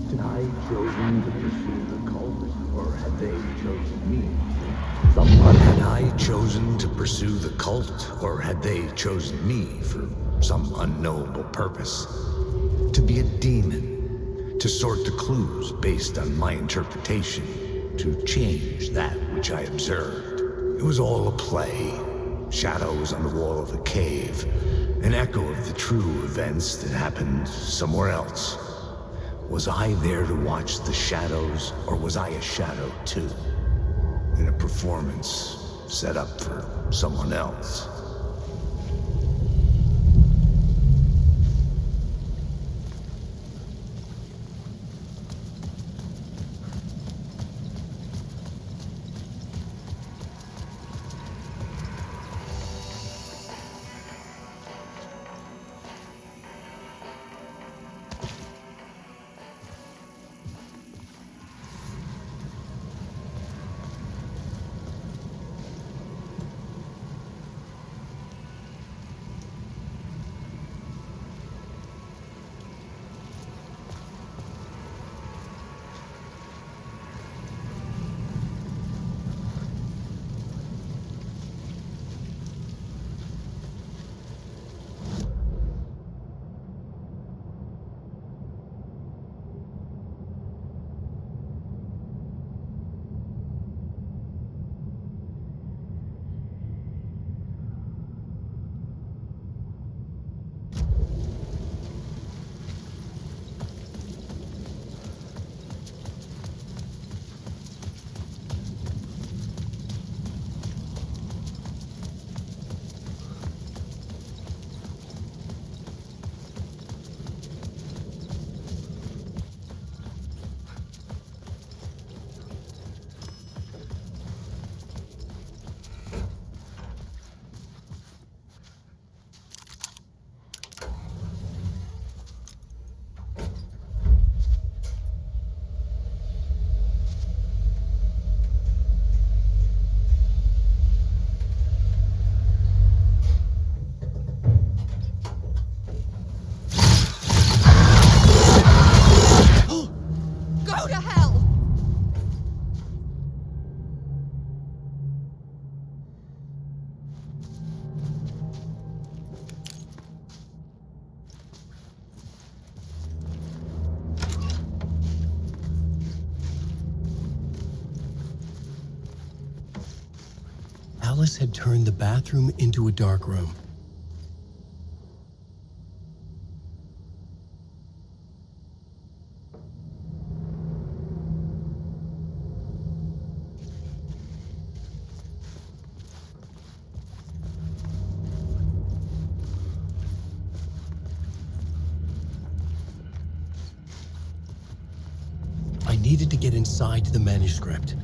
Had I chosen to pursue the cult, or had they chosen me? Had I chosen to pursue the cult, or had they chosen me for some unknowable purpose? To be a demon. To sort the clues based on my interpretation, to change that which I observed. It was all a play. Shadows on the wall of a cave, an echo of the true events that happened somewhere else. Was I there to watch the shadows, or was I a shadow too? In a performance set up for someone else. Alice had turned the bathroom into a dark room. I needed to get inside the manuscript.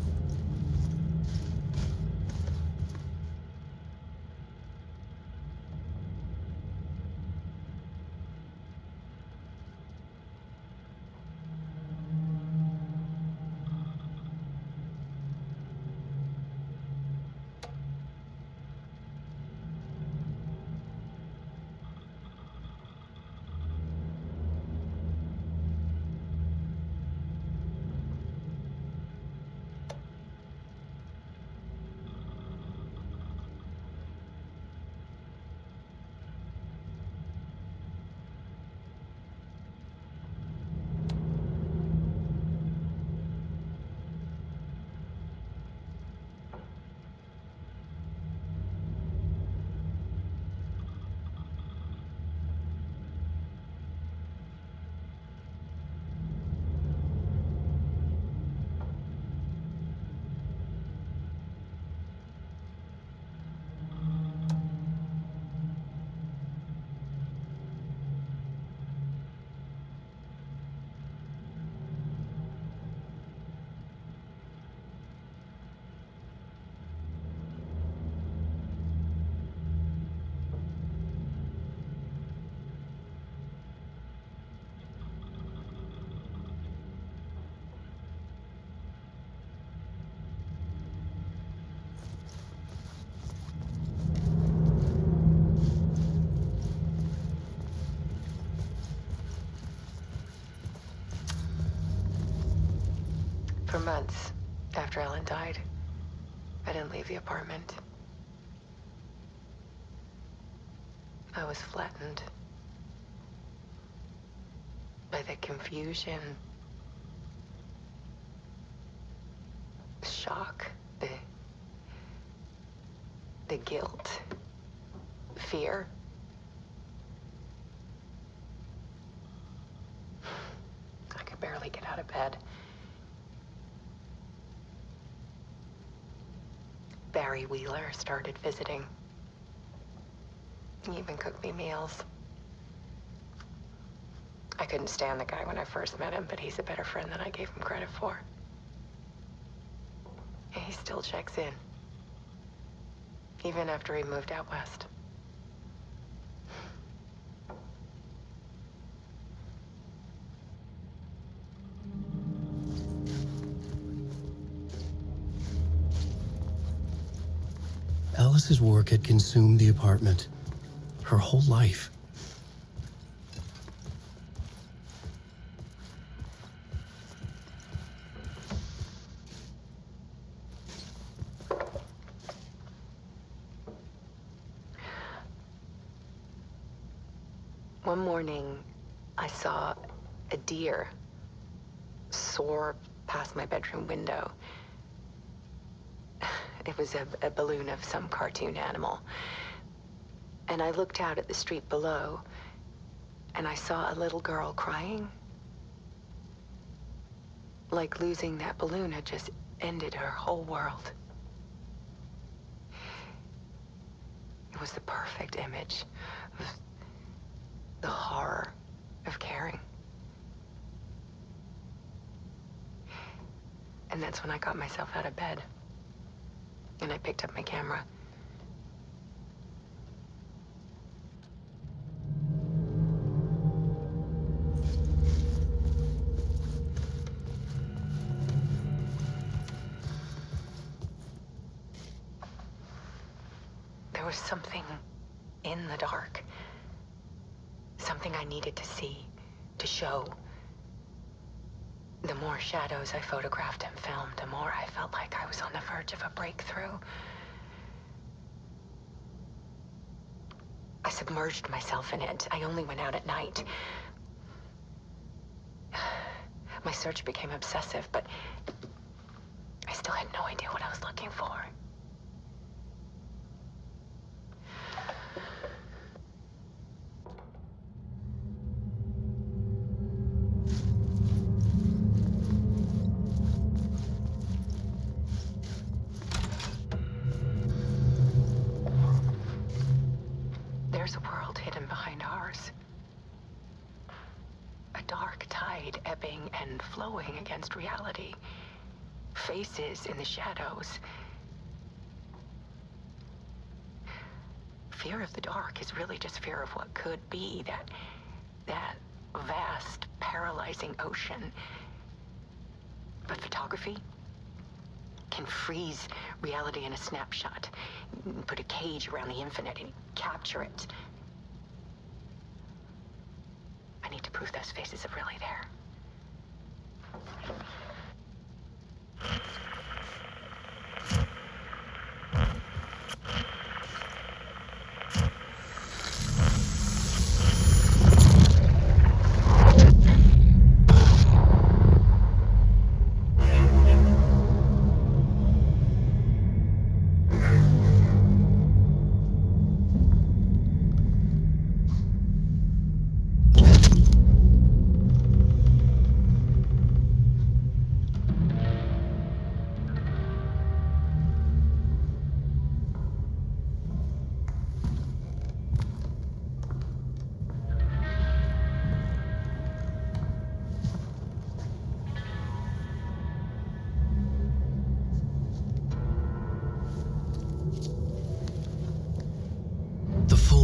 For months after Alan died, I didn't leave the apartment. I was flattened by the confusion, shock, the guilt, fear. I could barely get out of bed. Barry Wheeler started visiting. He even cooked me meals. I couldn't stand the guy when I first met him, but he's a better friend than I gave him credit for. And he still checks in, even after he moved out west. Alice's work had consumed the apartment, her whole life. One morning, I saw a deer soar past my bedroom window. It was a balloon of some cartoon animal. And I looked out at the street below, and I saw a little girl crying. Like losing that balloon had just ended her whole world. It was the perfect image of the horror of caring. And that's when I got myself out of bed. And I picked up my camera. There was something in the dark. Something I needed to see, to show. The more shadows I photographed and filmed, the more I felt like I was on the verge of a breakthrough. I submerged myself in it. I only went out at night. My search became obsessive, but I still had no idea what I was looking for. tide ebbing and flowing against reality. Faces in the shadows. Fear of the dark is really just fear of what could be, that vast, paralyzing ocean. But photography can freeze reality in a snapshot, put a cage around the infinite and capture it. I need to prove those faces are really there.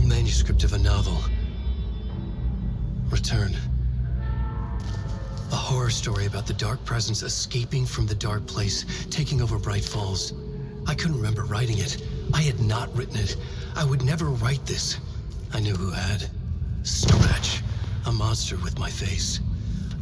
Manuscript of a novel. Return. A horror story about the dark presence escaping from the dark place, taking over Braight-Fall's. I couldn't remember writing it. I had not written it. I would never write this. I knew who had. Scratch. A monster with my face.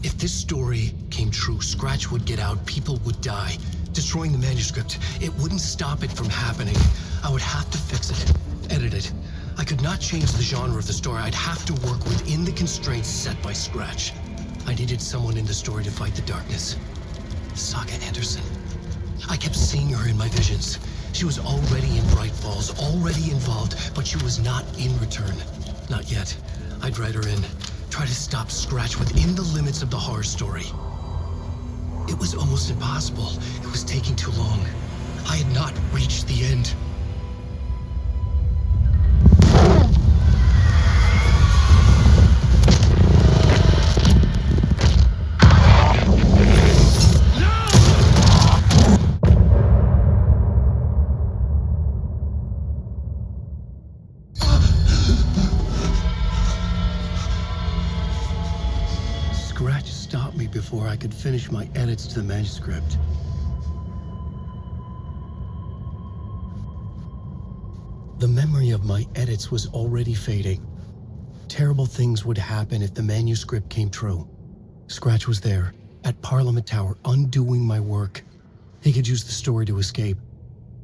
If this story came true, Scratch would get out, people would die. Destroying the manuscript, it wouldn't stop it from happening. I would have to fix it, edit it. I could not change the genre of the story. I'd have to work within the constraints set by Scratch. I needed someone in the story to fight the darkness. Saga Andерсон. I kept seeing her in my visions. She was already in Braight-Fall's, already involved, but she was not in Return. Not yet. I'd write her in. Try to stop Scratch within the limits of the horror story. It was almost impossible. It was taking too long. I had not reached the end. Before I could finish my edits to the manuscript. The memory of my edits was already fading. Terrible things would happen if the manuscript came true. Scratch was there, at Parliament Tower, undoing my work. He could use the story to escape.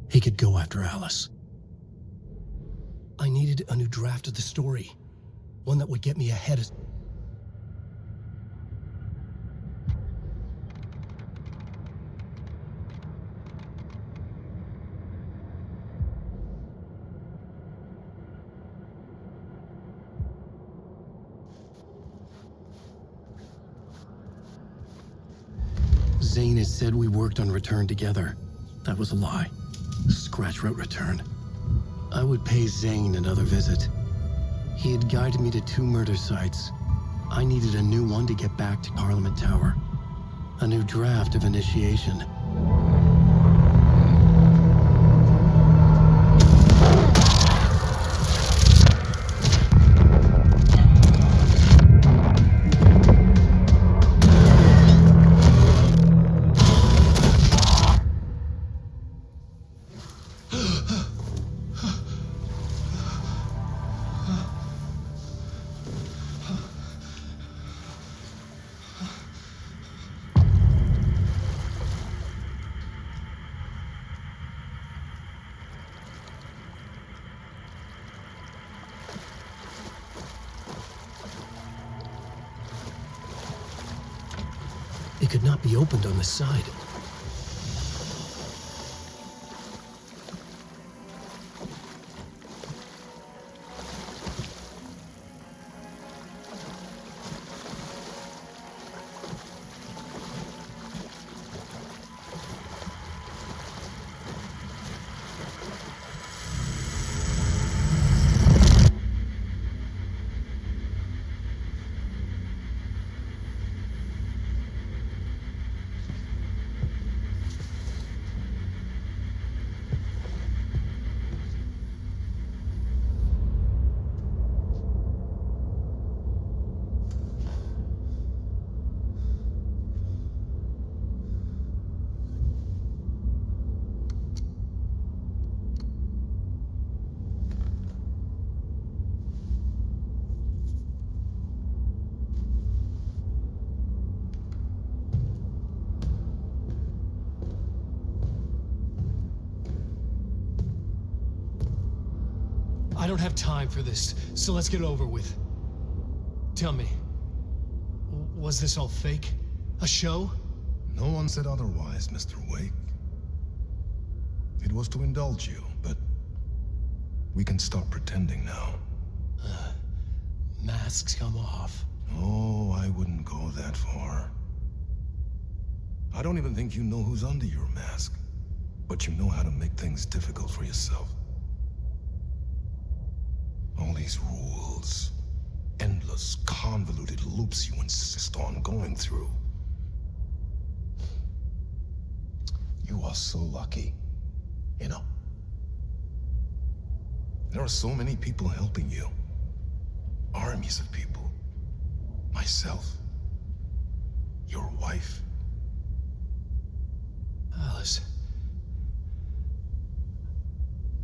He could go after Alice. I needed a new draft of the story. One that would get me ahead of... Zane had said we worked on Return together. That was a lie. Scratch wrote Return. I would pay Zane another visit. He had guided me to 2 murder sites. I needed a new one to get back to Parliament Tower. A new draft of Initiation. It could not be opened on the side. I don't have time for this, so let's get it over with. Tell me, was this all fake? A show? No one said otherwise, Mr. Wake. It was to indulge you, but we can stop pretending now. Masks come off. Oh, I wouldn't go that far. I don't even think you know who's under your mask, but you know how to make things difficult for yourself. All these rules, endless, convoluted loops you insist on going through. You are so lucky, you know. There are so many people helping you. Armies of people. Myself. Your wife. Alice.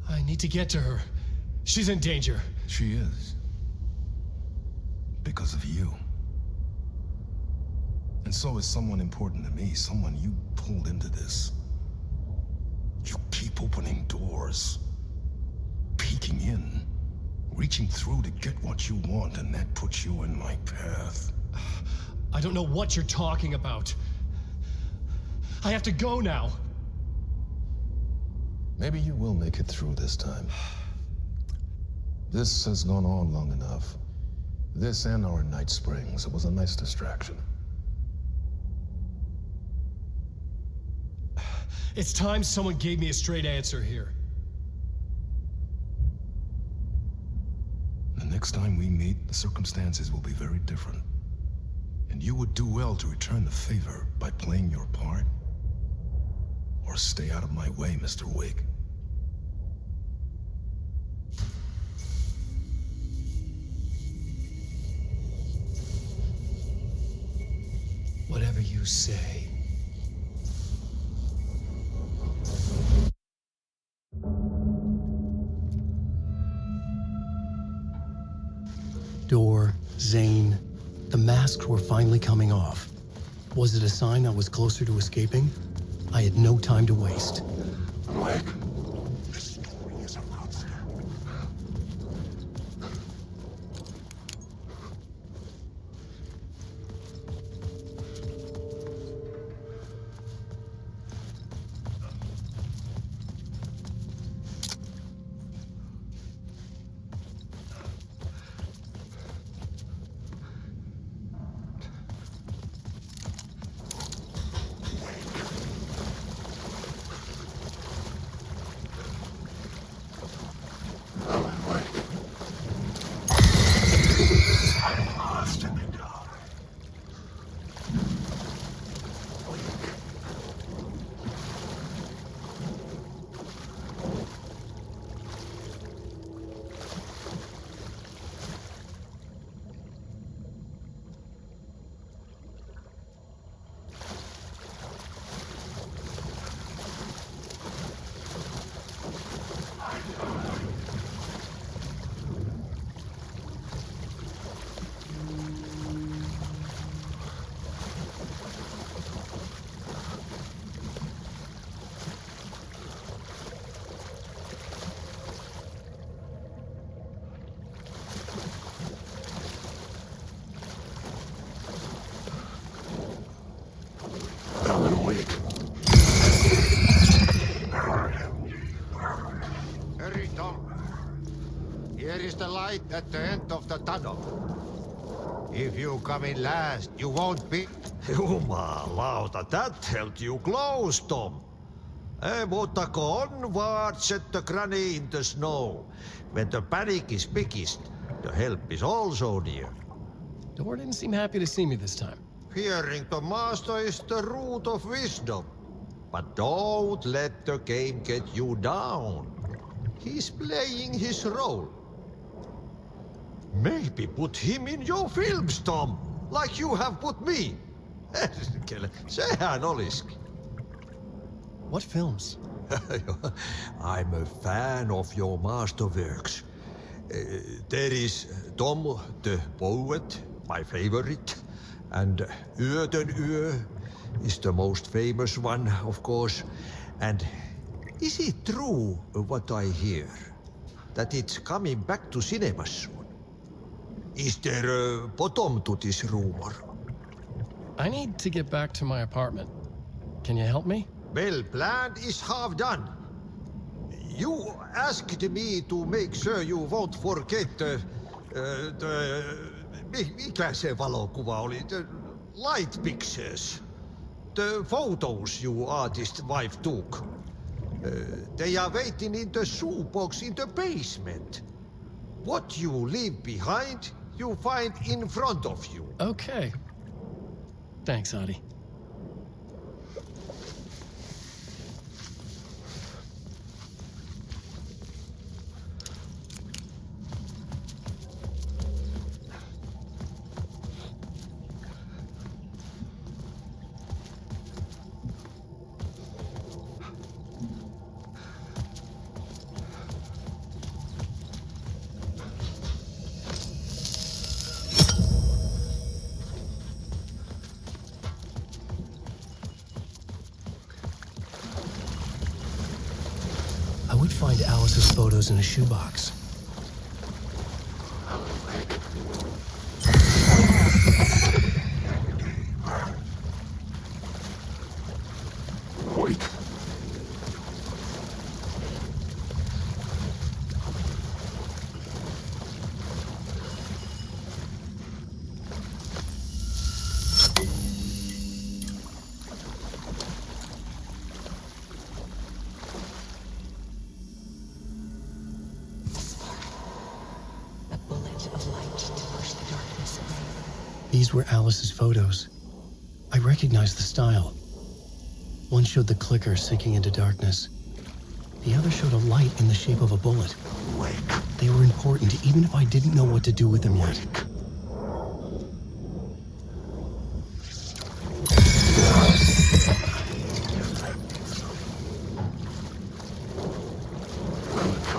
I need to get to her. She's in danger. She is. Because of you. And so is someone important to me, someone you pulled into this. You keep opening doors, peeking in, reaching through to get what you want, and that puts you in my path. I don't know what you're talking about. I have to go now. Maybe you will make it through this time. This has gone on long enough. This and our night springs. It was a nice distraction. It's time someone gave me a straight answer here. The next time we meet, the circumstances will be very different. And you would do well to return the favor by playing your part. Or stay out of my way, Mr. Wake. Whatever you say. Door, Zane, the masks were finally coming off. Was it a sign I was closer to escaping? I had no time to waste. Wake, this story is about to. Alan Wake. Hurry, Tom. Here is the light at the end of the tunnel. If you come in last, you won't be... Jumalauta, that held you close, Tom. Mutta go onward, set the granny in the snow. When the panic is biggest, the help is also near. Door didn't seem happy to see me this time. Fearing the master is the root of wisdom. But don't let the game get you down. He's playing his role. Maybe put him in your films, Tom, like you have put me. Sehän olisikin. What films? I'm a fan of your masterworks. There is Tom the Poet, my favorite, and Öden Ö is the most famous one, of course. And is it true what I hear? that it's coming back to cinemas soon. Is there a bottom to this rumor? I need to get back to my apartment. Can you help me? Well, plan is half done. You asked me to make sure you won't forget mikä se valokuva oli? The light pictures. The photos you artist wife took. They are waiting in the shoebox in the basement. What you leave behind, you find in front of you. Okay. Thanks, Adi. I would find Alice's photos in a shoebox. Wait. These were Alice's photos. I recognized the style. One showed the clicker sinking into darkness. The other showed a light in the shape of a bullet. They were important, even if I didn't know what to do with them yet.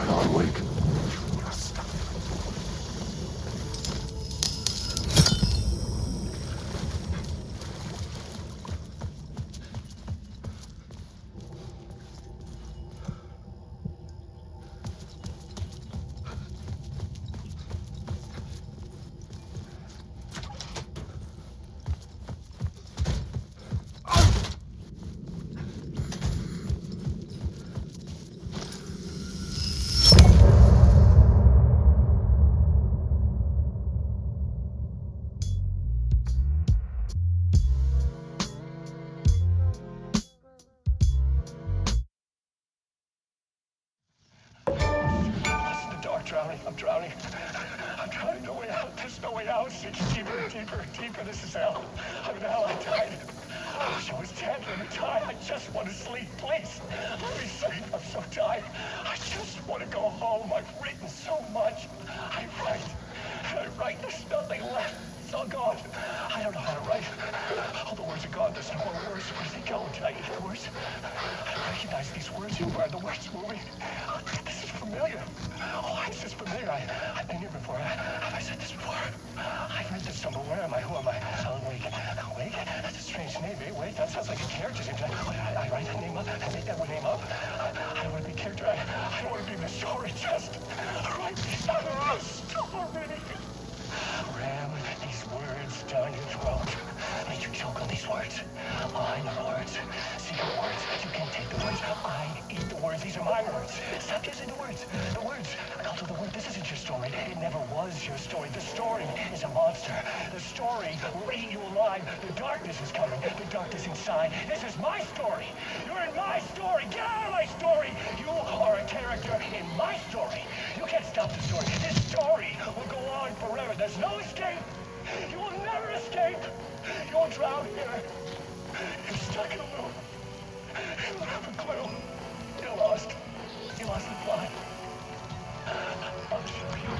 Alan Wake. I'm drowning. I'm drowning. No way out. There's no way out. It's deeper, deeper, deeper. This is hell. I'm in hell. I died. I wish I was dead. Let me die. I just want to sleep. Please. Let me sleep. I'm so tired. I just want to go home. I've written so much. I write. There's nothing left. It's all gone. I don't know how to write. All the words are gone. There's no more words. Where do they go? Did I eat the words? I recognize these words. Who are the words moving? This is familiar. Oh, why is this familiar? I've been here before. Have I said this before? I've read this somewhere. Where am I? Who am I? Alan Wake. Alan Wake? That's a strange name. Eh? Wait, that sounds like a character's name. I write that name up? I make that name up? I don't want to be a character. I don't want to be in the story. Just write me out of the story. Ram these words down your throat. Make you choke on these words. I know the words. Secret words. You can't take the words. I eat the words. These are my words. Stop using the words. The words. Alto, the word. This isn't your story. It never was your story. The story is a monster. The story will eat you alive. The darkness is coming. The darkness inside. This is my story. You're in my story. Get out of my story. You are a character in my story. You can't stop the story. This story will go on forever. There's no escape. You will never escape. You'll drown here. You're stuck in a loop. You don't have a clue. You're lost. You lost the plot. I'll show you.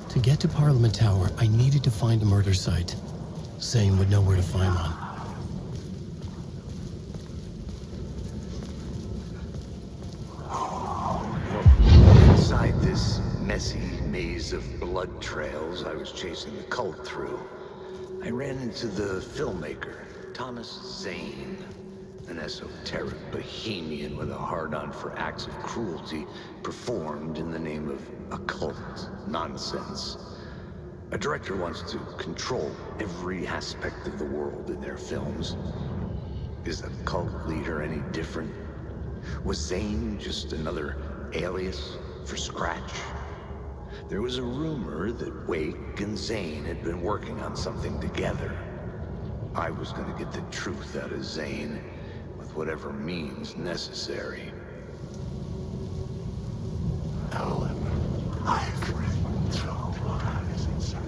To get to Parliament Tower, I needed to find a murder site. Zane would know where to find one. Inside this messy maze maze of blood trails I was chasing the cult through, I ran into the filmmaker, Thomas Zane, an esoteric bohemian with a hard-on for acts of cruelty performed in the name of occult nonsense. A director wants to control every aspect of the world in their films. Is the cult leader any different? Was Zane just another alias for Scratch? There was a rumor that Wake and Zane had been working on something together. I was going to get the truth out of Zane with whatever means necessary. Alan, I've written so much inside.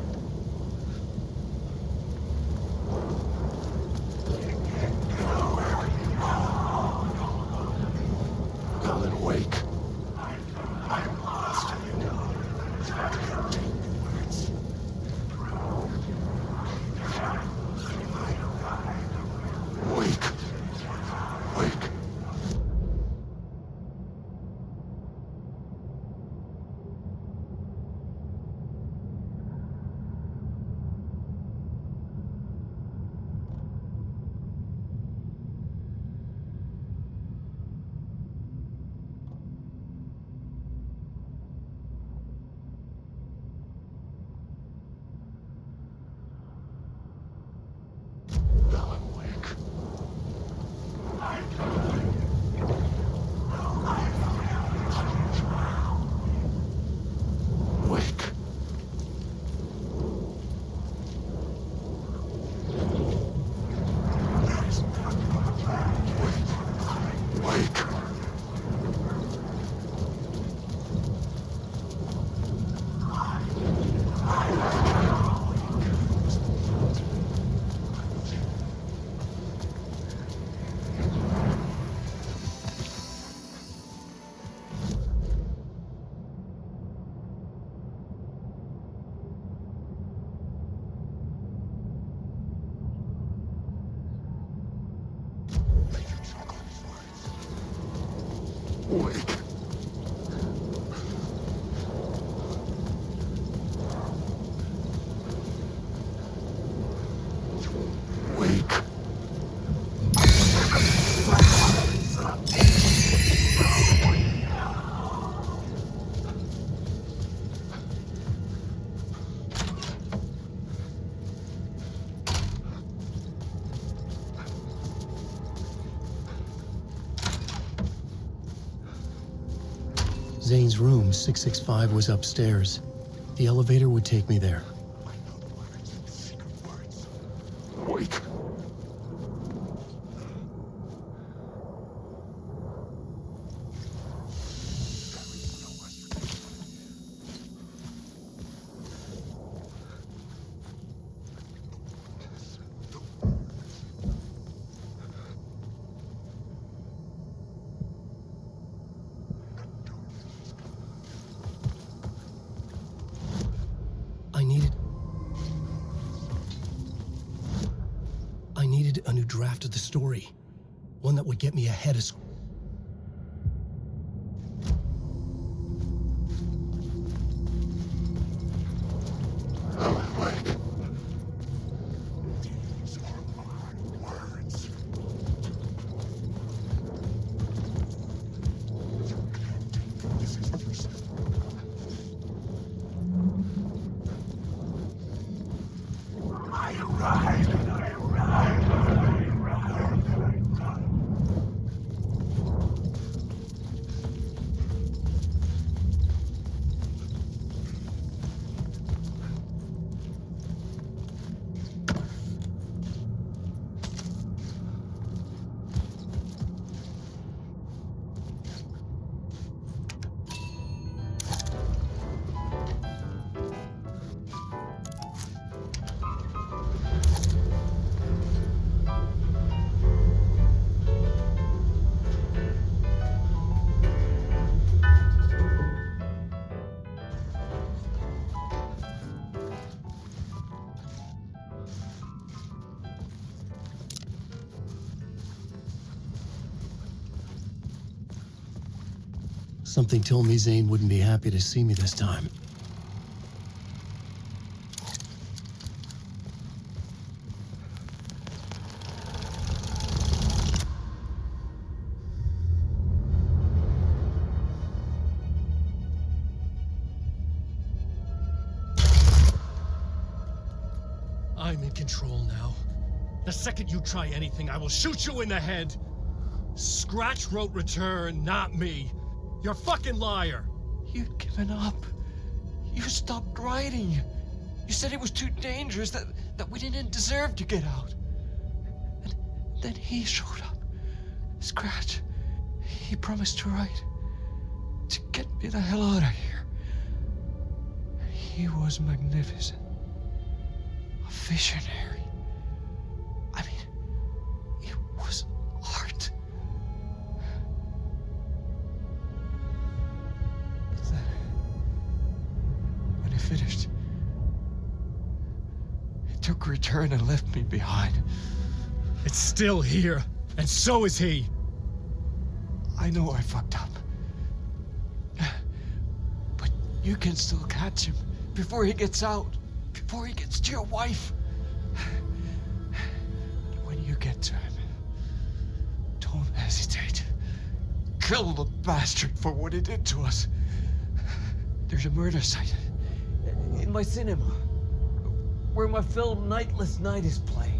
Alan Wake. I'm lost in you. I can't take the words. Wake. Wake. Zane's room, 665, was upstairs. The elevator would take me there. Wake. I needed a new draft of the story. One that would get me ahead of school. Something told me Zane wouldn't be happy to see me this time. I'm in control now. The second you try anything, I will shoot you in the head. Scratch wrote return, not me. You're a fucking liar. You'd given up. You stopped writing. You said it was too dangerous, that we didn't deserve to get out. And then he showed up. Scratch. He promised to write. To get me the hell out of here. He was magnificent. A visionary. I mean, it was art. But then, when he finished, he took a return and left me behind. It's still here, and so is he. I know I fucked up. But you can still catch him before he gets out, before he gets to your wife. When you get to him, don't hesitate. Kill the bastard for what he did to us. There's a murder site in my cinema where my film Nightless Night is playing.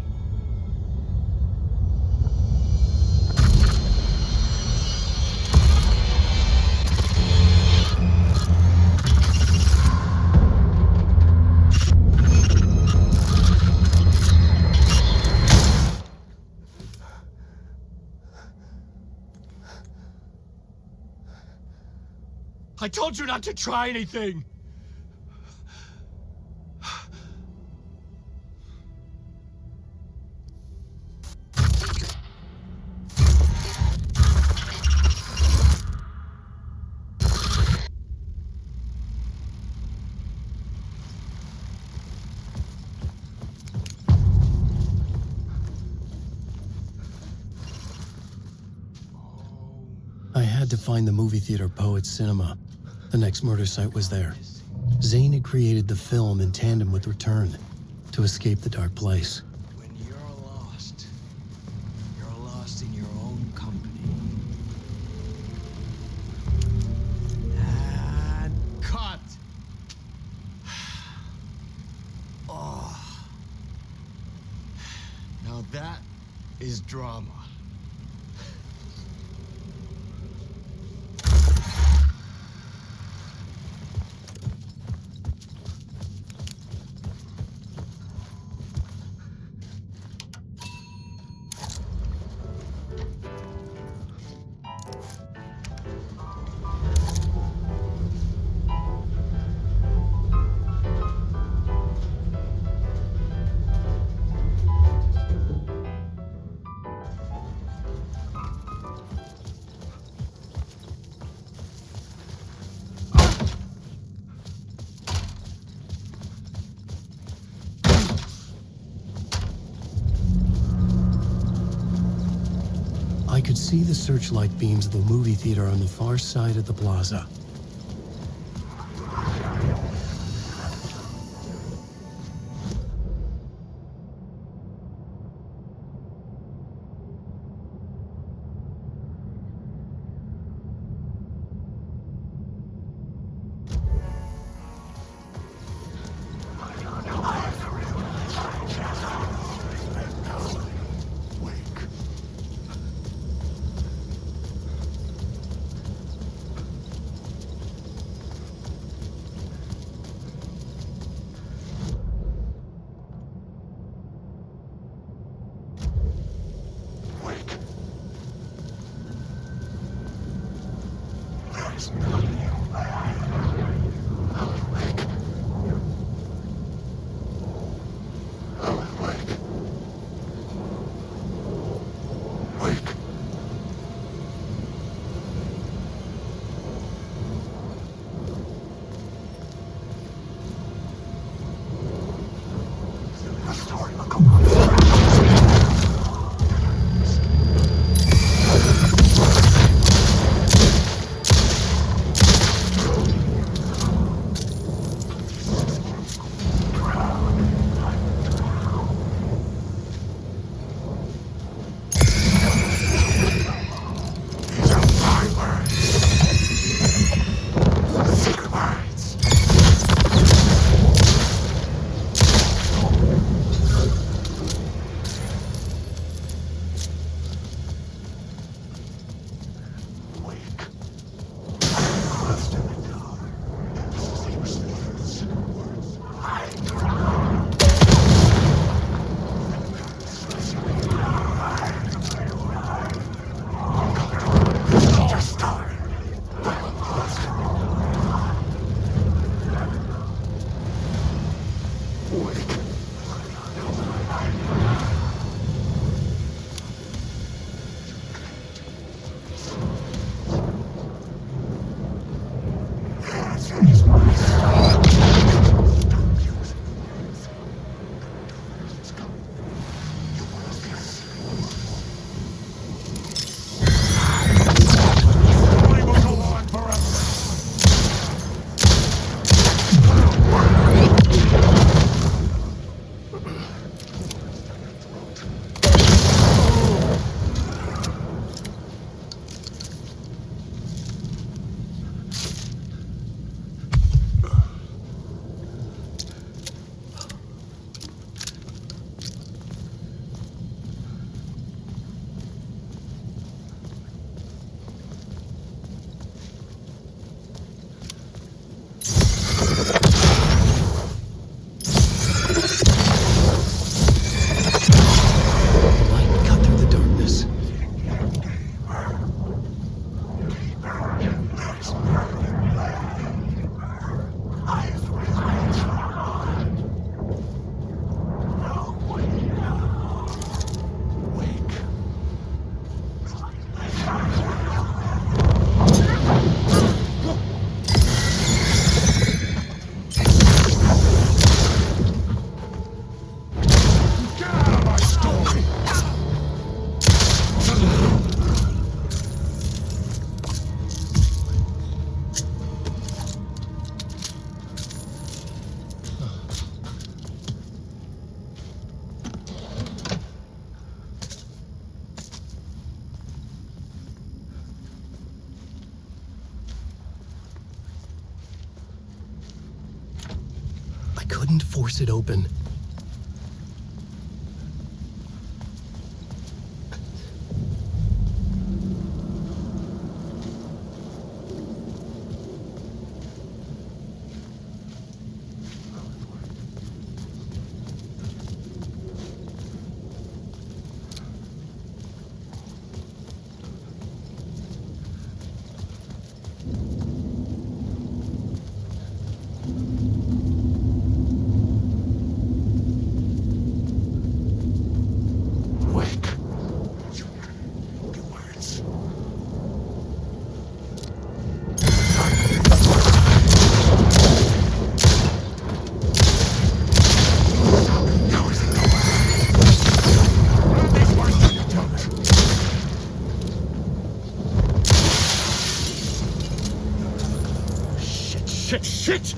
I told you not to try anything! I had to find the movie theater Poet Cinema. The next murder site was there. Zane had created the film in tandem with Return to escape the dark place. When you're lost in your own company. And cut! Oh. Now that is drama. I could see the searchlight beams of the movie theater on the far side of the plaza. couldn't force it open. Shit!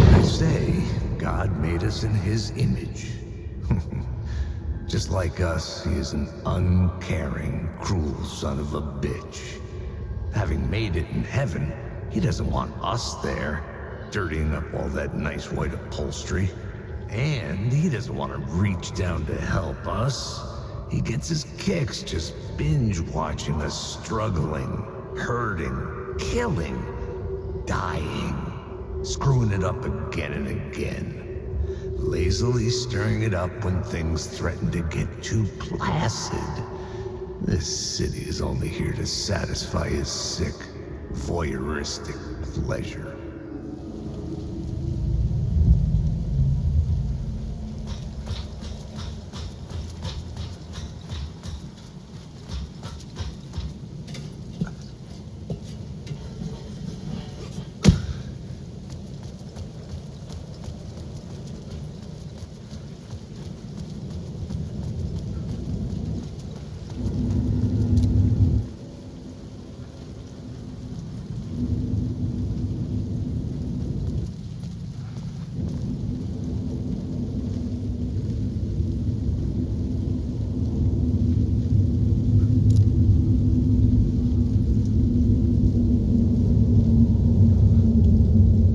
I say, God made us in his image. Just like us, he is an uncaring, cruel son of a bitch. Having made it in heaven, he doesn't want us there, dirtying up all that nice white upholstery. And he doesn't want to reach down to help us. He gets his kicks just binge-watching us struggling, hurting, killing, dying, screwing it up again and again. Lazily stirring it up when things threaten to get too placid. This city is only here to satisfy his sick, voyeuristic pleasure.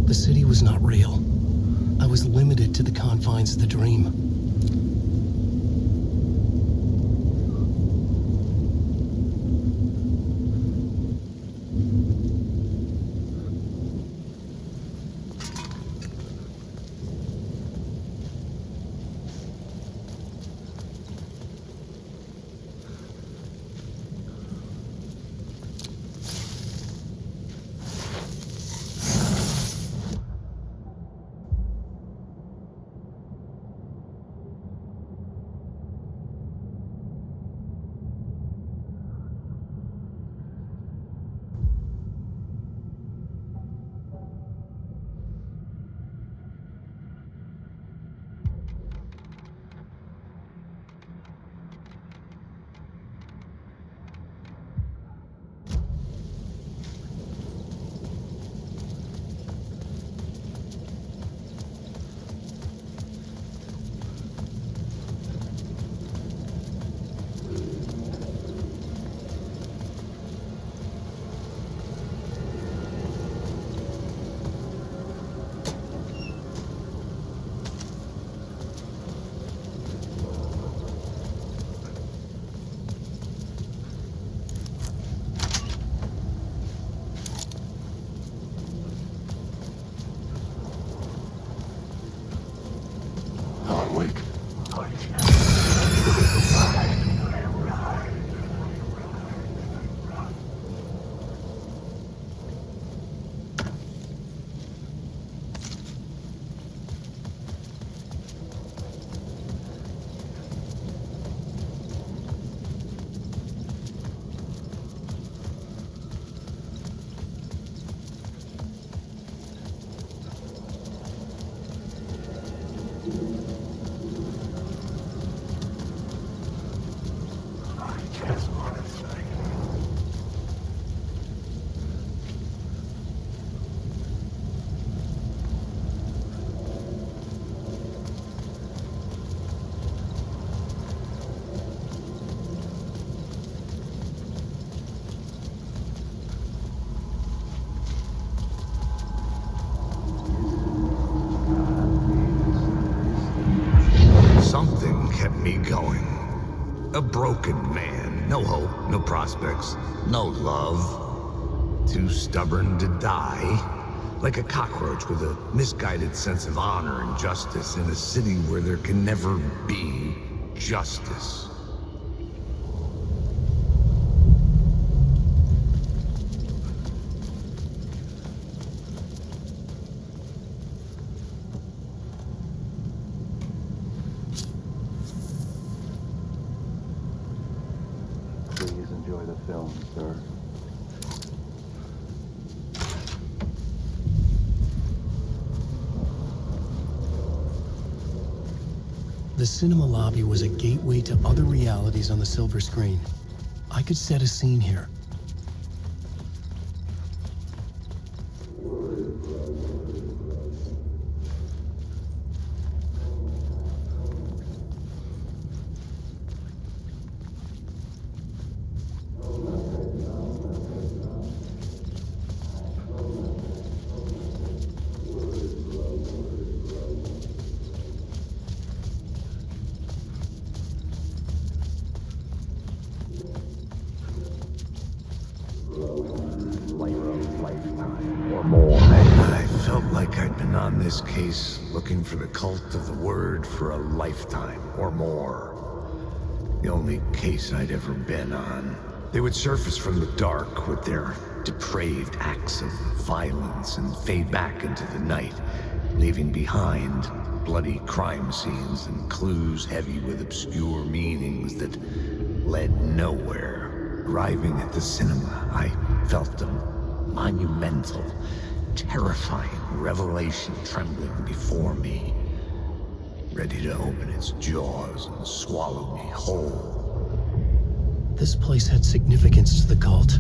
The city was not real. I was limited to the confines of the dream. going. A broken man. No hope, no prospects, no love. Too stubborn to die. Like a cockroach with a misguided sense of honor and justice in a city where there can never be justice. Please enjoy the film, sir. The cinema lobby was a gateway to other realities on the silver screen. I could set a scene here. I felt like I'd been on this case looking for the cult of the word for a lifetime or more. The only case I'd ever been on. They would surface from the dark with their depraved acts of violence and fade back into the night, leaving behind bloody crime scenes and clues heavy with obscure meanings that led nowhere. Arriving at the cinema, I felt a monumental, terrifying revelation trembling before me, ready to open its jaws and swallow me whole. This place had significance to the cult.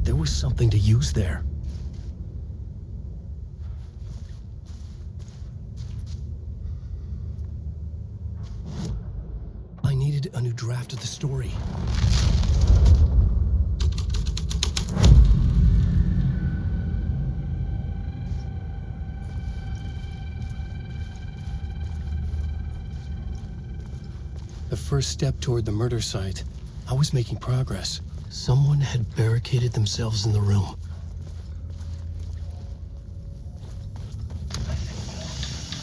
There was something to use there. I needed a new draft of the story. The first step toward the murder site. I was making progress. Someone had barricaded themselves in the room.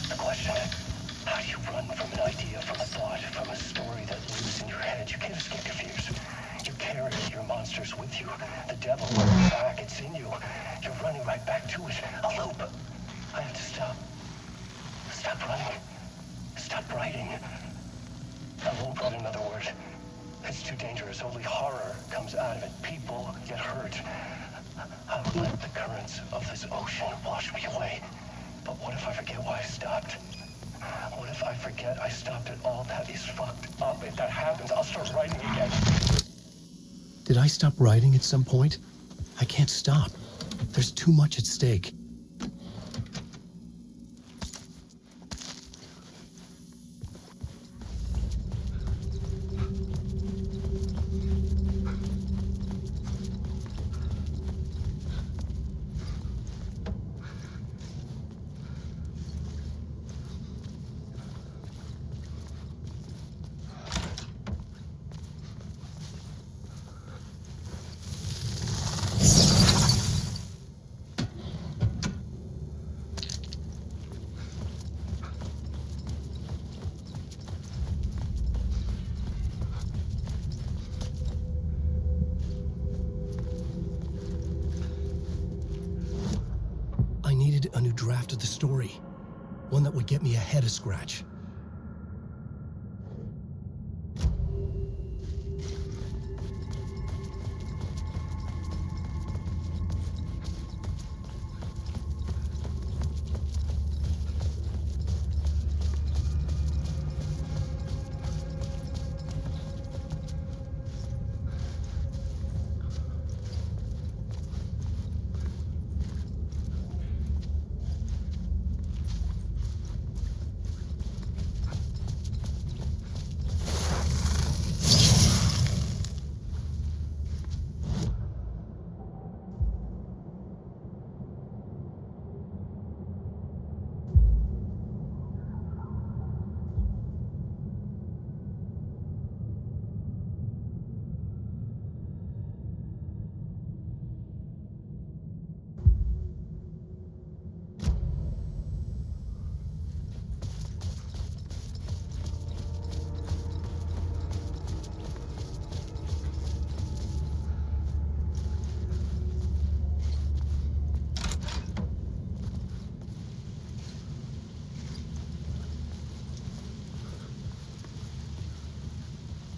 The question, how do you run from an idea, from a thought, from a story that lives in your head? You can't escape your fears. You carry your monsters with you. The devil on your back, it's in you. You're running right back to it. A loop. I have to stop. Stop running. Stop writing. I won't put another word. It's too dangerous. Only horror comes out of it. People get hurt. I will let the currents of this ocean wash me away. But what if I forget why I stopped? What if I forget I stopped at all? That is fucked up. If that happens, I'll start writing again. Did I stop writing at some point? I can't stop. There's too much at stake. A new draft of the story. One that would get me ahead of scratch.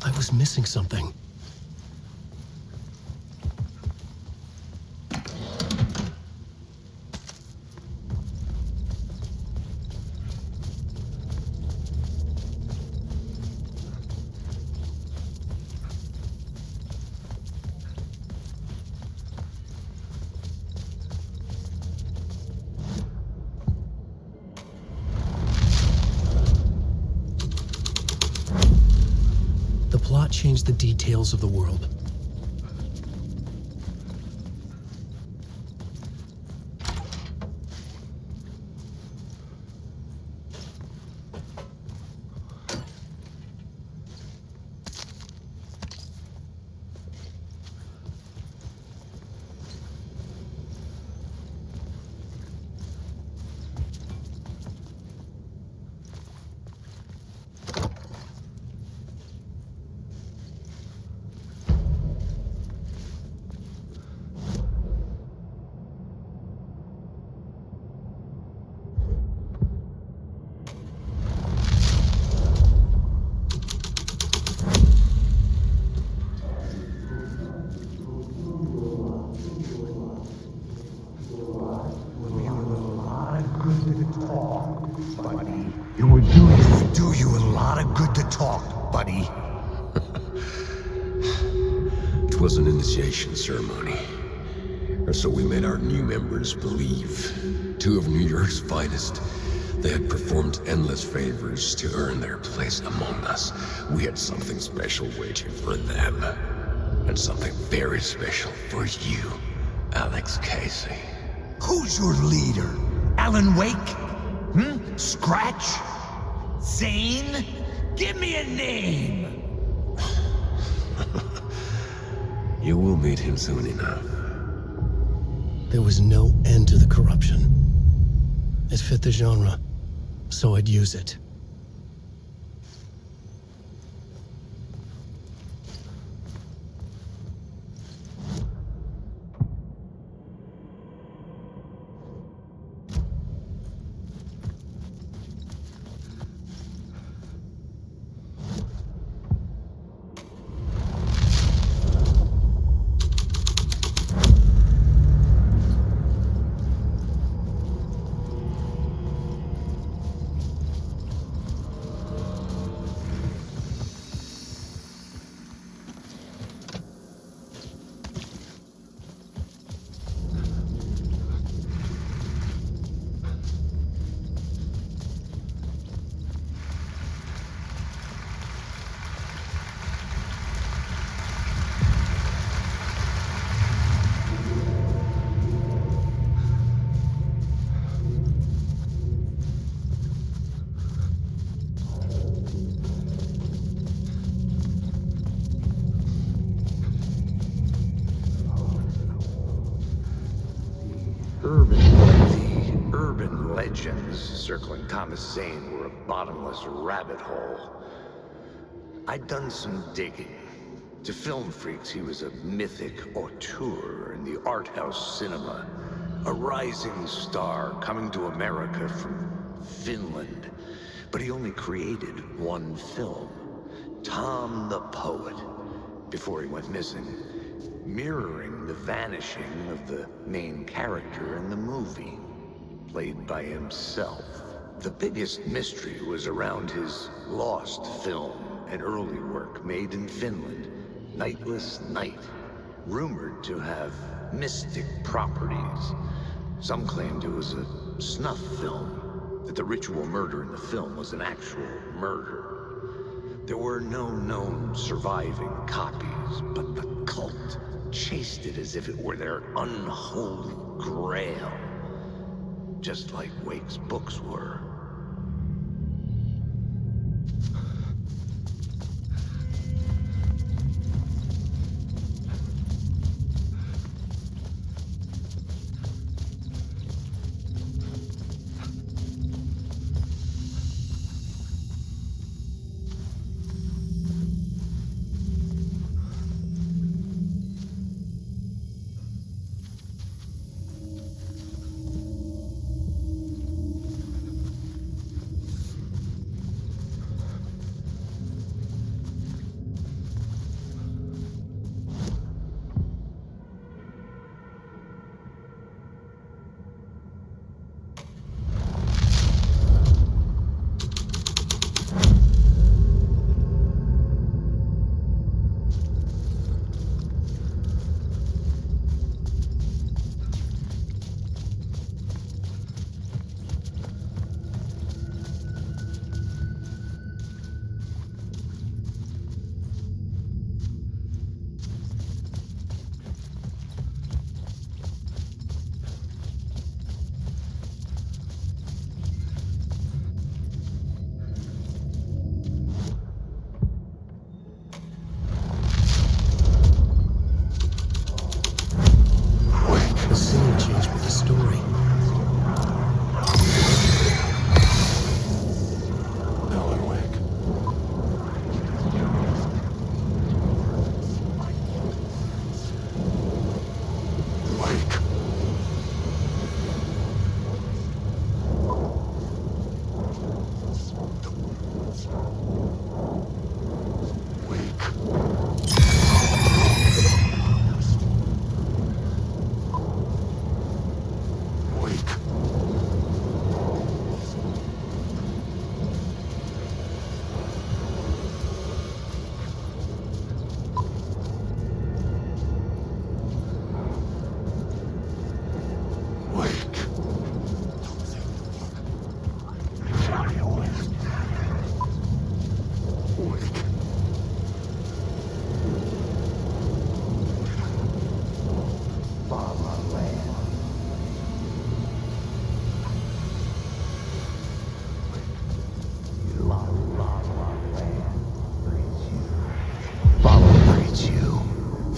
I was missing something. The plot changed the details of the world. Do you a lot of good to talk, buddy. It was an initiation ceremony. Or so we made our new members believe. 2 of New York's finest. They had performed endless favors to earn their place among us. We had something special waiting for them. And something very special for you, Alex Casey. Who's your leader? Alan Wake? Scratch? Zane? Give me a name! You will meet him soon enough. There was no end to the corruption. It fit the genre, so I'd use it. Urban legends circling Thomas Zane were a bottomless rabbit hole. I'd done some digging. To film freaks, he was a mythic auteur in the art house cinema. A rising star coming to America from Finland. But he only created one film, Tom the Poet, before he went missing, mirroring the vanishing of the main character in the movie, played by himself. The biggest mystery was around his lost film, an early work made in Finland, Nightless Night, rumored to have mystic properties. Some claimed it was a snuff film, that the ritual murder in the film was an actual murder. There were no known surviving copies, but the cult chased it as if it were their unholy grail, just like Wake's books were.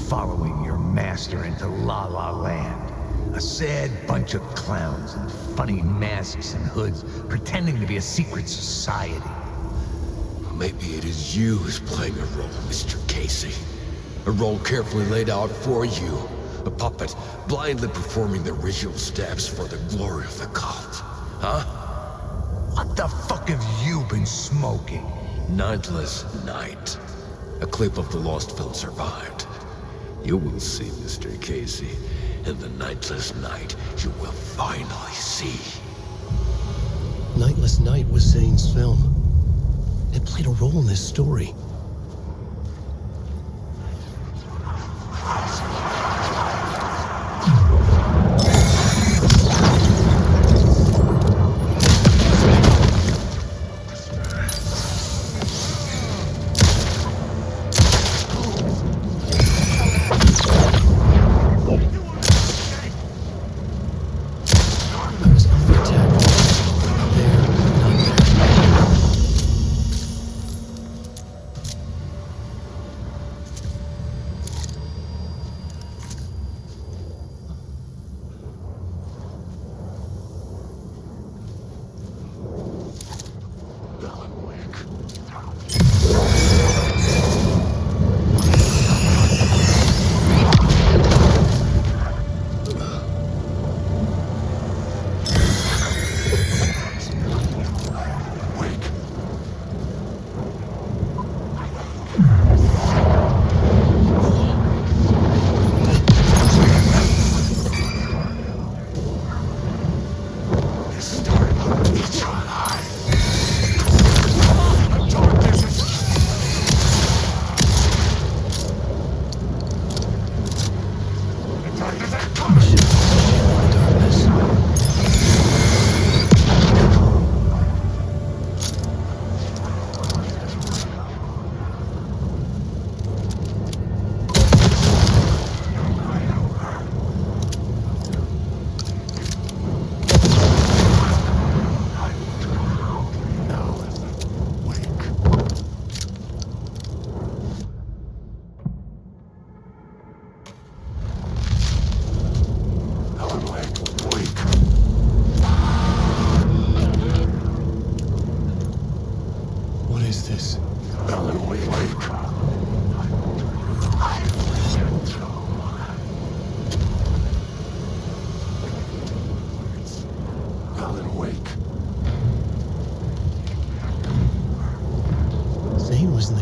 following your master into La La Land. A sad bunch of clowns in funny masks and hoods, pretending to be a secret society. Maybe it is you who's playing a role, Mr. Casey. A role carefully laid out for you. A puppet, blindly performing the ritual steps for the glory of the cult. Huh? What the fuck have you been smoking? Nightless Night. A clip of the lost film survived. You will see, Mr. Casey. In the Nightless Night, you will finally see. Nightless Night was Zane's film. It played a role in this story.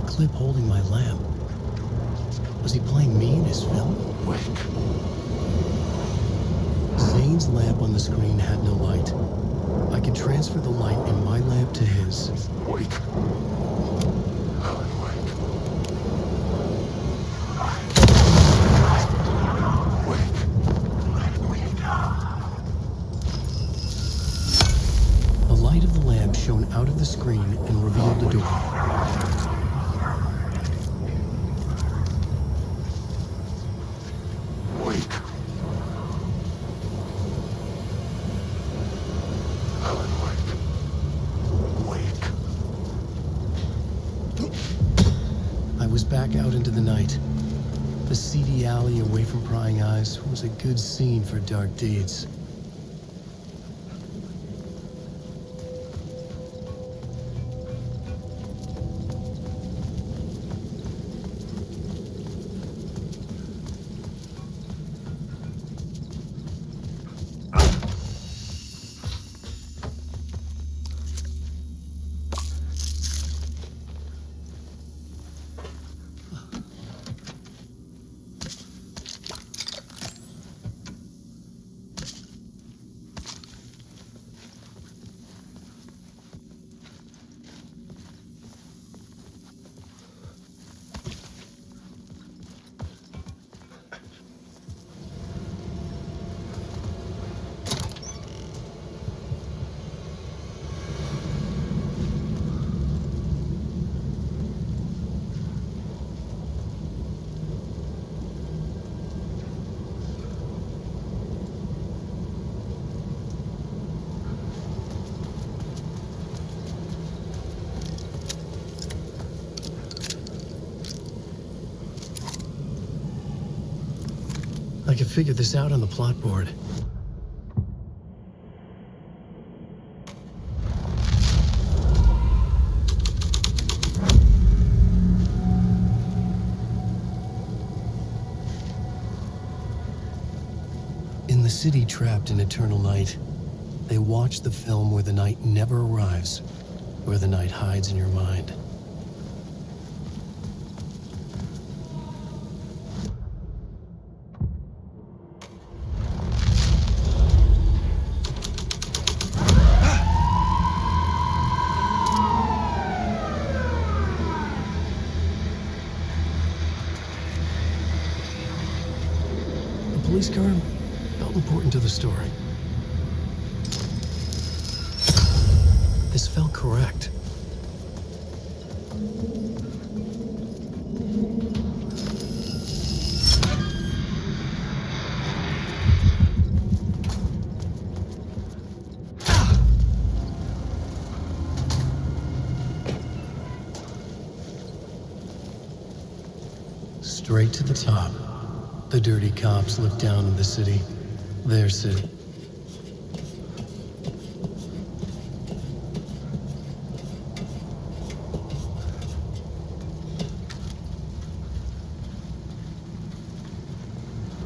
Clip holding my lamp. Was he playing me in his film? Wake. Zane's lamp on the screen had no light. I could transfer the light in my lamp to his. Wake. Alan Wake. The light of the lamp shone out of the screen and revealed the door. Back out into the night. The seedy alley away from prying eyes was a good scene for dark deeds. I could figure this out on the plot board. In the city trapped in eternal night, they watch the film where the night never arrives, where the night hides in your mind. The police car felt important to the story. This felt correct. Straight to the top. The dirty cops look down on the city. Their city.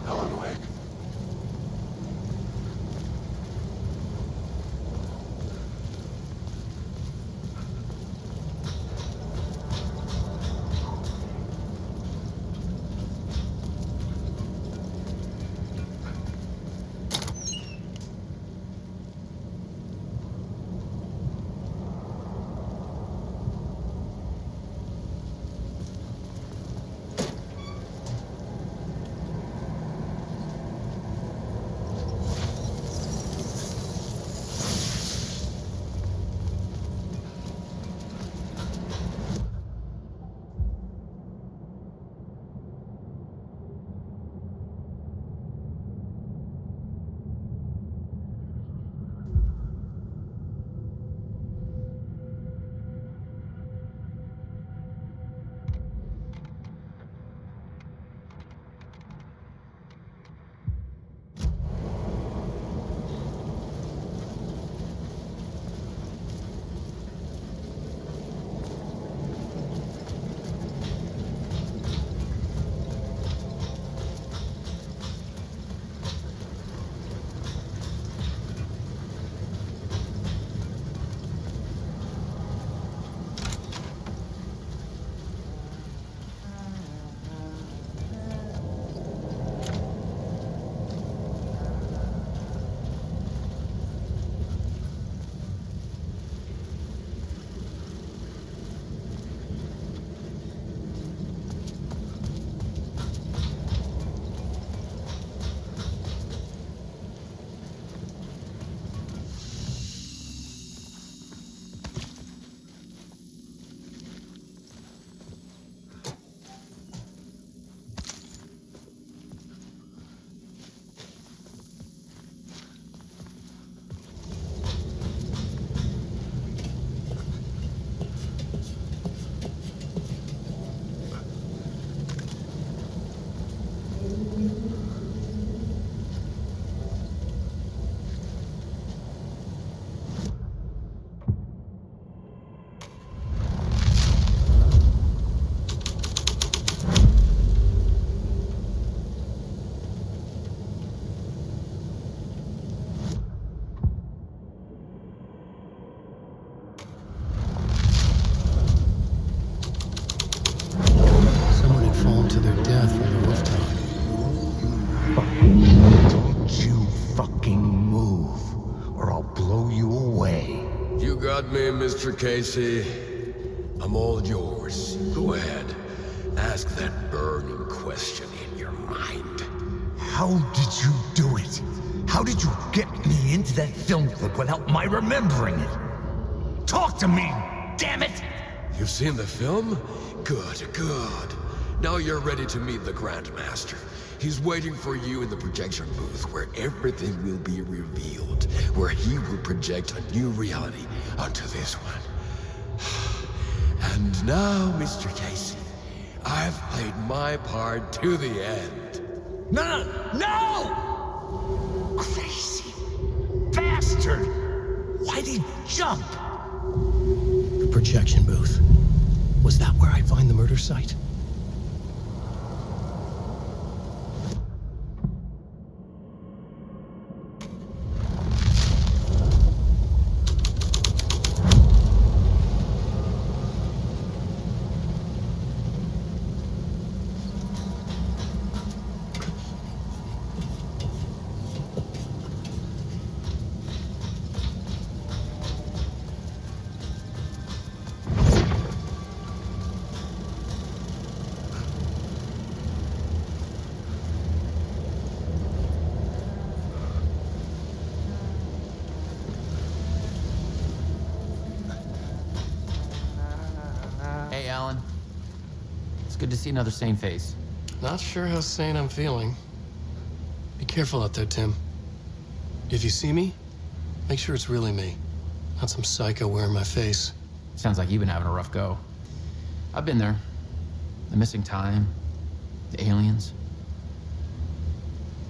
Alan Wake. Me, Mr. Casey. I'm all yours. Go ahead. Ask that burning question in your mind. How did you do it? How did you get me into that film clip without my remembering it? Talk to me, damn it! You've seen the film? Good, good. Now you're ready to meet the Grandmaster. He's waiting for you in the projection booth where everything will be revealed, where he will project a new reality onto this one. And now, Mr. Casey, I've played my part to the end. No! No! Crazy bastard! Why'd he jump? The projection booth. Was that where I'd find the murder site? Hey, Alan. It's good to see another sane face. Not sure how sane I'm feeling. Be careful out there, Tim. If you see me, make sure it's really me, not some psycho wearing my face. Sounds like you've been having a rough go. I've been there. The missing time, the aliens.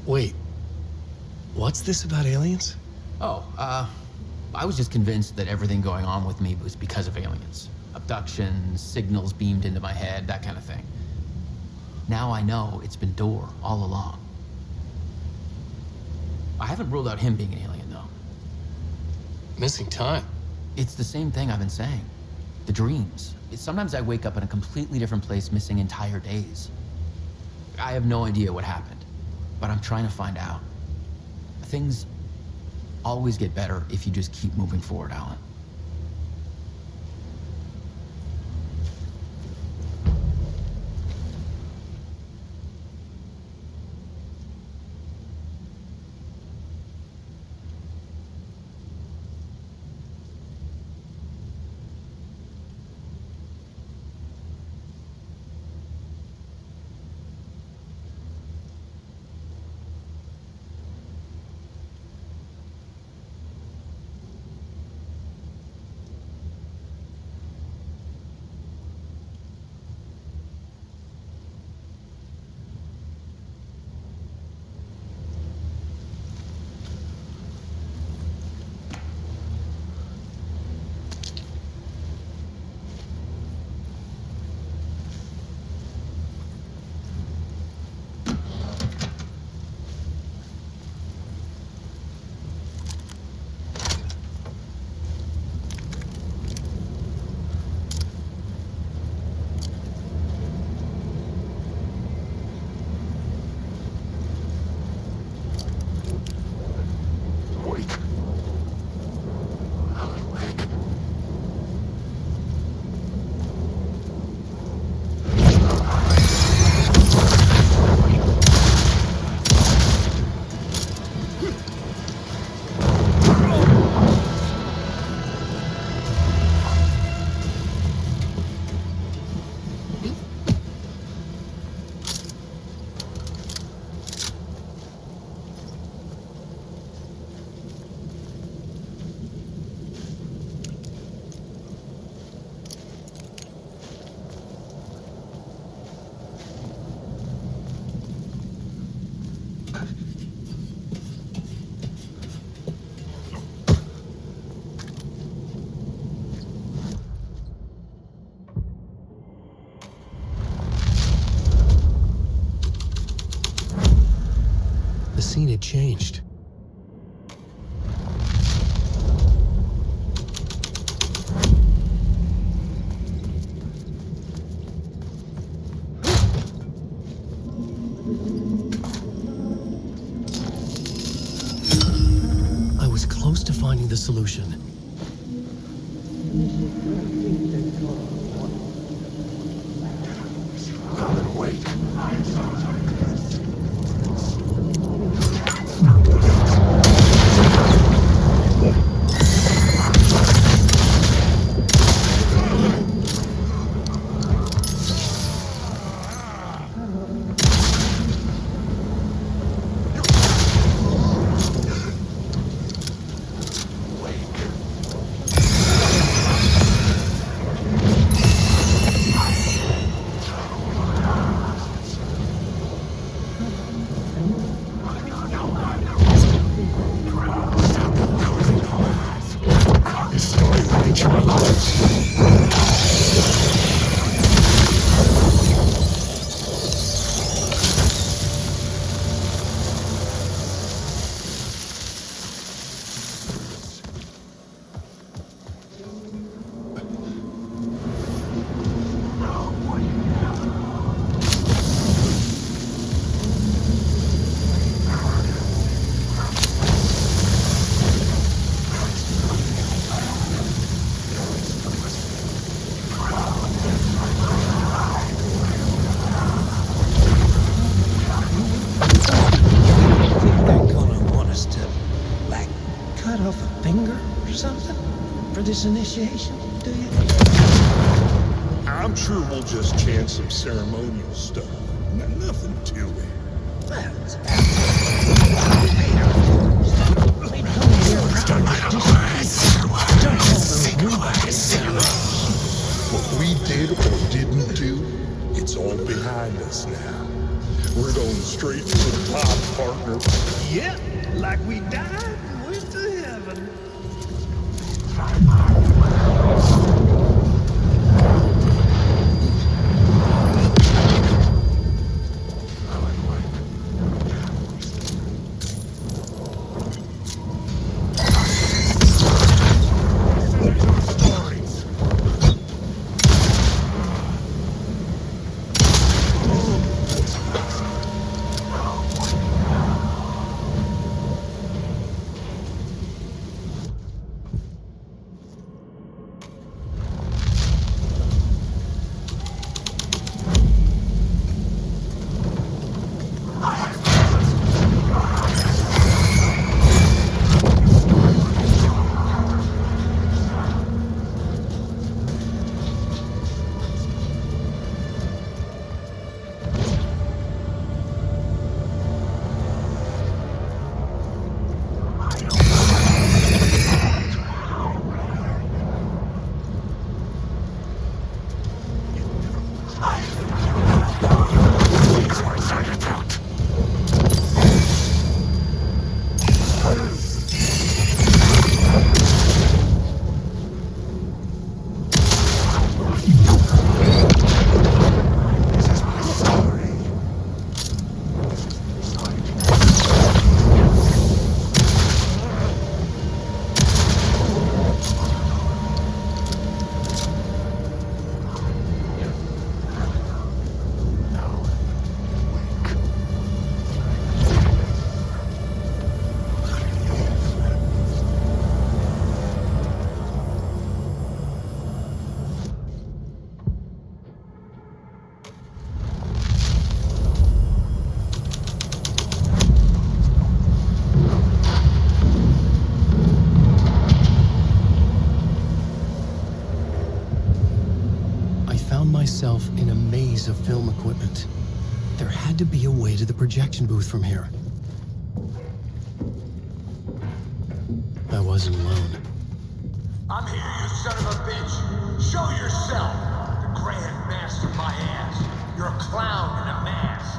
Wait, what's this about aliens? Oh, I was just convinced that everything going on with me was because of aliens. Abductions, signals beamed into my head, that kind of thing. Now I know it's been Door all along. I haven't ruled out him being an alien, though. Missing time? It's the same thing I've been saying. The dreams. Sometimes I wake up in a completely different place, missing entire days. I have no idea what happened, but I'm trying to find out. Things always get better if you just keep moving forward, Alan. The scene had changed. I was close to finding the solution. Alan Wake. for this initiation, do you? I'm sure we'll just chant some ceremonial stuff. Nothing to it. That's what we did or didn't do, it's all behind us now. We're going straight to the top, partner. Yep, like we died and went to heaven. Myself in a maze of film equipment. There had to be a way to the projection booth from here. I wasn't alone. I'm here, you son of a bitch. Show yourself. The Grand Master my ass. You're a clown in a mask.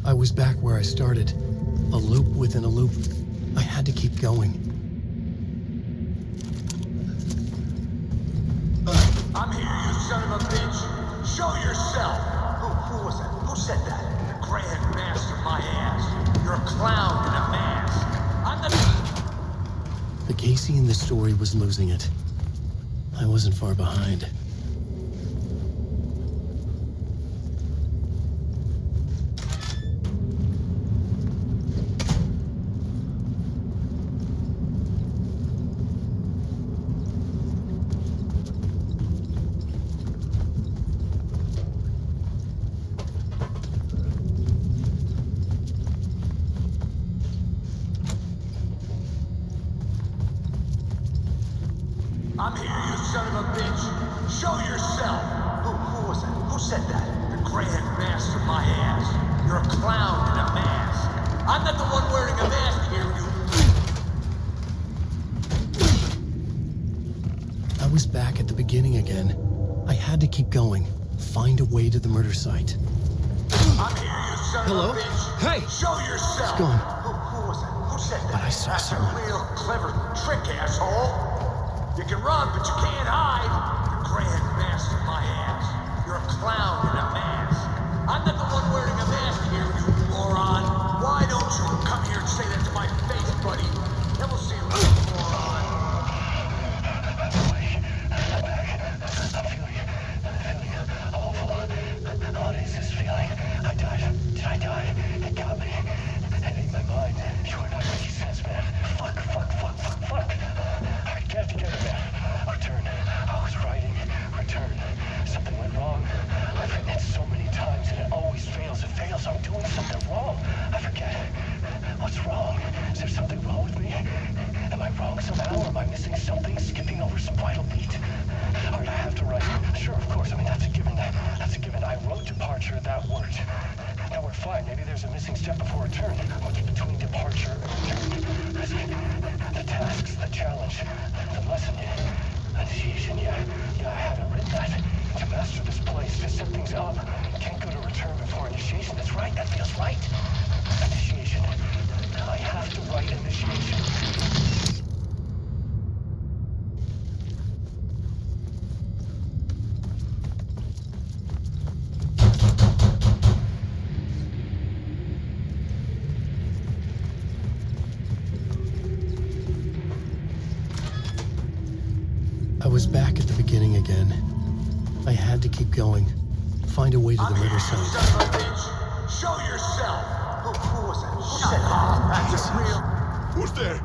I was back where I started. A loop within a loop. I had to keep going. I'm here, you son of a bitch. Show yourself. Who was that? Who said that? The Grand Master my ass. You're a clown in a mask. I'm the... The КЕЙСI in the story was losing it. I wasn't far behind. I'm here, you son of a bitch. Show yourself. Who was that? Who said that? The Grand Master my ass. You're a clown in a mask. I'm not the one wearing a mask here, you... I was back at the beginning again. I had to keep going. Find a way to the murder site. I'm here, you son of a bitch. Hey! Show yourself. It's gone. Who was that? Who said that? But I saw That's someone. a real clever trick, asshole. You can run, but you can't hide. The Grand Master my ass. You're a clown in a mask. I'm not the one wearing a mask here, you moron. Why don't you come here and say that to my face, buddy? Then we'll see you, moron. What is this feeling? I died. Did I die? It got me. It ate my mind. there's a missing step before a turn. What's between departure and return? The tasks, the challenge, the lesson, initiation. Yeah, I haven't written that. To master this place, to set things up. Can't go to return before initiation. That's right, that feels right. Initiation. I have to write initiation. I was back at the beginning again. I had to keep going. Find a way to the murder site. Show yourself! Who was that? Shut up! That's real. Who's there?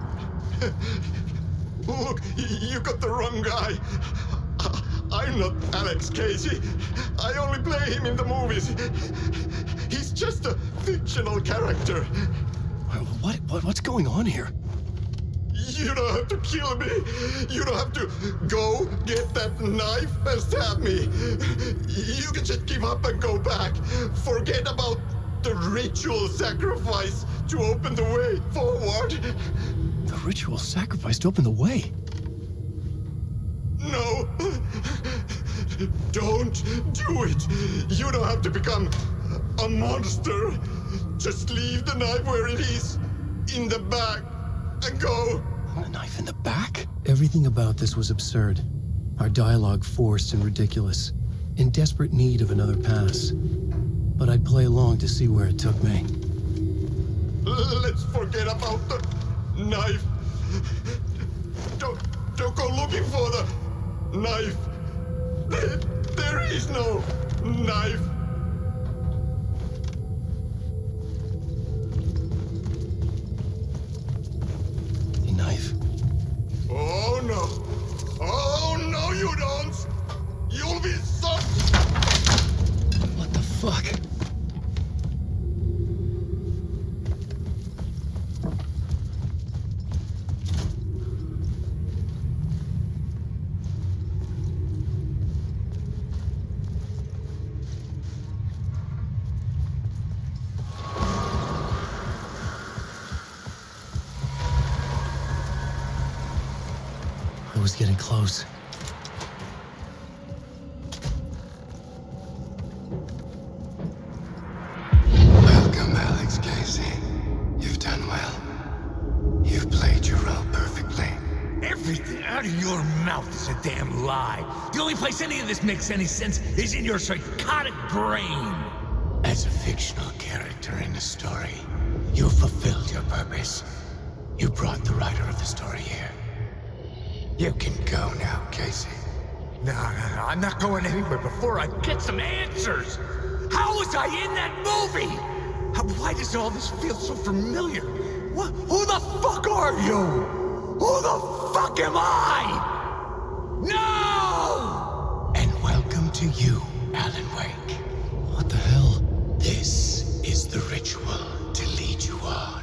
Look, you got the wrong guy. I'm not Alex Casey. I only play him in the movies. He's just a fictional character. What's going on here? You don't have to kill me. You don't have to go get that knife and stab me. You can just give up and go back. Forget about the ritual sacrifice to open the way forward. The ritual sacrifice to open the way? No. Don't do it. You don't have to become a monster. Just leave the knife where it is, in the back, and go. A knife in the back? Everything about this was absurd. Our dialogue forced and ridiculous. In desperate need of another pass. But I'd play along to see where it took me. Let's forget about the knife. Don't go looking for the knife. There is no knife. Knife. Oh no! Oh no, you don't! You'll be so... What the fuck? I was getting close. Welcome, Alex Casey. You've done well. You've played your role perfectly. Everything out of your mouth is a damn lie. The only place any of this makes any sense is in your psychotic brain. As a fictional character in a story, you fulfilled your purpose. You brought the writer of the story here. You can go now, Casey. No, I'm not going anywhere before I get some answers. How was I in that movie? Why does all this feel so familiar? Who the fuck are you? Who the fuck am I? No! And welcome to you, Alan Wake. What the hell? This is the ritual to lead you on.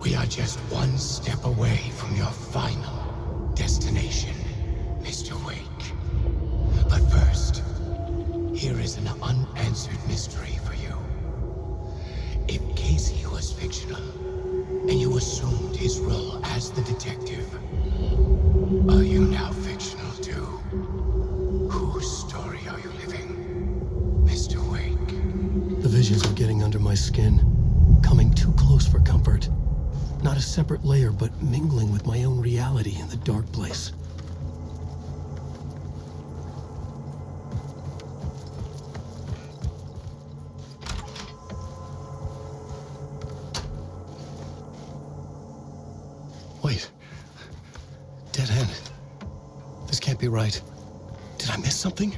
We are just one step away from your final destination, Mr. Wake. But first, here is an unanswered mystery for you. If Casey was fictional, and you assumed his role as the detective, are you now fictional too? Whose story are you living, Mr. Wake? The visions were getting under my skin, coming too close for comfort. Not a separate layer, but mingling with my own reality in the dark place. Wait. Dead end. This can't be right. Did I miss something?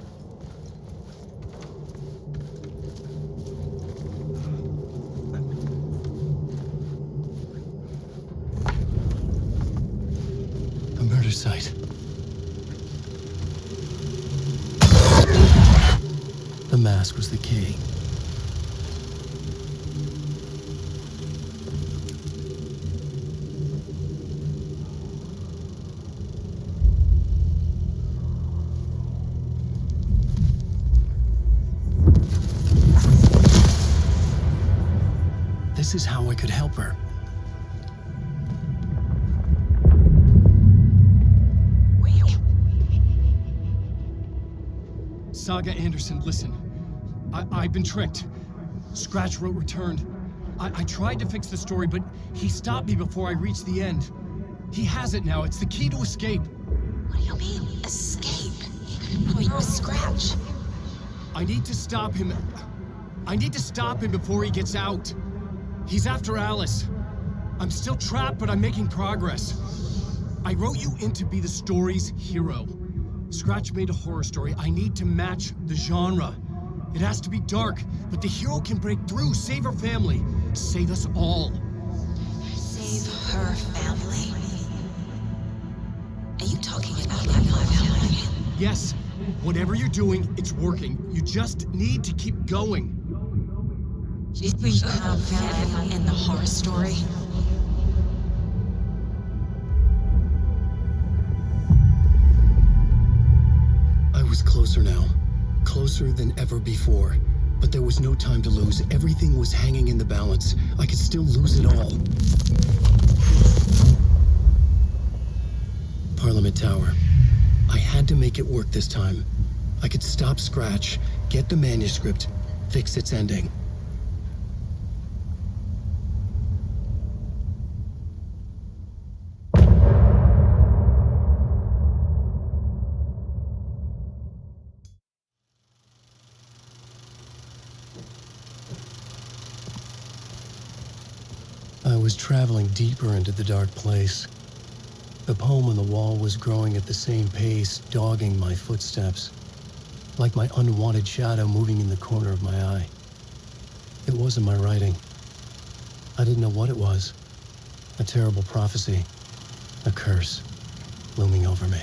Site. The mask was the key. this is how I could help her. Saga Anderson, listen. I've been tricked. Scratch wrote returned. I tried to fix the story, but he stopped me before I reached the end. He has it now. It's the key to escape. What do you mean, escape? Oh, you Scratch. I need to stop him. I need to stop him before he gets out. He's after Alice. I'm still trapped, but I'm making progress. I wrote you in to be the story's hero. Scratch made a horror story. I need to match the genre. It has to be dark, but the hero can break through, save her family, save us all. Save her family? Are you talking about my family? Yes, whatever you're doing, it's working. You just need to keep going. Did we have family in the horror story? I was closer now. Closer than ever before. But there was no time to lose. Everything was hanging in the balance. I could still lose it all. Parliament Tower. I had to make it work this time. I could stop Scratch, get the manuscript, fix its ending. I was traveling deeper into the dark place. The poem on the wall was growing at the same pace, dogging my footsteps, like my unwanted shadow moving in the corner of my eye. It wasn't my writing. I didn't know what it was. A terrible prophecy, a curse, looming over me.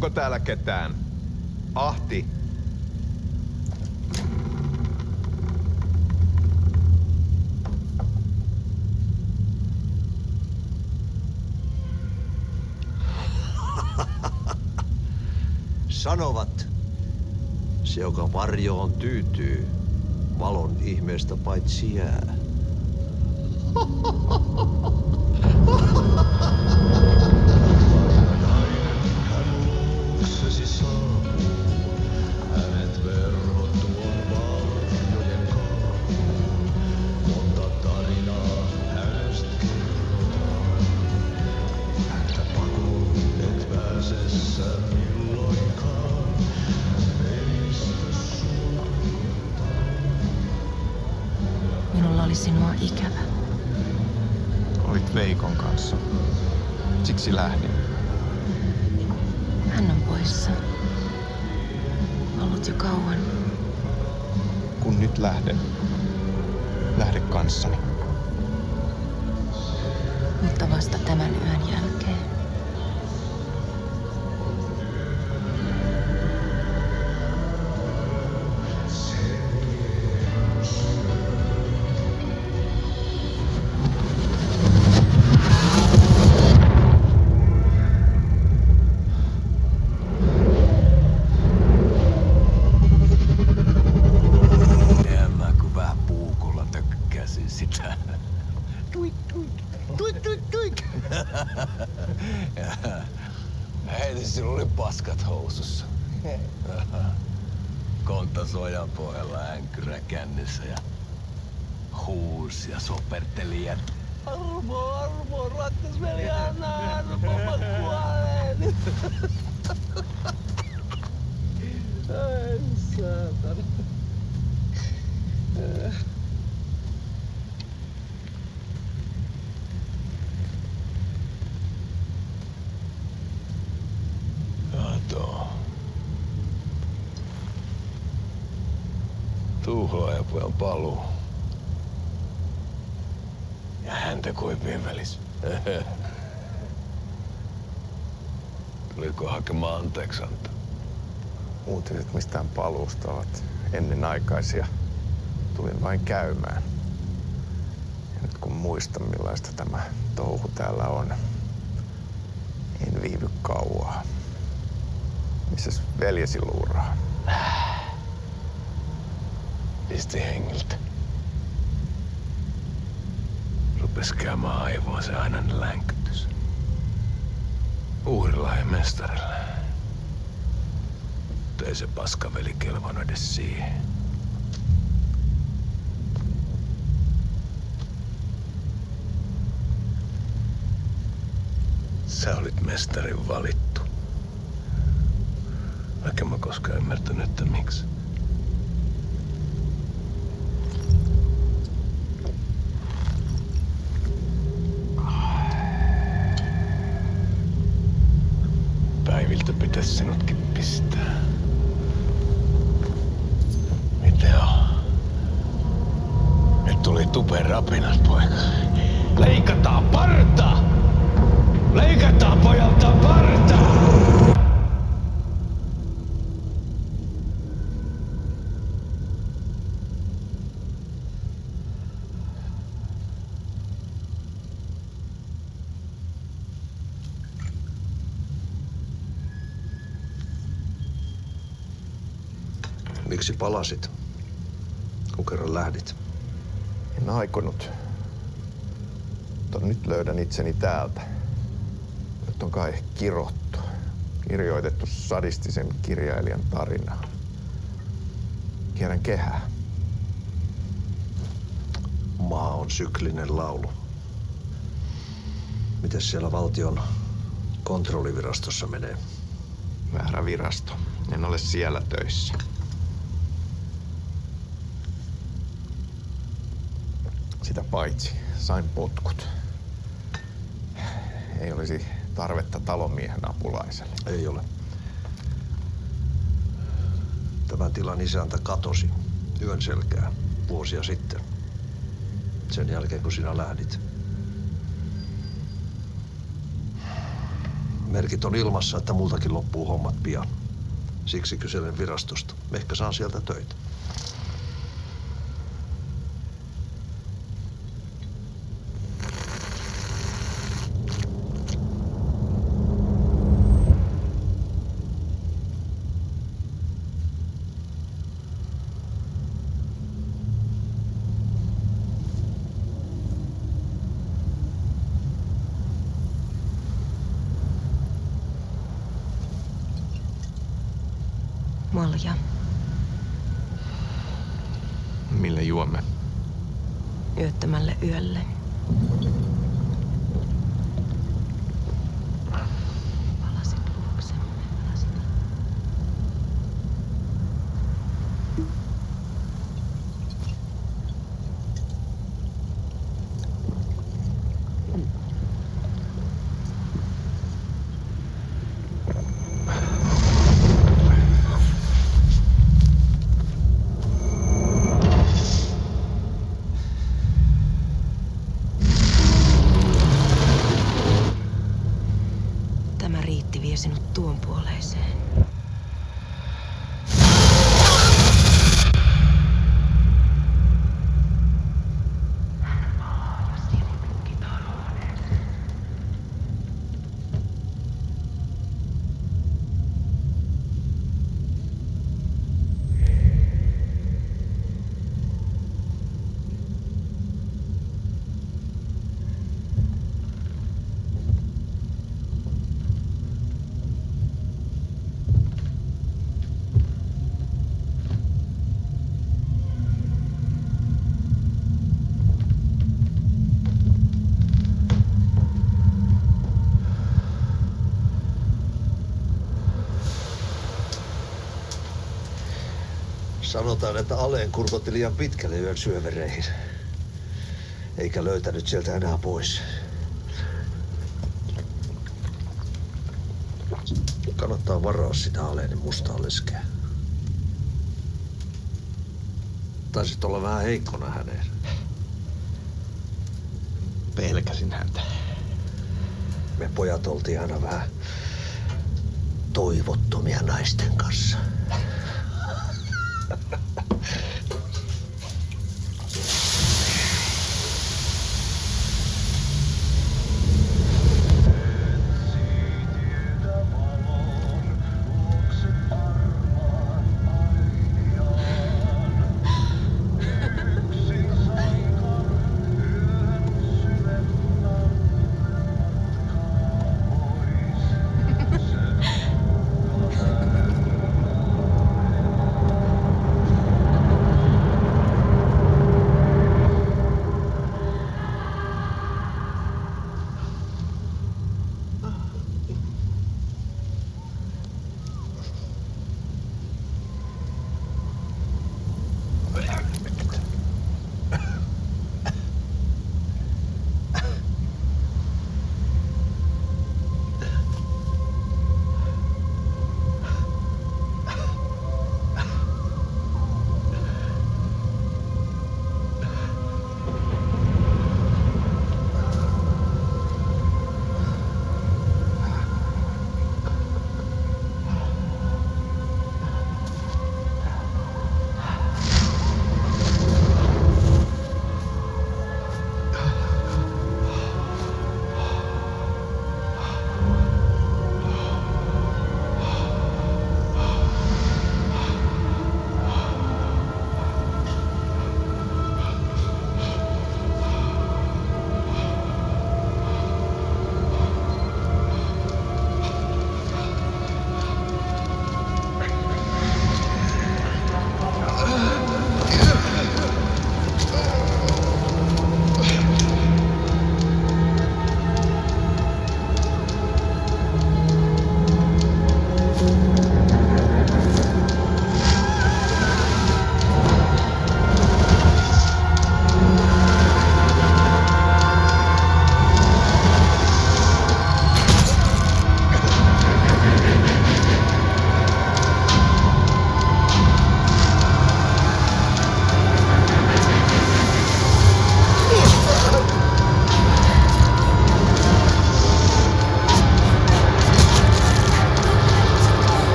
Onko täällä ketään? Ahti. Sanovat, se joka varjoon tyytyy, valon ihmeestä paitsi jää. Minulla oli sinua ikävä. Olit Veikon kanssa. Siksi lähdin. Hän on poissa. Ollut jo kauan. Kun nyt lähden, lähde kanssani. Mutta vasta tämän yön jälkeen. Heti sinulla oli paskat housussa. Konttasuojan pohjalla änkyrä kännissä ja huusi ja soperteli ja armo, rattasveli, anna armo, mä kuolen. Ai saatana. Tuhlaajapojan paluu. Ja häntä koipien välissä. Tuliko hakemaan anteeksiantoa? Uutiset mistään paluusta ovat ennenaikaisia. Tulin vain käymään. Ja nyt kun muistan millaista tämä touhu täällä on, en viivy kauaa. Missäs veljesi luuraa? Pisti hengiltä. Rupes käymään aivoon se ainainen länkytys. Uhrilla ja mestarilla. Mutta ei se paskaveli kelvannut edes siihen. Sä olit mestarin valittu. Vaikka mä koskaan ymmärtänyt, että miksi. Päiviltä pitäisi sinutkin pistää. Mitä on? Nyt tuli tupen rapinat, poika. Leikataan parta! Leikataan pojalta parta! Miksi palasit, kun kerran lähdit? En aikonut. Mutta nyt löydän itseni täältä. Nyt on kai kirottu. Kirjoitettu sadistisen kirjailijan tarinaa. Kierrän kehää. Maa on syklinen laulu. Mites siellä valtion kontrollivirastossa menee? Väärä virasto. En ole siellä töissä. Sitä paitsi sain potkut. Ei olisi tarvetta talonmiehen apulaiselle. Ei ole. Tämän tilan isäntä katosi yön selkään vuosia sitten. Sen jälkeen kun sinä lähdit. Merkit on ilmassa, että multakin loppuu hommat pian. Siksi kyselen virastosta. Ehkä saan sieltä töitä. Malja. Mille juomme? Yöttömälle yölle. Palasit luoksemme, palasit. Vie sinut tuon puoleiseen. Sanotaan, että Alan kurkotti liian pitkälle yön syövereihin. Eikä löytänyt sieltä enää pois. Kannattaa varaa sitä Alanin mustaa leskeä. Taisit olla vähän heikkona häneen. Pelkäsin häntä. Me pojat oltiin aina vähän toivottomia naisten kanssa.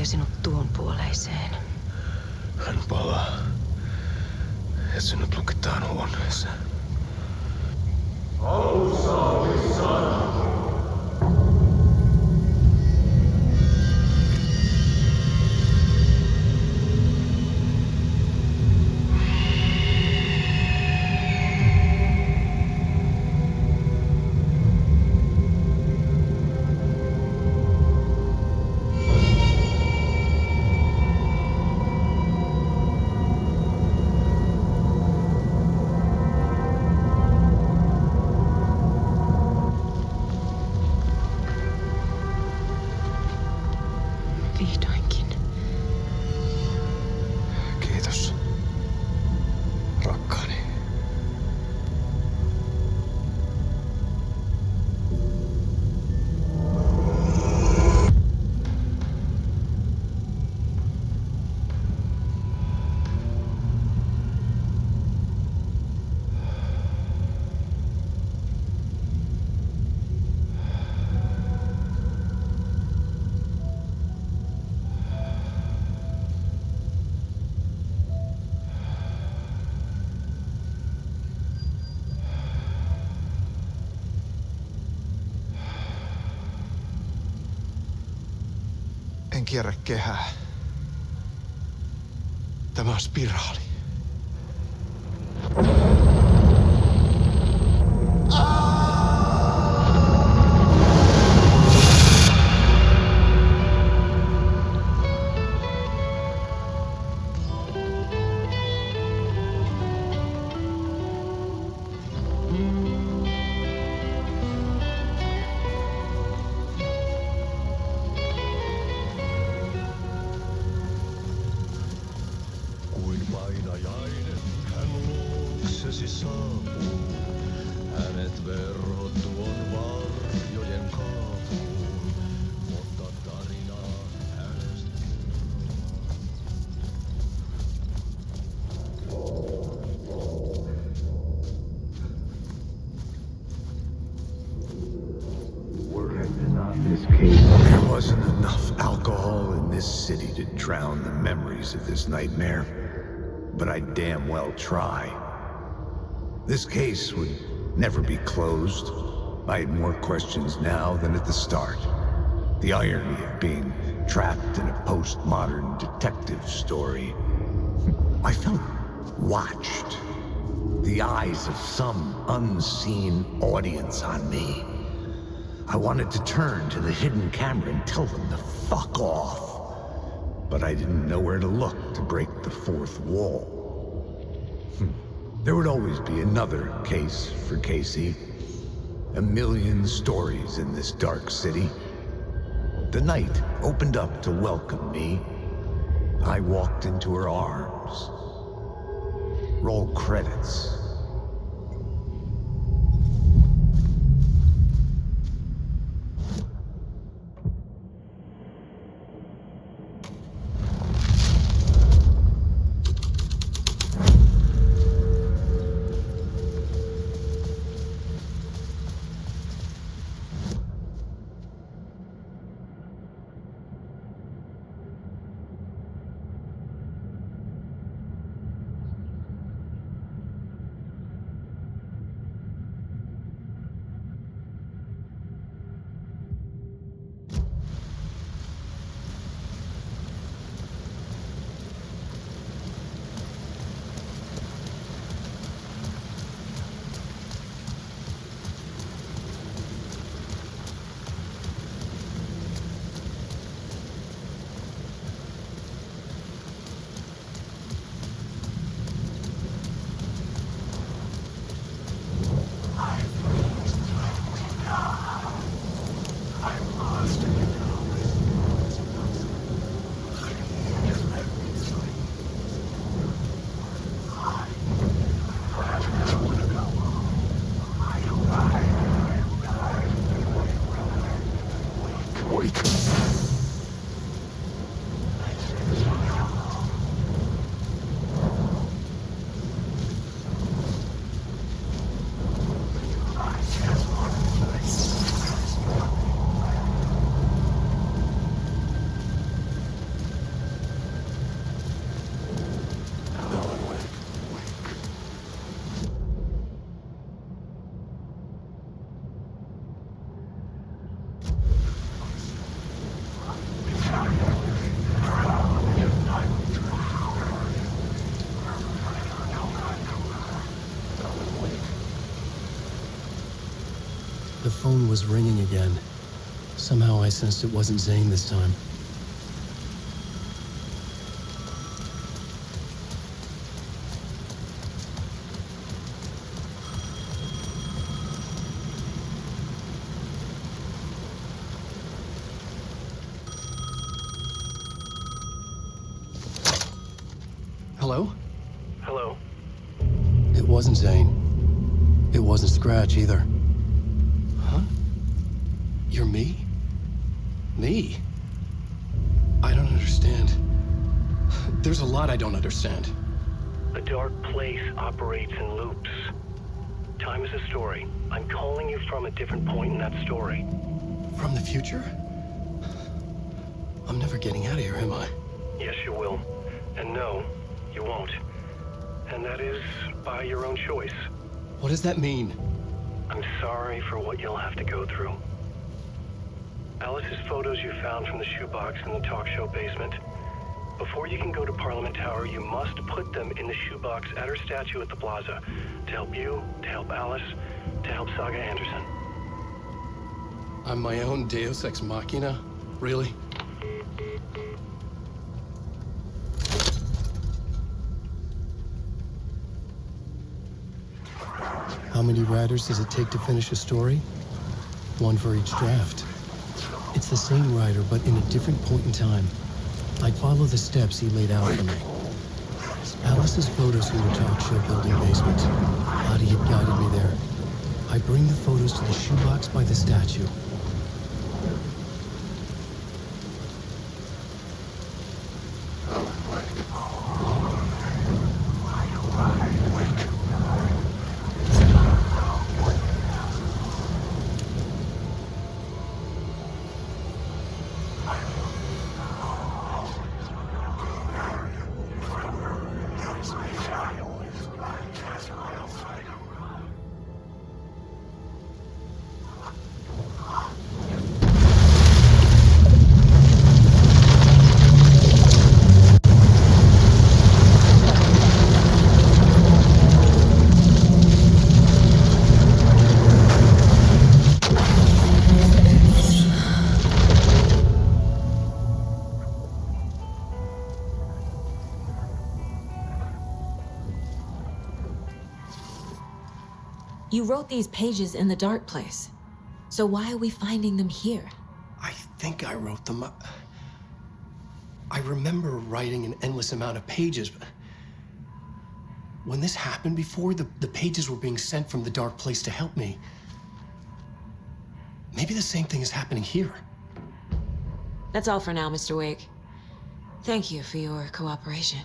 vie sinut tuon puoleiseen. Hän palaa. Ja sinut lukitaan huoneeseen. Alussa oli sana. Vihdoinkin. Kiitos, rakkaani. En kierrä kehää. Tämä on spiraali. There wasn't enough alcohol in this city to drown the memories of this nightmare, but I'd damn well try. This case would never be closed. I had more questions now than at the start. The irony of being trapped in a postmodern detective story. I felt watched. The eyes of some unseen audience on me. I wanted to turn to the hidden camera and tell them to fuck off. But I didn't know where to look to break the fourth wall. There would always be another case for ＫEYSI. A million stories in this dark city. The night opened up to welcome me. I walked into her arms. Roll credits. phone was ringing again. Somehow I sensed it wasn't Zane this time. Hello? Hello? It wasn't Zane. It wasn't Scratch either. Huh? You're me? Me? I don't understand. There's a lot I don't understand. A dark place operates in loops. Time is a story. I'm calling you from a different point in that story. From the future? I'm never getting out of here, am I? Yes, you will. And no, you won't. And that is by your own choice. What does that mean? I'm sorry for what you'll have to go through. Alice's photos you found from the shoebox in the talk show basement. Before you can go to Parliament Tower, you must put them in the shoebox at her statue at the plaza. To help you, to help Alice, to help Saga Anderson. I'm my own Deus Ex Machina? Really? How many writers does it take to finish a story? One for each draft. It's the same writer, but in a different point in time. I'd follow the steps he laid out for me. Alice's photos from the talk show building basement. Lottie had guided me there. I bring the photos to the shoebox by the statue. You wrote these pages in the dark place. So why are we finding them here? I think I wrote them. I remember writing an endless amount of pages, but when this happened before, the pages were being sent from the dark place to help me. Maybe the same thing is happening here. That's all for now, Mr. Wake. Thank you for your cooperation.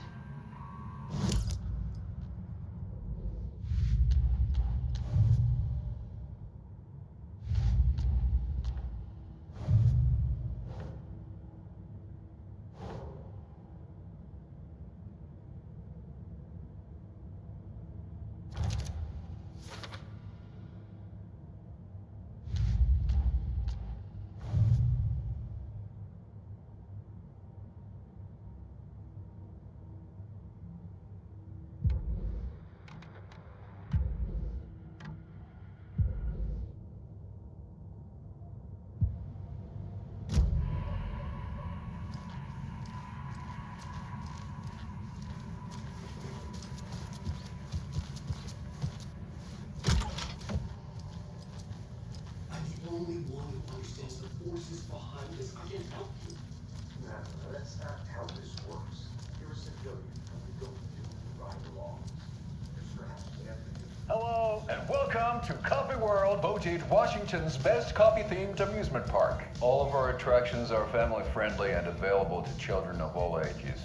Hello, and welcome to Coffee World, voted Washington's best coffee-themed amusement park. All of our attractions are family-friendly and available to children of all ages,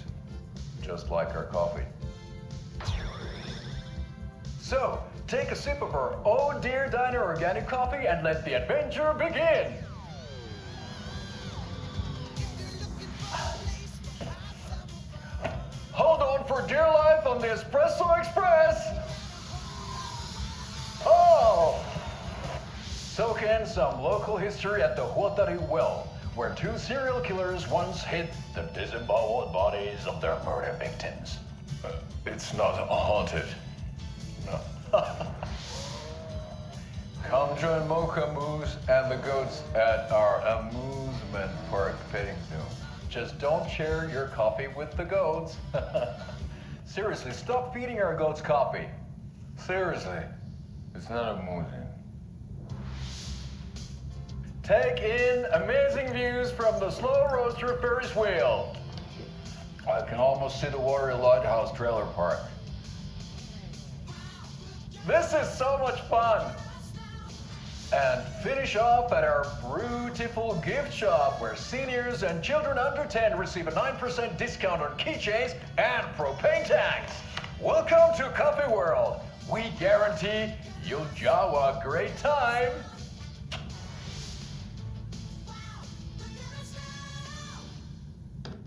just like our coffee. So, take a sip of our Oh Dear Diner organic coffee and let the adventure begin! Hold on for dear life on the Espresso Express! Oh! Soak in some local history at the Huatari Well, where two serial killers once hid the disemboweled bodies of their murder victims. It's not haunted. No. Come join Mocha Moose and the goats at our amusement park petting zoo. Just don't share your coffee with the goats. Seriously, stop feeding our goats coffee. Seriously, it's not amusing. Take in amazing views from the slow roaster Ferris wheel. I can almost see the Warrior Lighthouse trailer park. This is so much fun. And finish off at our beautiful gift shop where seniors and children under 10 receive a 9% discount on keychains and propane tanks. Welcome to Coffee World. We guarantee you'll have a great time.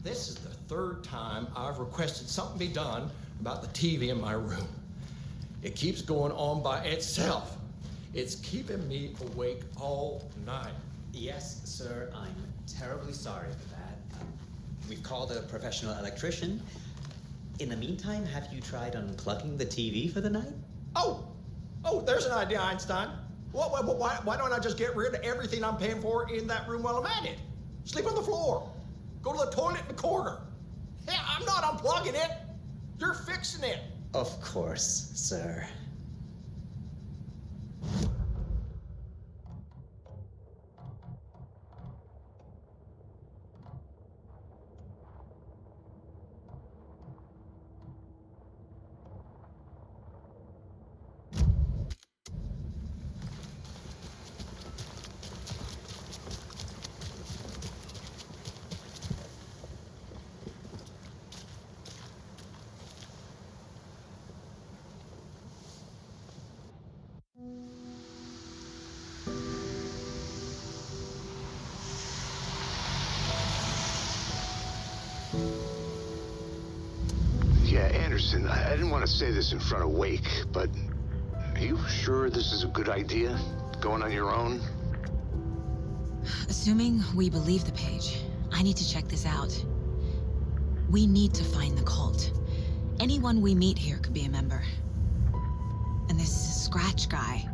This is the third time I've requested something be done about the TV in my room. It keeps going on by itself. It's keeping me awake all night. Yes, sir, I'm terribly sorry for that. We've called a professional electrician. In the meantime, have you tried unplugging the TV for the night? Oh, there's an idea, Einstein. Why don't I just get rid of everything I'm paying for in that room while I'm at it? Sleep on the floor. Go to the toilet in the corner. Hey, I'm not unplugging it. You're fixing it. Of course, sir. Yeah, Anderson, I didn't want to say this in front of Wake, but are you sure this is a good idea? Going on your own? Assuming we believe the page, I need to check this out. We need to find the cult. Anyone we meet here could be a member. And this Scratch guy.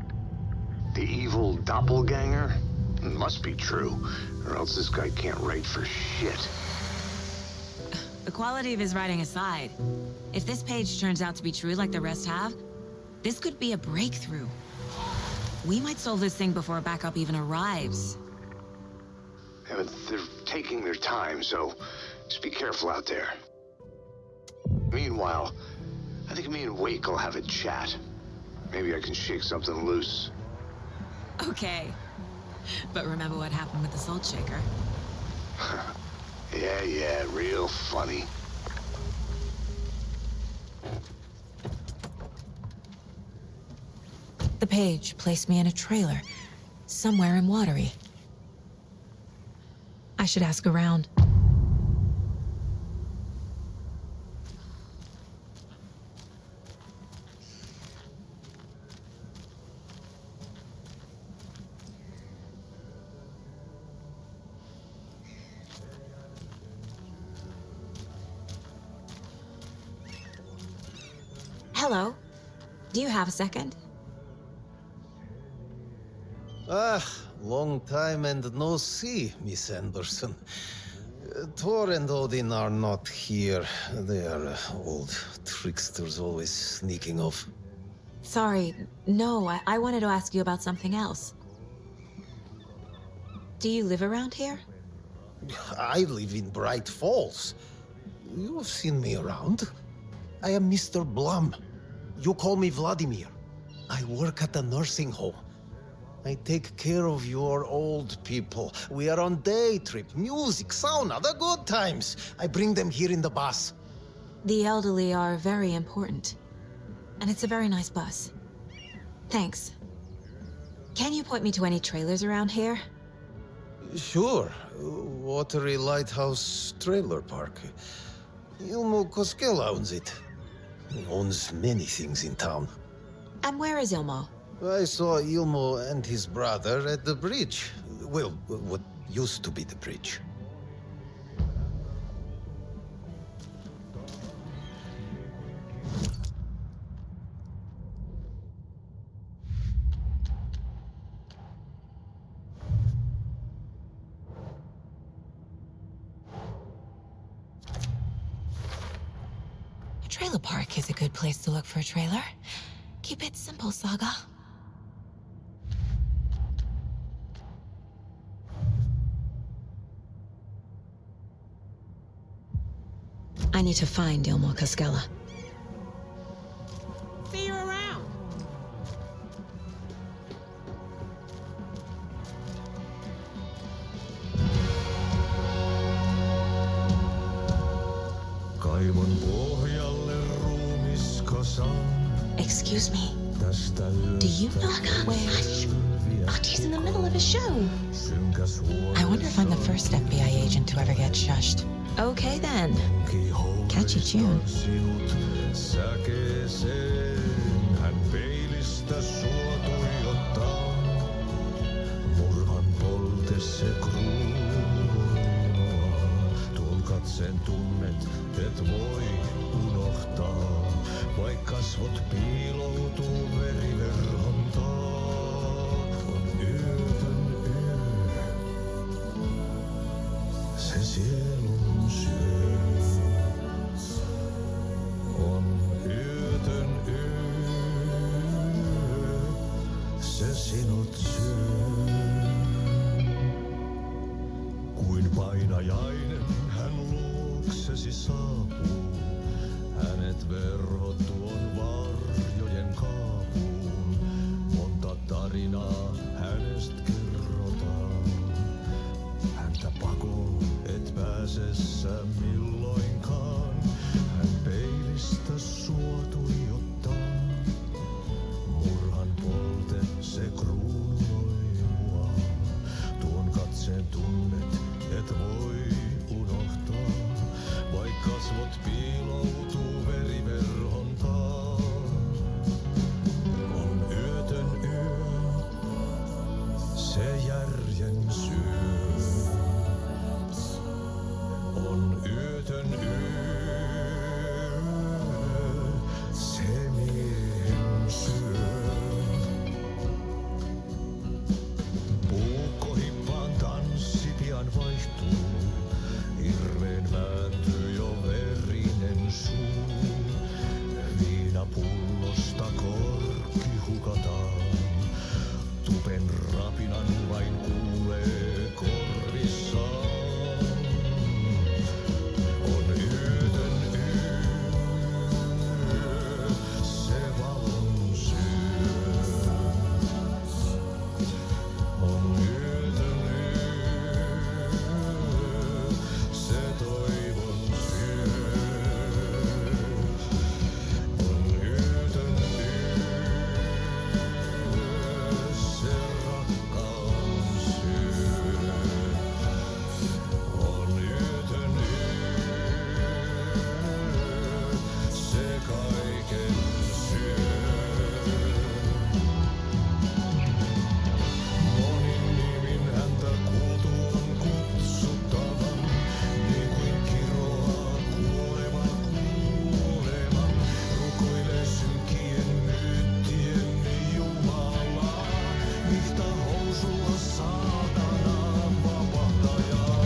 The evil doppelganger? Must be true, or else this guy can't write for shit. The quality of his writing aside, if this page turns out to be true like the rest have, this could be a breakthrough. We might solve this thing before backup even arrives. Yeah, but they're taking their time, so just be careful out there. Meanwhile, I think me and Wake will have a chat. Maybe I can shake something loose. Okay. But remember what happened with the salt shaker? Yeah, real funny. The page placed me in a trailer, somewhere in Watery. I should ask around. Hello. Do you have a second? Long time and no see, Miss Anderson. Thor and Odin are not here. They are old tricksters always sneaking off. Sorry, no, I wanted to ask you about something else. Do you live around here? I live in Braight-Fålls. You've seen me around. I am Mr. Blum. You call me Vladimir. I work at a nursing home. I take care of your old people. We are on day trip, music, sauna, the good times. I bring them here in the bus. The elderly are very important. And it's a very nice bus. Thanks. Can you point me to any trailers around here? Sure. Watery Lighthouse Trailer Park. Ilmo Koskela owns it. He owns many things in town. And where is Ilmo? I saw Ilmo and his brother at the bridge. Well, what used to be the bridge. Trailer park is a good place to look for a trailer. Keep it simple, Saga. I need to find Dilmore Cascella. See you around. Kaivon pohjalle ruumiskasan. Excuse me. Do you know Hush! Artie's in the middle of a show. I wonder if I'm the first FBI agent to ever get shushed. Okay then. Catchy tune. Hän peilistä sua tuijottaa. Murhan polte se kruunoa. Tuon katseen tunnet, et voi unohtaa. Vaik kasvot piiloutuu veriverhon taa. On yötön yö. Se sielun syö. On yötön yö. Se sinut syö. Kuin painajainen hän luoksesi saapuu. Hänet verhot tuon varjojen kaapuun. Monta tarinaa hänestä kerrotaan. Häntä pakoon et pääse sä milloinkaan. Hän peilistä sua tuijottaa. Murhan polte se kruunoi mua. Tuon katseen tunnet et voi unohtaa. Vaik kasvot piiloutuu veriverhon taa. On yötön yö, se järjen syö. On yötön yö, se miehen syö. Puukkohippaan tanssi pian vaihtuu. Hirveen vääntyy jo verinen suu. Viinapullosta korkki hukataan. Tupen rapinan vain kuulee korvissaan. On yötön yö, se valon syö. On yötön yö, se toivon syö. On yötön yö, se rakkaus syö. On yötön yö, se kaiken syö. Monin nimin häntä kuultu on kutsuttavan, niin kuin kiroaa kuoleva kuoleman. Rukoilee synkien myyttien Jumalaa, vihta housua saatanaa vapahtajaa.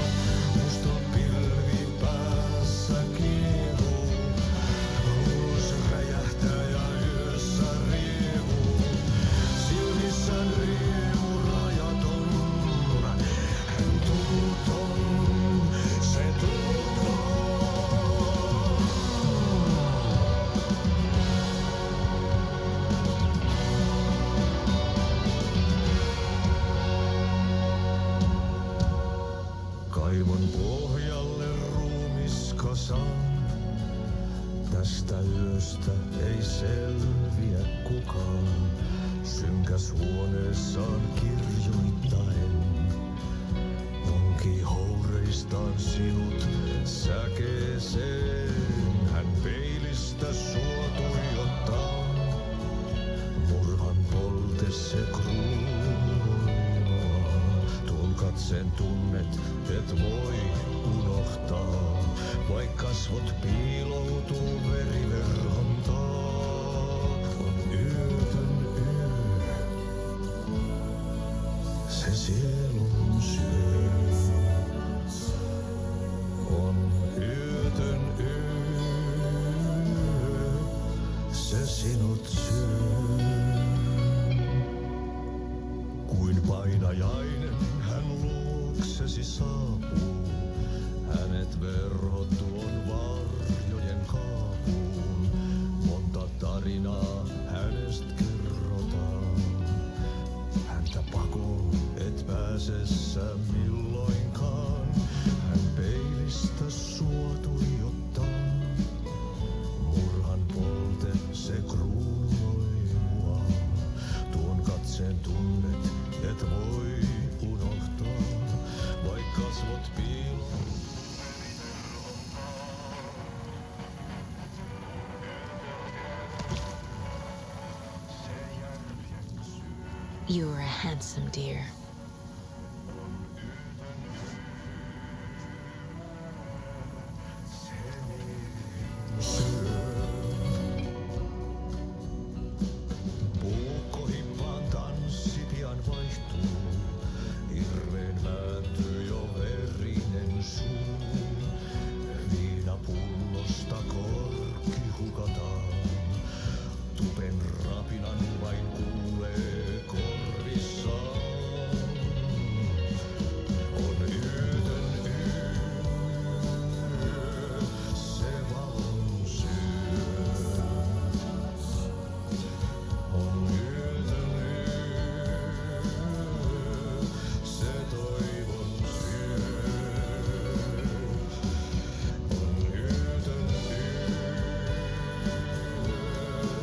Musta pilvi päässä kiehuu, ulos räjähtää ja yössä riehuu. Silmissään riemu rajaton, hän tuuton, se tuuton. Kaivon pohjalle ruumiskasan. Tästä yöstä ei selviä kukaan. Synkäs huoneessaan kirjoittaen. Onki houreistaan sinut säkeeseen. Hän peilistä sua tuijottaa. Murhan polte se kruunoa. Tuon katseen tunnet et voi unohtaa. Vaik kasvot piiloutuu veriverhon taa. On yötön yö, se sielun syö. On yötön yö, sinut syö. Kuin painajainen hän luoksesi saapuu. Hänet verhot tuon varjojen kaapuun. Monta tarinaa hänestä kerrotaan. Häntä pakoon et pääse sä milloinkaan. Hän peilistä sua tuijottaa. Murhan polte se kruunoi mua. Tuon katseen tunnet et voi unohtaa. Vaik kasvot piiloo. You were a handsome deer. Puukkohippaan tanssi pian vaihtuu. Irveen vääntyy jo verinen suu. Viinapullosta korkki hukataan. Tupen rapinan vain kuulee korvissaan. On yötön yö, se valon syö. On yötön yö, se toivon syö. On yötön yö,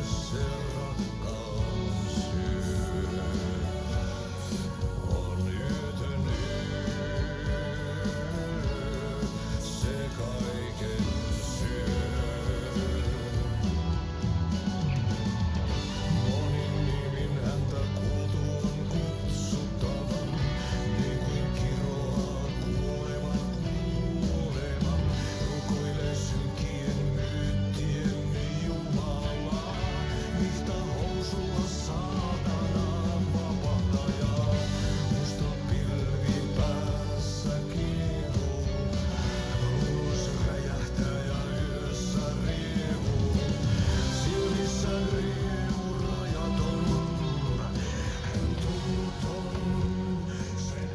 se rakkaus syö. On yötön yö, se kaiken syö. Monin nimin häntä kuultu on kutsuttavan, niin kuin kiroaa kuoleman. Rukoilee synkien myyttiemme Jumalaa, vihta housulla saatanaan vapahtajaa. Musta pilvi päässä kiehuu, ulos räjähtää ja yössä riehuu. Silmissä riehuu rajaton, hän tunnuton, sen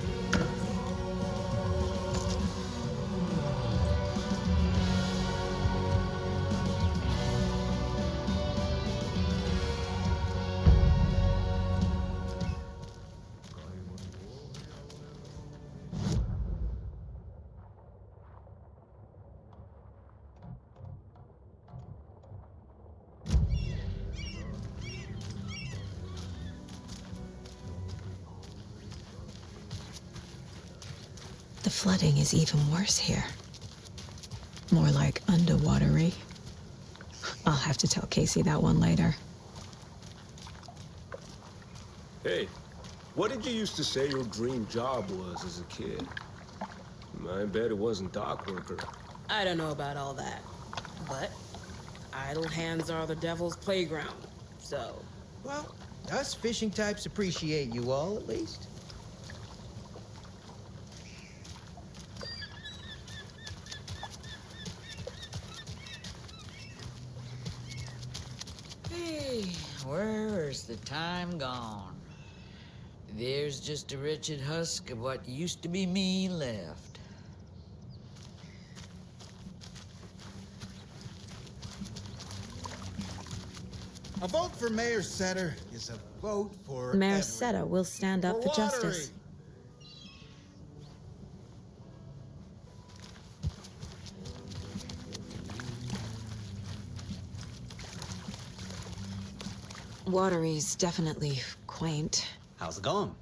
The flooding is even worse here. More like underwatery. I'll have to tell Casey that one later. Hey, what did you used to say your dream job was as a kid? I bet it wasn't dock worker. I don't know about all that, but idle hands are the devil's playground, so... Well, us fishing types appreciate you all, at least. Hey, where's the time gone? There's just a wretched husk of what used to be me left. A vote for Mayor Setter is a vote for Mayor Seta will stand up for justice. Watery's definitely quaint. How's it going?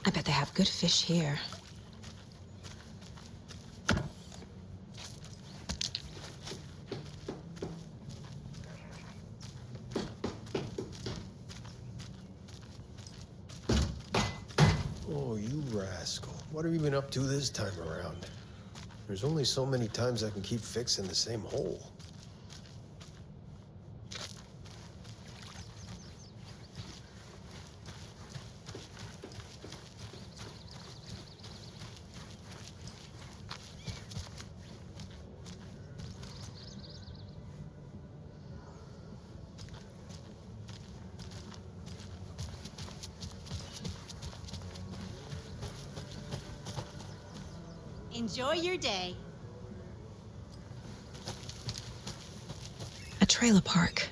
I bet they have good fish here. Oh, you rascal. What have you been up to this time around? There's only so many times I can keep fixing the same hole. Enjoy your day. A trailer park.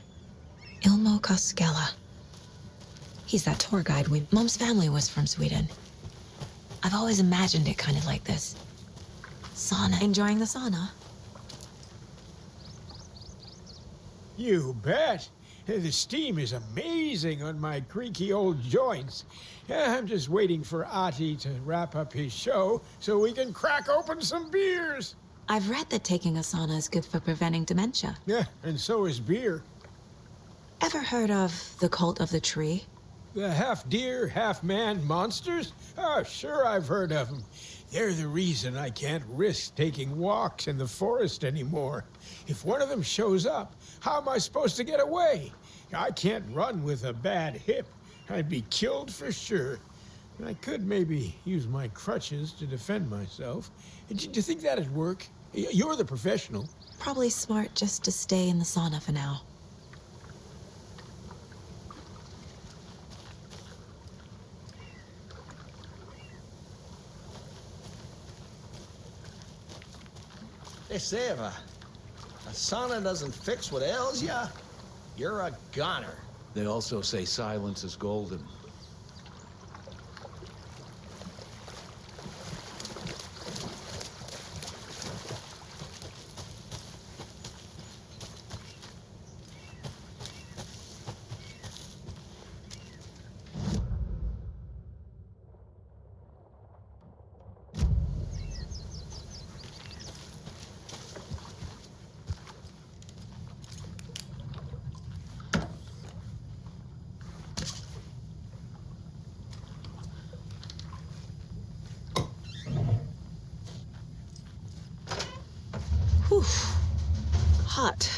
Ilmo Koskela. He's that tour guide Mom's family was from Sweden. I've always imagined it kind of like this. Sauna. Enjoying the sauna? You bet. The steam is amazing on my creaky old joints. I'm just waiting for Ati to wrap up his show so we can crack open some beers. I've read that taking a sauna is good for preventing dementia. Yeah, and so is beer. Ever heard of the cult of the tree? The half-deer, half-man monsters? Oh, sure I've heard of them. They're the reason I can't risk taking walks in the forest anymore. If one of them shows up, how am I supposed to get away? I can't run with a bad hip. I'd be killed for sure. I could maybe use my crutches to defend myself. Do you think that'd work? You're the professional. Probably smart just to stay in the sauna for now. They say if a sauna doesn't fix what ails ya, you're a goner. They also say silence is golden. Whew. Hot.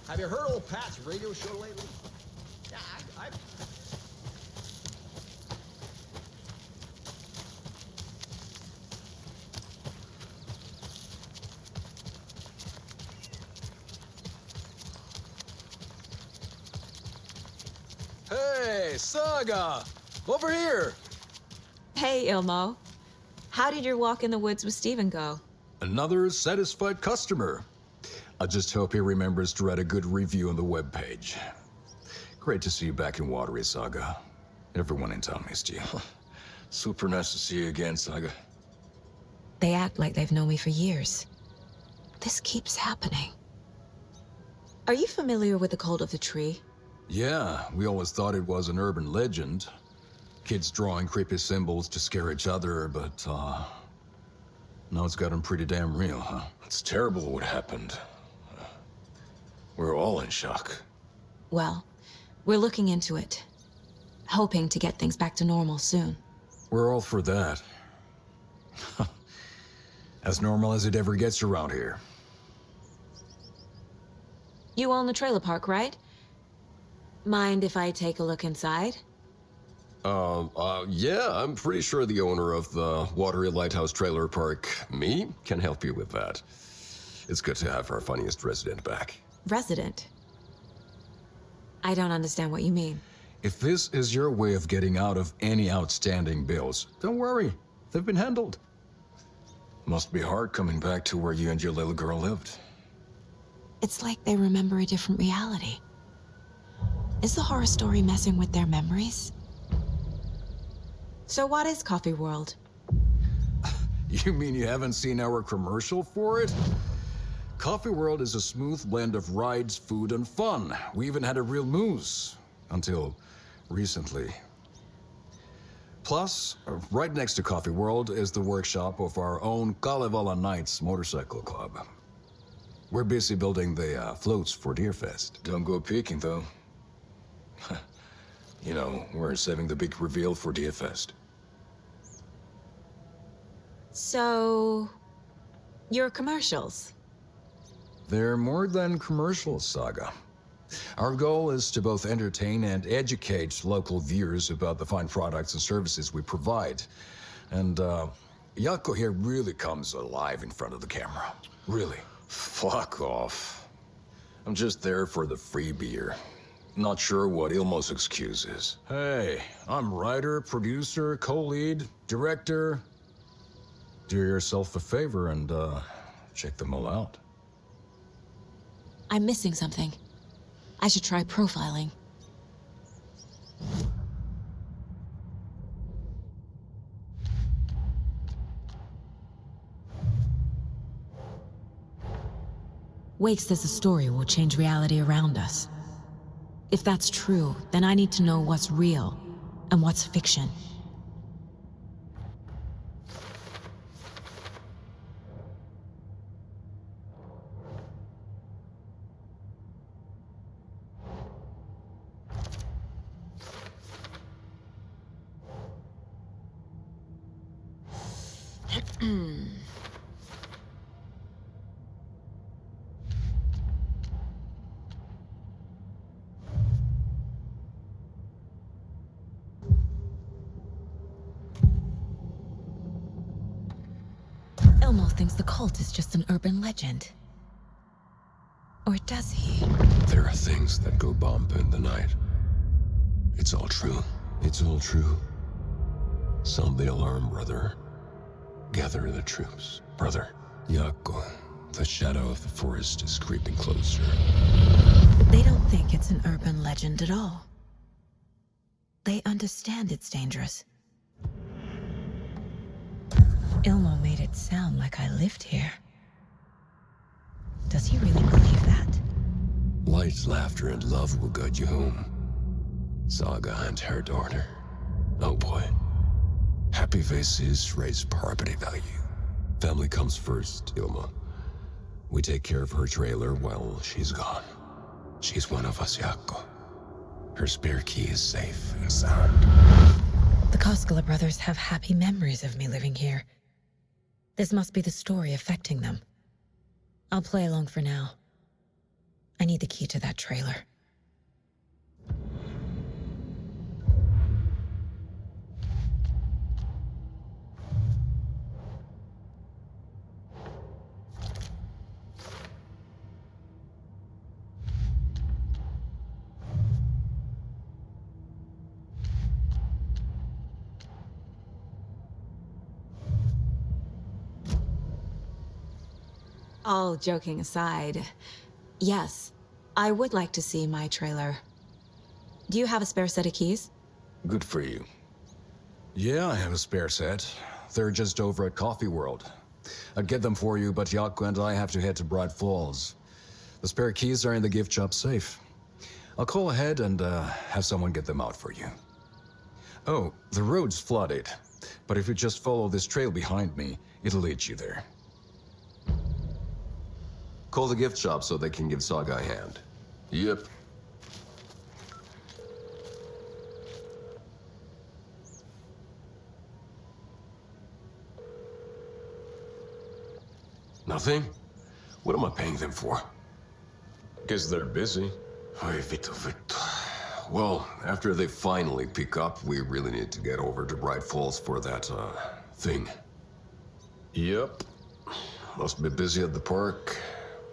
Have you heard old Pat's radio show lately? Yeah, I... Hey, Saga! Over here! Hey, Ilmo. How did your walk in the woods with Steven go? Another satisfied customer. I just hope he remembers to write a good review on the webpage. Great to see you back in Watery, Saga. Everyone in town missed you. Super nice to see you again, Saga. They act like they've known me for years. This keeps happening. Are you familiar with the cult of the tree? Yeah, we always thought it was an urban legend. Kids drawing creepy symbols to scare each other, but, now it's gotten pretty damn real, huh? It's terrible what happened. We're all in shock. Well, we're looking into it. Hoping to get things back to normal soon. We're all for that. As normal as it ever gets around here. You own the trailer park, right? Mind if I take a look inside? Yeah, I'm pretty sure the owner of the Watery Lighthouse Trailer Park, me, can help you with that. It's good to have our funniest resident back. Resident? I don't understand what you mean. If this is your way of getting out of any outstanding bills, don't worry, they've been handled. Must be hard coming back to where you and your little girl lived. It's like they remember a different reality. Is the horror story messing with their memories? So what is Coffee World? You mean you haven't seen our commercial for it? Coffee World is a smooth blend of rides, food, and fun. We even had a real moose. Until recently. Plus, right next to Coffee World is the workshop of our own Kalevala Knights Motorcycle Club. We're busy building the floats for Deerfest. Don't go peeking, though. You know, we're saving the big reveal for Deerfest. So, your commercials? They're more than commercials, Saga. Our goal is to both entertain and educate local viewers about the fine products and services we provide. And, Jaakko here really comes alive in front of the camera. Really. Fuck off. I'm just there for the free beer. Not sure what Ilmo's excuse is. Hey, I'm writer, producer, co-lead, director. Do yourself a favor and, check them all out. I'm missing something. I should try profiling. Wake says the story will change reality around us. If that's true, then I need to know what's real and what's fiction. Elmo thinks the cult is just an urban legend. Or does he? There are things that go bump in the night. It's all true. It's all true. Sound the alarm, brother. Gather the troops, brother. Yako, the shadow of the forest is creeping closer. They don't think it's an urban legend at all. They understand it's dangerous. Ilmo made it sound like I lived here. Does he really believe that? Light, laughter, and love will guide you home. Saga and her daughter. Oh boy. Happy faces raise property value. Family comes first, Ilma. We take care of her trailer while she's gone. She's one of us, Yako. Her spare key is safe and sound. The Koskela brothers have happy memories of me living here. This must be the story affecting them. I'll play along for now. I need the key to that trailer. All joking aside, yes, I would like to see my trailer. Do you have a spare set of keys? Good for you. Yeah, I have a spare set. They're just over at Coffee World. I'd get them for you, but Yako and I have to head to Brightfalls. The spare keys are in the gift shop safe. I'll call ahead and have someone get them out for you. Oh, the road's flooded, but if you just follow this trail behind me, it'll lead you there. Call the gift shop so they can give Saga a hand. Yep. Nothing? What am I paying them for? Guess they're busy. Ay, Vito. Well, after they finally pick up, we really need to get over to Brightfalls for that, thing. Yep. Must be busy at the park.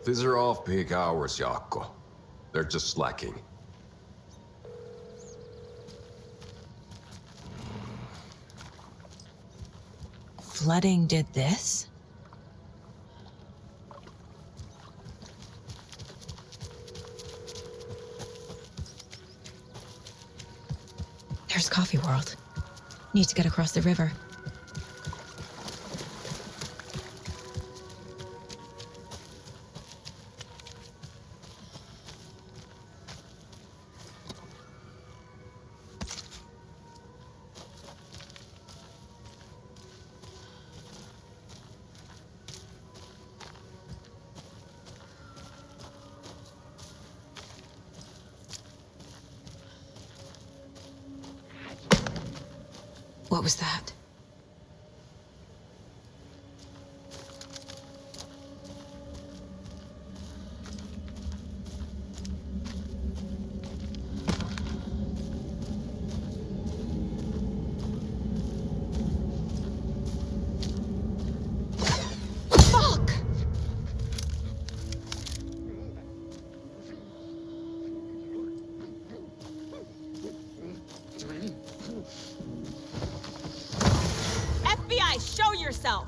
These are off-peak hours, Yako. They're just slacking. Flooding did this? There's Coffee World. Need to get across the river. What was that? yourself!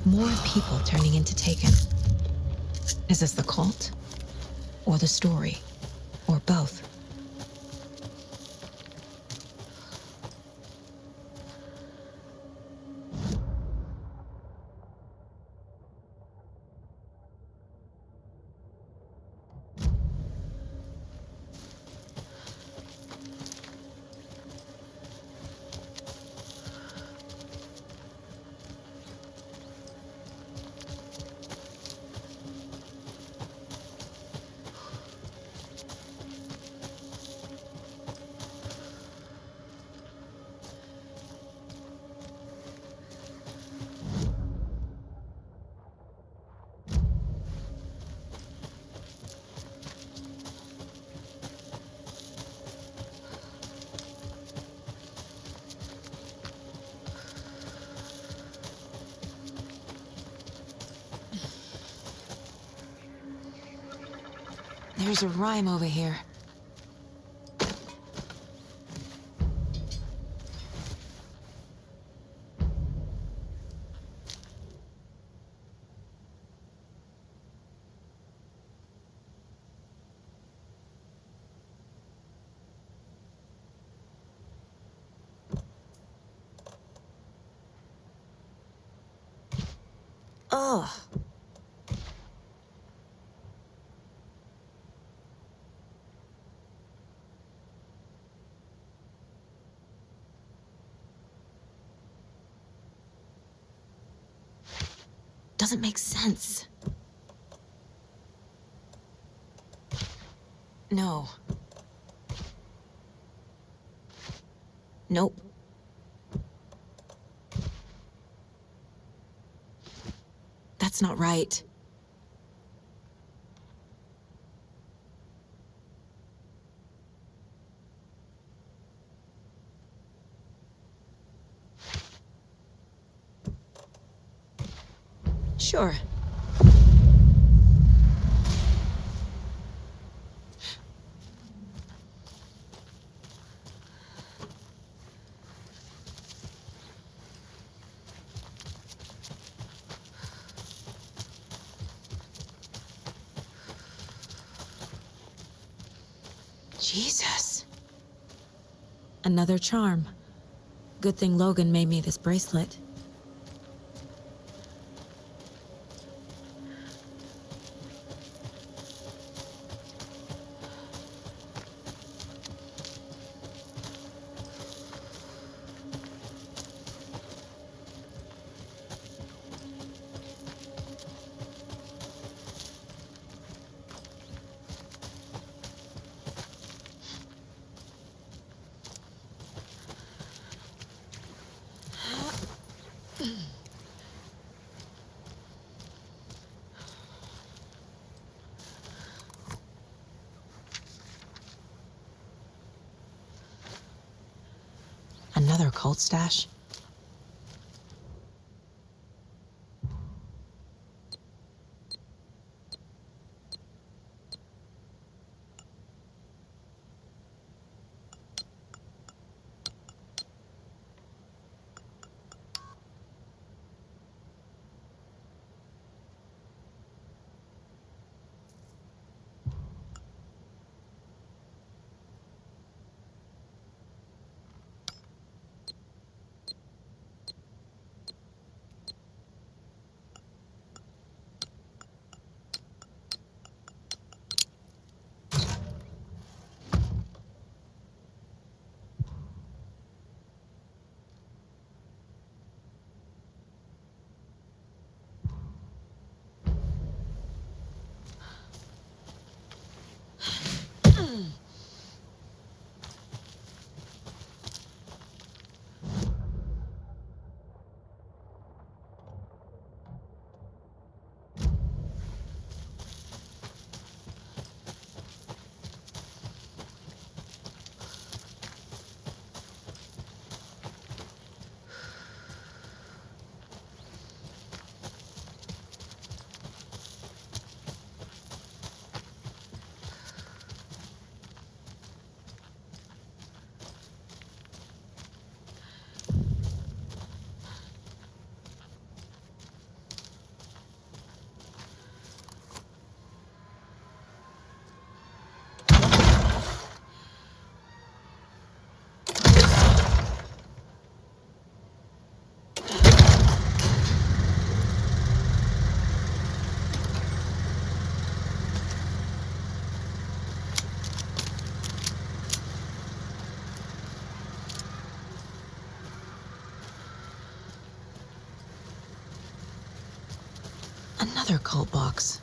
More people turning into Taken. Is this the cult? Or the story? Or both? There's a rhyme over here. Ugh. Doesn't make sense. No. Nope. That's not right. Sure. Jesus. Another charm. Good thing Logan made me this bracelet. Another cult stash? Another cult box.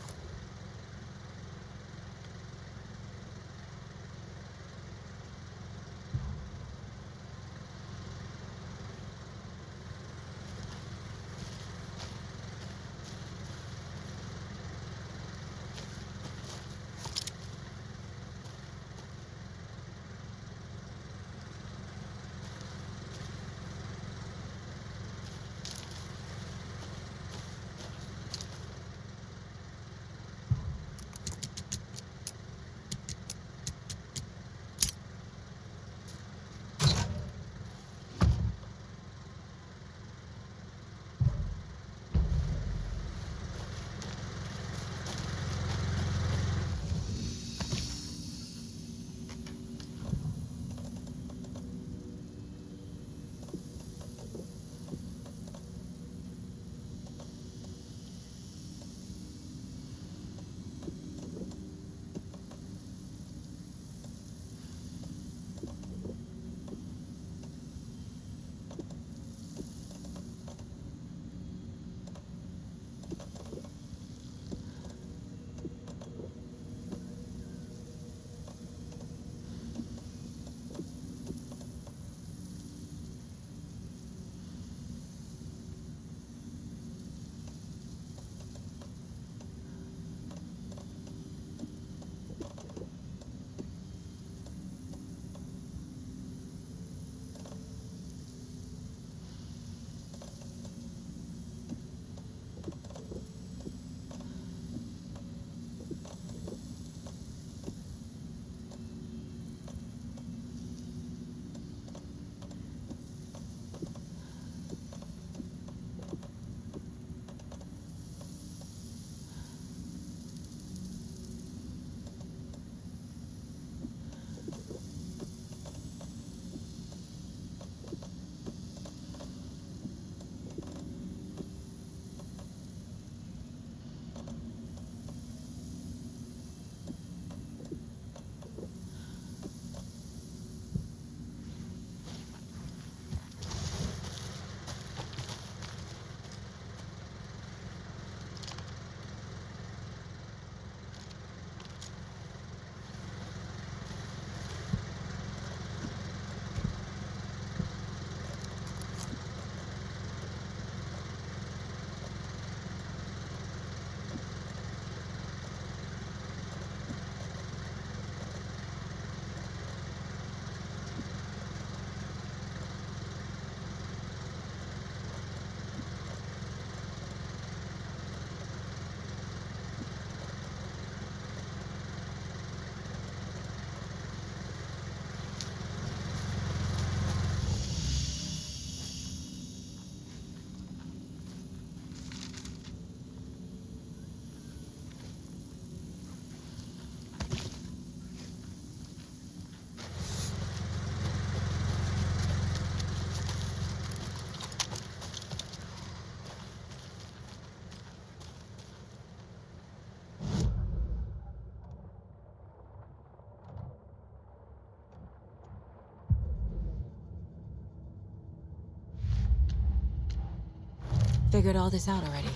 Figured all this out already.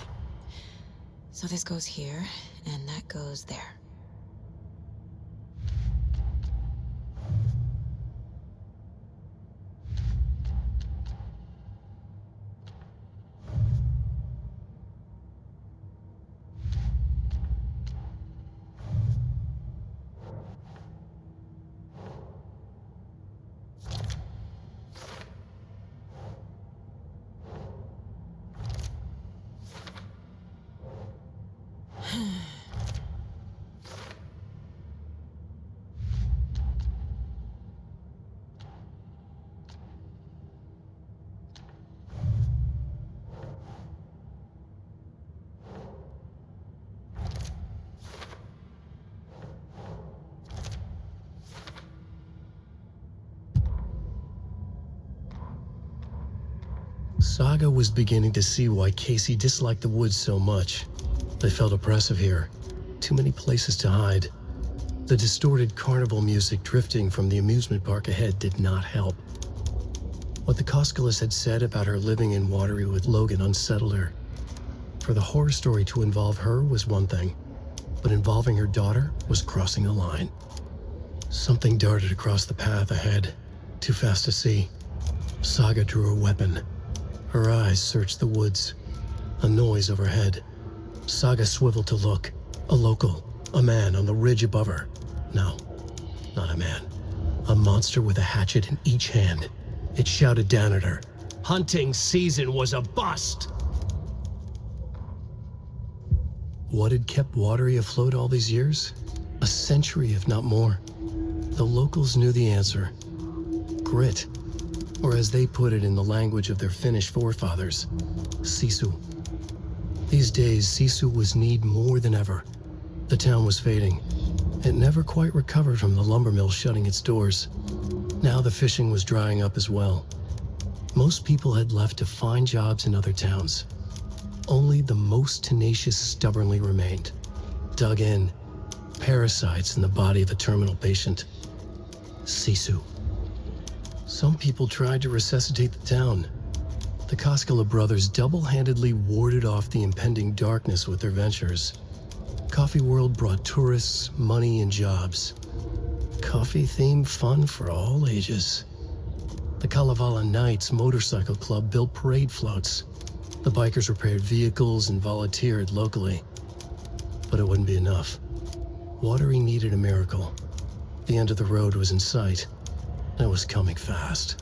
So this goes here, and that goes there. Saga was beginning to see why Casey disliked the woods so much. They felt oppressive here. Too many places to hide. The distorted carnival music drifting from the amusement park ahead did not help. What the Koskalis had said about her living in Watery with Logan unsettled her. For the horror story to involve her was one thing, but involving her daughter was crossing a line. Something darted across the path ahead, too fast to see. Saga drew her weapon. Her eyes searched the woods. A noise overhead. Saga swiveled to look. A local, a man on the ridge above her. No, not a man. A monster with a hatchet in each hand. It shouted down at her. Hunting season was a bust! What had kept Watery afloat all these years? A century, if not more. The locals knew the answer. Grit. Or as they put it in the language of their Finnish forefathers, sisu. These days, sisu was needed more than ever. The town was fading. It never quite recovered from the lumber mill shutting its doors. Now the fishing was drying up as well. Most people had left to find jobs in other towns. Only the most tenacious stubbornly remained. Dug in. Parasites in the body of a terminal patient. Sisu. Some people tried to resuscitate the town. The Koskela brothers double-handedly warded off the impending darkness with their ventures. Coffee World brought tourists, money, and jobs. Coffee-themed fun for all ages. The Kalevala Knights Motorcycle Club built parade floats. The bikers repaired vehicles and volunteered locally. But it wouldn't be enough. Watery needed a miracle. The end of the road was in sight. It was coming fast.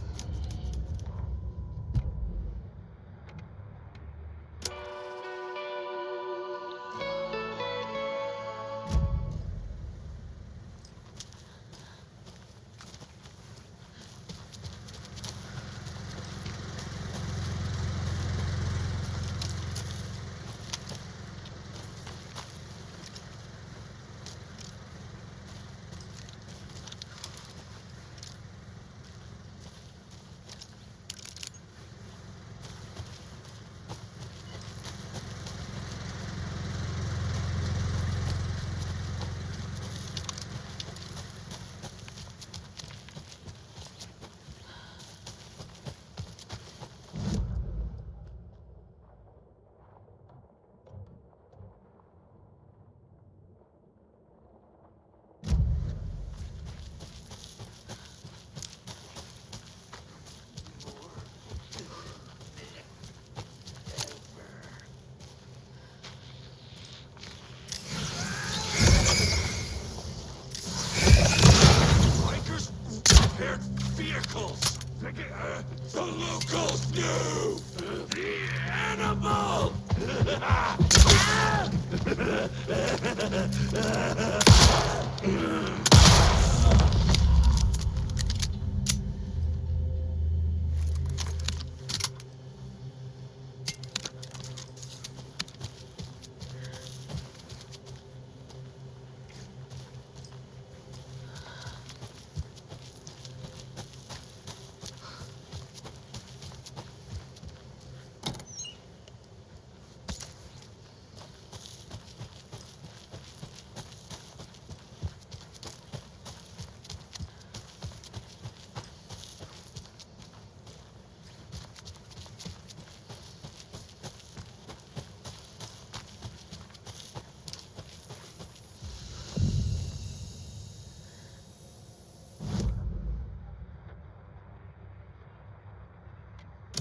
Vehicles! The locals knew! The animal!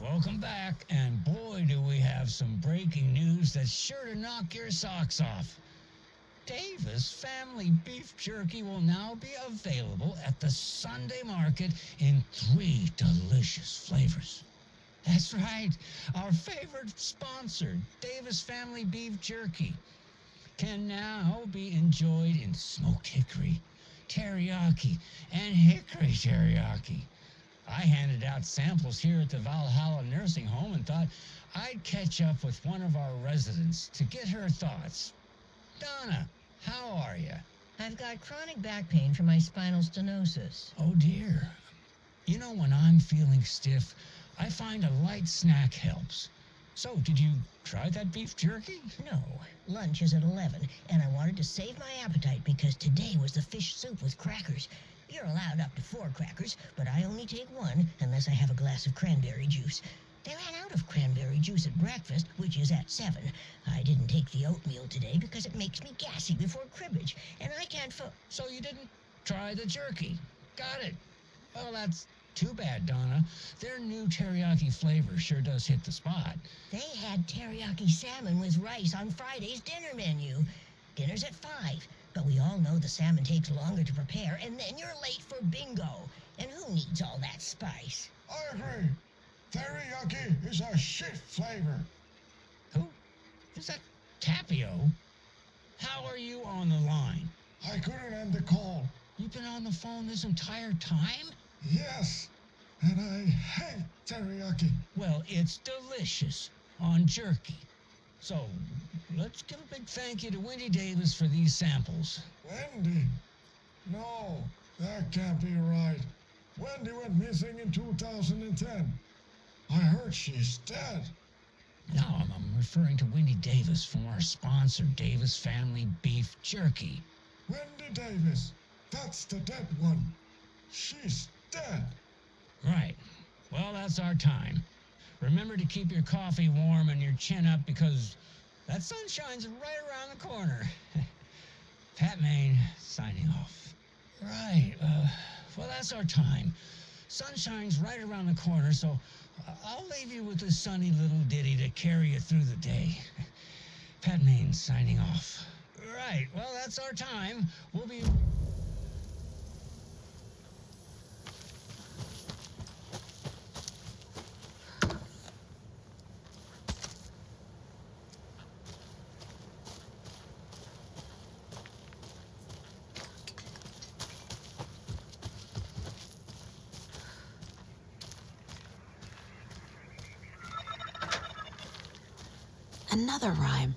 Welcome back, and boy, do we have some breaking news that's sure to knock your socks off. Davis Family Beef Jerky will now be available at the Sunday market in 3 delicious flavors. That's right, our favorite sponsor, Davis Family Beef Jerky, can now be enjoyed in smoked hickory, teriyaki, and hickory teriyaki. I handed out samples here at the Valhalla Nursing Home and thought I'd catch up with one of our residents to get her thoughts. Donna, how are you? I've got chronic back pain from my spinal stenosis. Oh, dear. You know, when I'm feeling stiff, I find a light snack helps. So, did you try that beef jerky? No. Lunch is at 11, and I wanted to save my appetite because today was the fish soup with crackers. You're allowed up to 4 crackers, but I only take 1 unless I have a glass of cranberry juice. They ran out of cranberry juice at breakfast, which is at 7. I didn't take the oatmeal today because it makes me gassy before cribbage, and I can't So you didn't try the jerky. Got it. Well, that's too bad, Donna. Their new teriyaki flavor sure does hit the spot. They had teriyaki salmon with rice on Friday's dinner menu. Dinner's at 5, but we all know the salmon takes longer to prepare, and then you're late for bingo. And who needs all that spice? I agree. Teriyaki is a shit flavor. Who? Is that Tapio? How are you on the line? I couldn't end the call. You've been on the phone this entire time? Yes, and I hate teriyaki. Well, it's delicious on jerky. So, let's give a big thank you to Wendy Davis for these samples. Wendy? No, that can't be right. Wendy went missing in 2010. I heard she's dead. No, I'm referring to Wendy Davis from our sponsor, Davis Family Beef Jerky. Wendy Davis. That's the dead one. She's dead. Right. Well, that's our time. Remember to keep your coffee warm and your chin up because that sun shines right around the corner. Pat Maine, signing off. Right. Well, that's our time. Sun shines right around the corner, so I'll leave you with this sunny little ditty to carry you through the day. Pat Maine, signing off. Right. Well, that's our time. We'll be... Another rhyme.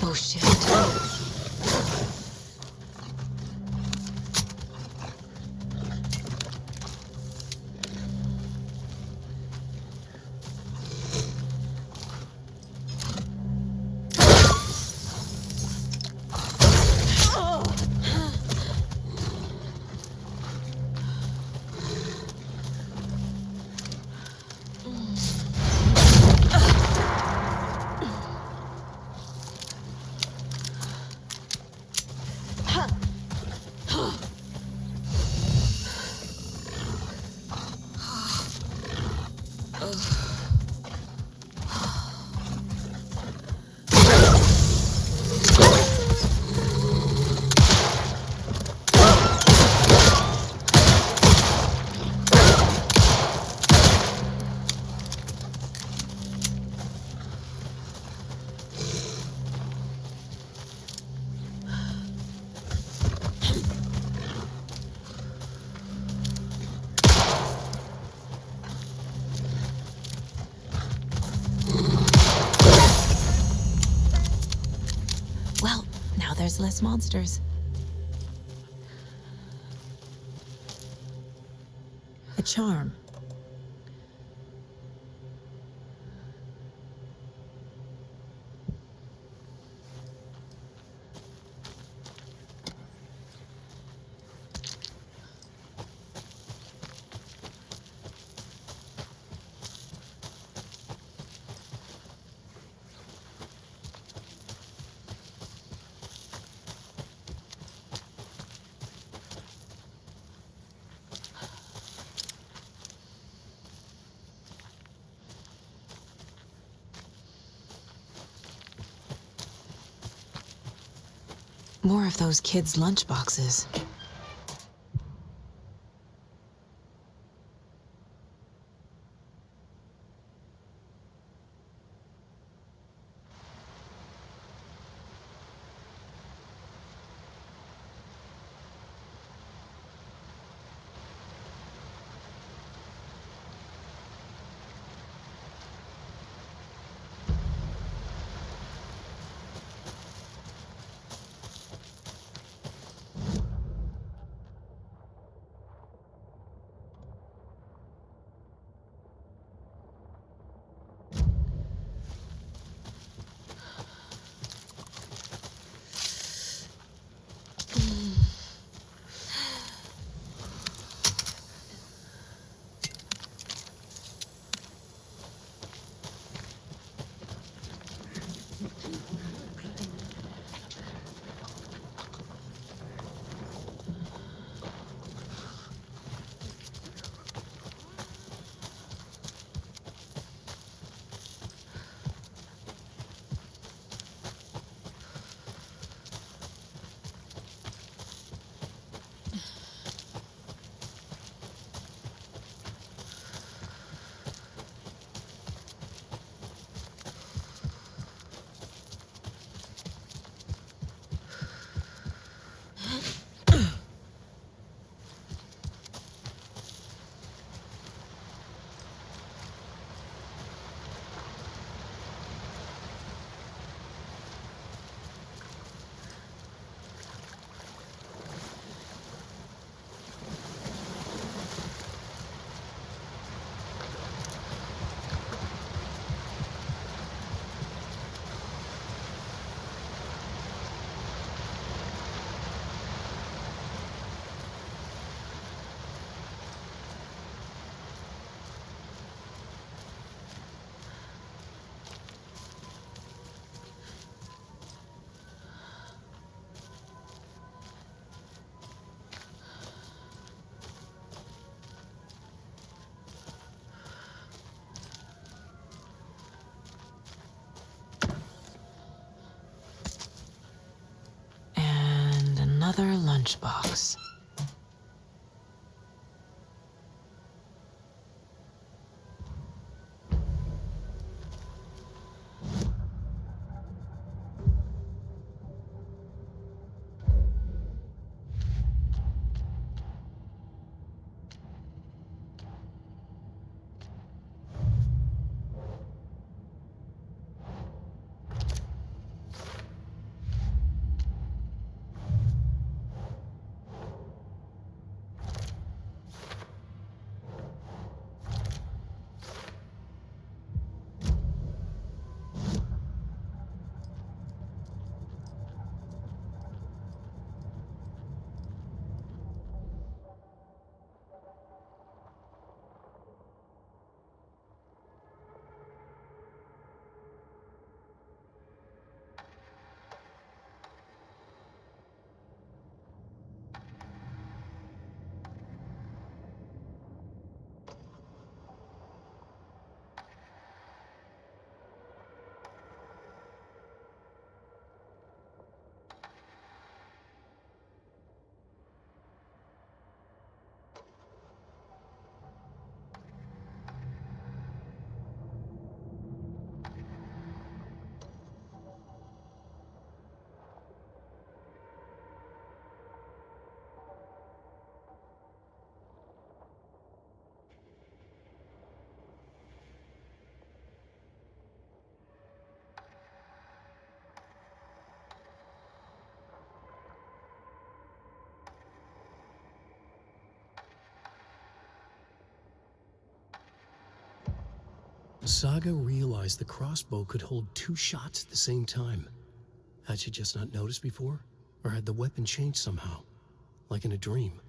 Oh, shit. There's less monsters. A charm. More of those kids' lunchboxes. Another lunchbox. Saga realized the crossbow could hold 2 shots at the same time. Had she just not noticed before? Or had the weapon changed somehow? Like in a dream?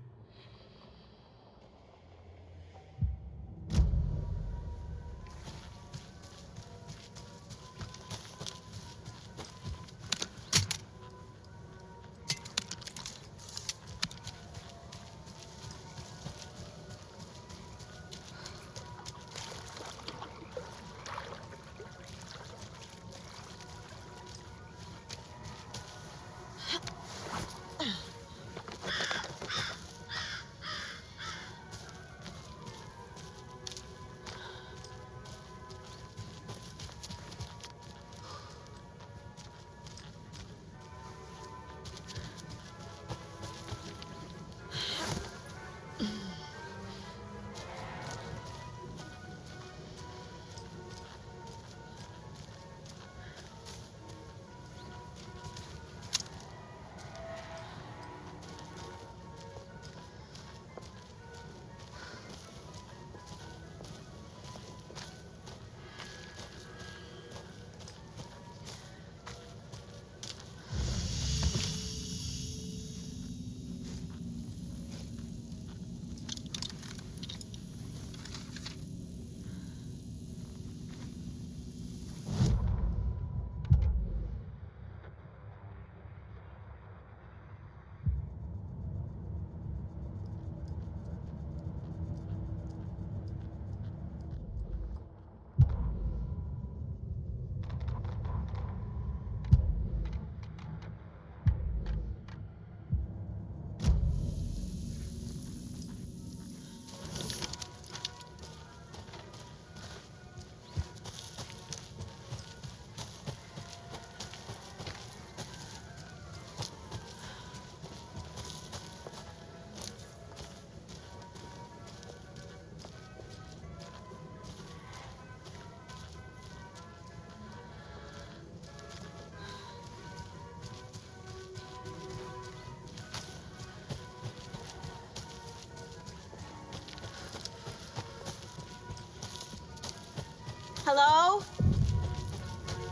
Hello?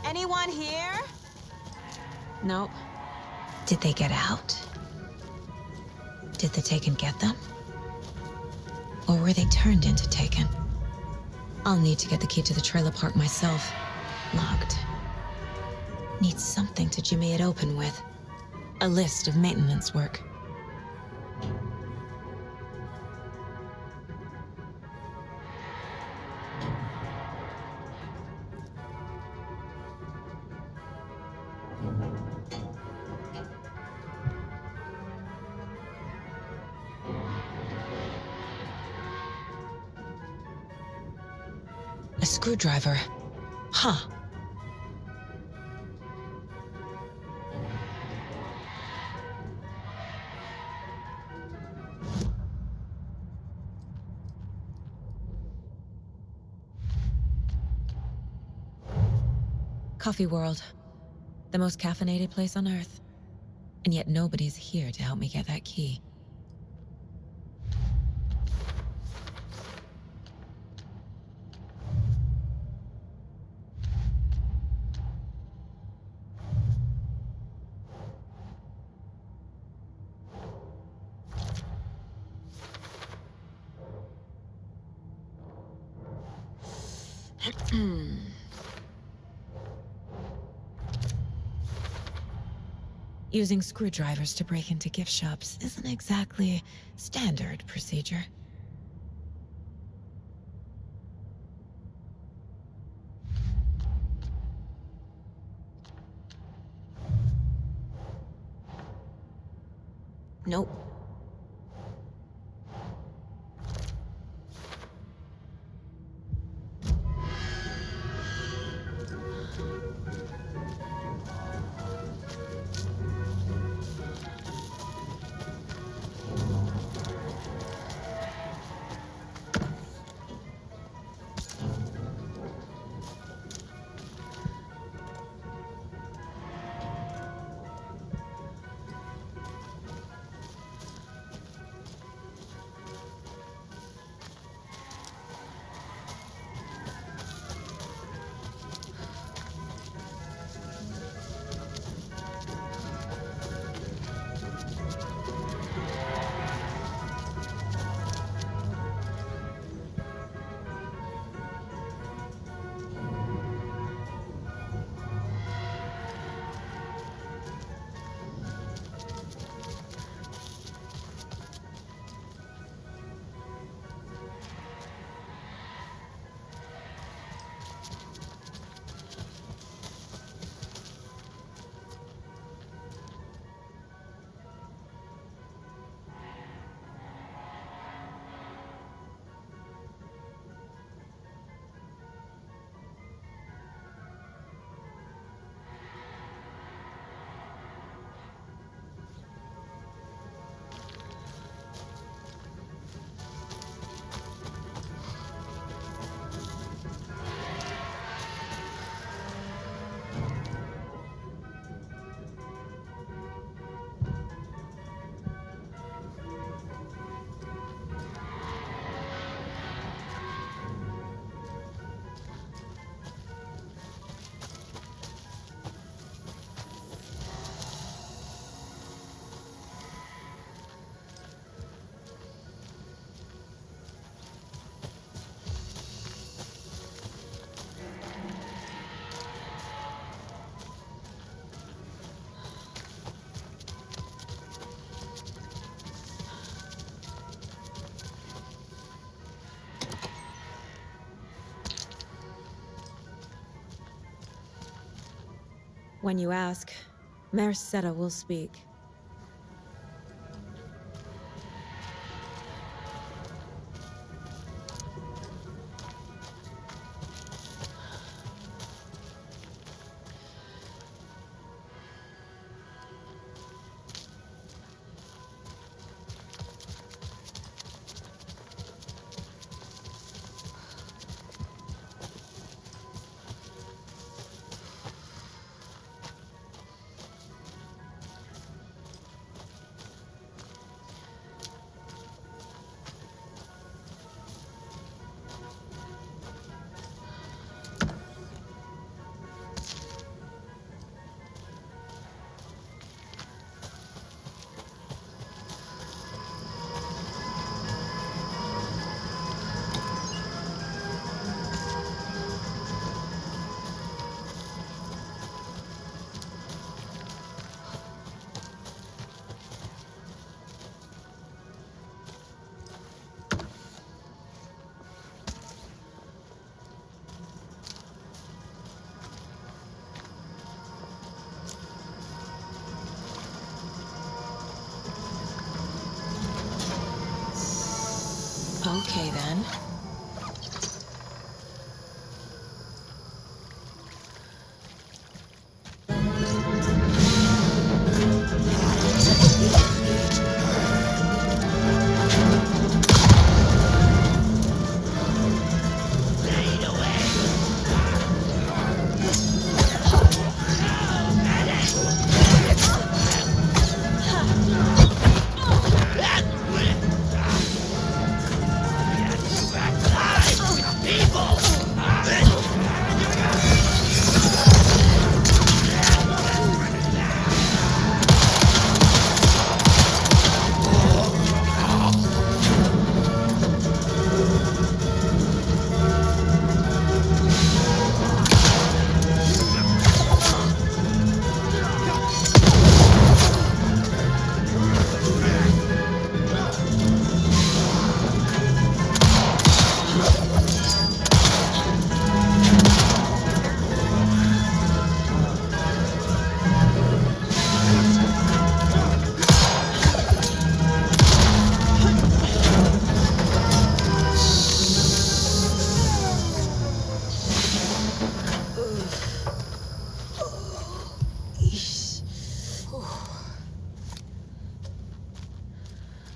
Anyone here? Nope. Did they get out? Did the Taken get them? Or were they turned into Taken? I'll need to get the key to the trailer park myself. Locked. Need something to jimmy it open with. A list of maintenance work. A screwdriver. Huh. Coffee World. The most caffeinated place on Earth. And yet nobody's here to help me get that key. Using screwdrivers to break into gift shops isn't exactly standard procedure. Nope. When you ask, Merceda will speak. Okay, then.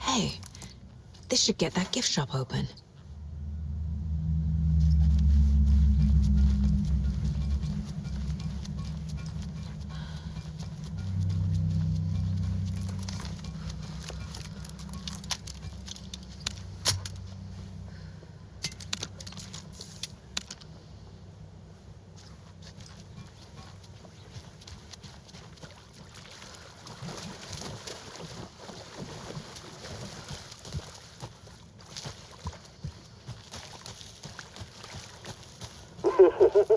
Hey, this should get that gift shop open.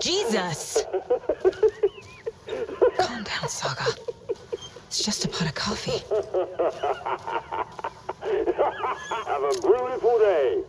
Jesus! Calm down, Saga. It's just a pot of coffee. Have a beautiful day.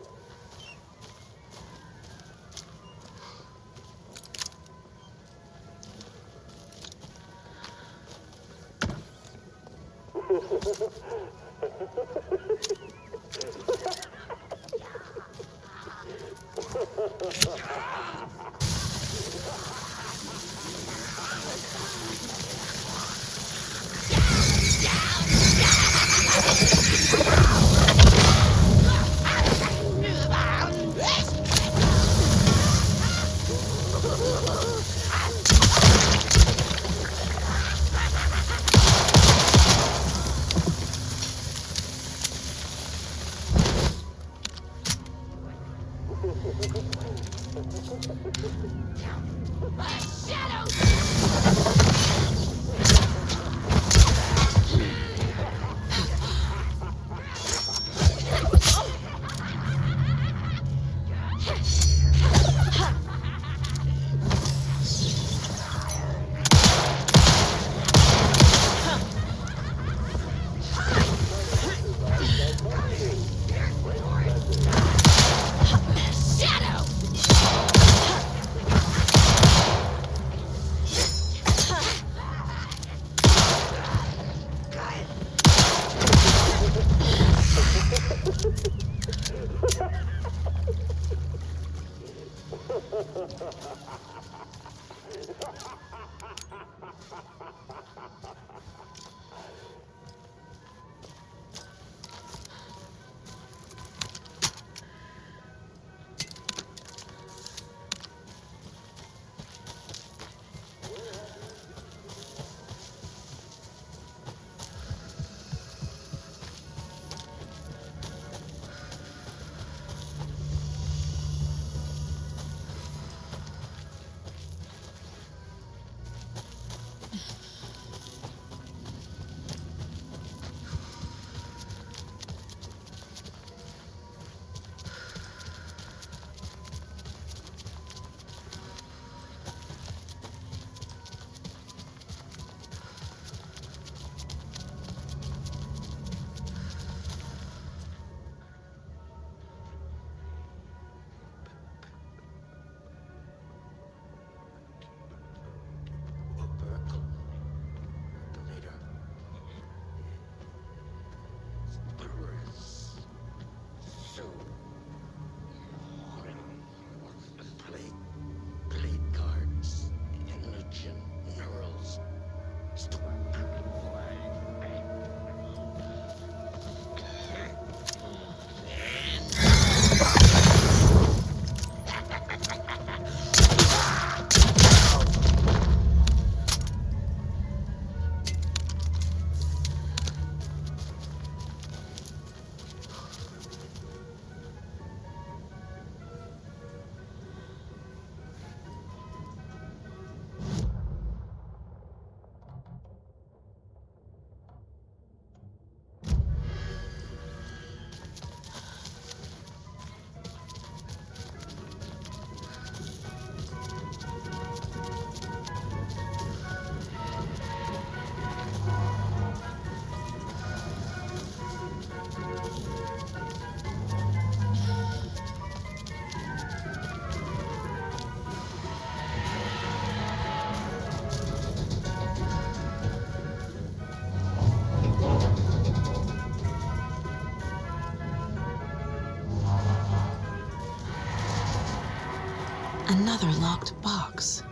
Another locked box.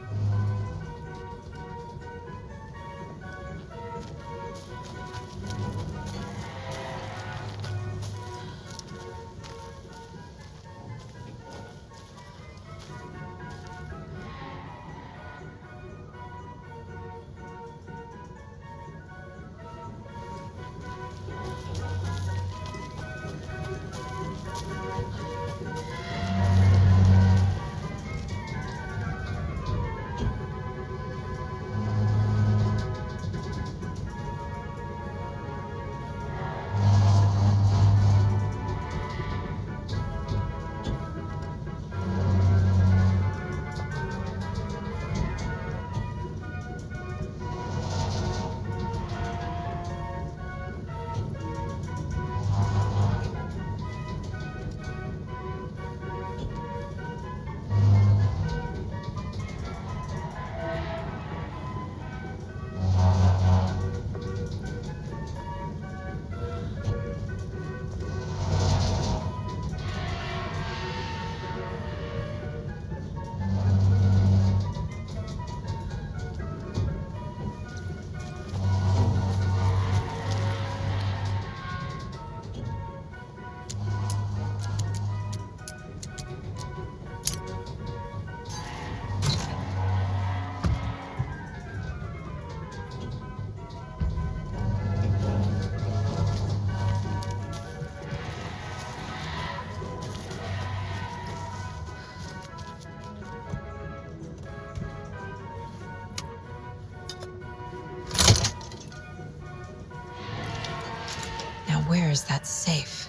Where is that safe?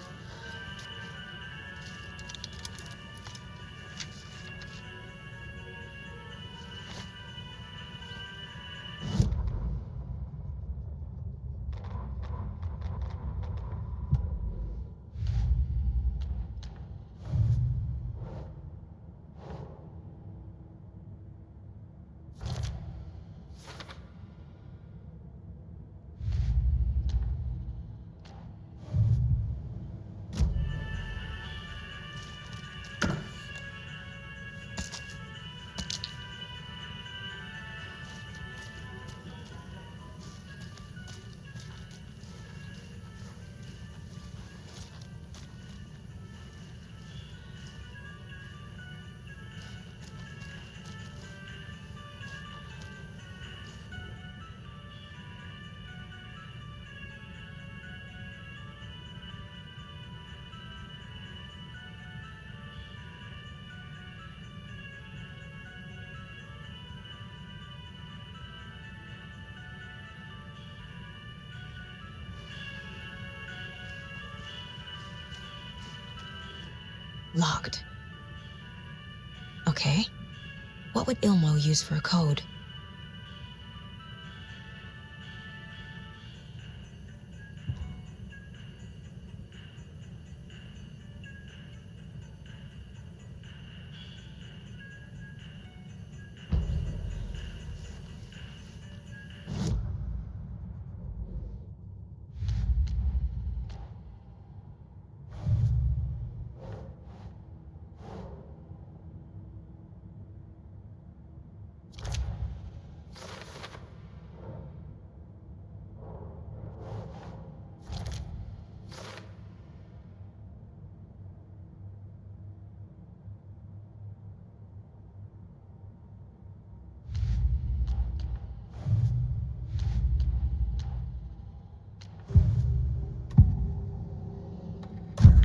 Locked. Okay. What would Ilmo use for a code?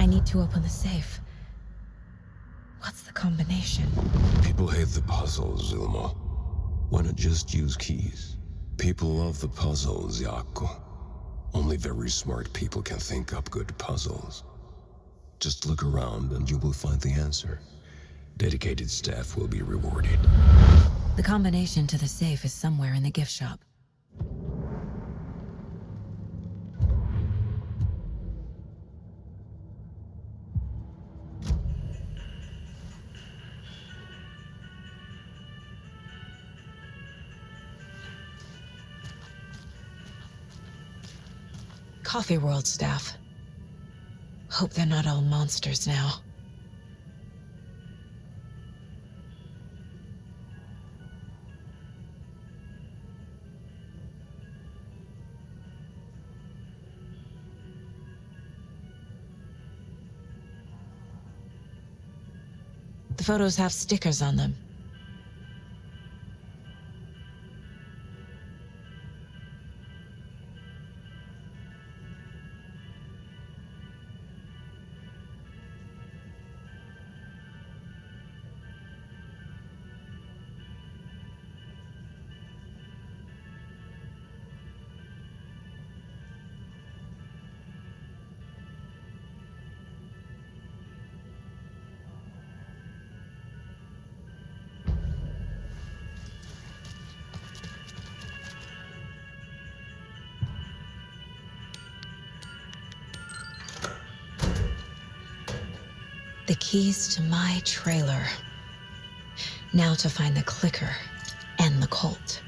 I need to open the safe. What's the combination? People hate the puzzles, Ilmo. Why not just use keys? People love the puzzles, Jaakko. Only very smart people can think up good puzzles. Just look around and you will find the answer. Dedicated staff will be rewarded. The combination to the safe is somewhere in the gift shop. Coffee World staff. Hope they're not all monsters now. The photos have stickers on them. The keys to my trailer. Now to find the clicker and the cult.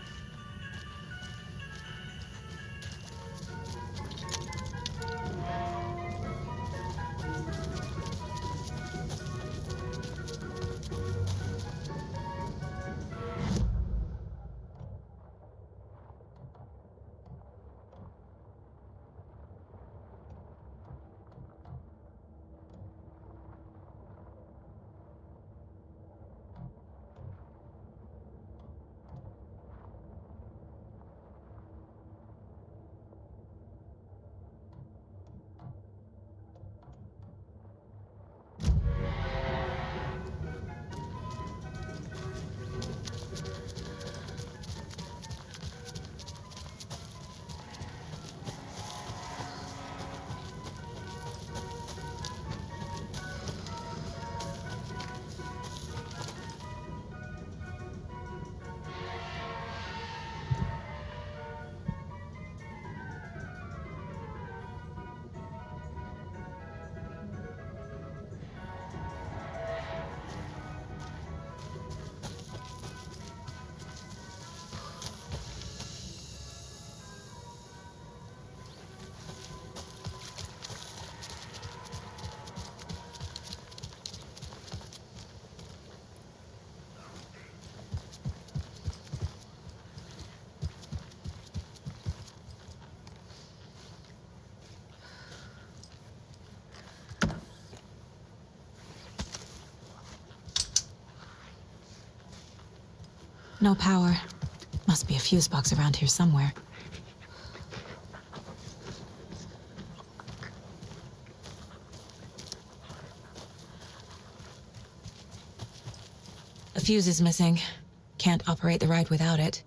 No power. Must be a fuse box around here somewhere. A fuse is missing. Can't operate the ride without it.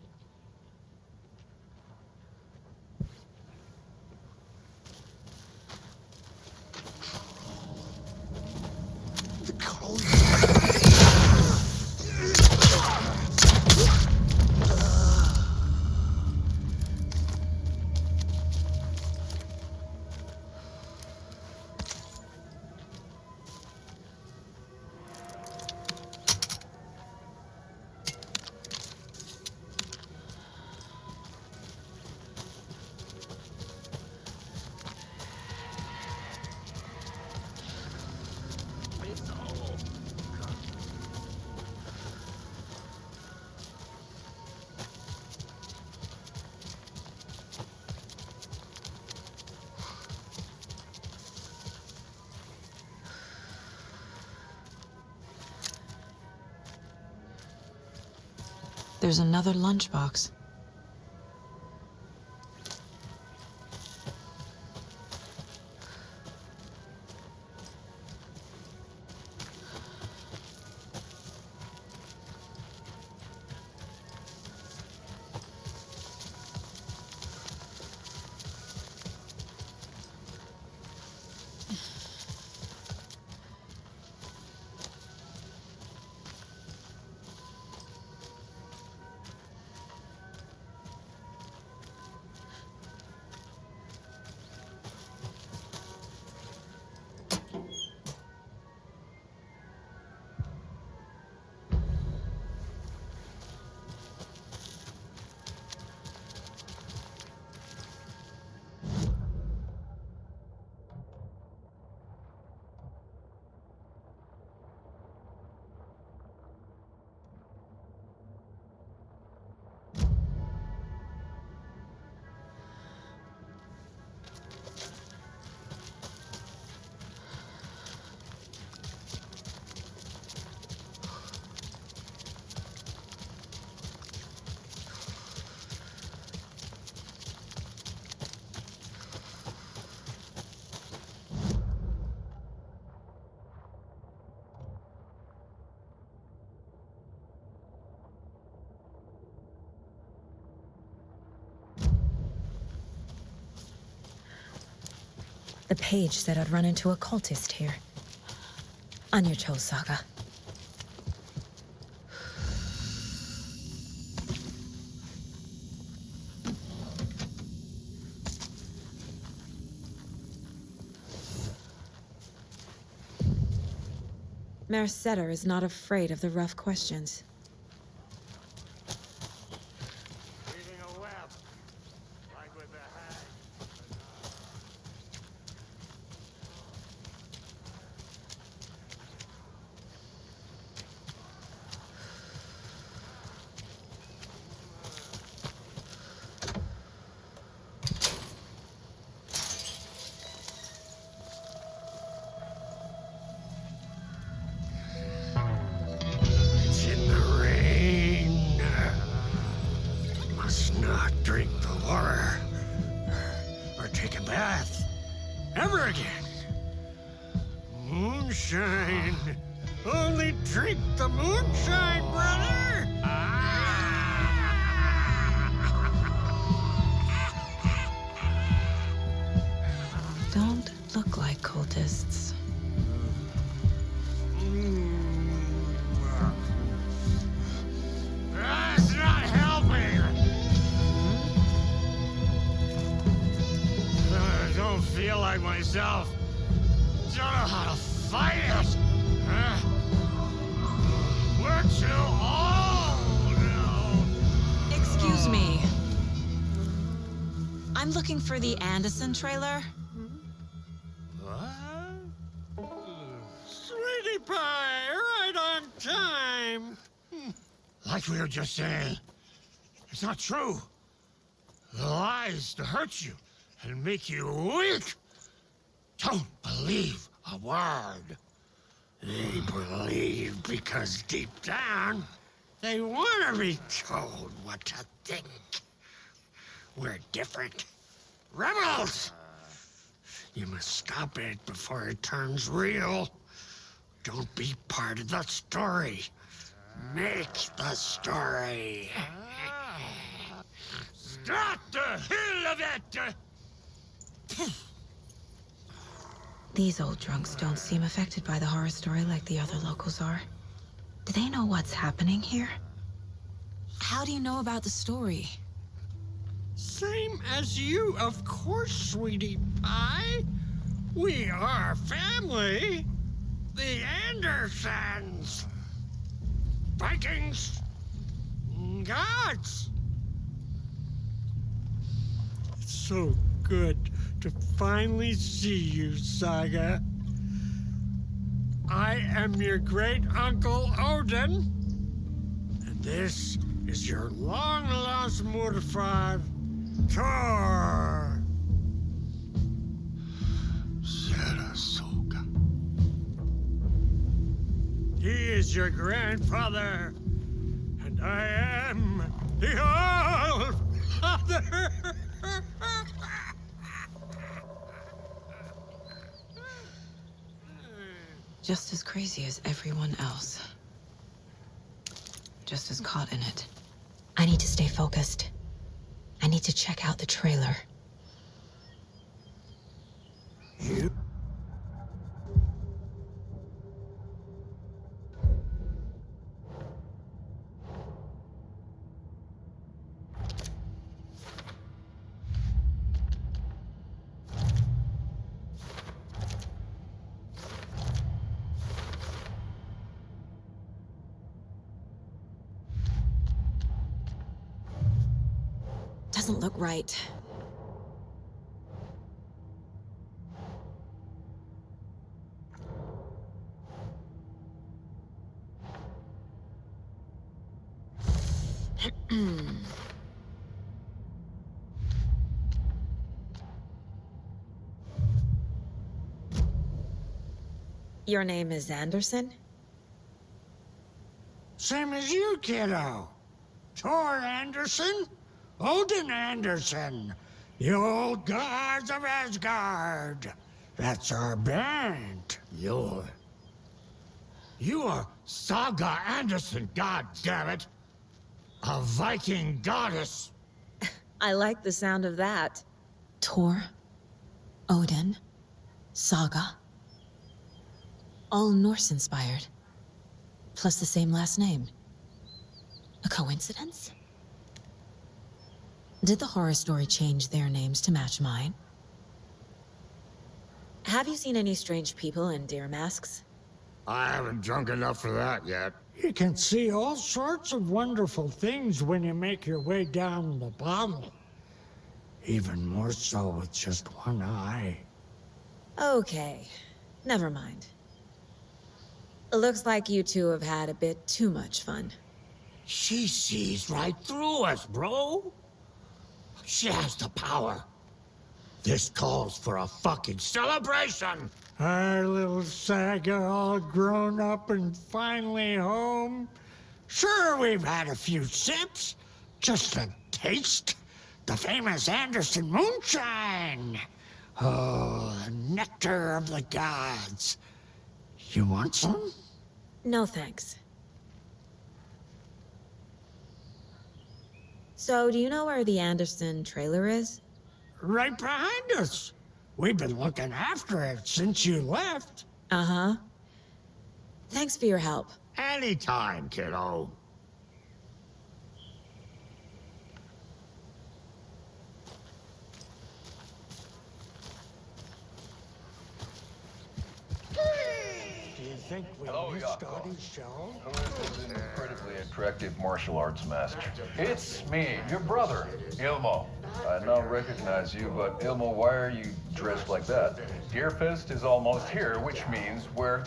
There's another lunchbox. The page said I'd run into a cultist here. On your toes, Saga. Mayor Setter is not afraid of the rough questions. Moonshine. Only drink the moonshine, brother. Don't look like cultists. That's not helping. I don't feel like myself. Don't know how to fight it. We're too old now. Excuse me. I'm looking for the Anderson trailer. What? Sweetie pie, right on time. Like we were just saying, it's not true. The lies to hurt you and make you weak. Don't believe a word. They believe because deep down, they want to be told what to think. We're different. Rebels! You must stop it before it turns real. Don't be part of the story. Make the story. Stop the hell of it! These old drunks don't seem affected by the horror story like the other locals are. Do they know what's happening here? How do you know about the story? Same as you, of course, sweetie pie. We are family. The Andersons. Vikings. Gods. It's so good to finally see you, Saga. I am your great-uncle Odin, and this is your long-lost mortified Thor. Sarasota. He is your grandfather, and I am the All-Father. Just as crazy as everyone else. Just as caught in it. I need to stay focused. I need to check out the trailer. Doesn't look right. Your name is Anderson? Same as you, kiddo. Thor Anderson, Odin Anderson, the old gods of Asgard. That's our band. You are Saga Anderson, goddammit. A Viking goddess. I like the sound of that. Thor, Odin, Saga. All Norse-inspired. Plus the same last name. A coincidence? Did the horror story change their names to match mine? Have you seen any strange people in deer masks? I haven't drunk enough for that yet. You can see all sorts of wonderful things when you make your way down the bottle. Even more so with just one eye. Okay, never mind. Looks like you two have had a bit too much fun. She sees right through us, bro. She has the power. This calls for a fucking celebration. Our little Saga all grown up and finally home. Sure, we've had a few sips. Just a taste. The famous Anderson moonshine. Oh, the nectar of the gods. You want some? No thanks. So, do you know where the Anderson trailer is? Right behind us. We've been looking after it since you left. Uh-huh. Thanks for your help. Anytime, kiddo. Do you think we missed Scotty's show? Who is this incredibly attractive martial arts master? It's me, your brother, Ilmo. I now recognize you, but Ilmo, why are you dressed like that? Deerfest is almost here, which means we're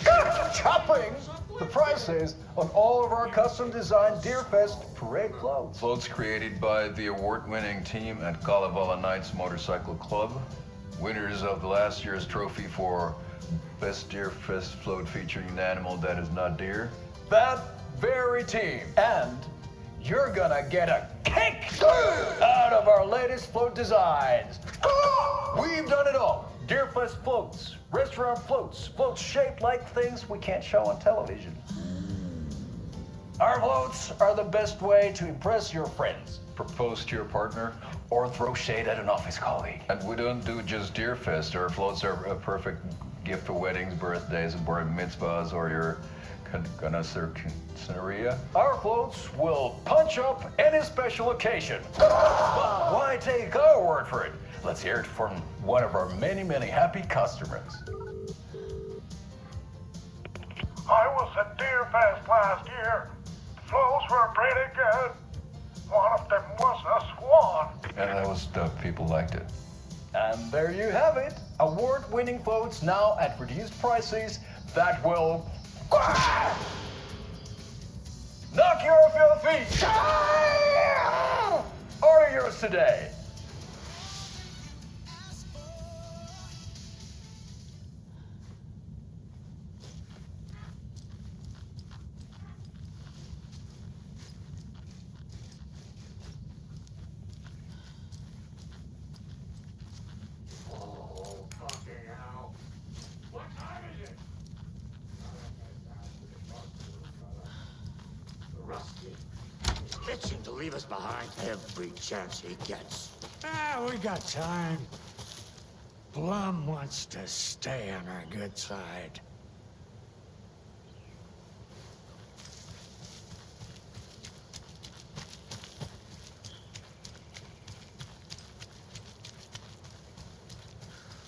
chopping the prices on all of our custom-designed Deerfest parade clothes. Floats created by the award-winning team at Kalevala Knights Motorcycle Club. Winners of the last year's trophy for Best Deerfest float featuring an animal that is not deer. That very team. And you're gonna get a kick out of our latest float designs. We've done it all. Deerfest floats, restaurant floats, floats shaped like things we can't show on television. Our floats are the best way to impress your friends, propose to your partner, or throw shade at an office colleague. And we don't do just Deerfest. Our floats are a perfect gift for weddings, birthdays, and bar mitzvahs, or your quinceañera. Our floats will punch up any special occasion. But why take our word for it? Let's hear it from one of our many, many happy customers. I was at Deerfest last year. The floats were pretty good. One of them was a swan. And that was dope. People liked it. And there you have it. Award-winning floats now at reduced prices that will knock you off your feet. Order yours today. Itching to leave us behind every chance he gets. We got time. Blum wants to stay on our good side.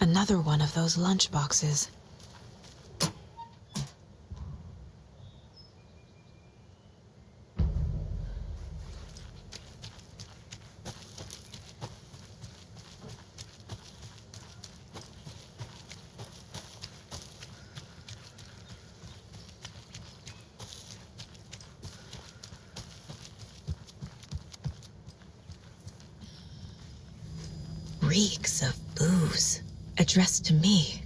Another one of those lunch boxes. Reeks of booze, addressed to me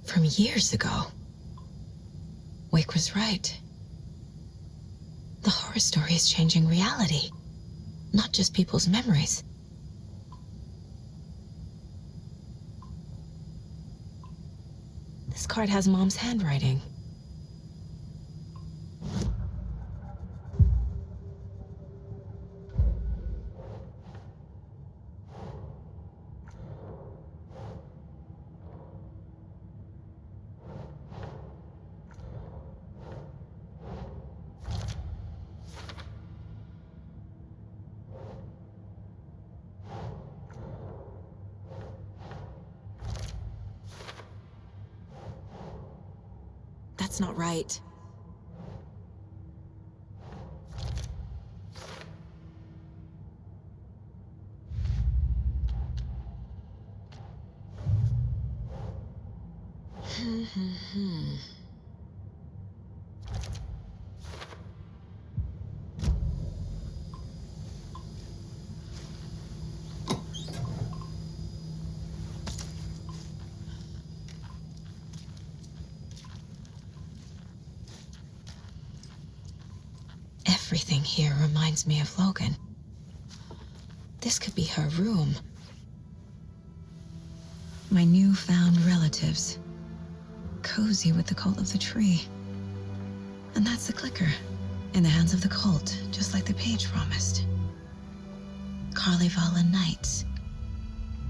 from years ago. Wake was right. The horror story is changing reality, not just people's memories. This card has Mom's handwriting. That's not right. Everything here reminds me of Logan. This could be her room. My newfound relatives. Cozy with the cult of the tree. And that's the clicker. In the hands of the cult, just like the page promised. Carnival and Knights.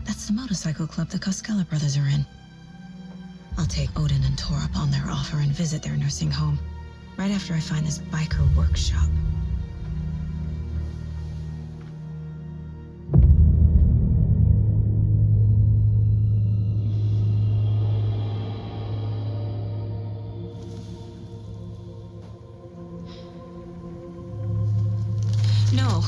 That's the motorcycle club the Koskela brothers are in. I'll take Odin and Tor up on their offer and visit their nursing home. Right after I find this biker workshop. No.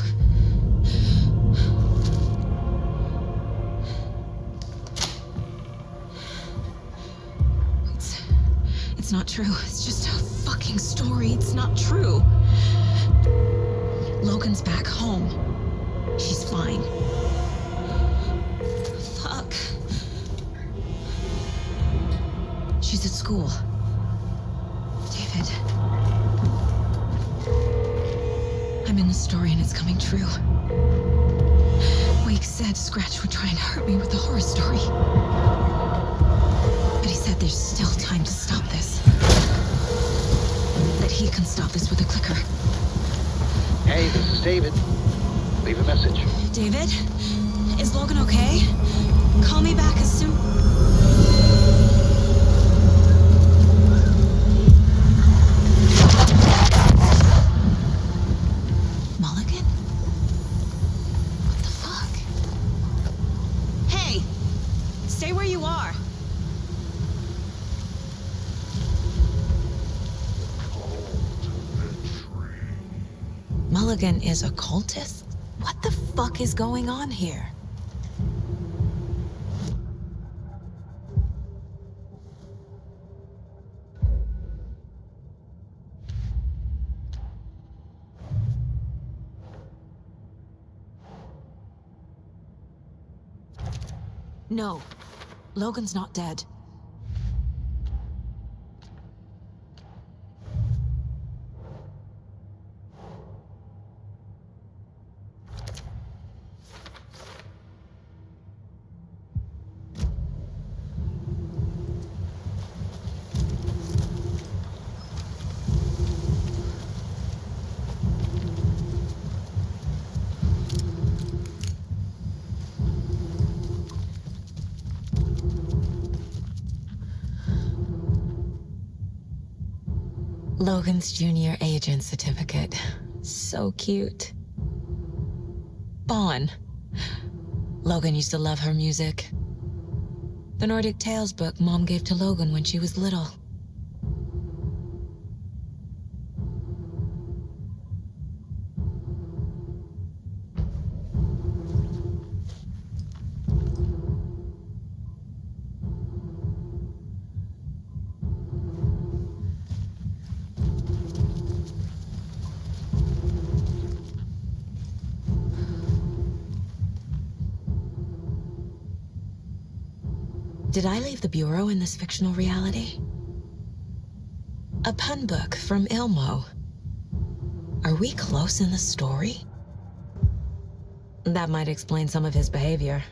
It's not true. It's just a fucking story. It's not true. Logan's back home. She's fine. Fuck. She's at school. David. I'm in the story and it's coming true. Wake said Scratch would try and hurt me with the horror story. But he said there's still time to stop this. That he can stop this with a clicker. Hey, this is David. Leave a message. David? Is Logan okay? Call me back as soon... Mulligan? What the fuck? Hey! Stay where you are. Mulligan is a cultist? What the fuck is going on here? No, Logan's not dead. Logan's junior agent certificate. So cute. Bon. Logan used to love her music. The Nordic Tales book Mom gave to Logan when she was little. Did I leave the Bureau in this fictional reality? A pun book from Ilmo. Are we close in the story? That might explain some of his behavior.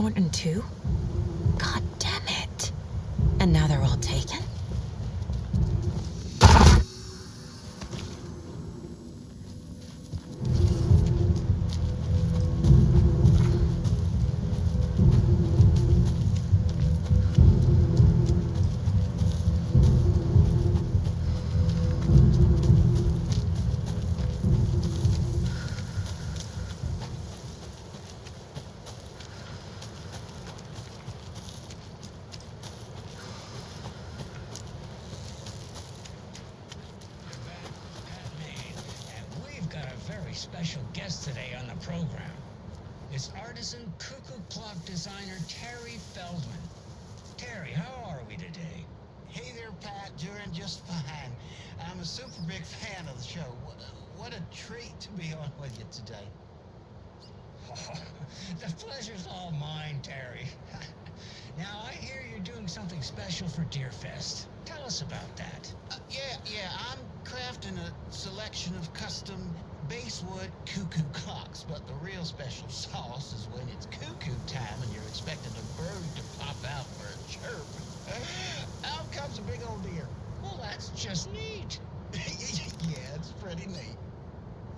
Thornton too? God damn it. And now they're all taken? Special guest today on the program. It's artisan cuckoo clock designer Terry Feldman. Terry, how are we today? Hey there, Pat. Doing just fine. I'm a super big fan of the show. What a treat to be on with you today. Oh, the pleasure's all mine, Terry. Now, I hear you're doing something special for Deerfest. Tell us about that. Yeah, I'm crafting a selection of custom basswood cuckoo clocks, but the real special sauce is when it's cuckoo time and you're expecting a bird to pop out for a chirp. Out comes a big old deer. Well, that's just neat. Yeah, it's pretty neat.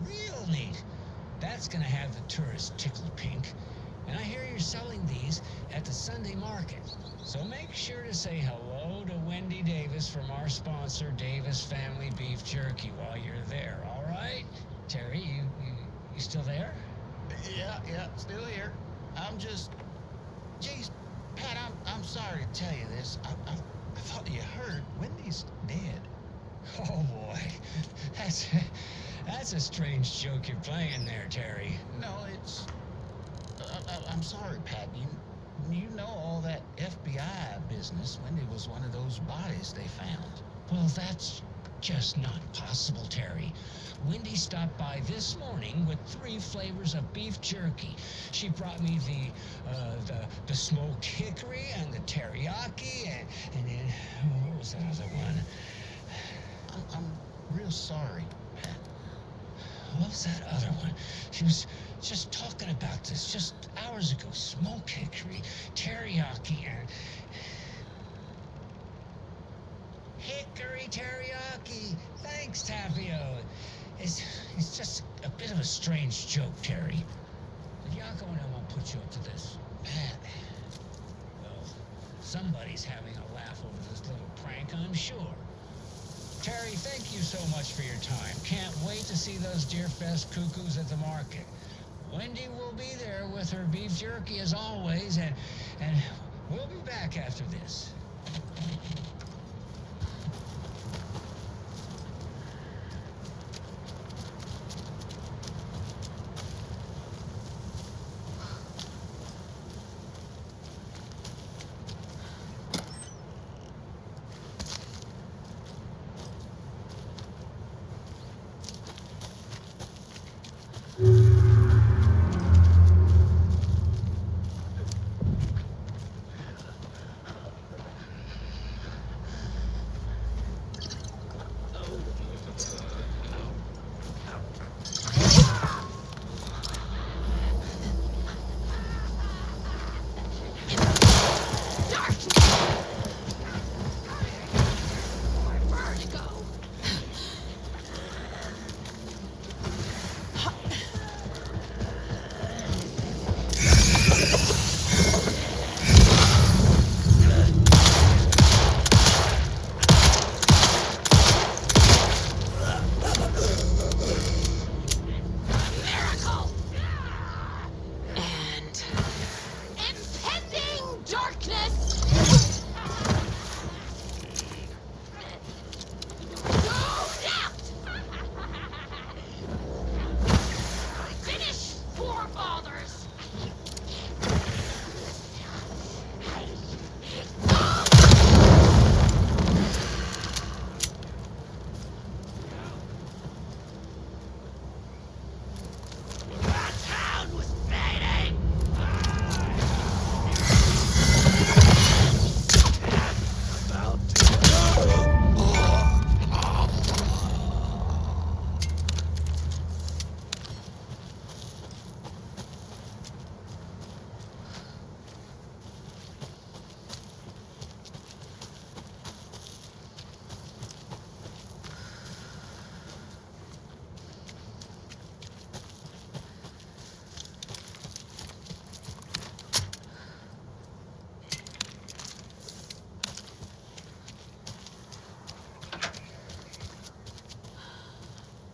Real neat. That's gonna have the tourists tickled pink. And I hear you're selling these at the Sunday market. So make sure to say hello to Wendy Davis from our sponsor, Davis Family Beef Jerky, while you're there, all right? Terry, you still there? Yeah, still here. I'm just... Geez, Pat, I'm sorry to tell you this. I thought you heard. Wendy's dead. Oh, boy. That's a strange joke you're playing there, Terry. No, it's... I'm sorry, Pat. You know all that FBI business. Wendy was one of those bodies they found. Well, that's just not possible, Terry. Wendy stopped by this morning with 3 flavors of beef jerky. She brought me the smoked hickory and the teriyaki, and then what was that other one? I'm real sorry, Pat. What was that other one? She was just talking about this just hours ago. Smoked hickory, teriyaki, and... Hickory teriyaki. Thanks, Tapio. It's just a bit of a strange joke, Terry. But Yako and I won't put you up to this. Pat. Well, somebody's having a laugh over this little prank, I'm sure. Terry, thank you so much for your time. Can't wait to see those Deerfest cuckoos at the market. Wendy will be there with her beef jerky as always, and we'll be back after this.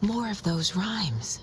more of those rhymes.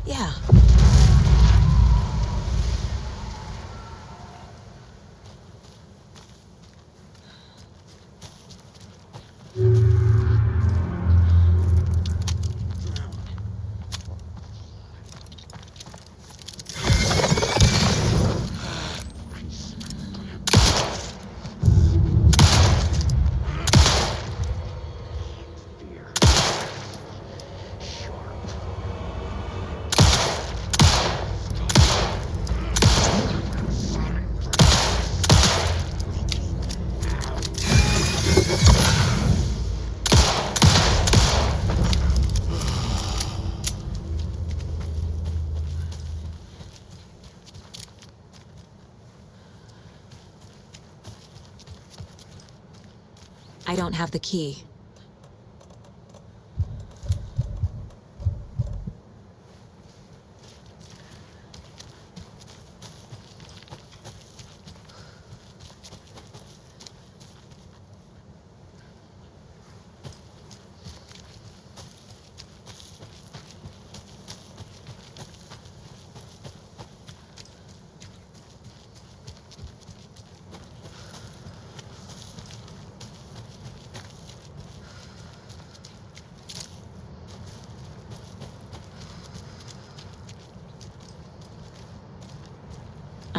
Yeah. I don't have the key.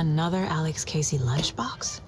Another Alex Casey lunchbox?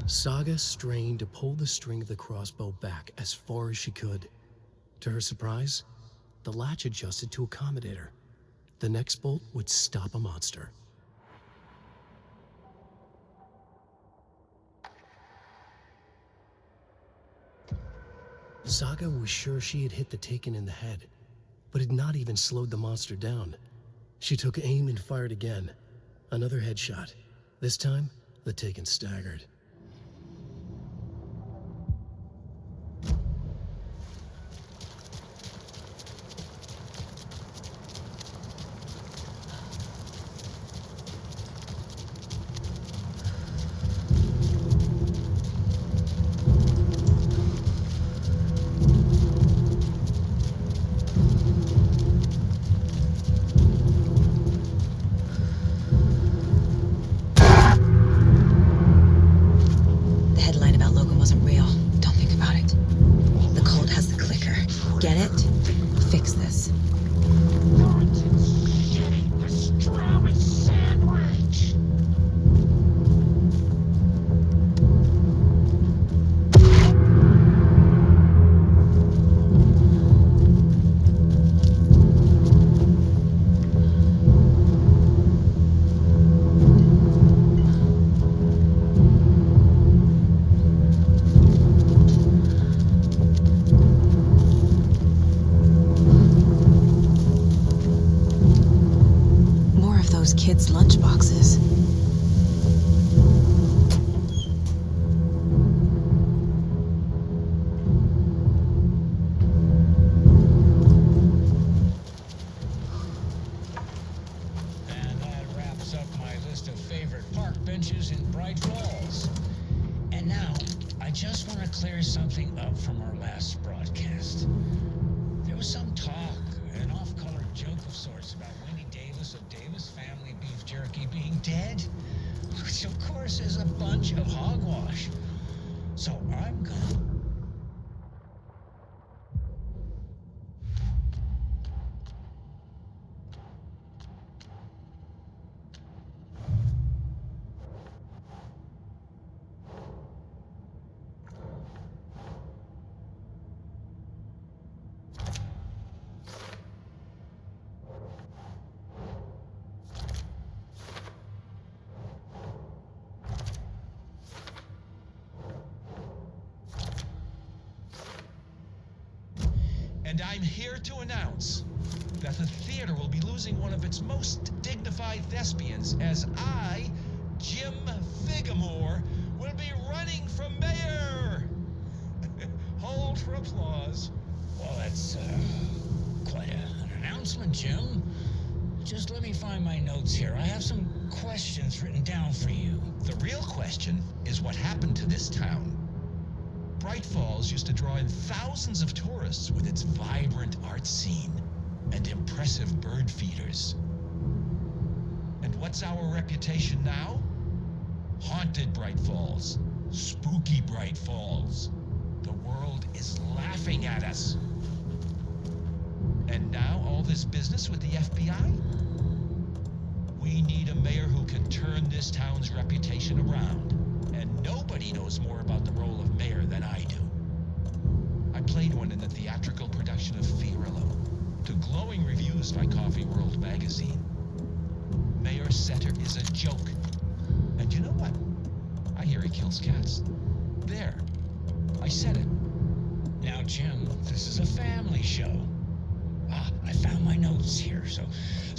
Saga strained to pull the string of the crossbow back as far as she could. To her surprise, the latch adjusted to accommodate her. The next bolt would stop a monster. Saga was sure she had hit the Taken in the head, but had not even slowed the monster down. She took aim and fired again. Another headshot. This time, the Taken staggered. Get it? Fix this. Pastrami sandwich! Kids' lunchboxes. And that wraps up my list of favorite park benches in Braight-Fallz. And now, I just want to clear something up from our last broadcast. There was some talk, an off-color joke of sorts about Wendy Davis of Davis Family Beef Jerky being dead, which of course is a bunch of hogwash. So I'm gonna... And I'm here to announce that the theater will be losing one of its most dignified thespians as I, Jim Figamore, will be running for mayor! Hold for applause. Well, that's, quite an announcement, Jim. Just let me find my notes here. I have some questions written down for you. The real question is what happened to this town. Braight-Fallz used to draw in thousands of tourists with its vibrant art scene and impressive bird feeders. And what's our reputation now? Haunted Braight-Fallz, spooky Braight-Fallz. The world is laughing at us. And now all this business with the FBI? We need a mayor who can turn this town's reputation around. And nobody knows more about the role of mayor than I do. I played one in the theatrical production of Fiorillo, to glowing reviews by Coffee World magazine. Mayor Setter is a joke. And you know what? I hear he kills cats. There. I said it. Now, Jim, this is a family show. Ah, I found my notes here, so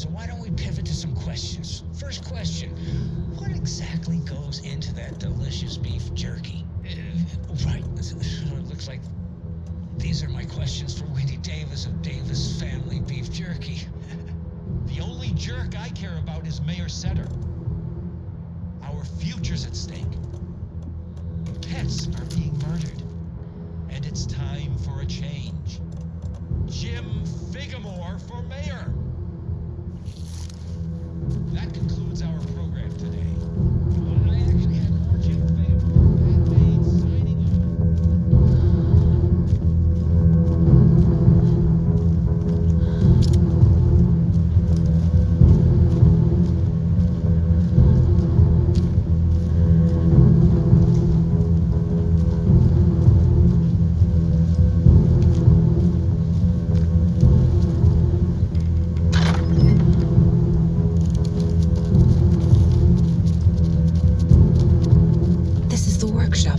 why don't we pivot to some questions? First question, what exactly goes into that delicious beef jerky? Right, it looks like these are my questions for Wendy Davis of Davis Family Beef Jerky. The only jerk I care about is Mayor Setter. Our future's at stake. Pets are being murdered. And it's time for a change. Jim Figamore for mayor. That concludes our program today. I actually had more Jim Figamore, Pat Bates signing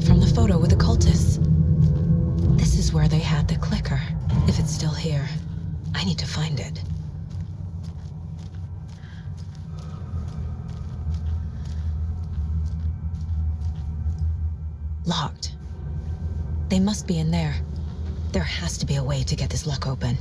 From the photo with the cultists. This is where they had the clicker. If it's still here, I need to find it. Locked. They must be in there. There has to be a way to get this lock open.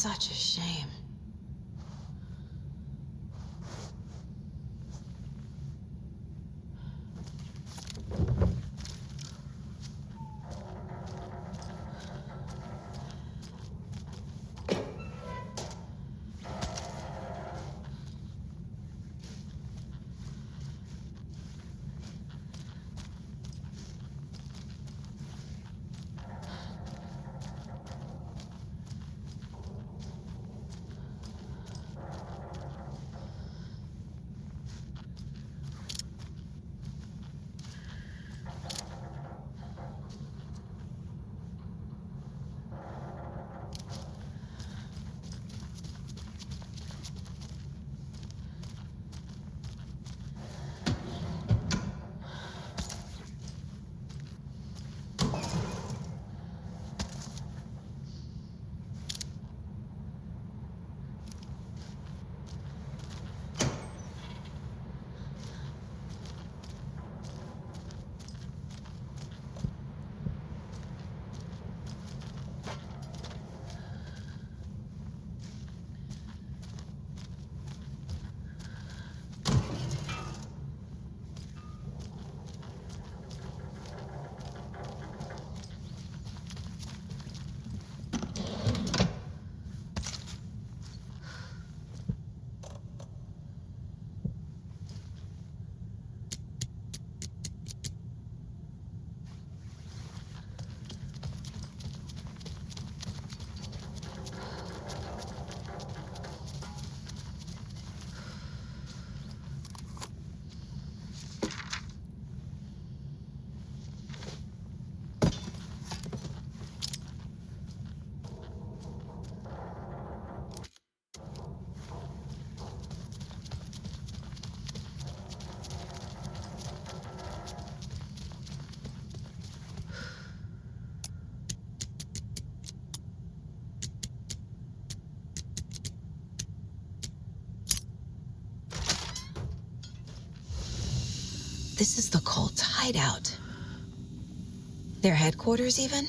such a shame. This is the cult's hideout. Their headquarters, even?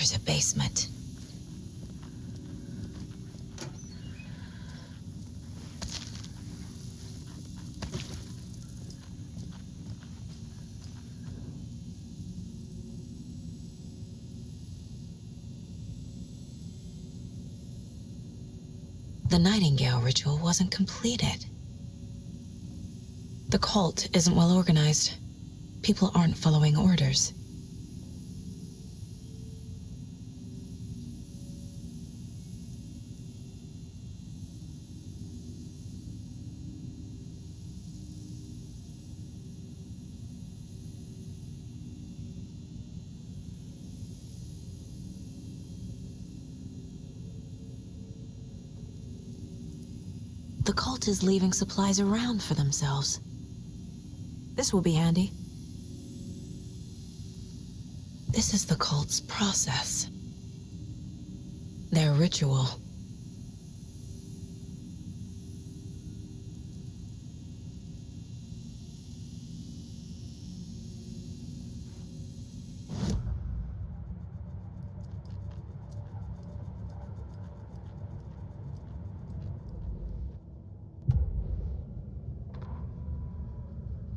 There's a basement. The Nightingale ritual wasn't completed. The cult isn't well organized. People aren't following orders. The cult is leaving supplies around for themselves. This will be handy. This is the cult's process. Their ritual.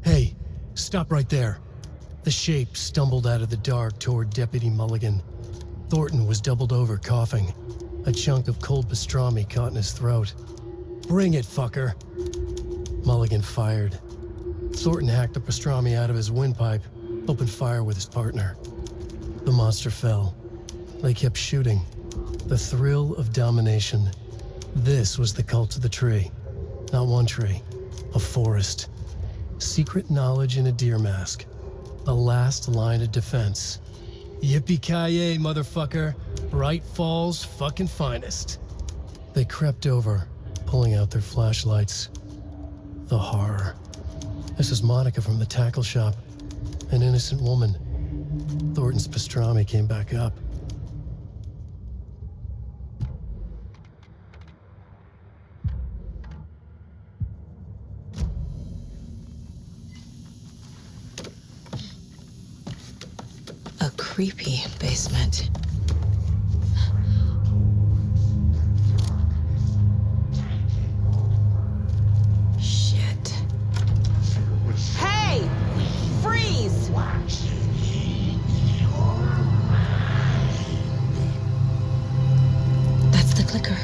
Hey, stop right there. The shape stumbled out of the dark toward Deputy Mulligan. Thornton was doubled over, coughing. a chunk of cold pastrami caught in his throat. Bring it, fucker. Mulligan fired. Thornton hacked the pastrami out of his windpipe, opened fire with his partner. The monster fell. They kept shooting. The thrill of domination. This was the cult of the tree. Not one tree, a forest. Secret knowledge in a deer mask. The last line of defense. Yippee-ki-yay, motherfucker. Braight-Fall's fucking finest. They crept over, pulling out their flashlights. The horror. This is Monica from the tackle shop. An innocent woman. Thornton's pastrami came back up. A creepy basement. Shit. Hey! Freeze! That's the clicker.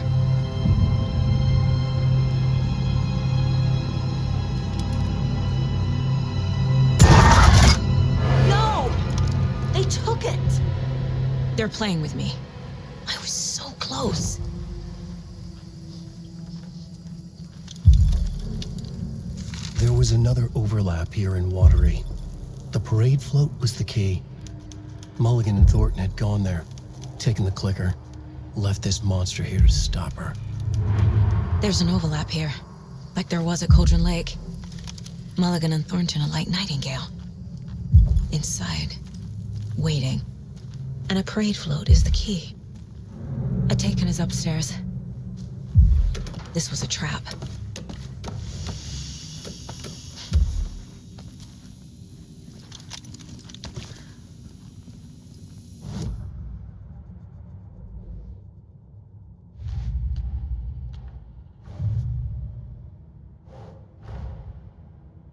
No! They took it! They're playing with me. I was so close. There was another overlap here in Watery. The parade float was the key. Mulligan and Thornton had gone there, taken the clicker, left this monster here to stop her. There's an overlap here, like there was at Cauldron Lake. Mulligan and Thornton are like Nightingale. Inside, waiting. And a parade float is the key. Ataken is upstairs. This was a trap.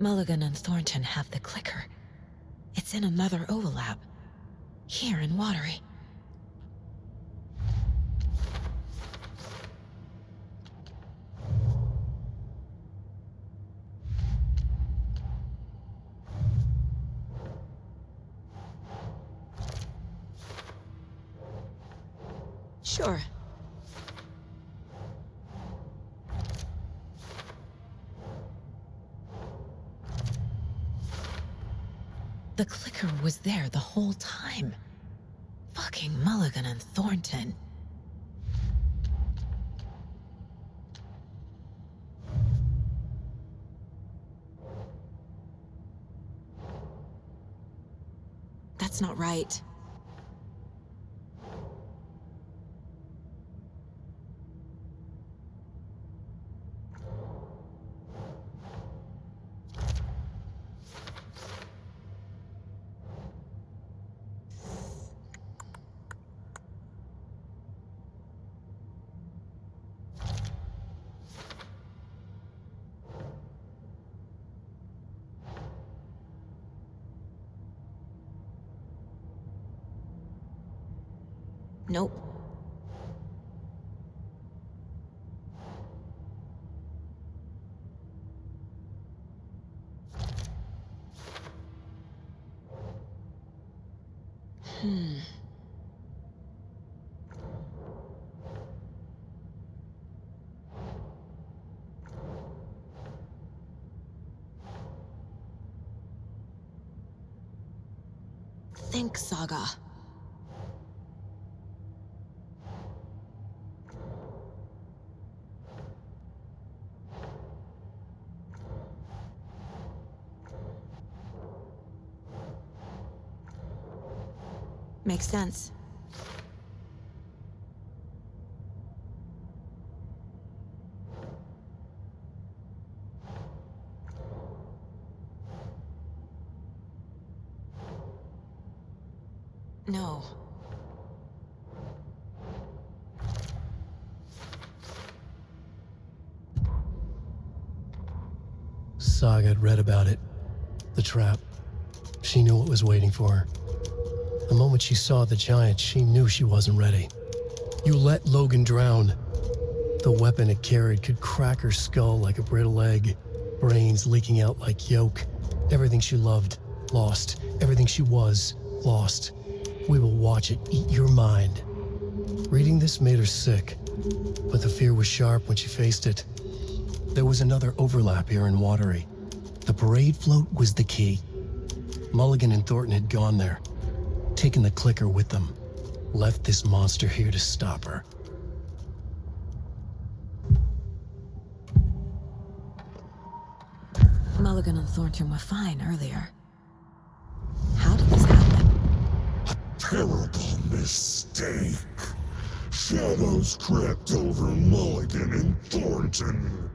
Mulligan and Thornton have the clicker. It's in another overlap. Here in Watery. Sure. The clicker was there the whole time. Fucking Mulligan and Thornton. That's not right. Nope. Think, Saga. Makes sense. No. Saga had read about it. The trap. She knew what was waiting for her. The moment she saw the giant, she knew she wasn't ready. You let Logan drown. The weapon it carried could crack her skull like a brittle egg, brains leaking out like yolk. Everything she loved, lost. Everything she was, lost. We will watch it eat your mind. Reading this made her sick, but the fear was sharp when she faced it. There was another overlap here in Watery. The parade float was the key. Mulligan and Thornton had gone there, taken the clicker with them, left this monster here to stop her. Mulligan and Thornton were fine earlier. How did this happen? Terrible mistake. Shadows crept over Mulligan and Thornton.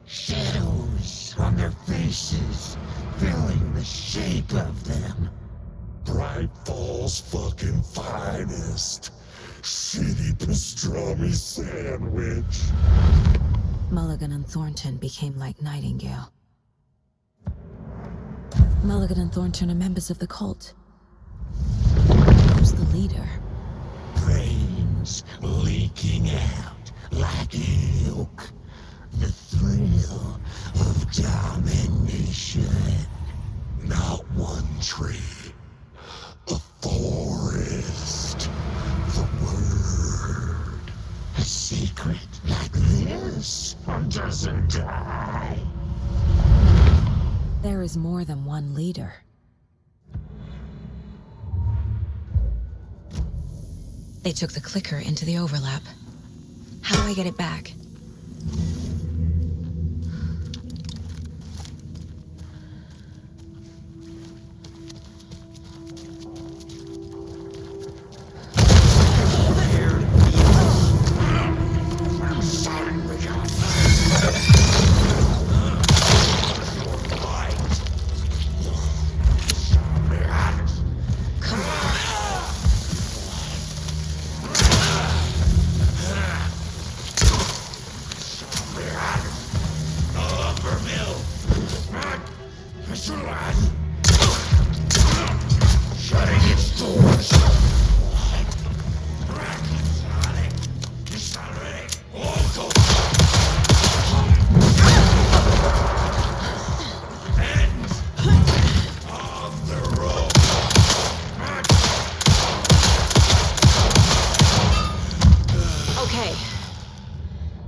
Shadows on their faces, filling the shape of them. Brightfall's fucking finest. Shitty pastrami sandwich. Mulligan and Thornton became like Nightingale. Mulligan and Thornton are members of the cult. Who's the leader? Brains leaking out like milk. The thrill of domination. Not one tree. A forest. The word. A secret like this doesn't die. There is more than one leader. They took the clicker into the overlap. How do I get it back?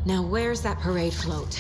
Now where's that parade float?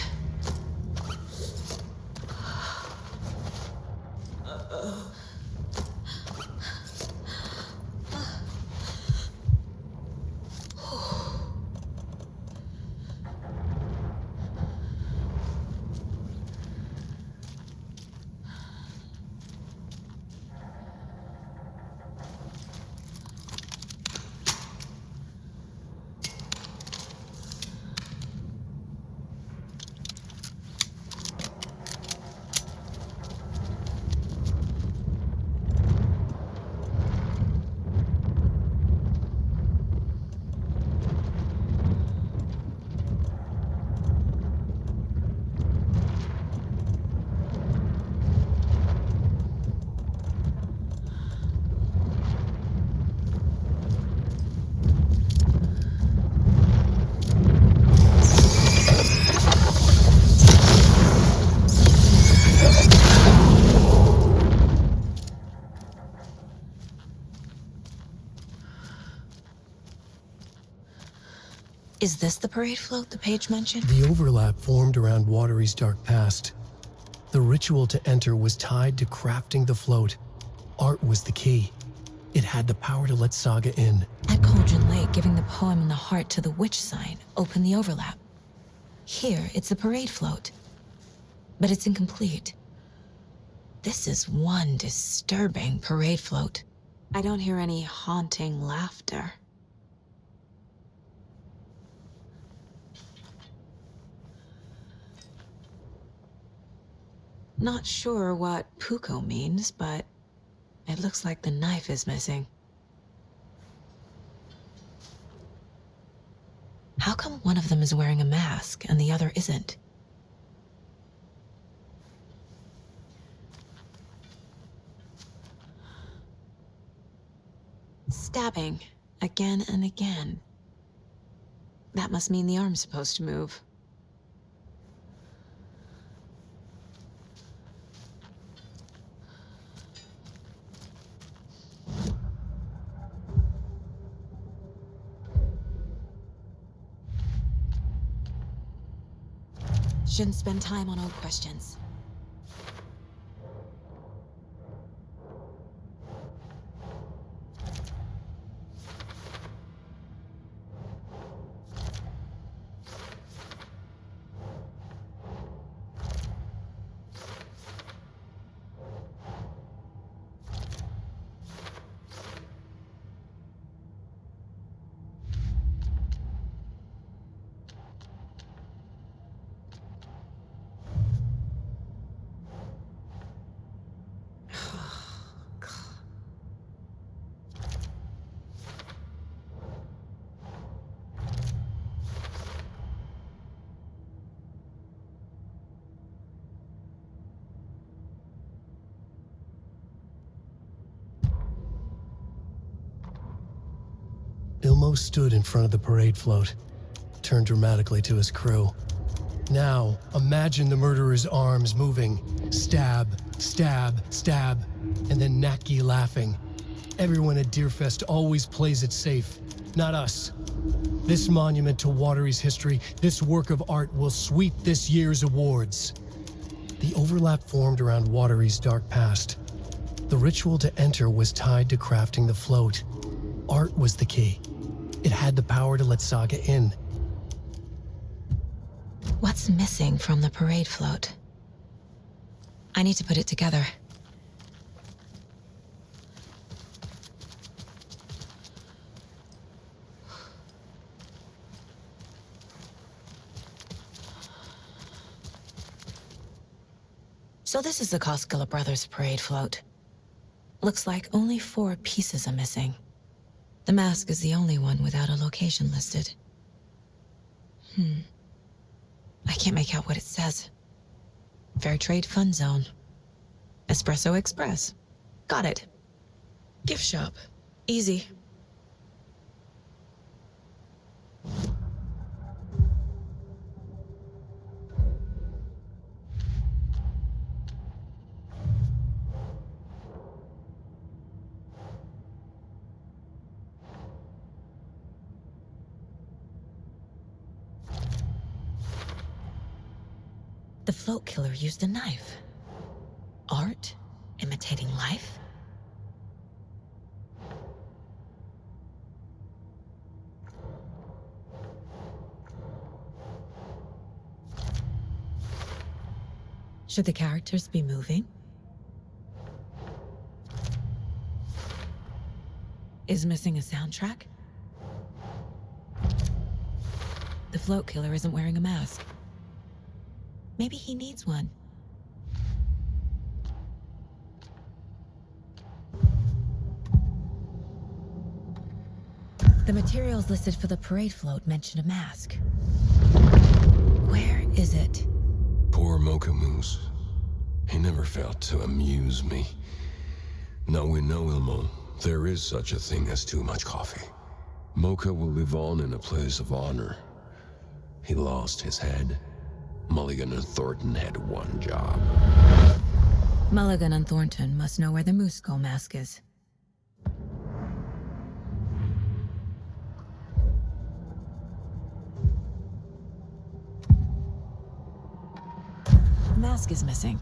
Is this the parade float the page mentioned? The overlap formed around Watery's dark past. The ritual to enter was tied to crafting the float. Art was the key. It had the power to let Saga in. At Cauldron Lake, giving the poem in the heart to the witch sign opened the overlap. Here, it's the parade float. But it's incomplete. This is one disturbing parade float. I don't hear any haunting laughter. Not sure what Puko means, but it looks like the knife is missing. How come one of them is wearing a mask and the other isn't? Stabbing again and again. That must mean the arm's supposed to move. Shouldn't spend time on old questions. Ilmo stood in front of the parade float, turned dramatically to his crew. Now, imagine the murderer's arms moving. Stab, stab, stab, and then Naki laughing. Everyone at Deerfest always plays it safe, not us. This monument to Watery's history, this work of art will sweep this year's awards. The overlap formed around Watery's dark past. The ritual to enter was tied to crafting the float. Art was the key. It had the power to let Saga in. What's missing from the parade float? I need to put it together. So this is the Koskela Brothers parade float. Looks like only 4 pieces are missing. The mask is the only one without a location listed. I can't make out what it says. Fair Trade Fun Zone. Espresso Express. Got it. Gift shop. Easy. The float killer used a knife. Art imitating life? Should the characters be moving? Is missing a soundtrack? The float killer isn't wearing a mask. Maybe he needs one. The materials listed for the parade float mention a mask. Where is it? Poor Mocha Moose. He never failed to amuse me. Now we know, Ilmo, there is such a thing as too much coffee. Mocha will live on in a place of honor. He lost his head. Mulligan and Thornton had one job. Mulligan and Thornton must know where the Moose Skull mask is. The mask is missing.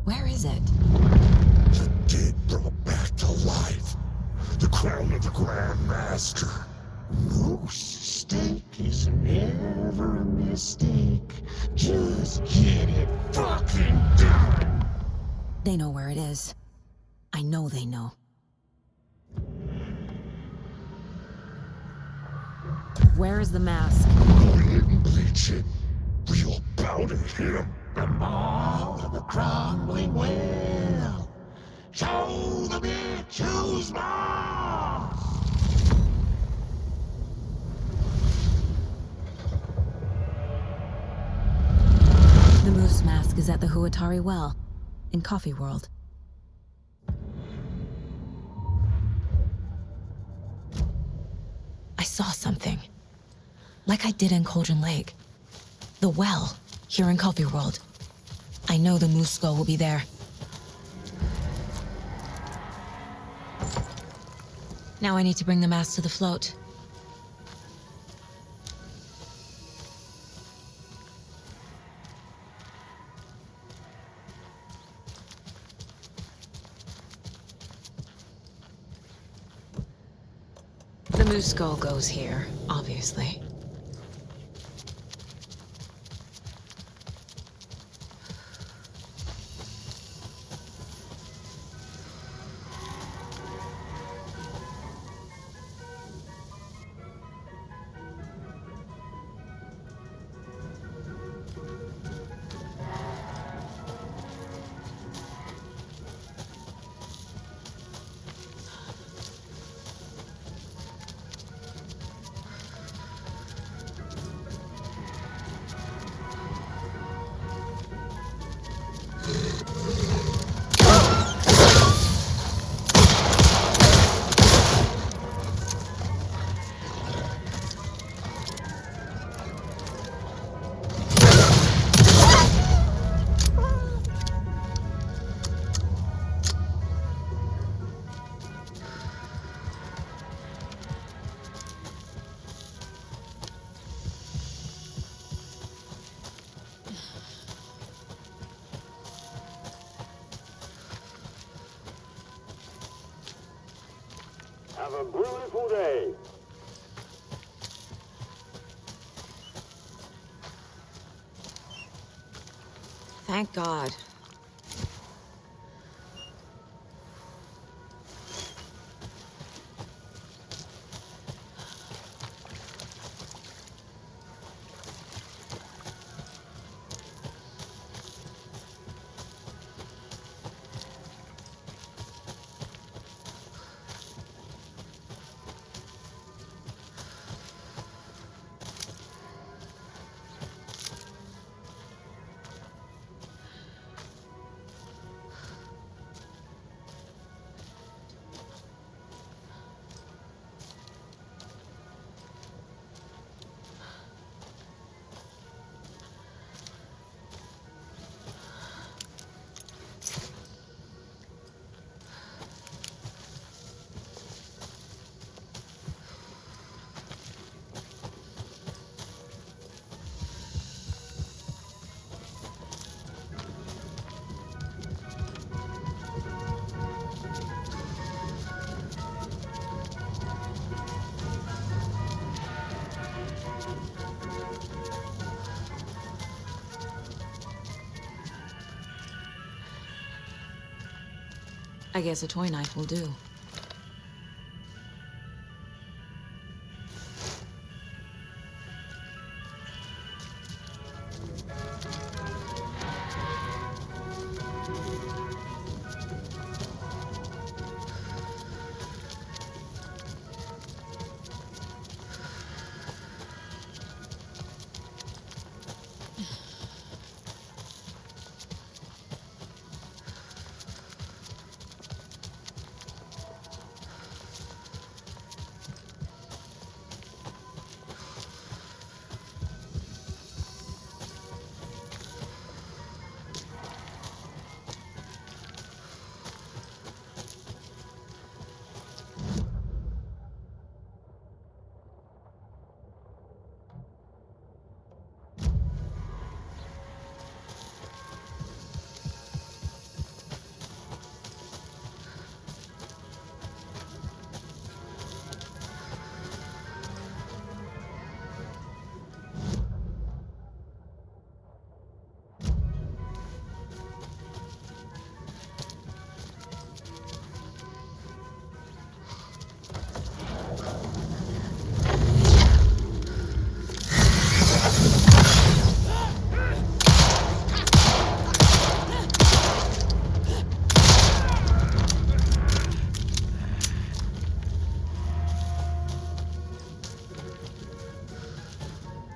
Where is it? The dead brought back to life. The crown of the Grand Master. Moose steak is never a mistake. Just get it fucking done. They know where it is. I know they know. Where is the mask? Go ahead and bleach it. We'll powder him. The maw of the crumbling well. Show the bitch who's boss. The moose mask is at the Huatari Well, in Coffee World. I saw something. Like I did in Cauldron Lake. The well, here in Coffee World. I know the moose skull will be there. Now I need to bring the mask to the float. The moose skull goes here, obviously. Have a beautiful day. Thank God. I guess a toy knife will do.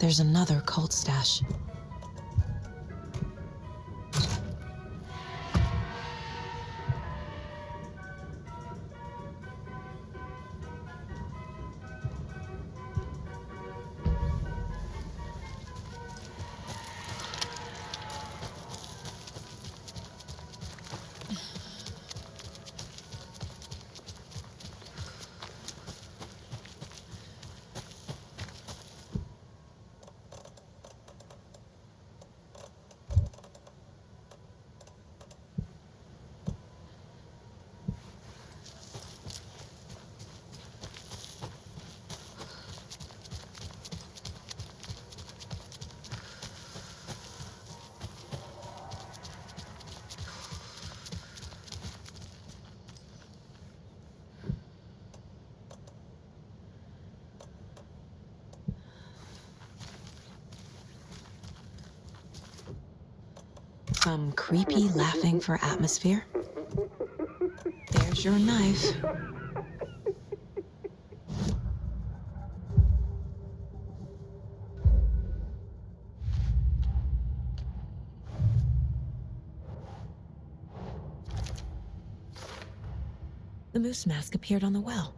There's another cult stash. Some creepy laughing for atmosphere. There's your knife. The moose mask appeared on the well.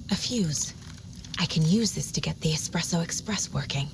A fuse. I can use this to get the Espresso Express working.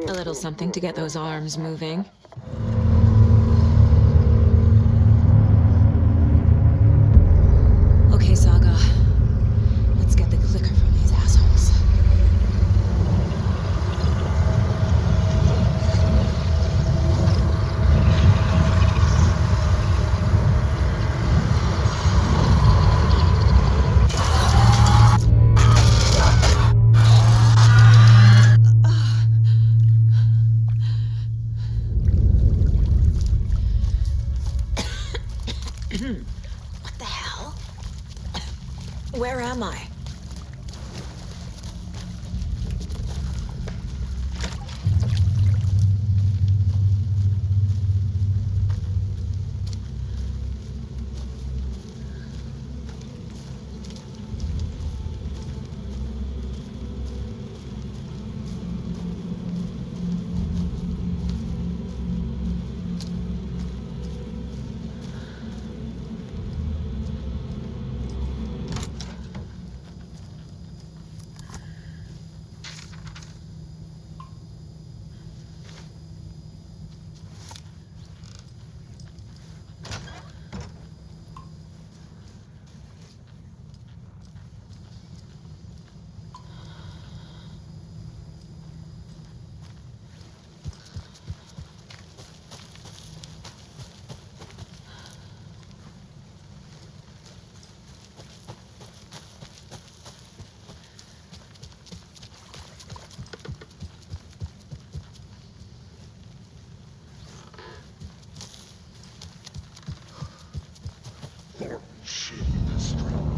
A little something to get those arms moving. Okay, Saga. Let's get the clicker from these assholes.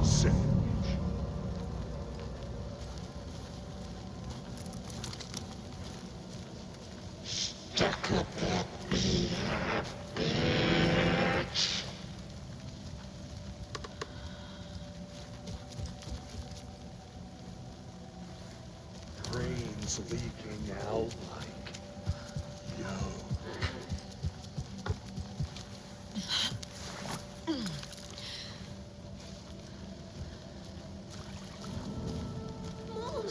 Sandwich. Stuck up that bitch. Brains leaking out like yo. Mom!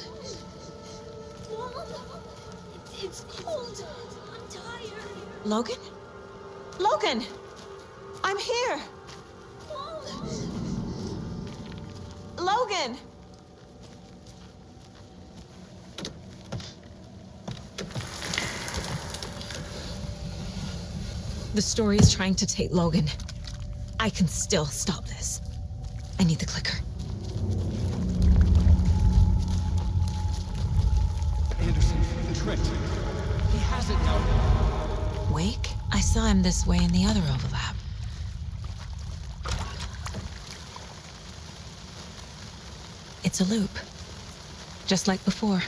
Mom! It's cold. I'm tired. Logan? Logan! I'm here! Mom! Logan! The story is trying to take Logan. I can still stop this. I need the clicker. Anderson, the tricked. He has it now. Wake? I saw him this way in the other overlap. It's a loop. Just like before.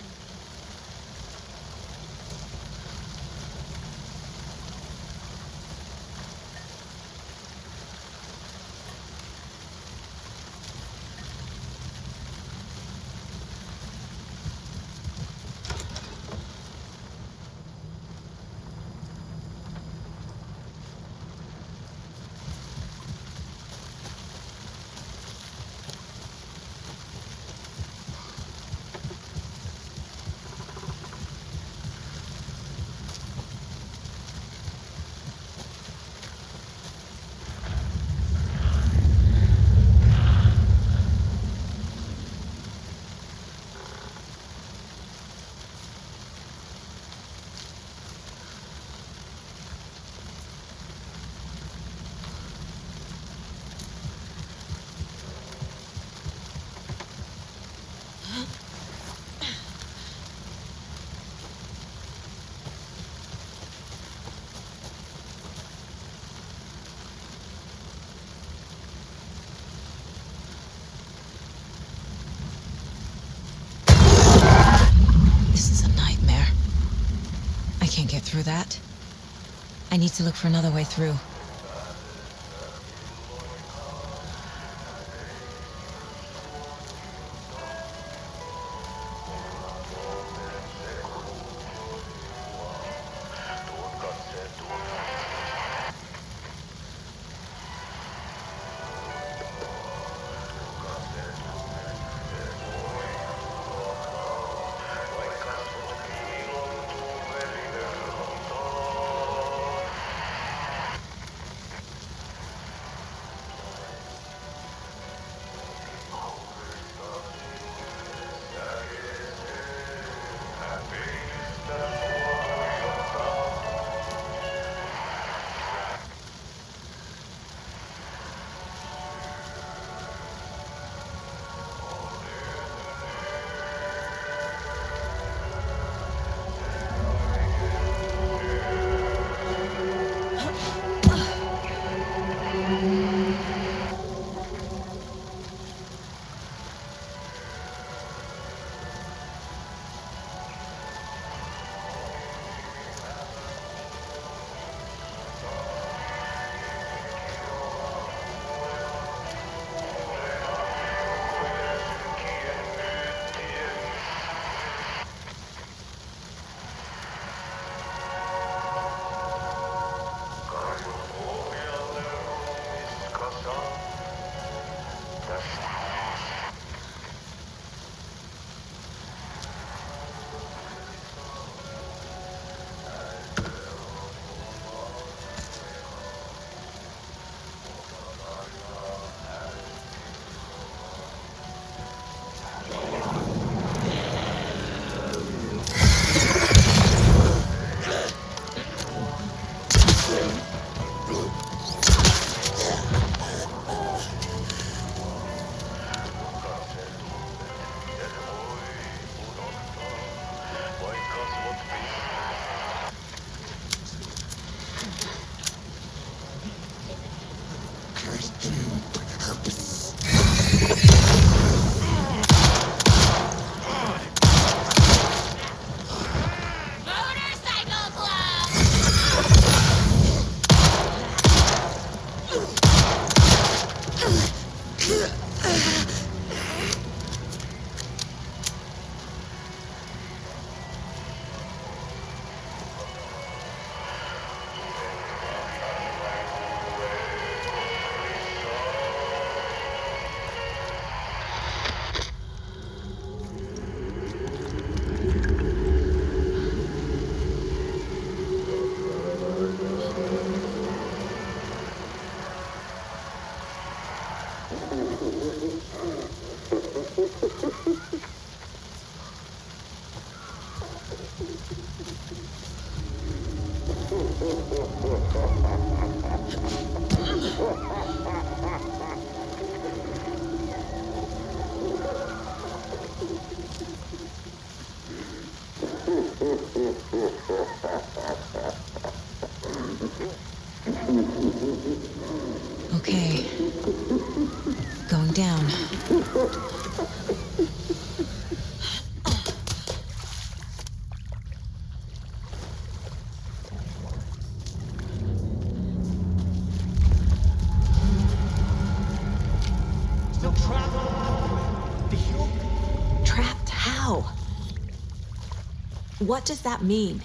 Get through that. I need to look for another way through. How? What does that mean?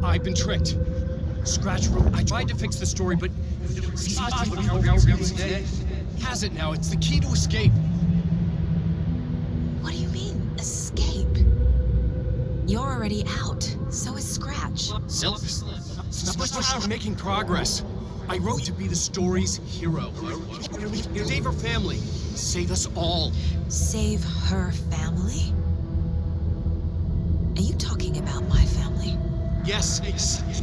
I've been tricked. Scratch wrote, I tried to fix the story, but has it now. It's the key to escape. What do you mean, escape? You're already out. So is Scratch. We're making progress. I wrote to be the story's hero. Save her family. Save us all. Save her family? Are you talking about my family? Yes,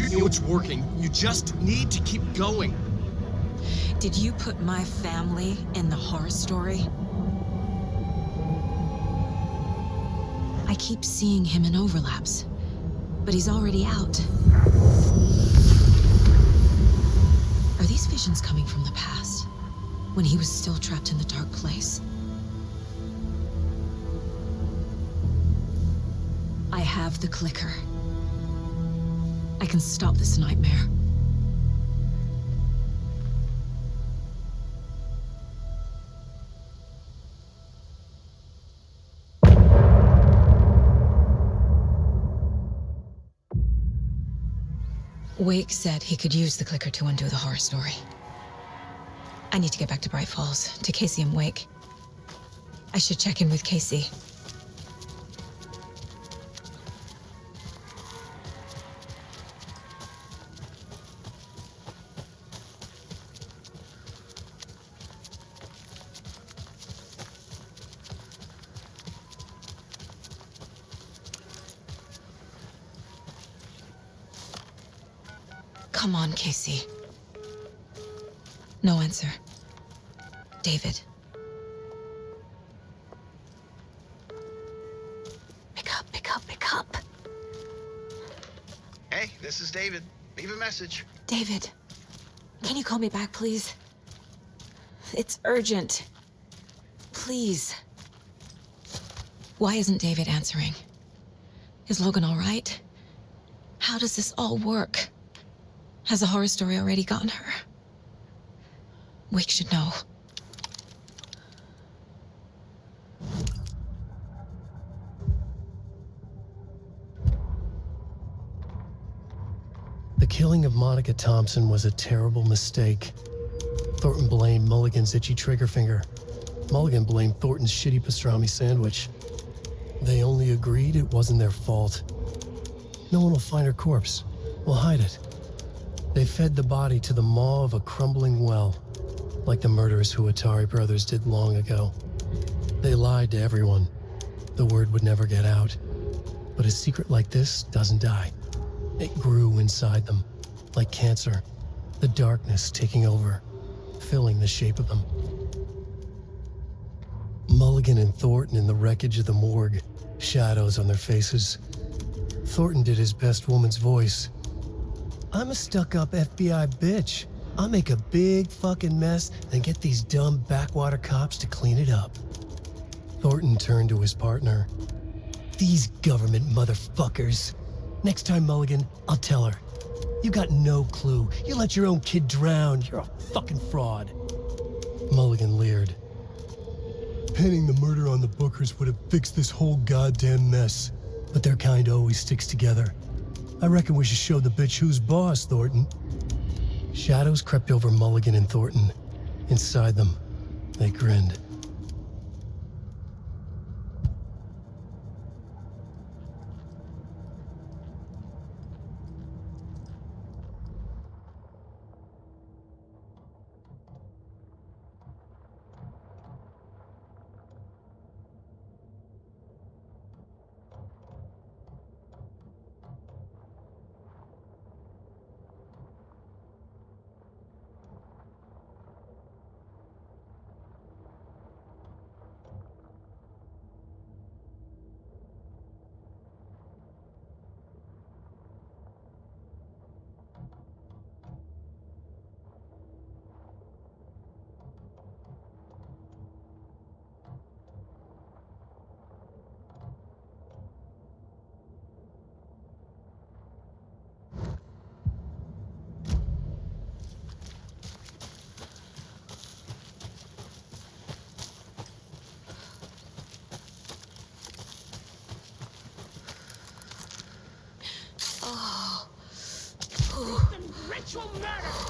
you know it's working. You just need to keep going. Did you put my family in the horror story? I keep seeing him in overlaps, but he's already out. Are these visions coming from the past, when he was still trapped in the dark place? I have the clicker. I can stop this nightmare. Wake said he could use the clicker to undo the horror story. I need to get back to Brightfalls, to КЕЙСИ and Wake. I should check in with КЕЙСИ. Come on, КЕЙСИ. No answer. David. Pick up. Hey, this is David. Leave a message. David, can you call me back, please? It's urgent. Please. Why isn't David answering? Is Logan all right? How does this all work? Has the horror story already gotten her? Wake should know. The killing of Monica Thompson was a terrible mistake. Thornton blamed Mulligan's itchy trigger finger. Mulligan blamed Thornton's shitty pastrami sandwich. They only agreed it wasn't their fault. No one will find her corpse. We'll hide it. They fed the body to the maw of a crumbling well, like the murderous Huatari brothers did long ago. They lied to everyone. The word would never get out. But a secret like this doesn't die. It grew inside them, like cancer, the darkness taking over, filling the shape of them. Mulligan and Thornton in the wreckage of the morgue, shadows on their faces. Thornton did his best woman's voice. I'm a stuck-up FBI bitch. I'll make a big fucking mess and get these dumb backwater cops to clean it up. Thornton turned to his partner. These government motherfuckers. Next time, Mulligan, I'll tell her. You got no clue. You let your own kid drown. You're a fucking fraud. Mulligan leered. Pinning the murder on the Bookers would have fixed this whole goddamn mess. But their kind always sticks together. I reckon we should show the bitch who's boss, Thornton. Shadows crept over Mulligan and Thornton. Inside them, they grinned. Ritual murder!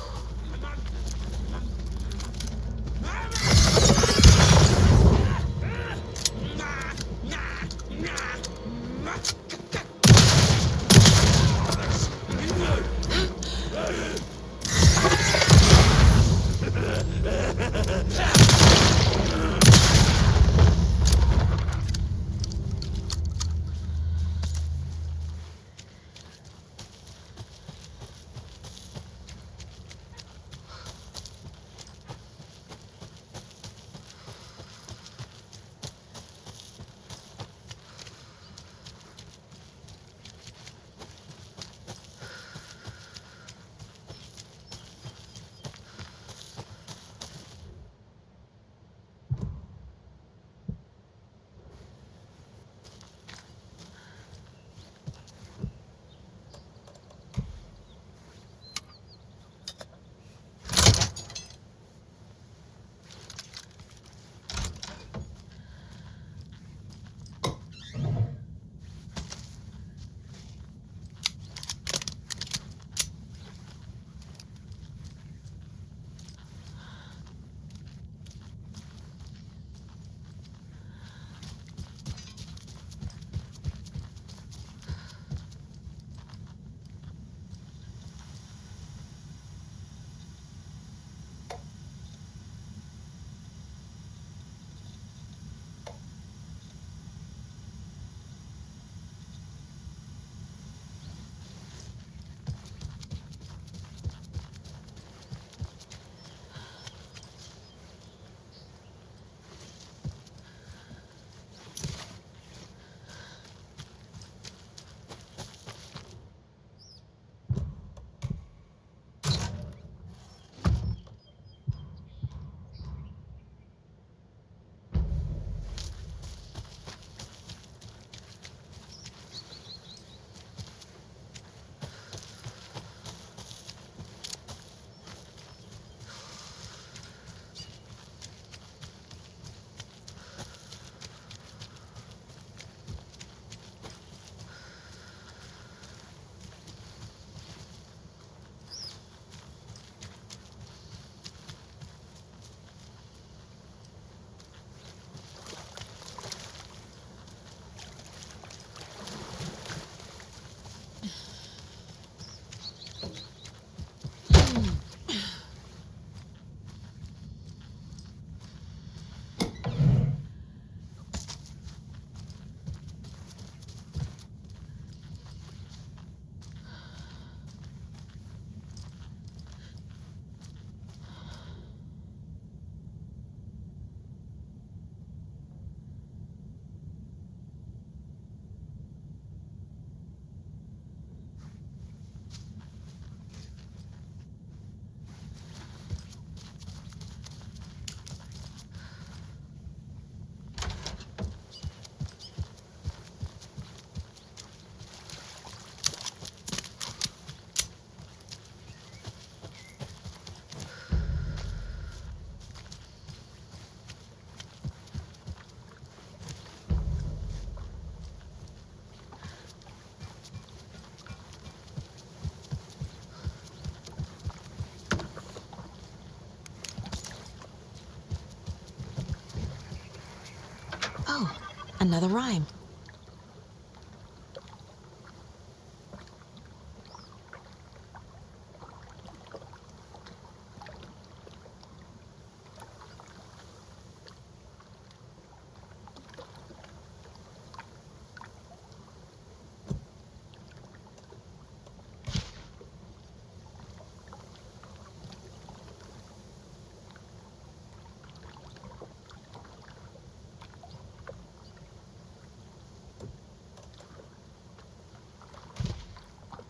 Another rhyme.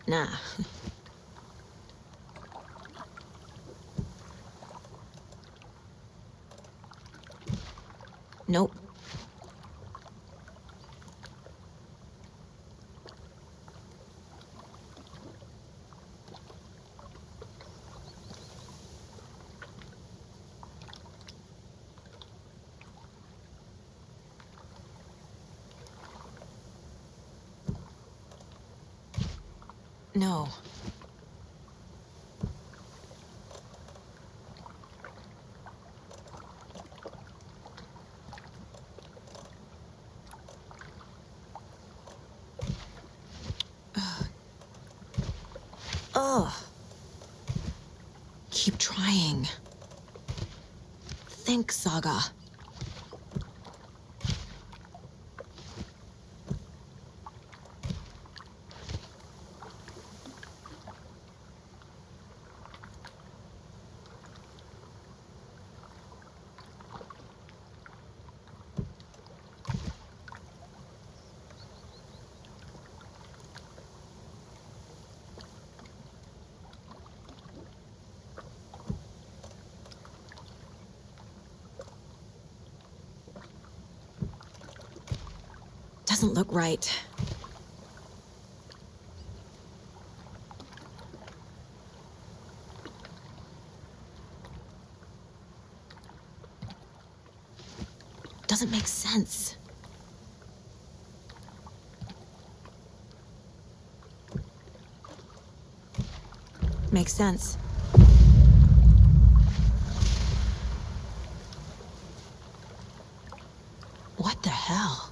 Nah. Nope. No. Ugh. Keep trying. Think, Saga. Doesn't look right. Doesn't make sense. Makes sense. What the hell?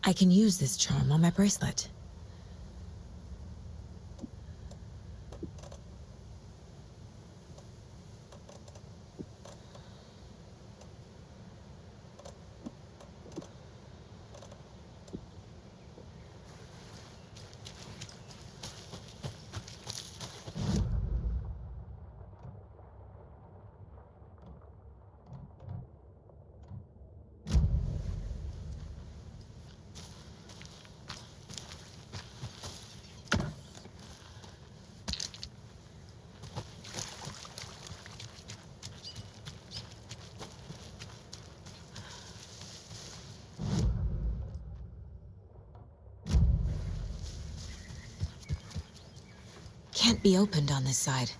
I can use this charm on my bracelet. Can't be opened on this side.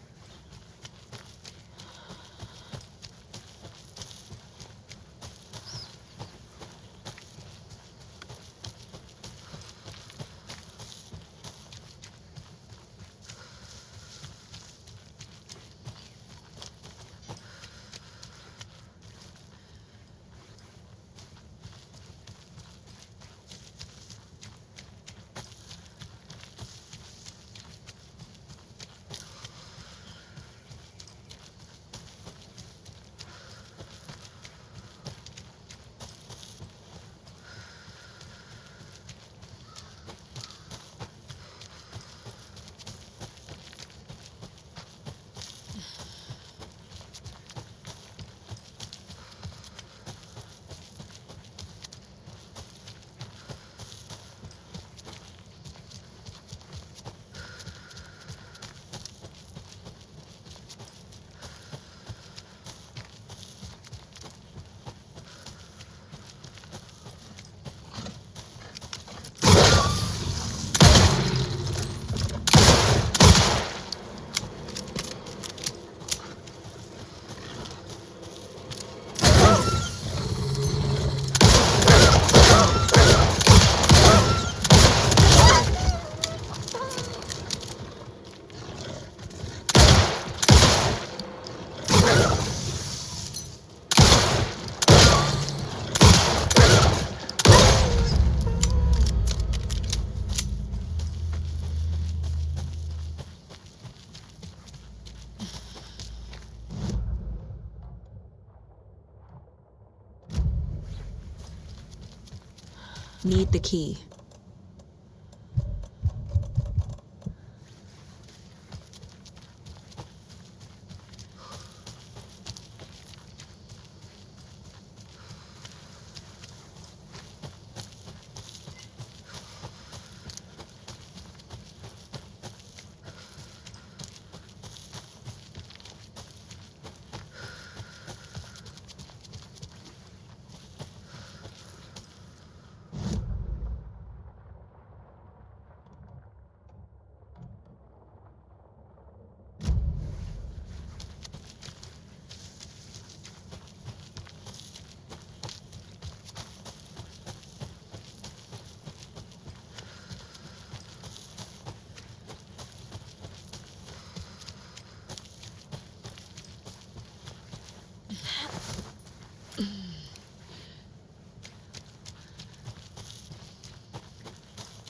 Need the key.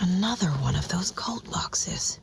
Another one of those cult boxes.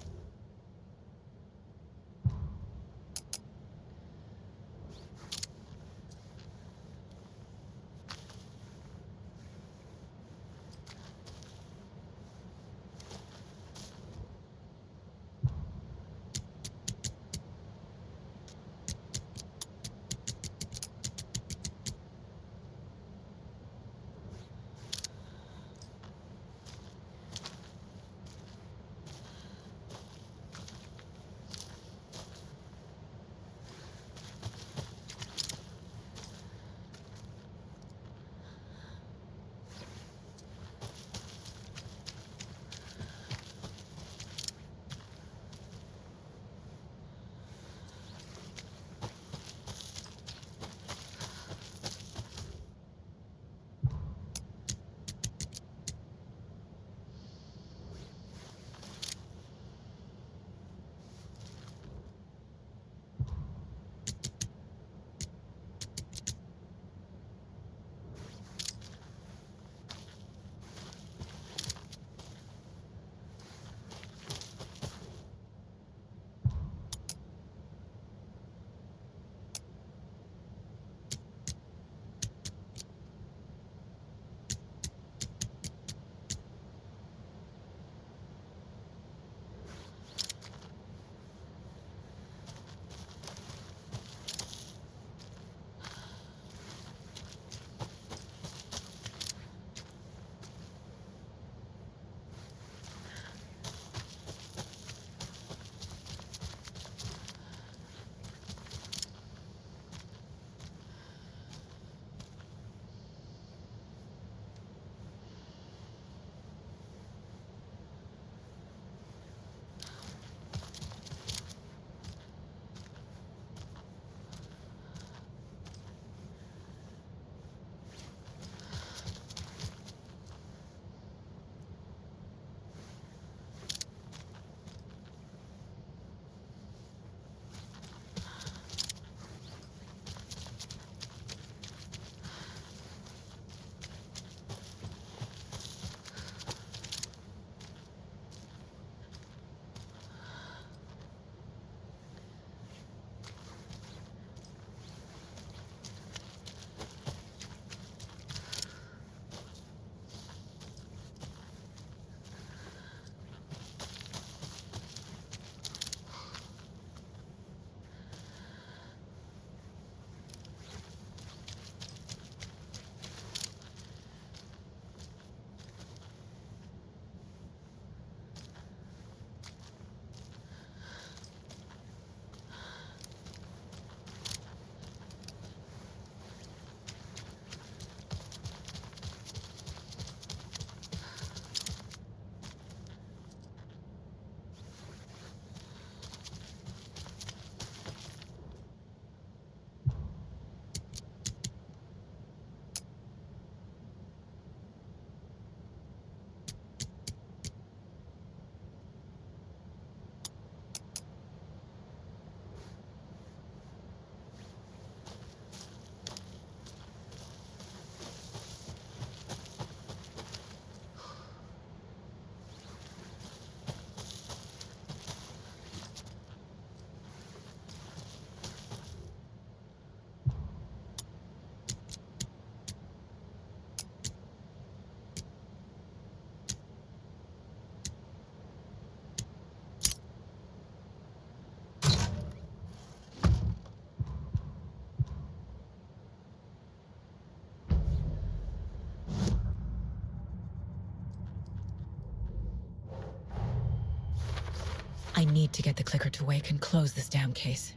I need to get the clicker to wake and close this damn case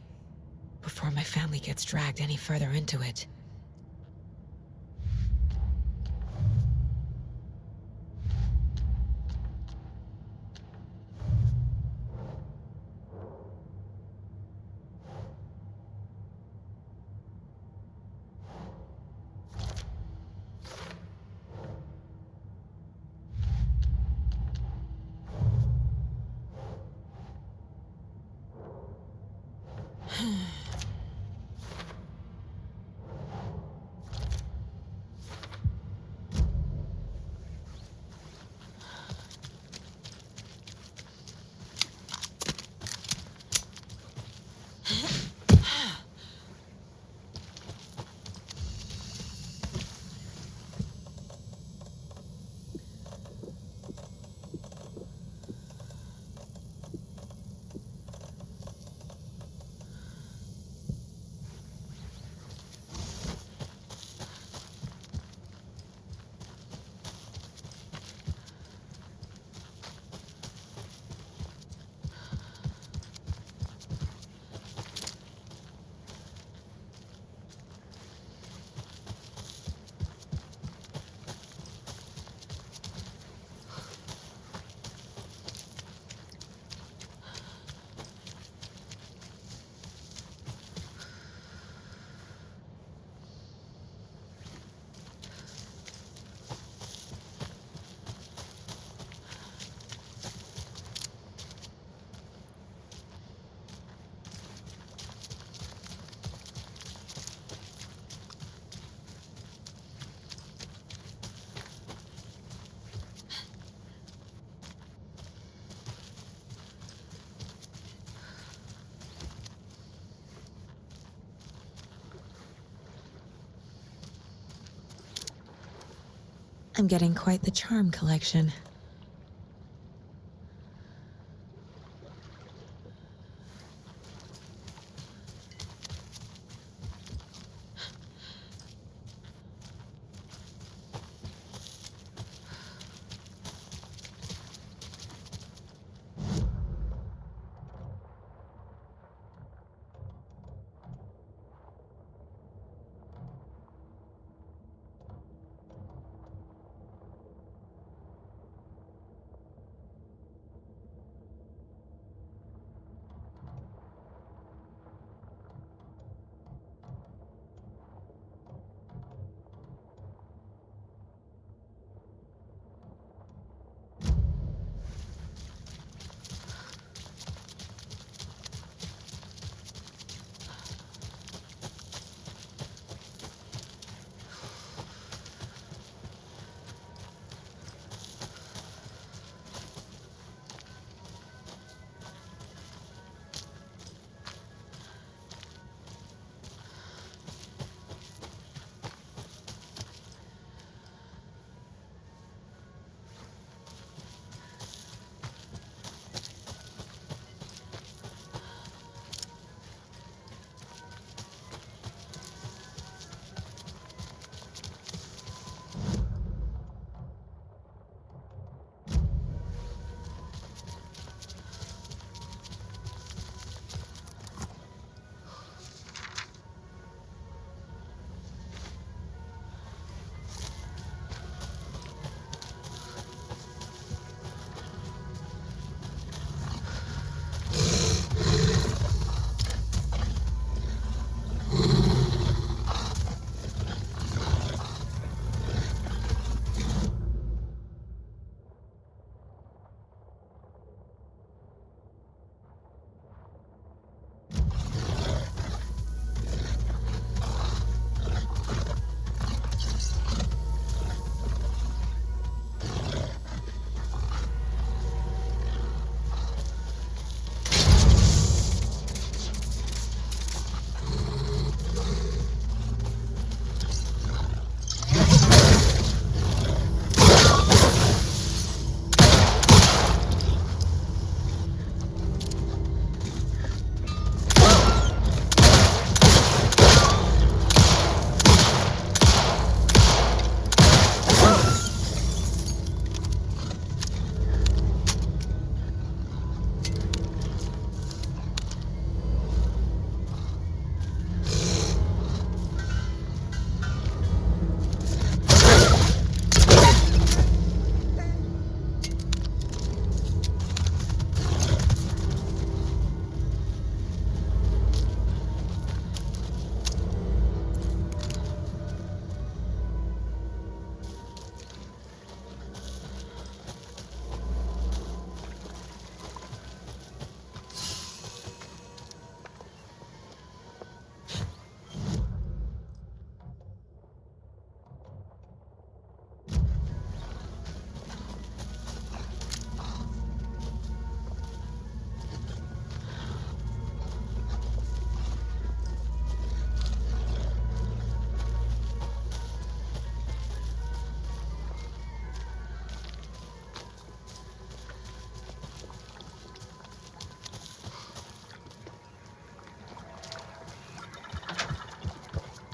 before my family gets dragged any further into it. I'm getting quite the charm collection.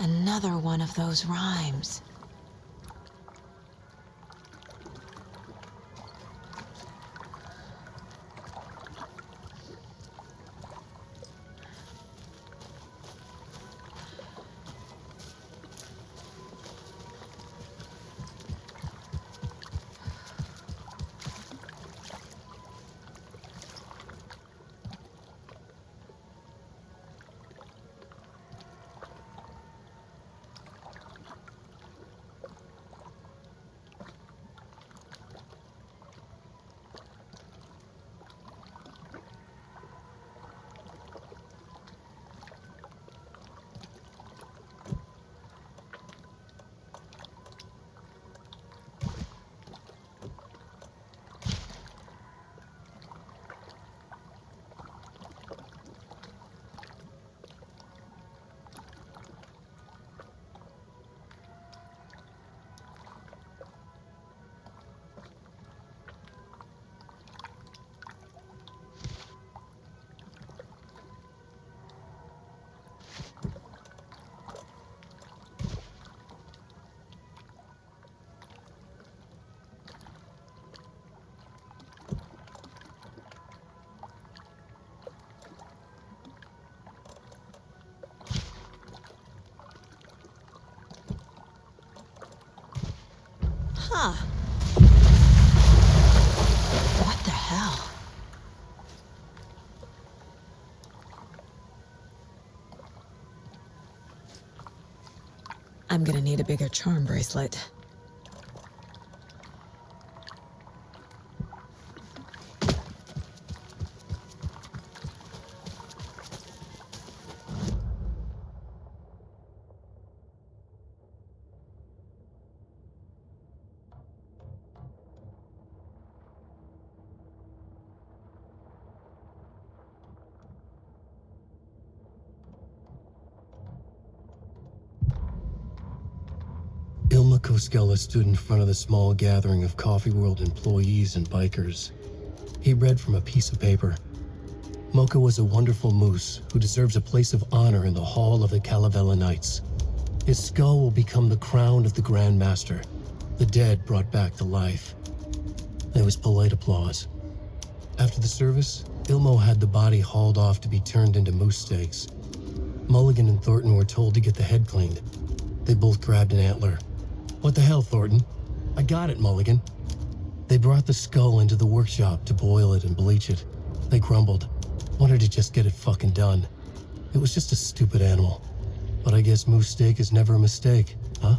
Another one of those rhymes. Huh. What the hell? I'm gonna need a bigger charm bracelet. Koskela stood in front of the small gathering of Coffee World employees and bikers. He read from a piece of paper. Mocha was a wonderful moose who deserves a place of honor in the hall of the Calavella Knights. His skull will become the crown of the Grand Master, the dead brought back to life. There was polite applause. After the service, Ilmo had the body hauled off to be turned into moose steaks. Mulligan and Thornton were told to get the head cleaned. They both grabbed an antler. What the hell, Thornton? I got it, Mulligan. They brought the skull into the workshop to boil it and bleach it. They grumbled. Wanted to just get it fucking done. It was just a stupid animal. But I guess moose steak is never a mistake, huh?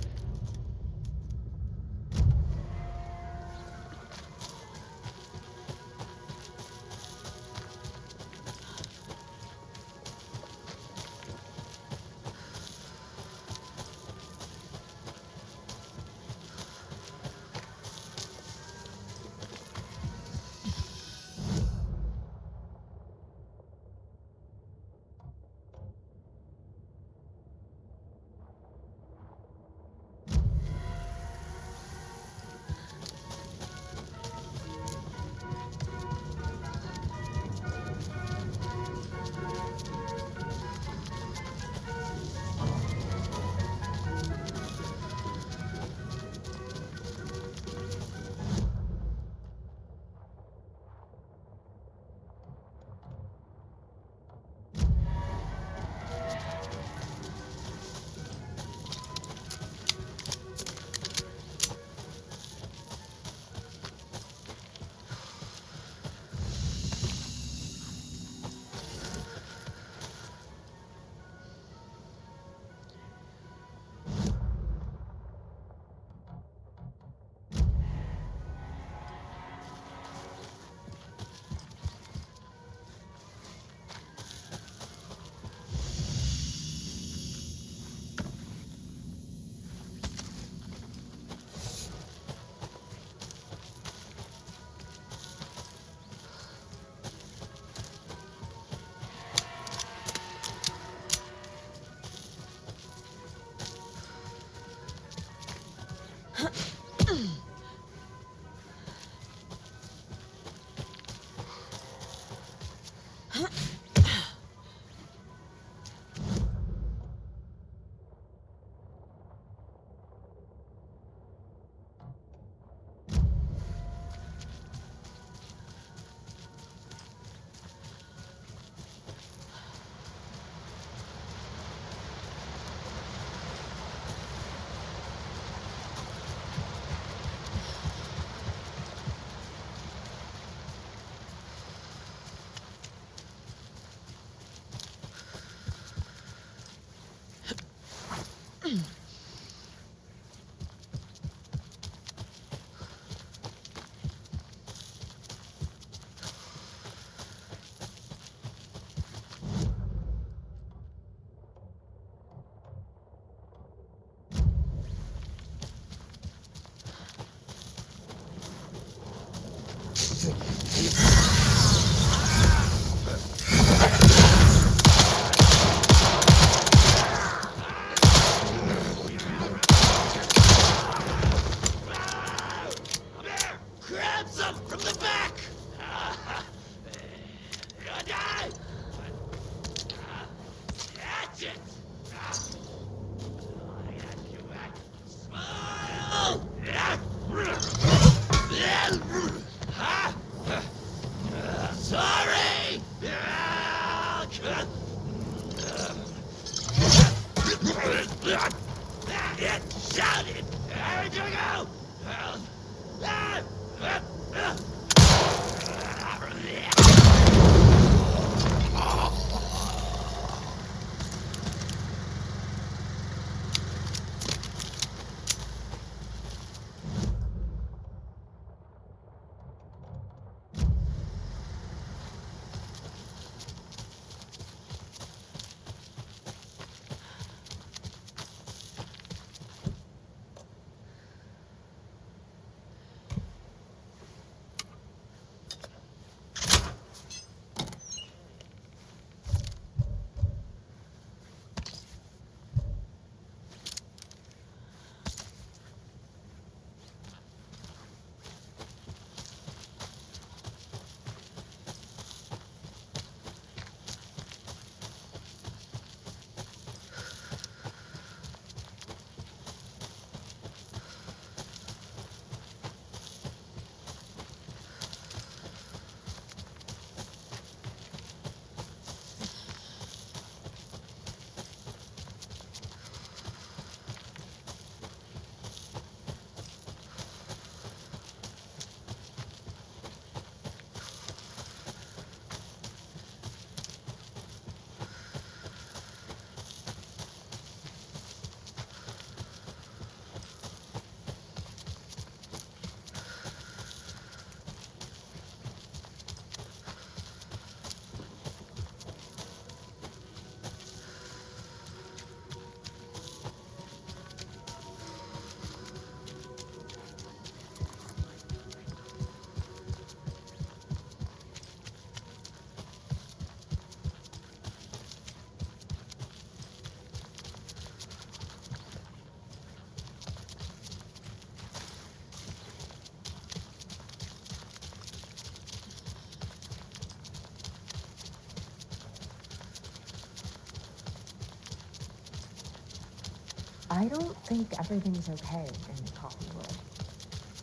I don't think everything's okay in the coffee world.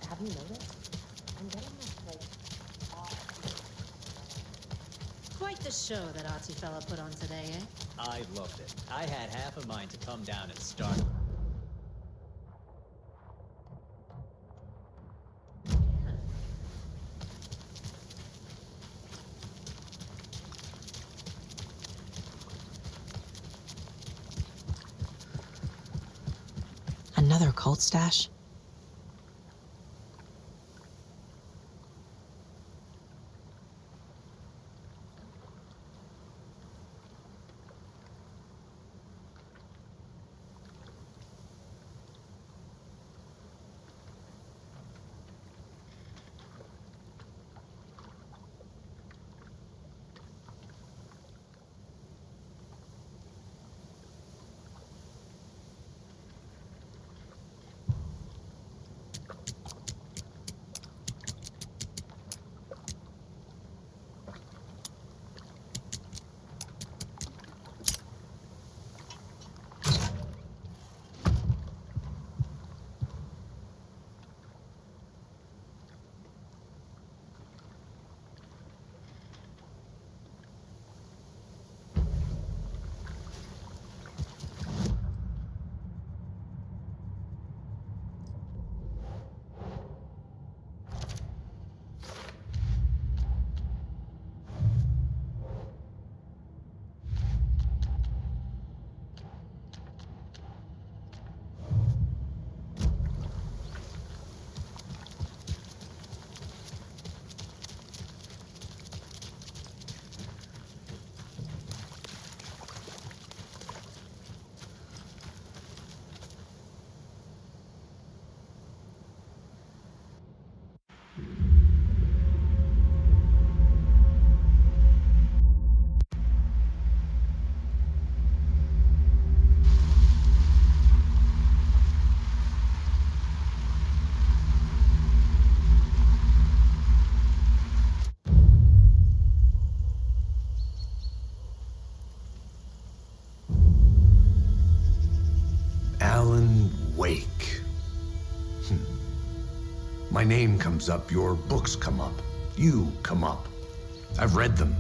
Have you noticed? I'm getting this, like, Quite the show that artsy fella put on today, eh? I loved it. I had half a mind to come down and start. Another cult stash? Alan Wake. My name comes up, your books come up, you come up. I've read them.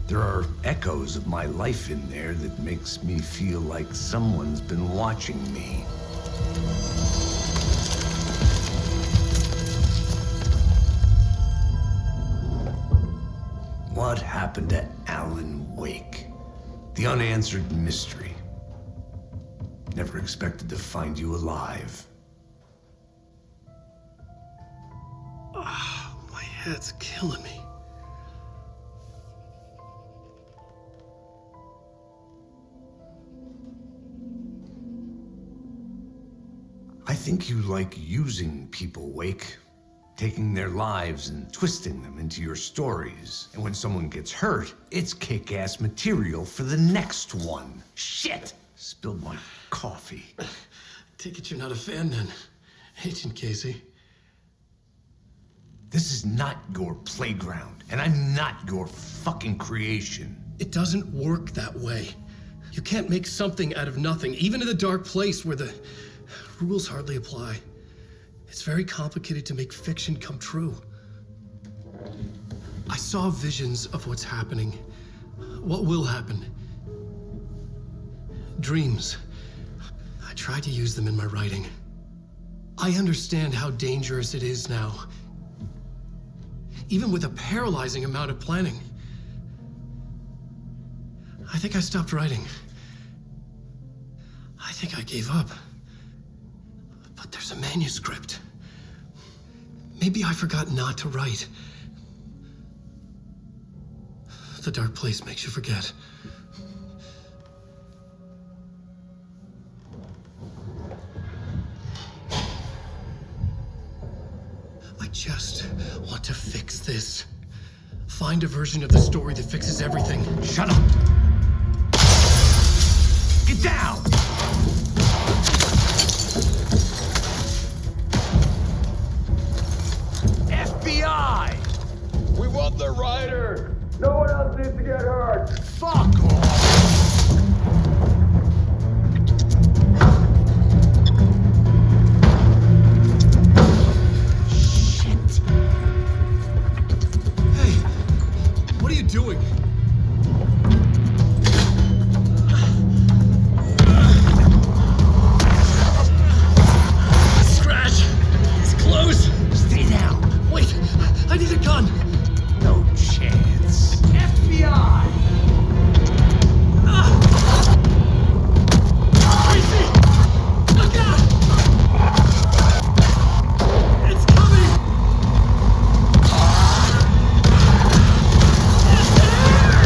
There are echoes of my life in there that makes me feel like someone's been watching me. What happened to Alan Wake? The unanswered mystery. Never expected to find you alive. My head's killing me. I think you like using people, Wake. Taking their lives and twisting them into your stories. And when someone gets hurt, it's kick-ass material for the next one. Shit! Spilled my coffee. Take it you're not a fan then, Agent Casey. This is not your playground, and I'm not your fucking creation. It doesn't work that way. You can't make something out of nothing, even in the dark place where the rules hardly apply. It's very complicated to make fiction come true. I saw visions of what's happening, what will happen. Dreams. I tried to use them in my writing. I understand how dangerous it is now, even with a paralyzing amount of planning. I think I stopped writing. I think I gave up. But there's a manuscript. Maybe I forgot not to write. The dark place makes you forget. I just want to fix this. Find a version of the story that fixes everything. Shut up! Get down! FBI! We want the writer! No one else needs to get hurt. Fuck off! Shit! Hey, what are you doing? Scratch! It's close! Stay down! Wait, I need a gun! No chance. FBI! Crazy! Look out! It's coming! It's there!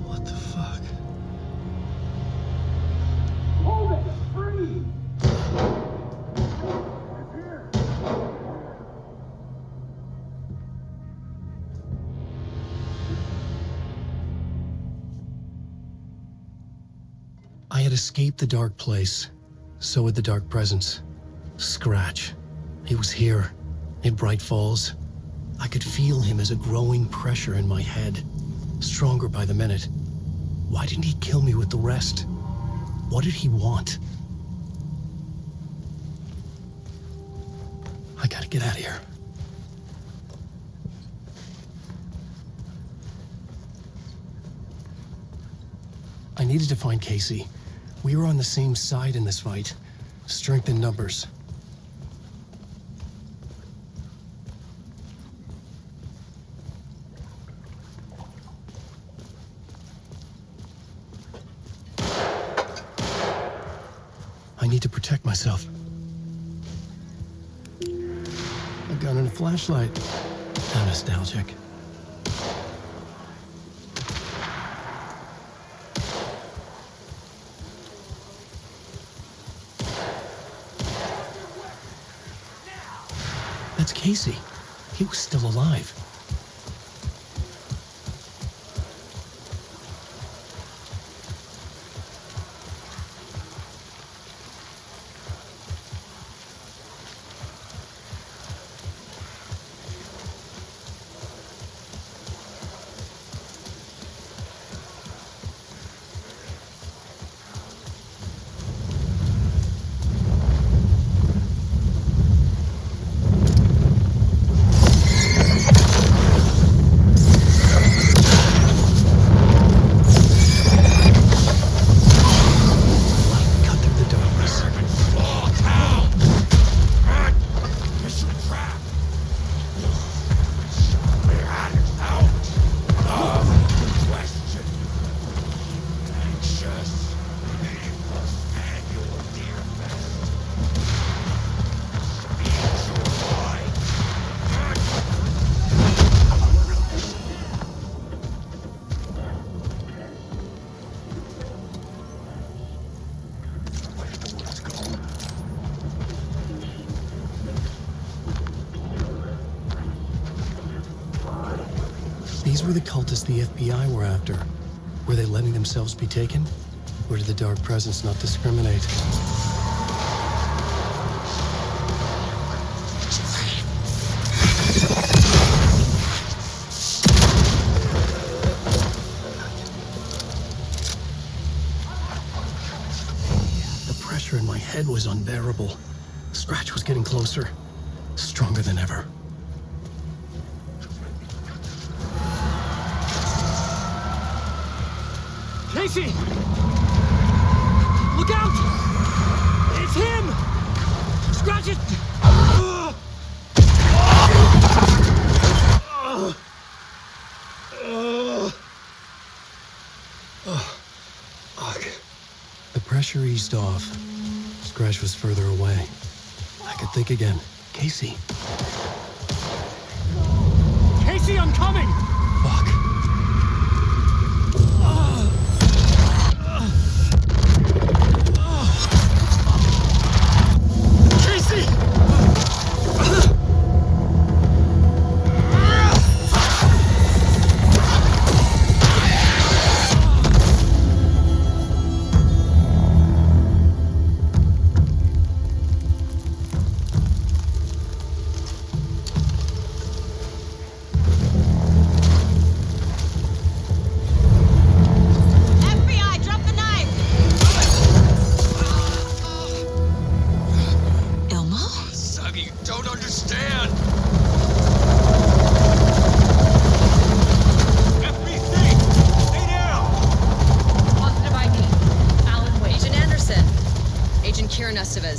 What the fuck? Hold it! Freeze! I had escaped the dark place. So had the dark presence. Scratch. He was here, in Braight-Fallz. I could feel him as a growing pressure in my head, stronger by the minute. Why didn't he kill me with the rest? What did he want? I gotta get out of here. I needed to find Casey. We were on the same side in this fight. Strength in numbers. I need to protect myself. A gun and a flashlight. How nostalgic. Casey. He was still alive. These were the cultists the FBI were after. Were they letting themselves be taken? Or did the Dark Presence not discriminate? The pressure in my head was unbearable. Scratch was getting closer, stronger than ever. Casey! Look out! It's him! Scratch it! The pressure eased off. Scratch was further away. I could think again. Casey. Casey, I'm coming! Fuck.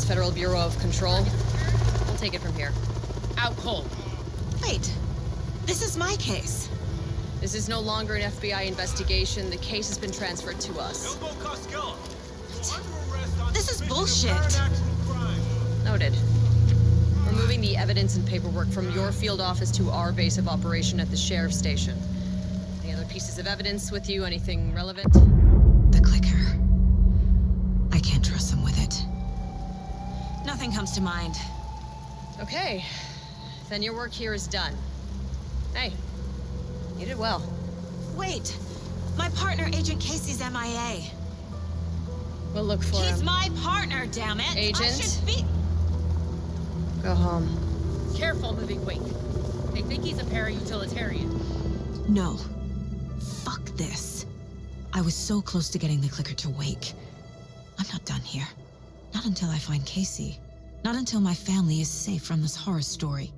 Federal Bureau of Control. We'll take it from here. Out cold. Wait. This is my case. This is no longer an FBI investigation. The case has been transferred to us. This is bullshit. Noted. We're moving the evidence and paperwork from your field office to our base of operation at the sheriff's station. Any other pieces of evidence with you? Anything relevant? The clicker. I can't trust them with it. Nothing comes to mind. Okay. Then your work here is done. Hey, you did well. Wait. My partner, Agent Casey's MIA. We'll look for him. He's my partner, damn it! Agent? I should be... Go home. Careful moving Wake. They think he's a para-utilitarian. No. Fuck this. I was so close to getting the clicker to Wake. I'm not done here. Not until I find Casey. Not until my family is safe from this horror story.